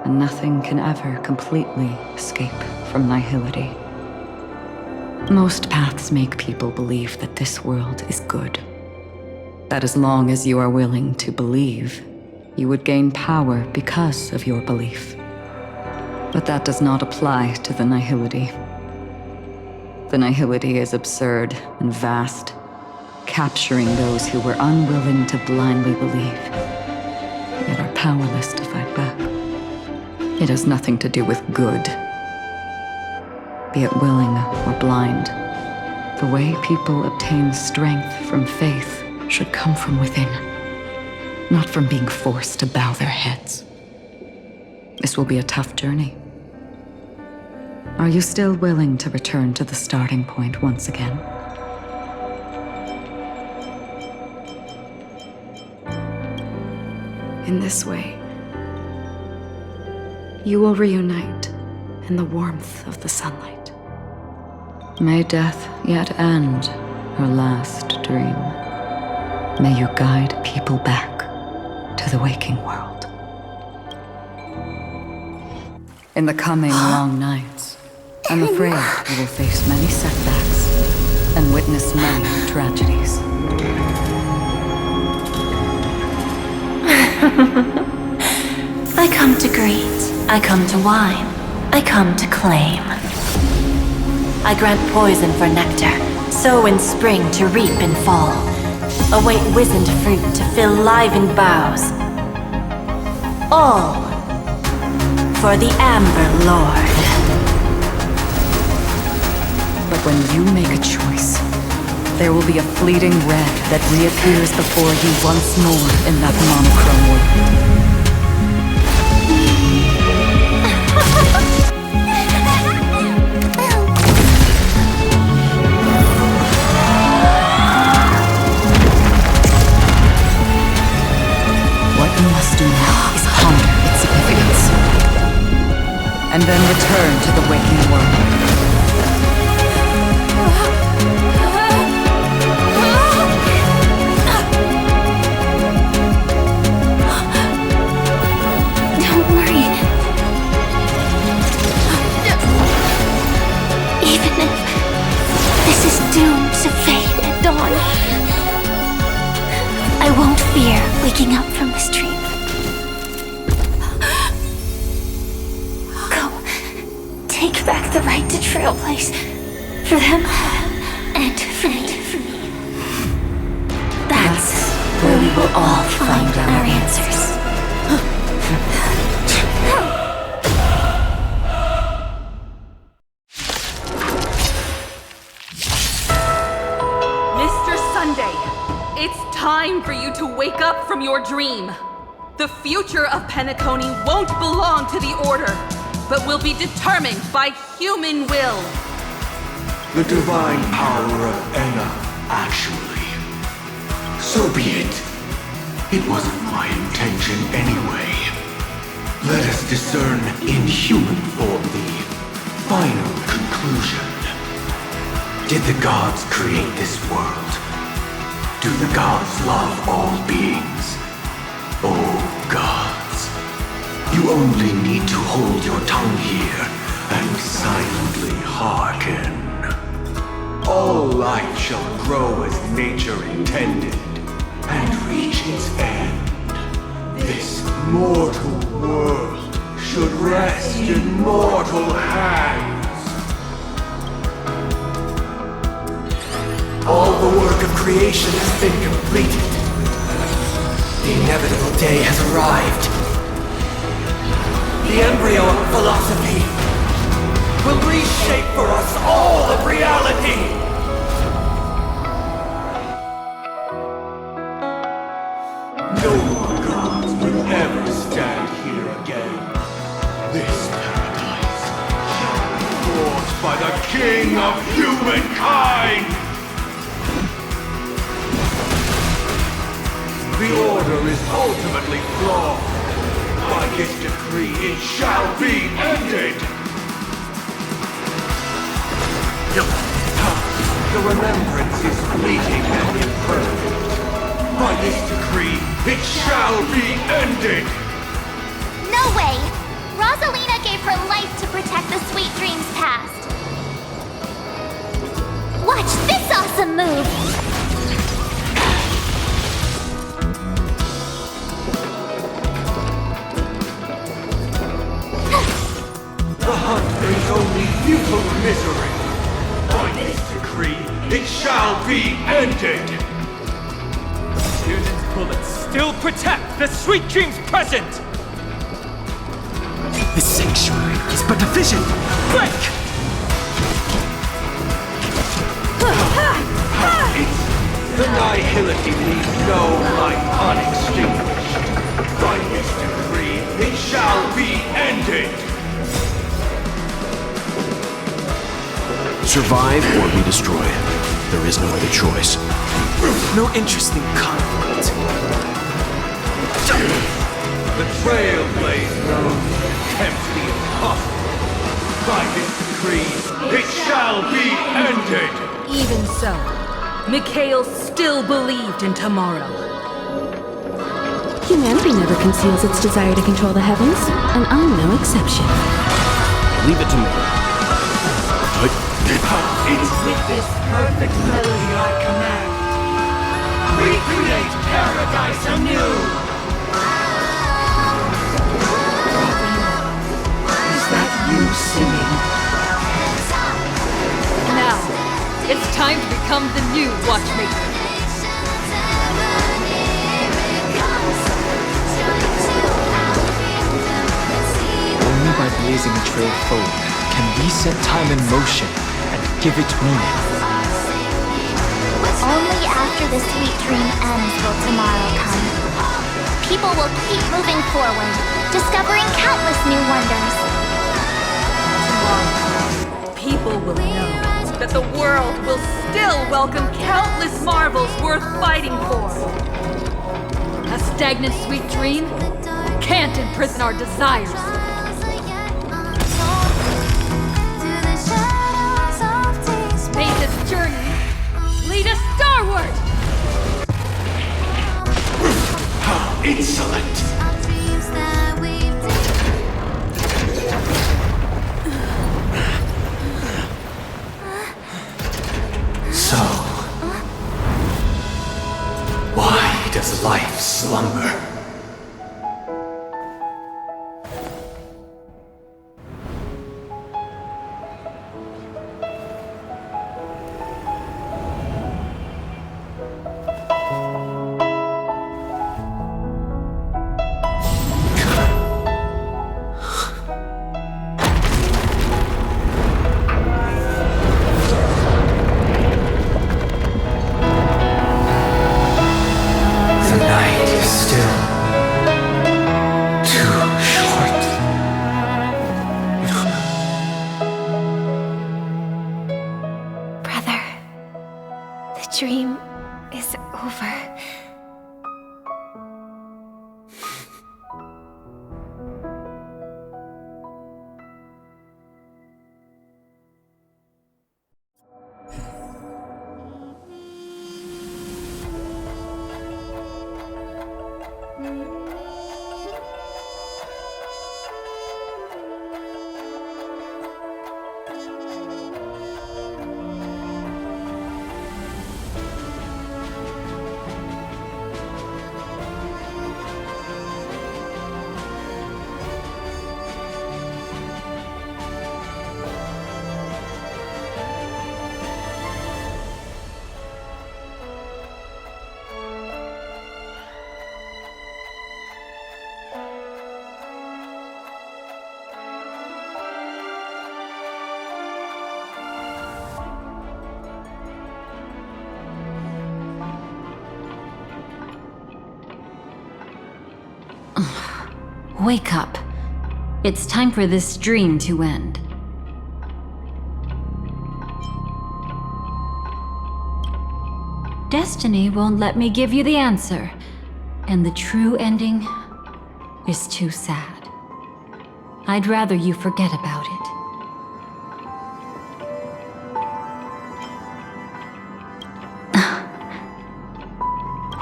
And nothing can ever completely escape from nihility. Most paths make people believe that this world is good. That as long as you are willing to believe, you would gain power because of your belief. But that does not apply to the nihility. The nihility is absurd and vast, capturing those who were unwilling to blindly believe, yet are powerless to fight back. It has nothing to do with good. Be it willing or blind, the way people obtain strength from faith should come from within, not from being forced to bow their heads. This will be a tough journey. Are you still willing to return to the starting point once again? In this way, you will reunite in the warmth of the sunlight. May death yet end her last dream. May you guide people back to the waking world. In the coming long nights, I'm afraid you will face many setbacks and witness many tragedies. I come to greet, I come to whine, I come to claim. I grant poison for nectar, sow in spring to reap in fall. Await wizened fruit to fill livened boughs. All for the Amber Lord. But when you make a choice, there will be a fleeting red that reappears before you once more in that monochrome world. What you must do now is ponder its significance, and then return to the waking world. Doomed to fade at dawn. I won't fear waking up from this dream. Go. Take back the right to Trailblaze. For them and for me. That's where we will all find our answers. time for you to wake up from your dream. The future of Penacony won't belong to the Order, but will be determined by human will. The divine power of Enna, actually. So be it. It wasn't my intention anyway. Let us discern in human form the final conclusion. Did the gods create this world? Do the gods love all beings? Oh gods, you only need to hold your tongue here and silently hearken. All life shall grow as nature intended and reach its end. This mortal world should rest in mortal hands. All the work of creation has been completed. The inevitable day has arrived. The embryo of philosophy will reshape for us all of reality. No more gods will ever stand here again. This paradise shall be forged by the king of humankind. The Order is ultimately flawed. By this decree, it shall be ended! The remembrance is fleeting and imperfect. By this decree, it shall be ended! No way! Rosalina gave her life to protect the sweet dreams past. Watch this awesome move! The hunt brings only futile misery. By this decree, it shall be ended! Union's bullets still protect the sweet dreams present! The sanctuary is but a vision! Break! The nihility leaves no light unextinguished. By this decree, it shall be ended! Survive or be destroyed. There is no other choice. No interest in conflict. The Trailblaze Main attempts the impossible. By this decree, it shall be ended! Even so, Mikhail still believed in tomorrow. Humanity never conceals its desire to control the heavens, and I'm no exception. Leave it to me. It's with this perfect melody I command. Recreate paradise anew! Is that you singing? Now, it's time to become the new Watchmaker. Only by blazing a trail forward can we set time in motion and give it meaning. Only after the sweet dream ends will tomorrow come. People will keep moving forward, discovering countless new wonders. Tomorrow, people will know that the world will still welcome countless marvels worth fighting for. A stagnant sweet dream can't imprison our desires. May this journey lead us starward! How insolent! So, why does life slumber? Wake up. It's time for this dream to end. Destiny won't let me give you the answer, and the true ending is too sad. I'd rather you forget about it.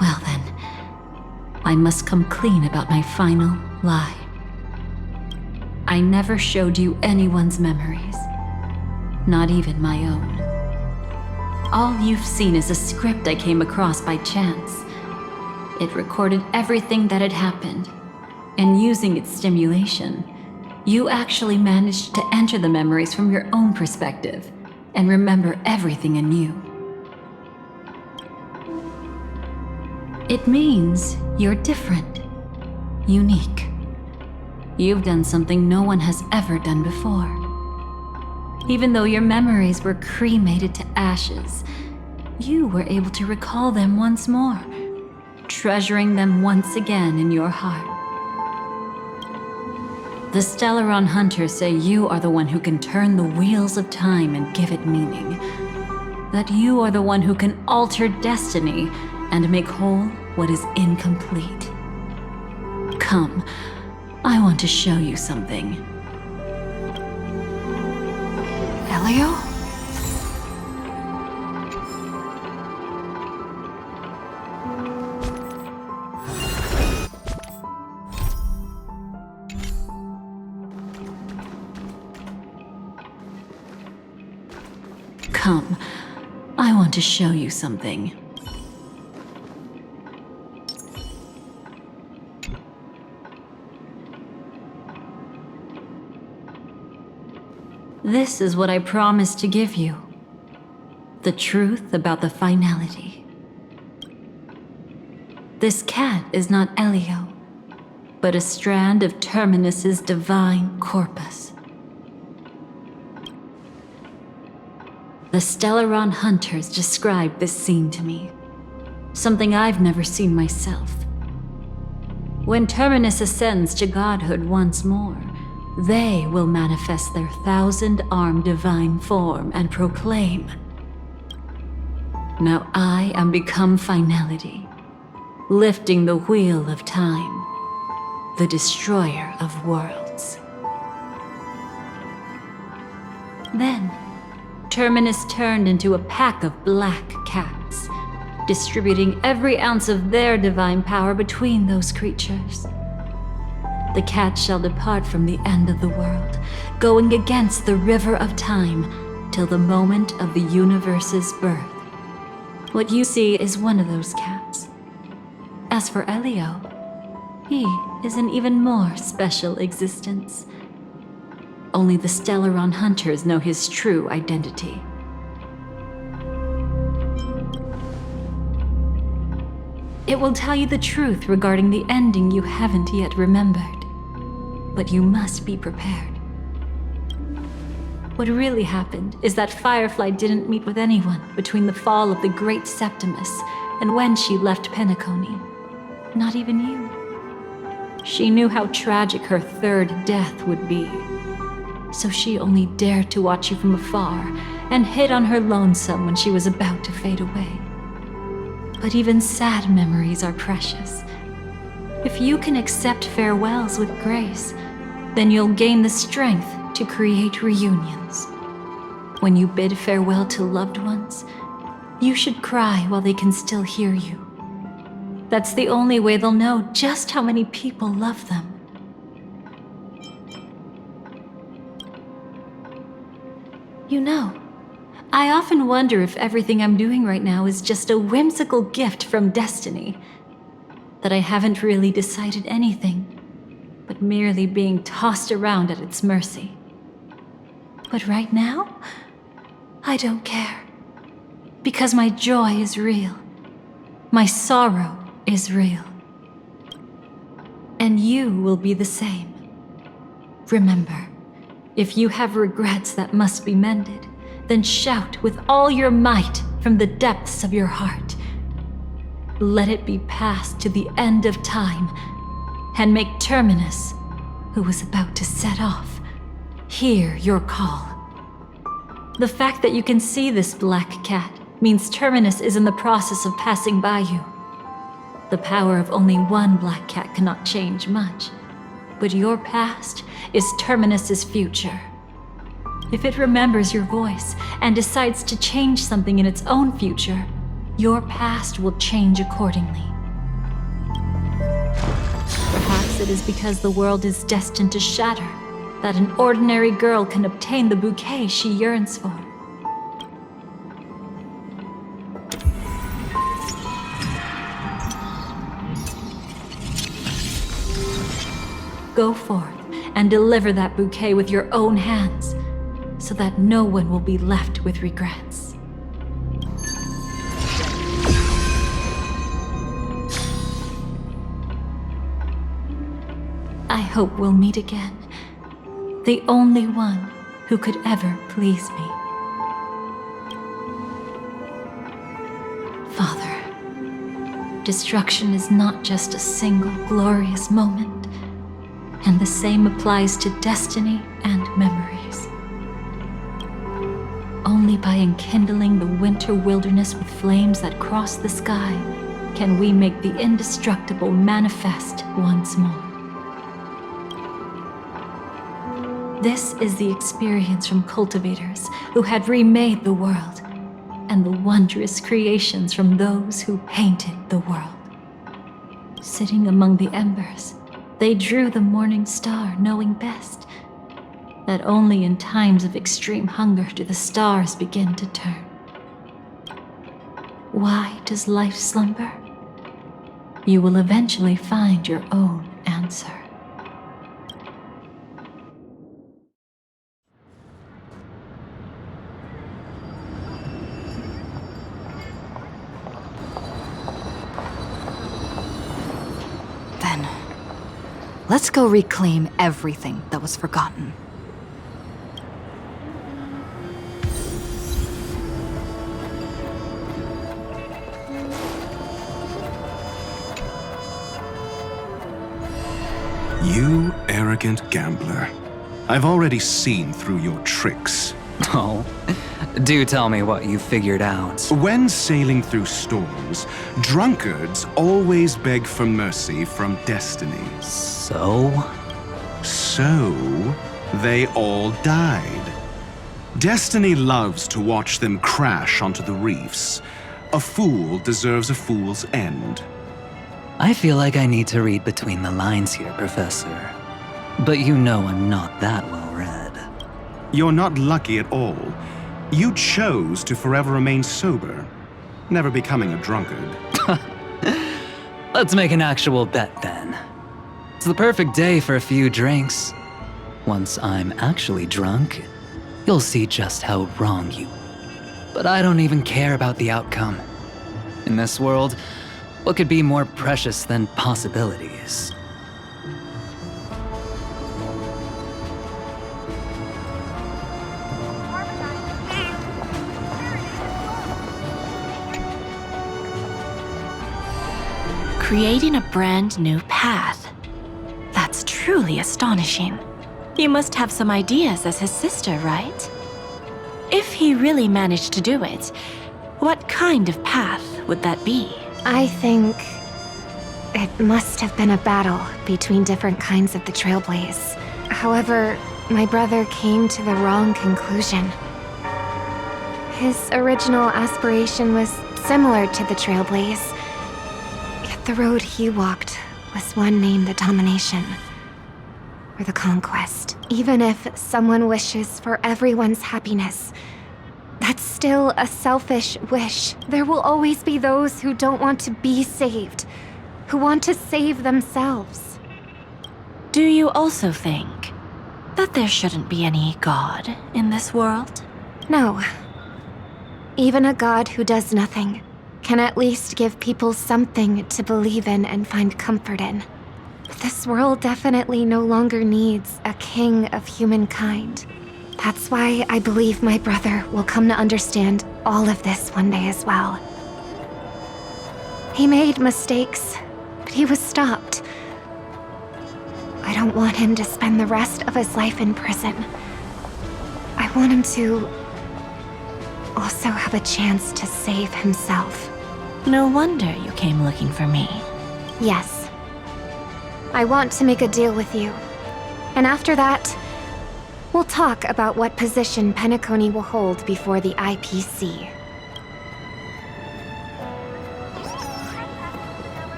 Well then, I must come clean about my final lie. I never showed you anyone's memories, not even my own. All you've seen is a script I came across by chance. It recorded everything that had happened, and using its stimulation, you actually managed to enter the memories from your own perspective and remember everything anew. It means you're different, unique. You've done something no one has ever done before. Even though your memories were cremated to ashes, you were able to recall them once more, treasuring them once again in your heart. The Stellaron hunters say you are the one who can turn the wheels of time and give it meaning. That you are the one who can alter destiny and make whole what is incomplete. Come, I want to show you something. Elio? Come, I want to show you something. This is what I promised to give you. The truth about the finality. This cat is not Elio, but a strand of Terminus's divine corpus. The Stellaron hunters described this scene to me, something I've never seen myself. When Terminus ascends to godhood once more, they will manifest their 1,000-armed divine form and proclaim, "Now I am become finality, lifting the wheel of time, the destroyer of worlds." Then, Terminus turned into a pack of black cats, distributing every ounce of their divine power between those creatures. The cats shall depart from the end of the world, going against the river of time till the moment of the universe's birth. What you see is one of those cats. As for Elio, he is an even more special existence. Only the Stellaron hunters know his true identity. It will tell you the truth regarding the ending you haven't yet remembered. But you must be prepared. What really happened is that Firefly didn't meet with anyone between the fall of the Great Septimus and when she left Penacony. Not even you. She knew how tragic her third death would be. So she only dared to watch you from afar and hid on her lonesome when she was about to fade away. But even sad memories are precious. If you can accept farewells with grace, then you'll gain the strength to create reunions. When you bid farewell to loved ones, you should cry while they can still hear you. That's the only way they'll know just how many people love them. You know, I often wonder if everything I'm doing right now is just a whimsical gift from destiny. That I haven't really decided anything, but merely being tossed around at its mercy. But right now, I don't care. Because my joy is real. My sorrow is real. And you will be the same. Remember, if you have regrets that must be mended, then shout with all your might from the depths of your heart. Let it be passed to the end of time, and make Terminus who was about to set off, hear your call. The fact that you can see this black cat means Terminus is in the process of passing by you. The power of only one black cat cannot change much, but your past is Terminus's future. If it remembers your voice and decides to change something in its own future, your past will change accordingly. Perhaps it is because the world is destined to shatter that an ordinary girl can obtain the bouquet she yearns for. Go forth and deliver that bouquet with your own hands, so that no one will be left with regrets. I hope we'll meet again. The only one who could ever please me. Father, destruction is not just a single glorious moment, and the same applies to destiny and memories. Only by enkindling the winter wilderness with flames that cross the sky can we make the indestructible manifest once more. This is the experience from cultivators who had remade the world, and the wondrous creations from those who painted the world. Sitting among the embers, they drew the morning star, knowing best that only in times of extreme hunger do the stars begin to turn. Why does life slumber? You will eventually find your own answer. Then, let's go reclaim everything that was forgotten. You arrogant gambler. I've already seen through your tricks. Oh, do tell me what you figured out. When sailing through storms, drunkards always beg for mercy from destiny. So? So, they all died. Destiny loves to watch them crash onto the reefs. A fool deserves a fool's end. I feel like I need to read between the lines here, Professor. But you know I'm not that well read. You're not lucky at all. You chose to forever remain sober, never becoming a drunkard. Let's make an actual bet then. It's the perfect day for a few drinks. Once I'm actually drunk, you'll see just how wrong you are. But I don't even care about the outcome. In this world, what could be more precious than possibilities? Creating a brand new path. That's truly astonishing. You must have some ideas as his sister, right? If he really managed to do it, what kind of path would that be? I think it must have been a battle between different kinds of the Trailblaze. However, my brother came to the wrong conclusion. His original aspiration was similar to the Trailblaze, yet the road he walked was one named the Domination, or the Conquest. Even if someone wishes for everyone's happiness, that's still a selfish wish. There will always be those who don't want to be saved, who want to save themselves. Do you also think that there shouldn't be any god in this world? No. Even a god who does nothing can at least give people something to believe in and find comfort in. But this world definitely no longer needs a king of humankind. That's why I believe my brother will come to understand all of this one day as well. He made mistakes, but he was stopped. I don't want him to spend the rest of his life in prison. I want him to also have a chance to save himself. No wonder you came looking for me. Yes. I want to make a deal with you. And after that, we'll talk about what position Penacony will hold before the IPC.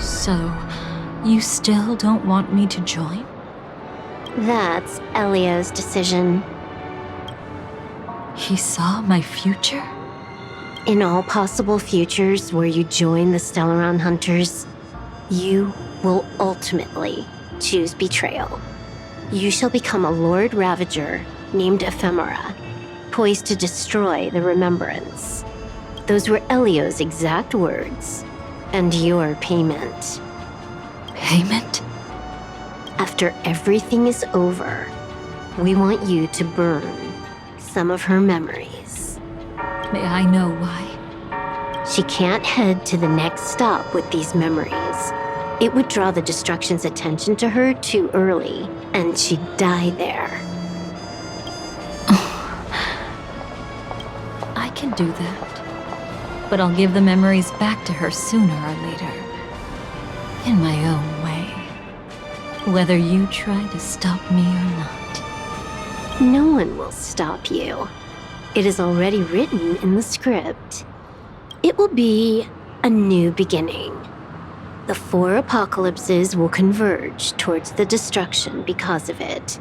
So, you still don't want me to join? That's Elio's decision. He saw my future? In all possible futures where you join the Stellaron Hunters, you will ultimately choose betrayal. You shall become a Lord Ravager named Ephemera, poised to destroy the Remembrance. Those were Elio's exact words, and your payment. Payment? After everything is over, we want you to burn some of her memories. May I know why? She can't head to the next stop with these memories. It would draw the Destruction's attention to her too early, and she'd die there. I can do that. But I'll give the memories back to her sooner or later. In my own way. Whether you try to stop me or not. No one will stop you. It is already written in the script. It will be a new beginning. The 4 apocalypses will converge towards the destruction because of it,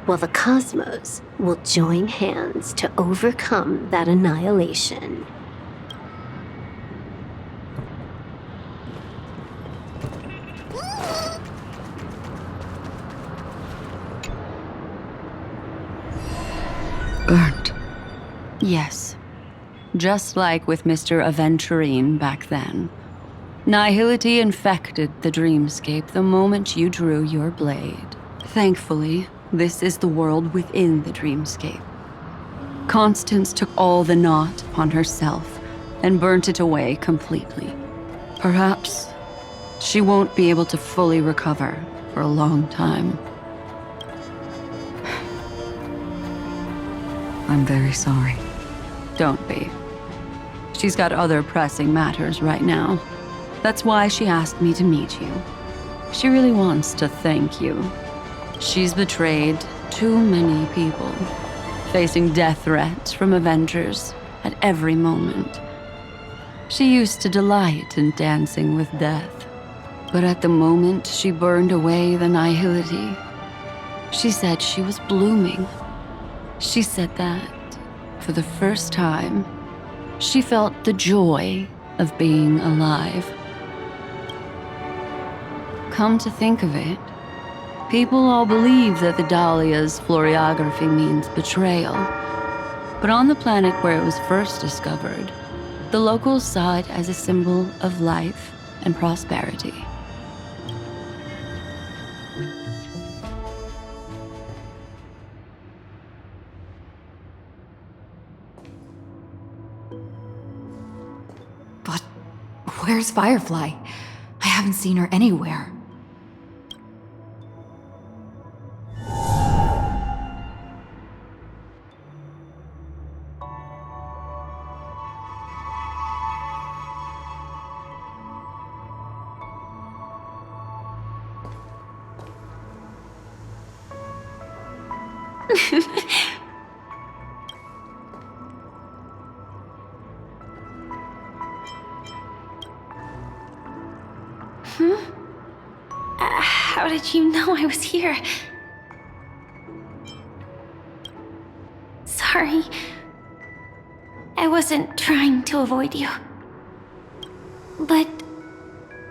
while the cosmos will join hands to overcome that annihilation. Burnt. Yes. Just like with Mr. Aventurine back then. Nihility infected the dreamscape the moment you drew your blade. Thankfully, this is the world within the dreamscape. Constance took all the knot upon herself and burnt it away completely. Perhaps she won't be able to fully recover for a long time. I'm very sorry. Don't be. She's got other pressing matters right now. That's why she asked me to meet you. She really wants to thank you. She's betrayed too many people, facing death threats from Avengers at every moment. She used to delight in dancing with death, but at the moment she burned away the nihility, she said she was blooming. She said that, for the first time, she felt the joy of being alive. Come to think of it, people all believe that the Dahlia's floriography means betrayal. But on the planet where it was first discovered, the locals saw it as a symbol of life and prosperity. But where's Firefly? I haven't seen her anywhere. How did you know I was here? Sorry. I wasn't trying to avoid you. But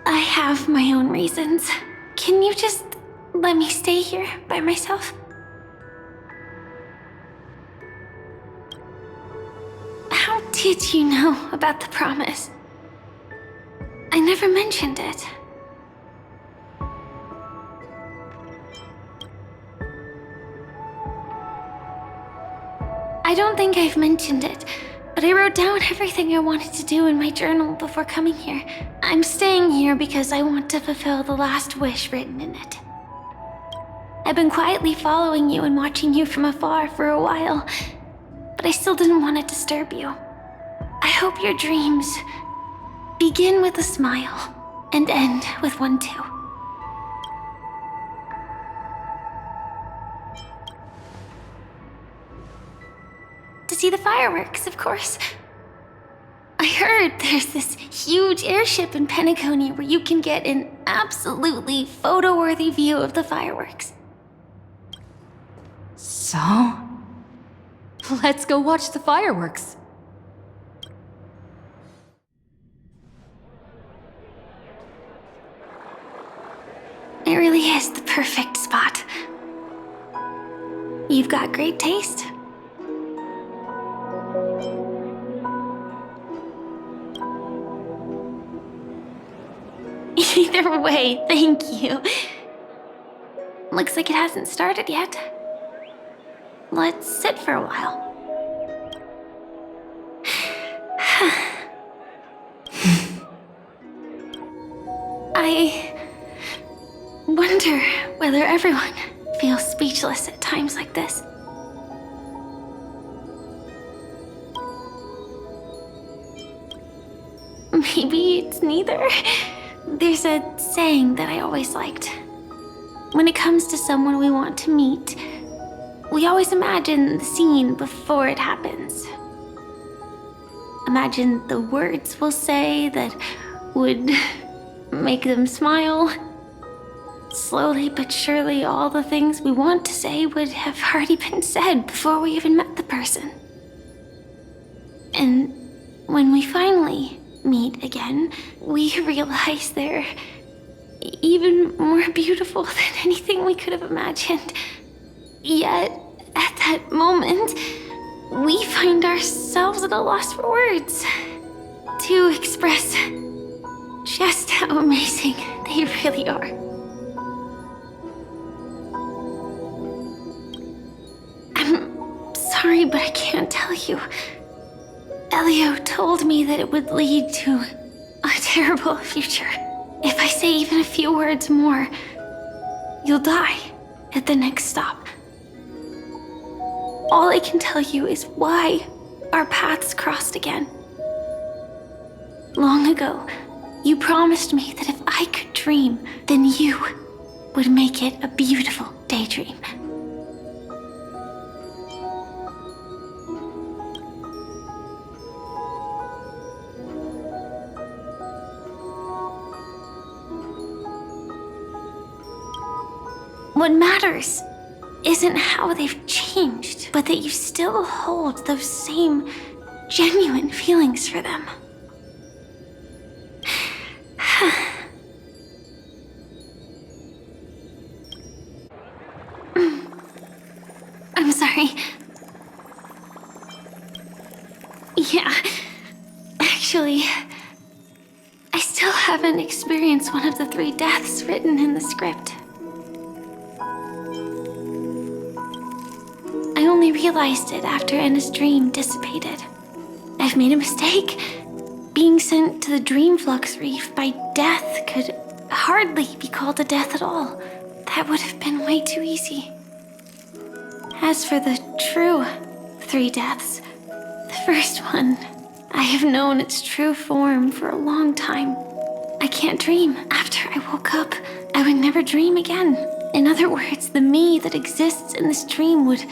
I have my own reasons. Can you just let me stay here by myself? How did you know about the promise? I never mentioned it. I don't think I've mentioned it, but I wrote down everything I wanted to do in my journal before coming here. I'm staying here because I want to fulfill the last wish written in it. I've been quietly following you and watching you from afar for a while, but I still didn't want to disturb you. I hope your dreams begin with a smile and end with one too. To see the fireworks, of course. I heard there's this huge airship in Penacony where you can get an absolutely photo-worthy view of the fireworks. So? Let's go watch the fireworks. It really is the perfect spot. You've got great taste. Either way, thank you. Looks like it hasn't started yet. Let's sit for a while. I wonder whether everyone feels speechless at times like this. Maybe it's neither. There's a saying that I always liked. When it comes to someone we want to meet, we always imagine the scene before it happens. Imagine the words we'll say that would make them smile. Slowly but surely, all the things we want to say would have already been said before we even met the person. And when we finally meet again, we realize they're even more beautiful than anything we could have imagined. Yet, at that moment, we find ourselves at a loss for words to express just how amazing they really are. I'm sorry, but I can't tell you. Elio told me that it would lead to a terrible future. If I say even a few words more, you'll die at the next stop. All I can tell you is why our paths crossed again. Long ago, you promised me that if I could dream, then you would make it a beautiful daydream. What matters isn't how they've changed, but that you still hold those same genuine feelings for them. I'm sorry. Yeah, actually, I still haven't experienced one of the 3 deaths written in the script. I only realized it after Anna's dream dissipated. I've made a mistake. Being sent to the Dreamflux Reef by death could hardly be called a death at all. That would have been way too easy. As for the true 3 deaths, the first one, I have known its true form for a long time. I can't dream. After I woke up, I would never dream again. In other words, the me that exists in this dream would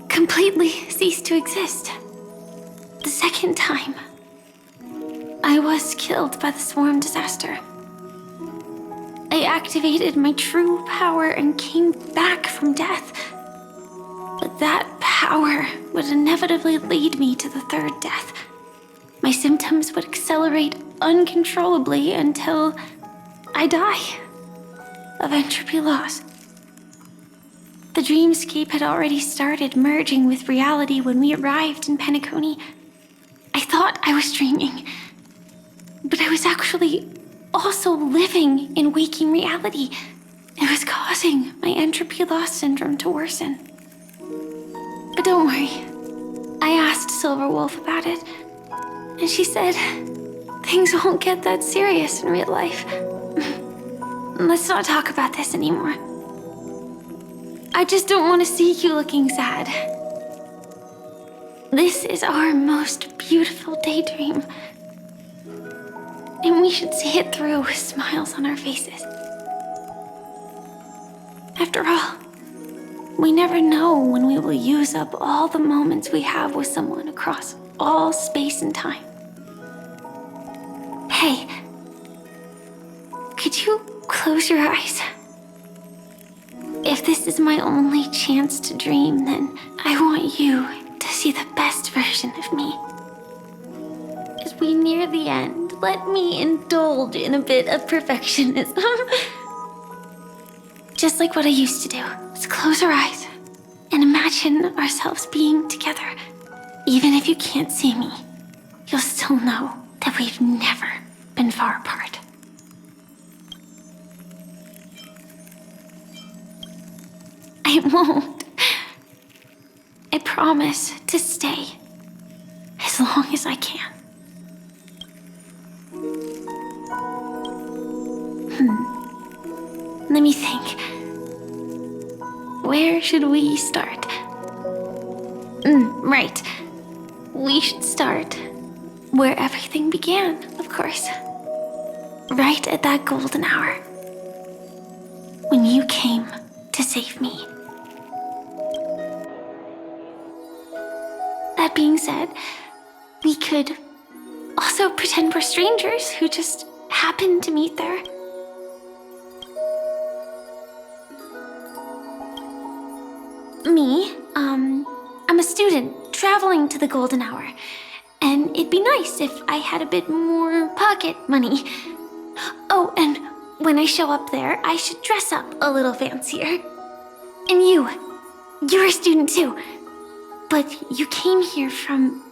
completely cease to exist. The second time, I was killed by the swarm disaster. I activated my true power and came back from death. But that power would inevitably lead me to the 3rd death. My symptoms would accelerate uncontrollably until I die of entropy loss. The dreamscape had already started merging with reality when we arrived in Penacony. I thought I was dreaming, but I was actually also living in waking reality. It was causing my entropy loss syndrome to worsen. But don't worry. I asked Silver Wolf about it. And she said, things won't get that serious in real life. Let's not talk about this anymore. I just don't want to see you looking sad. This is our most beautiful daydream. And we should see it through with smiles on our faces. After all, we never know when we will use up all the moments we have with someone across all space and time. Hey, could you close your eyes? If this is my only chance to dream, then I want you to see the best version of me. As we near the end, let me indulge in a bit of perfectionism. Just like what I used to do. Let's close our eyes and imagine ourselves being together. Even if you can't see me, you'll still know that we've never been far apart. I won't. I promise to stay as long as I can. Let me think. Where should we start? Right. We should start where everything began, of course. Right at that golden hour. When you came to save me. That being said, we could also pretend we're strangers who just happened to meet there. Me, I'm a student traveling to the golden hour, and it'd be nice if I had a bit more pocket money. Oh, and when I show up there, I should dress up a little fancier. And you're a student too, but you came here from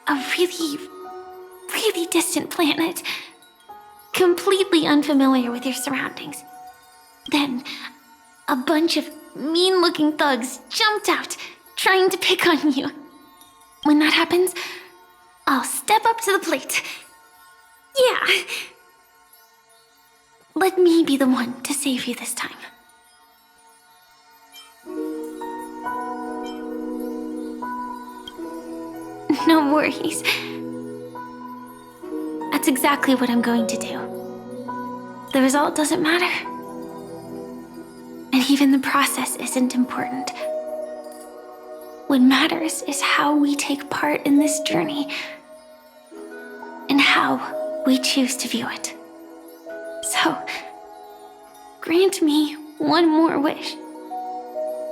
a really, really distant planet, completely unfamiliar with your surroundings. Then, a bunch of mean-looking thugs jumped out, trying to pick on you. When that happens, I'll step up to the plate. Yeah. Let me be the one to save you this time. No worries. That's exactly what I'm going to do. The result doesn't matter. And even the process isn't important. What matters is how we take part in this journey and how we choose to view it. So, grant me one more wish.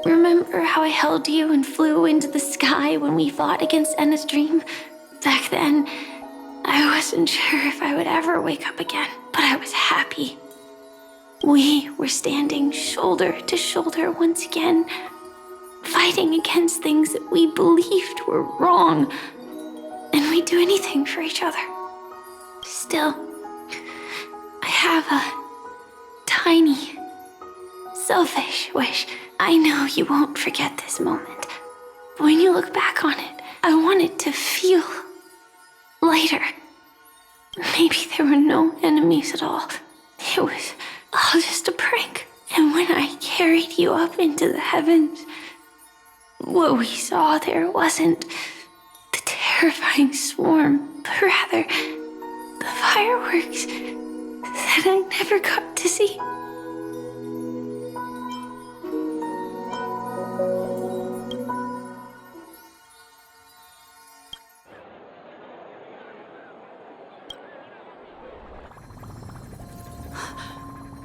Remember how I held you and flew into the sky when we fought against Enna's dream? Back then, I wasn't sure if I would ever wake up again, but I was happy. We were standing shoulder to shoulder once again, fighting against things that we believed were wrong, and we'd do anything for each other. Still, I have a tiny, selfish wish. I know you won't forget this moment. When you look back on it, I want it to feel lighter. Maybe there were no enemies at all. It was all just a prank. And when I carried you up into the heavens, what we saw there wasn't the terrifying swarm, but rather the fireworks that I never got to see.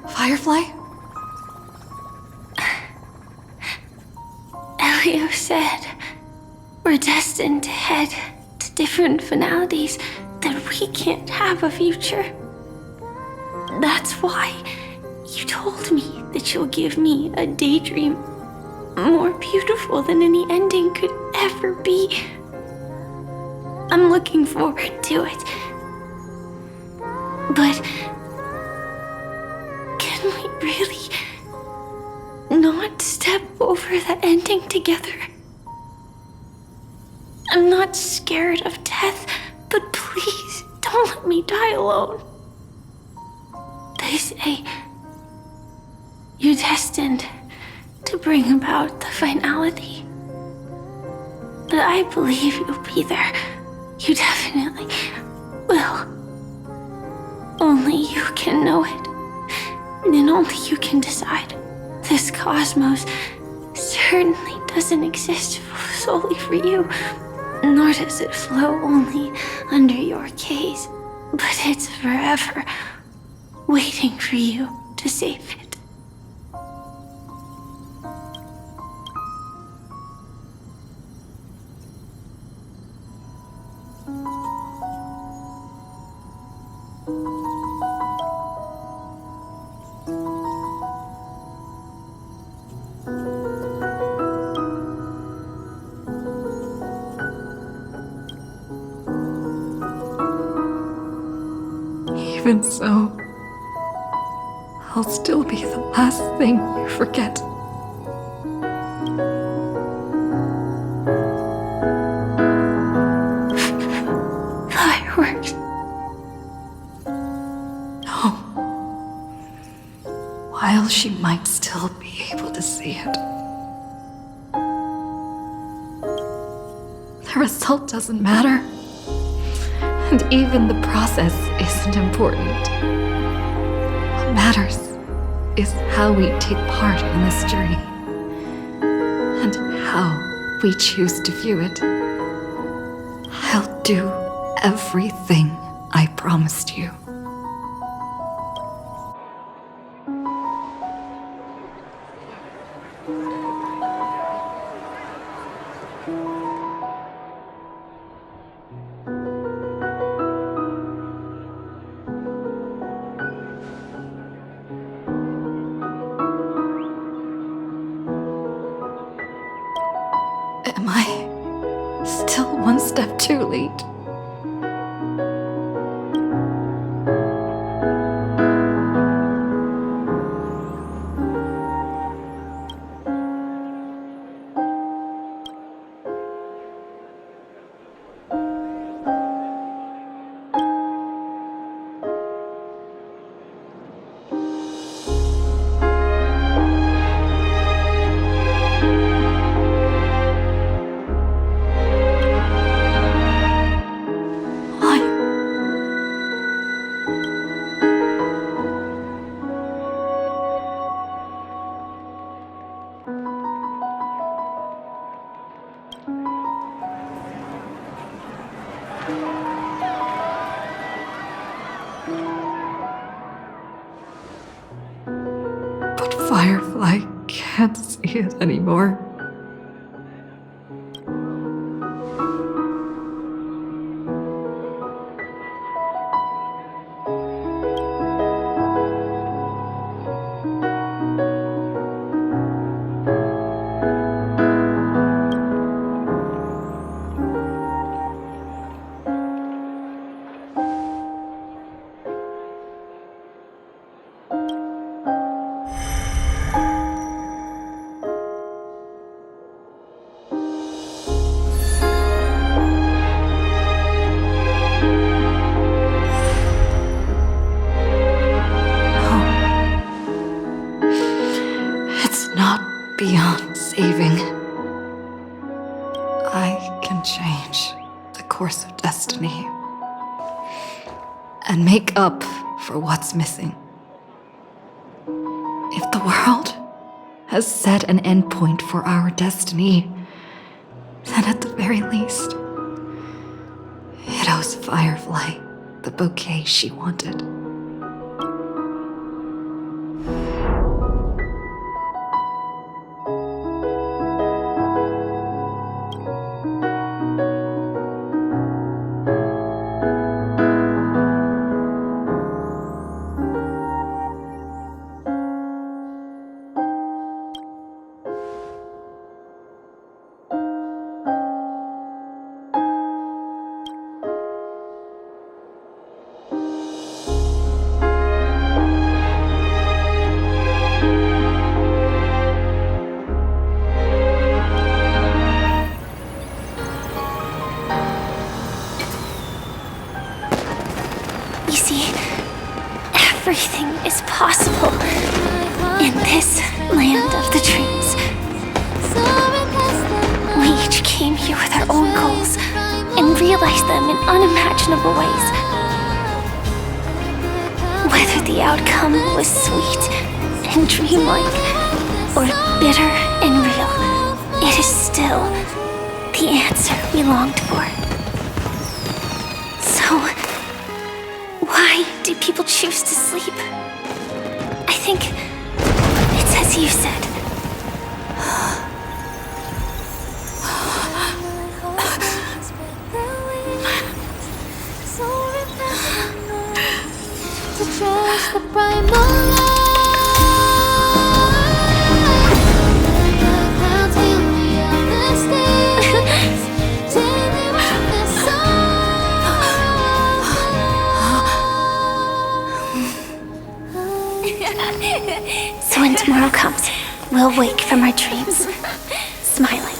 Firefly? Elio said we're destined to head to different finalities, that we can't have a future. That's why you told me that you'll give me a daydream more beautiful than any ending could ever be. I'm looking forward to it. But can we really not step over the ending together? I'm not scared of death, but please, Don't let me die alone. They say you're destined to bring about the finality. But I believe you'll be there. You definitely will. Only you can know it. And only you can decide. This cosmos certainly doesn't exist solely for you, nor does it flow only under your gaze, but it's forever waiting for you to save it. Even so, I'll still be the last thing you forget. Fireworks. No. While she might still be able to see it, the result doesn't matter. And even the process isn't important. What matters is how we take part in this journey, and how we choose to view it. I'll do everything I promised you. Am I still one step too late? But Firefly can't see it anymore. Beyond saving, I can change the course of destiny and make up for what's missing. If the world has set an endpoint for our destiny, then at the very least, it owes Firefly the bouquet she wanted. realize them in unimaginable ways. Whether the outcome was sweet and dreamlike, or bitter and real, it is still the answer we longed for. So, why do people choose to sleep? I think it's as you said. The primal So when tomorrow comes, we'll wake from our dreams, smiling.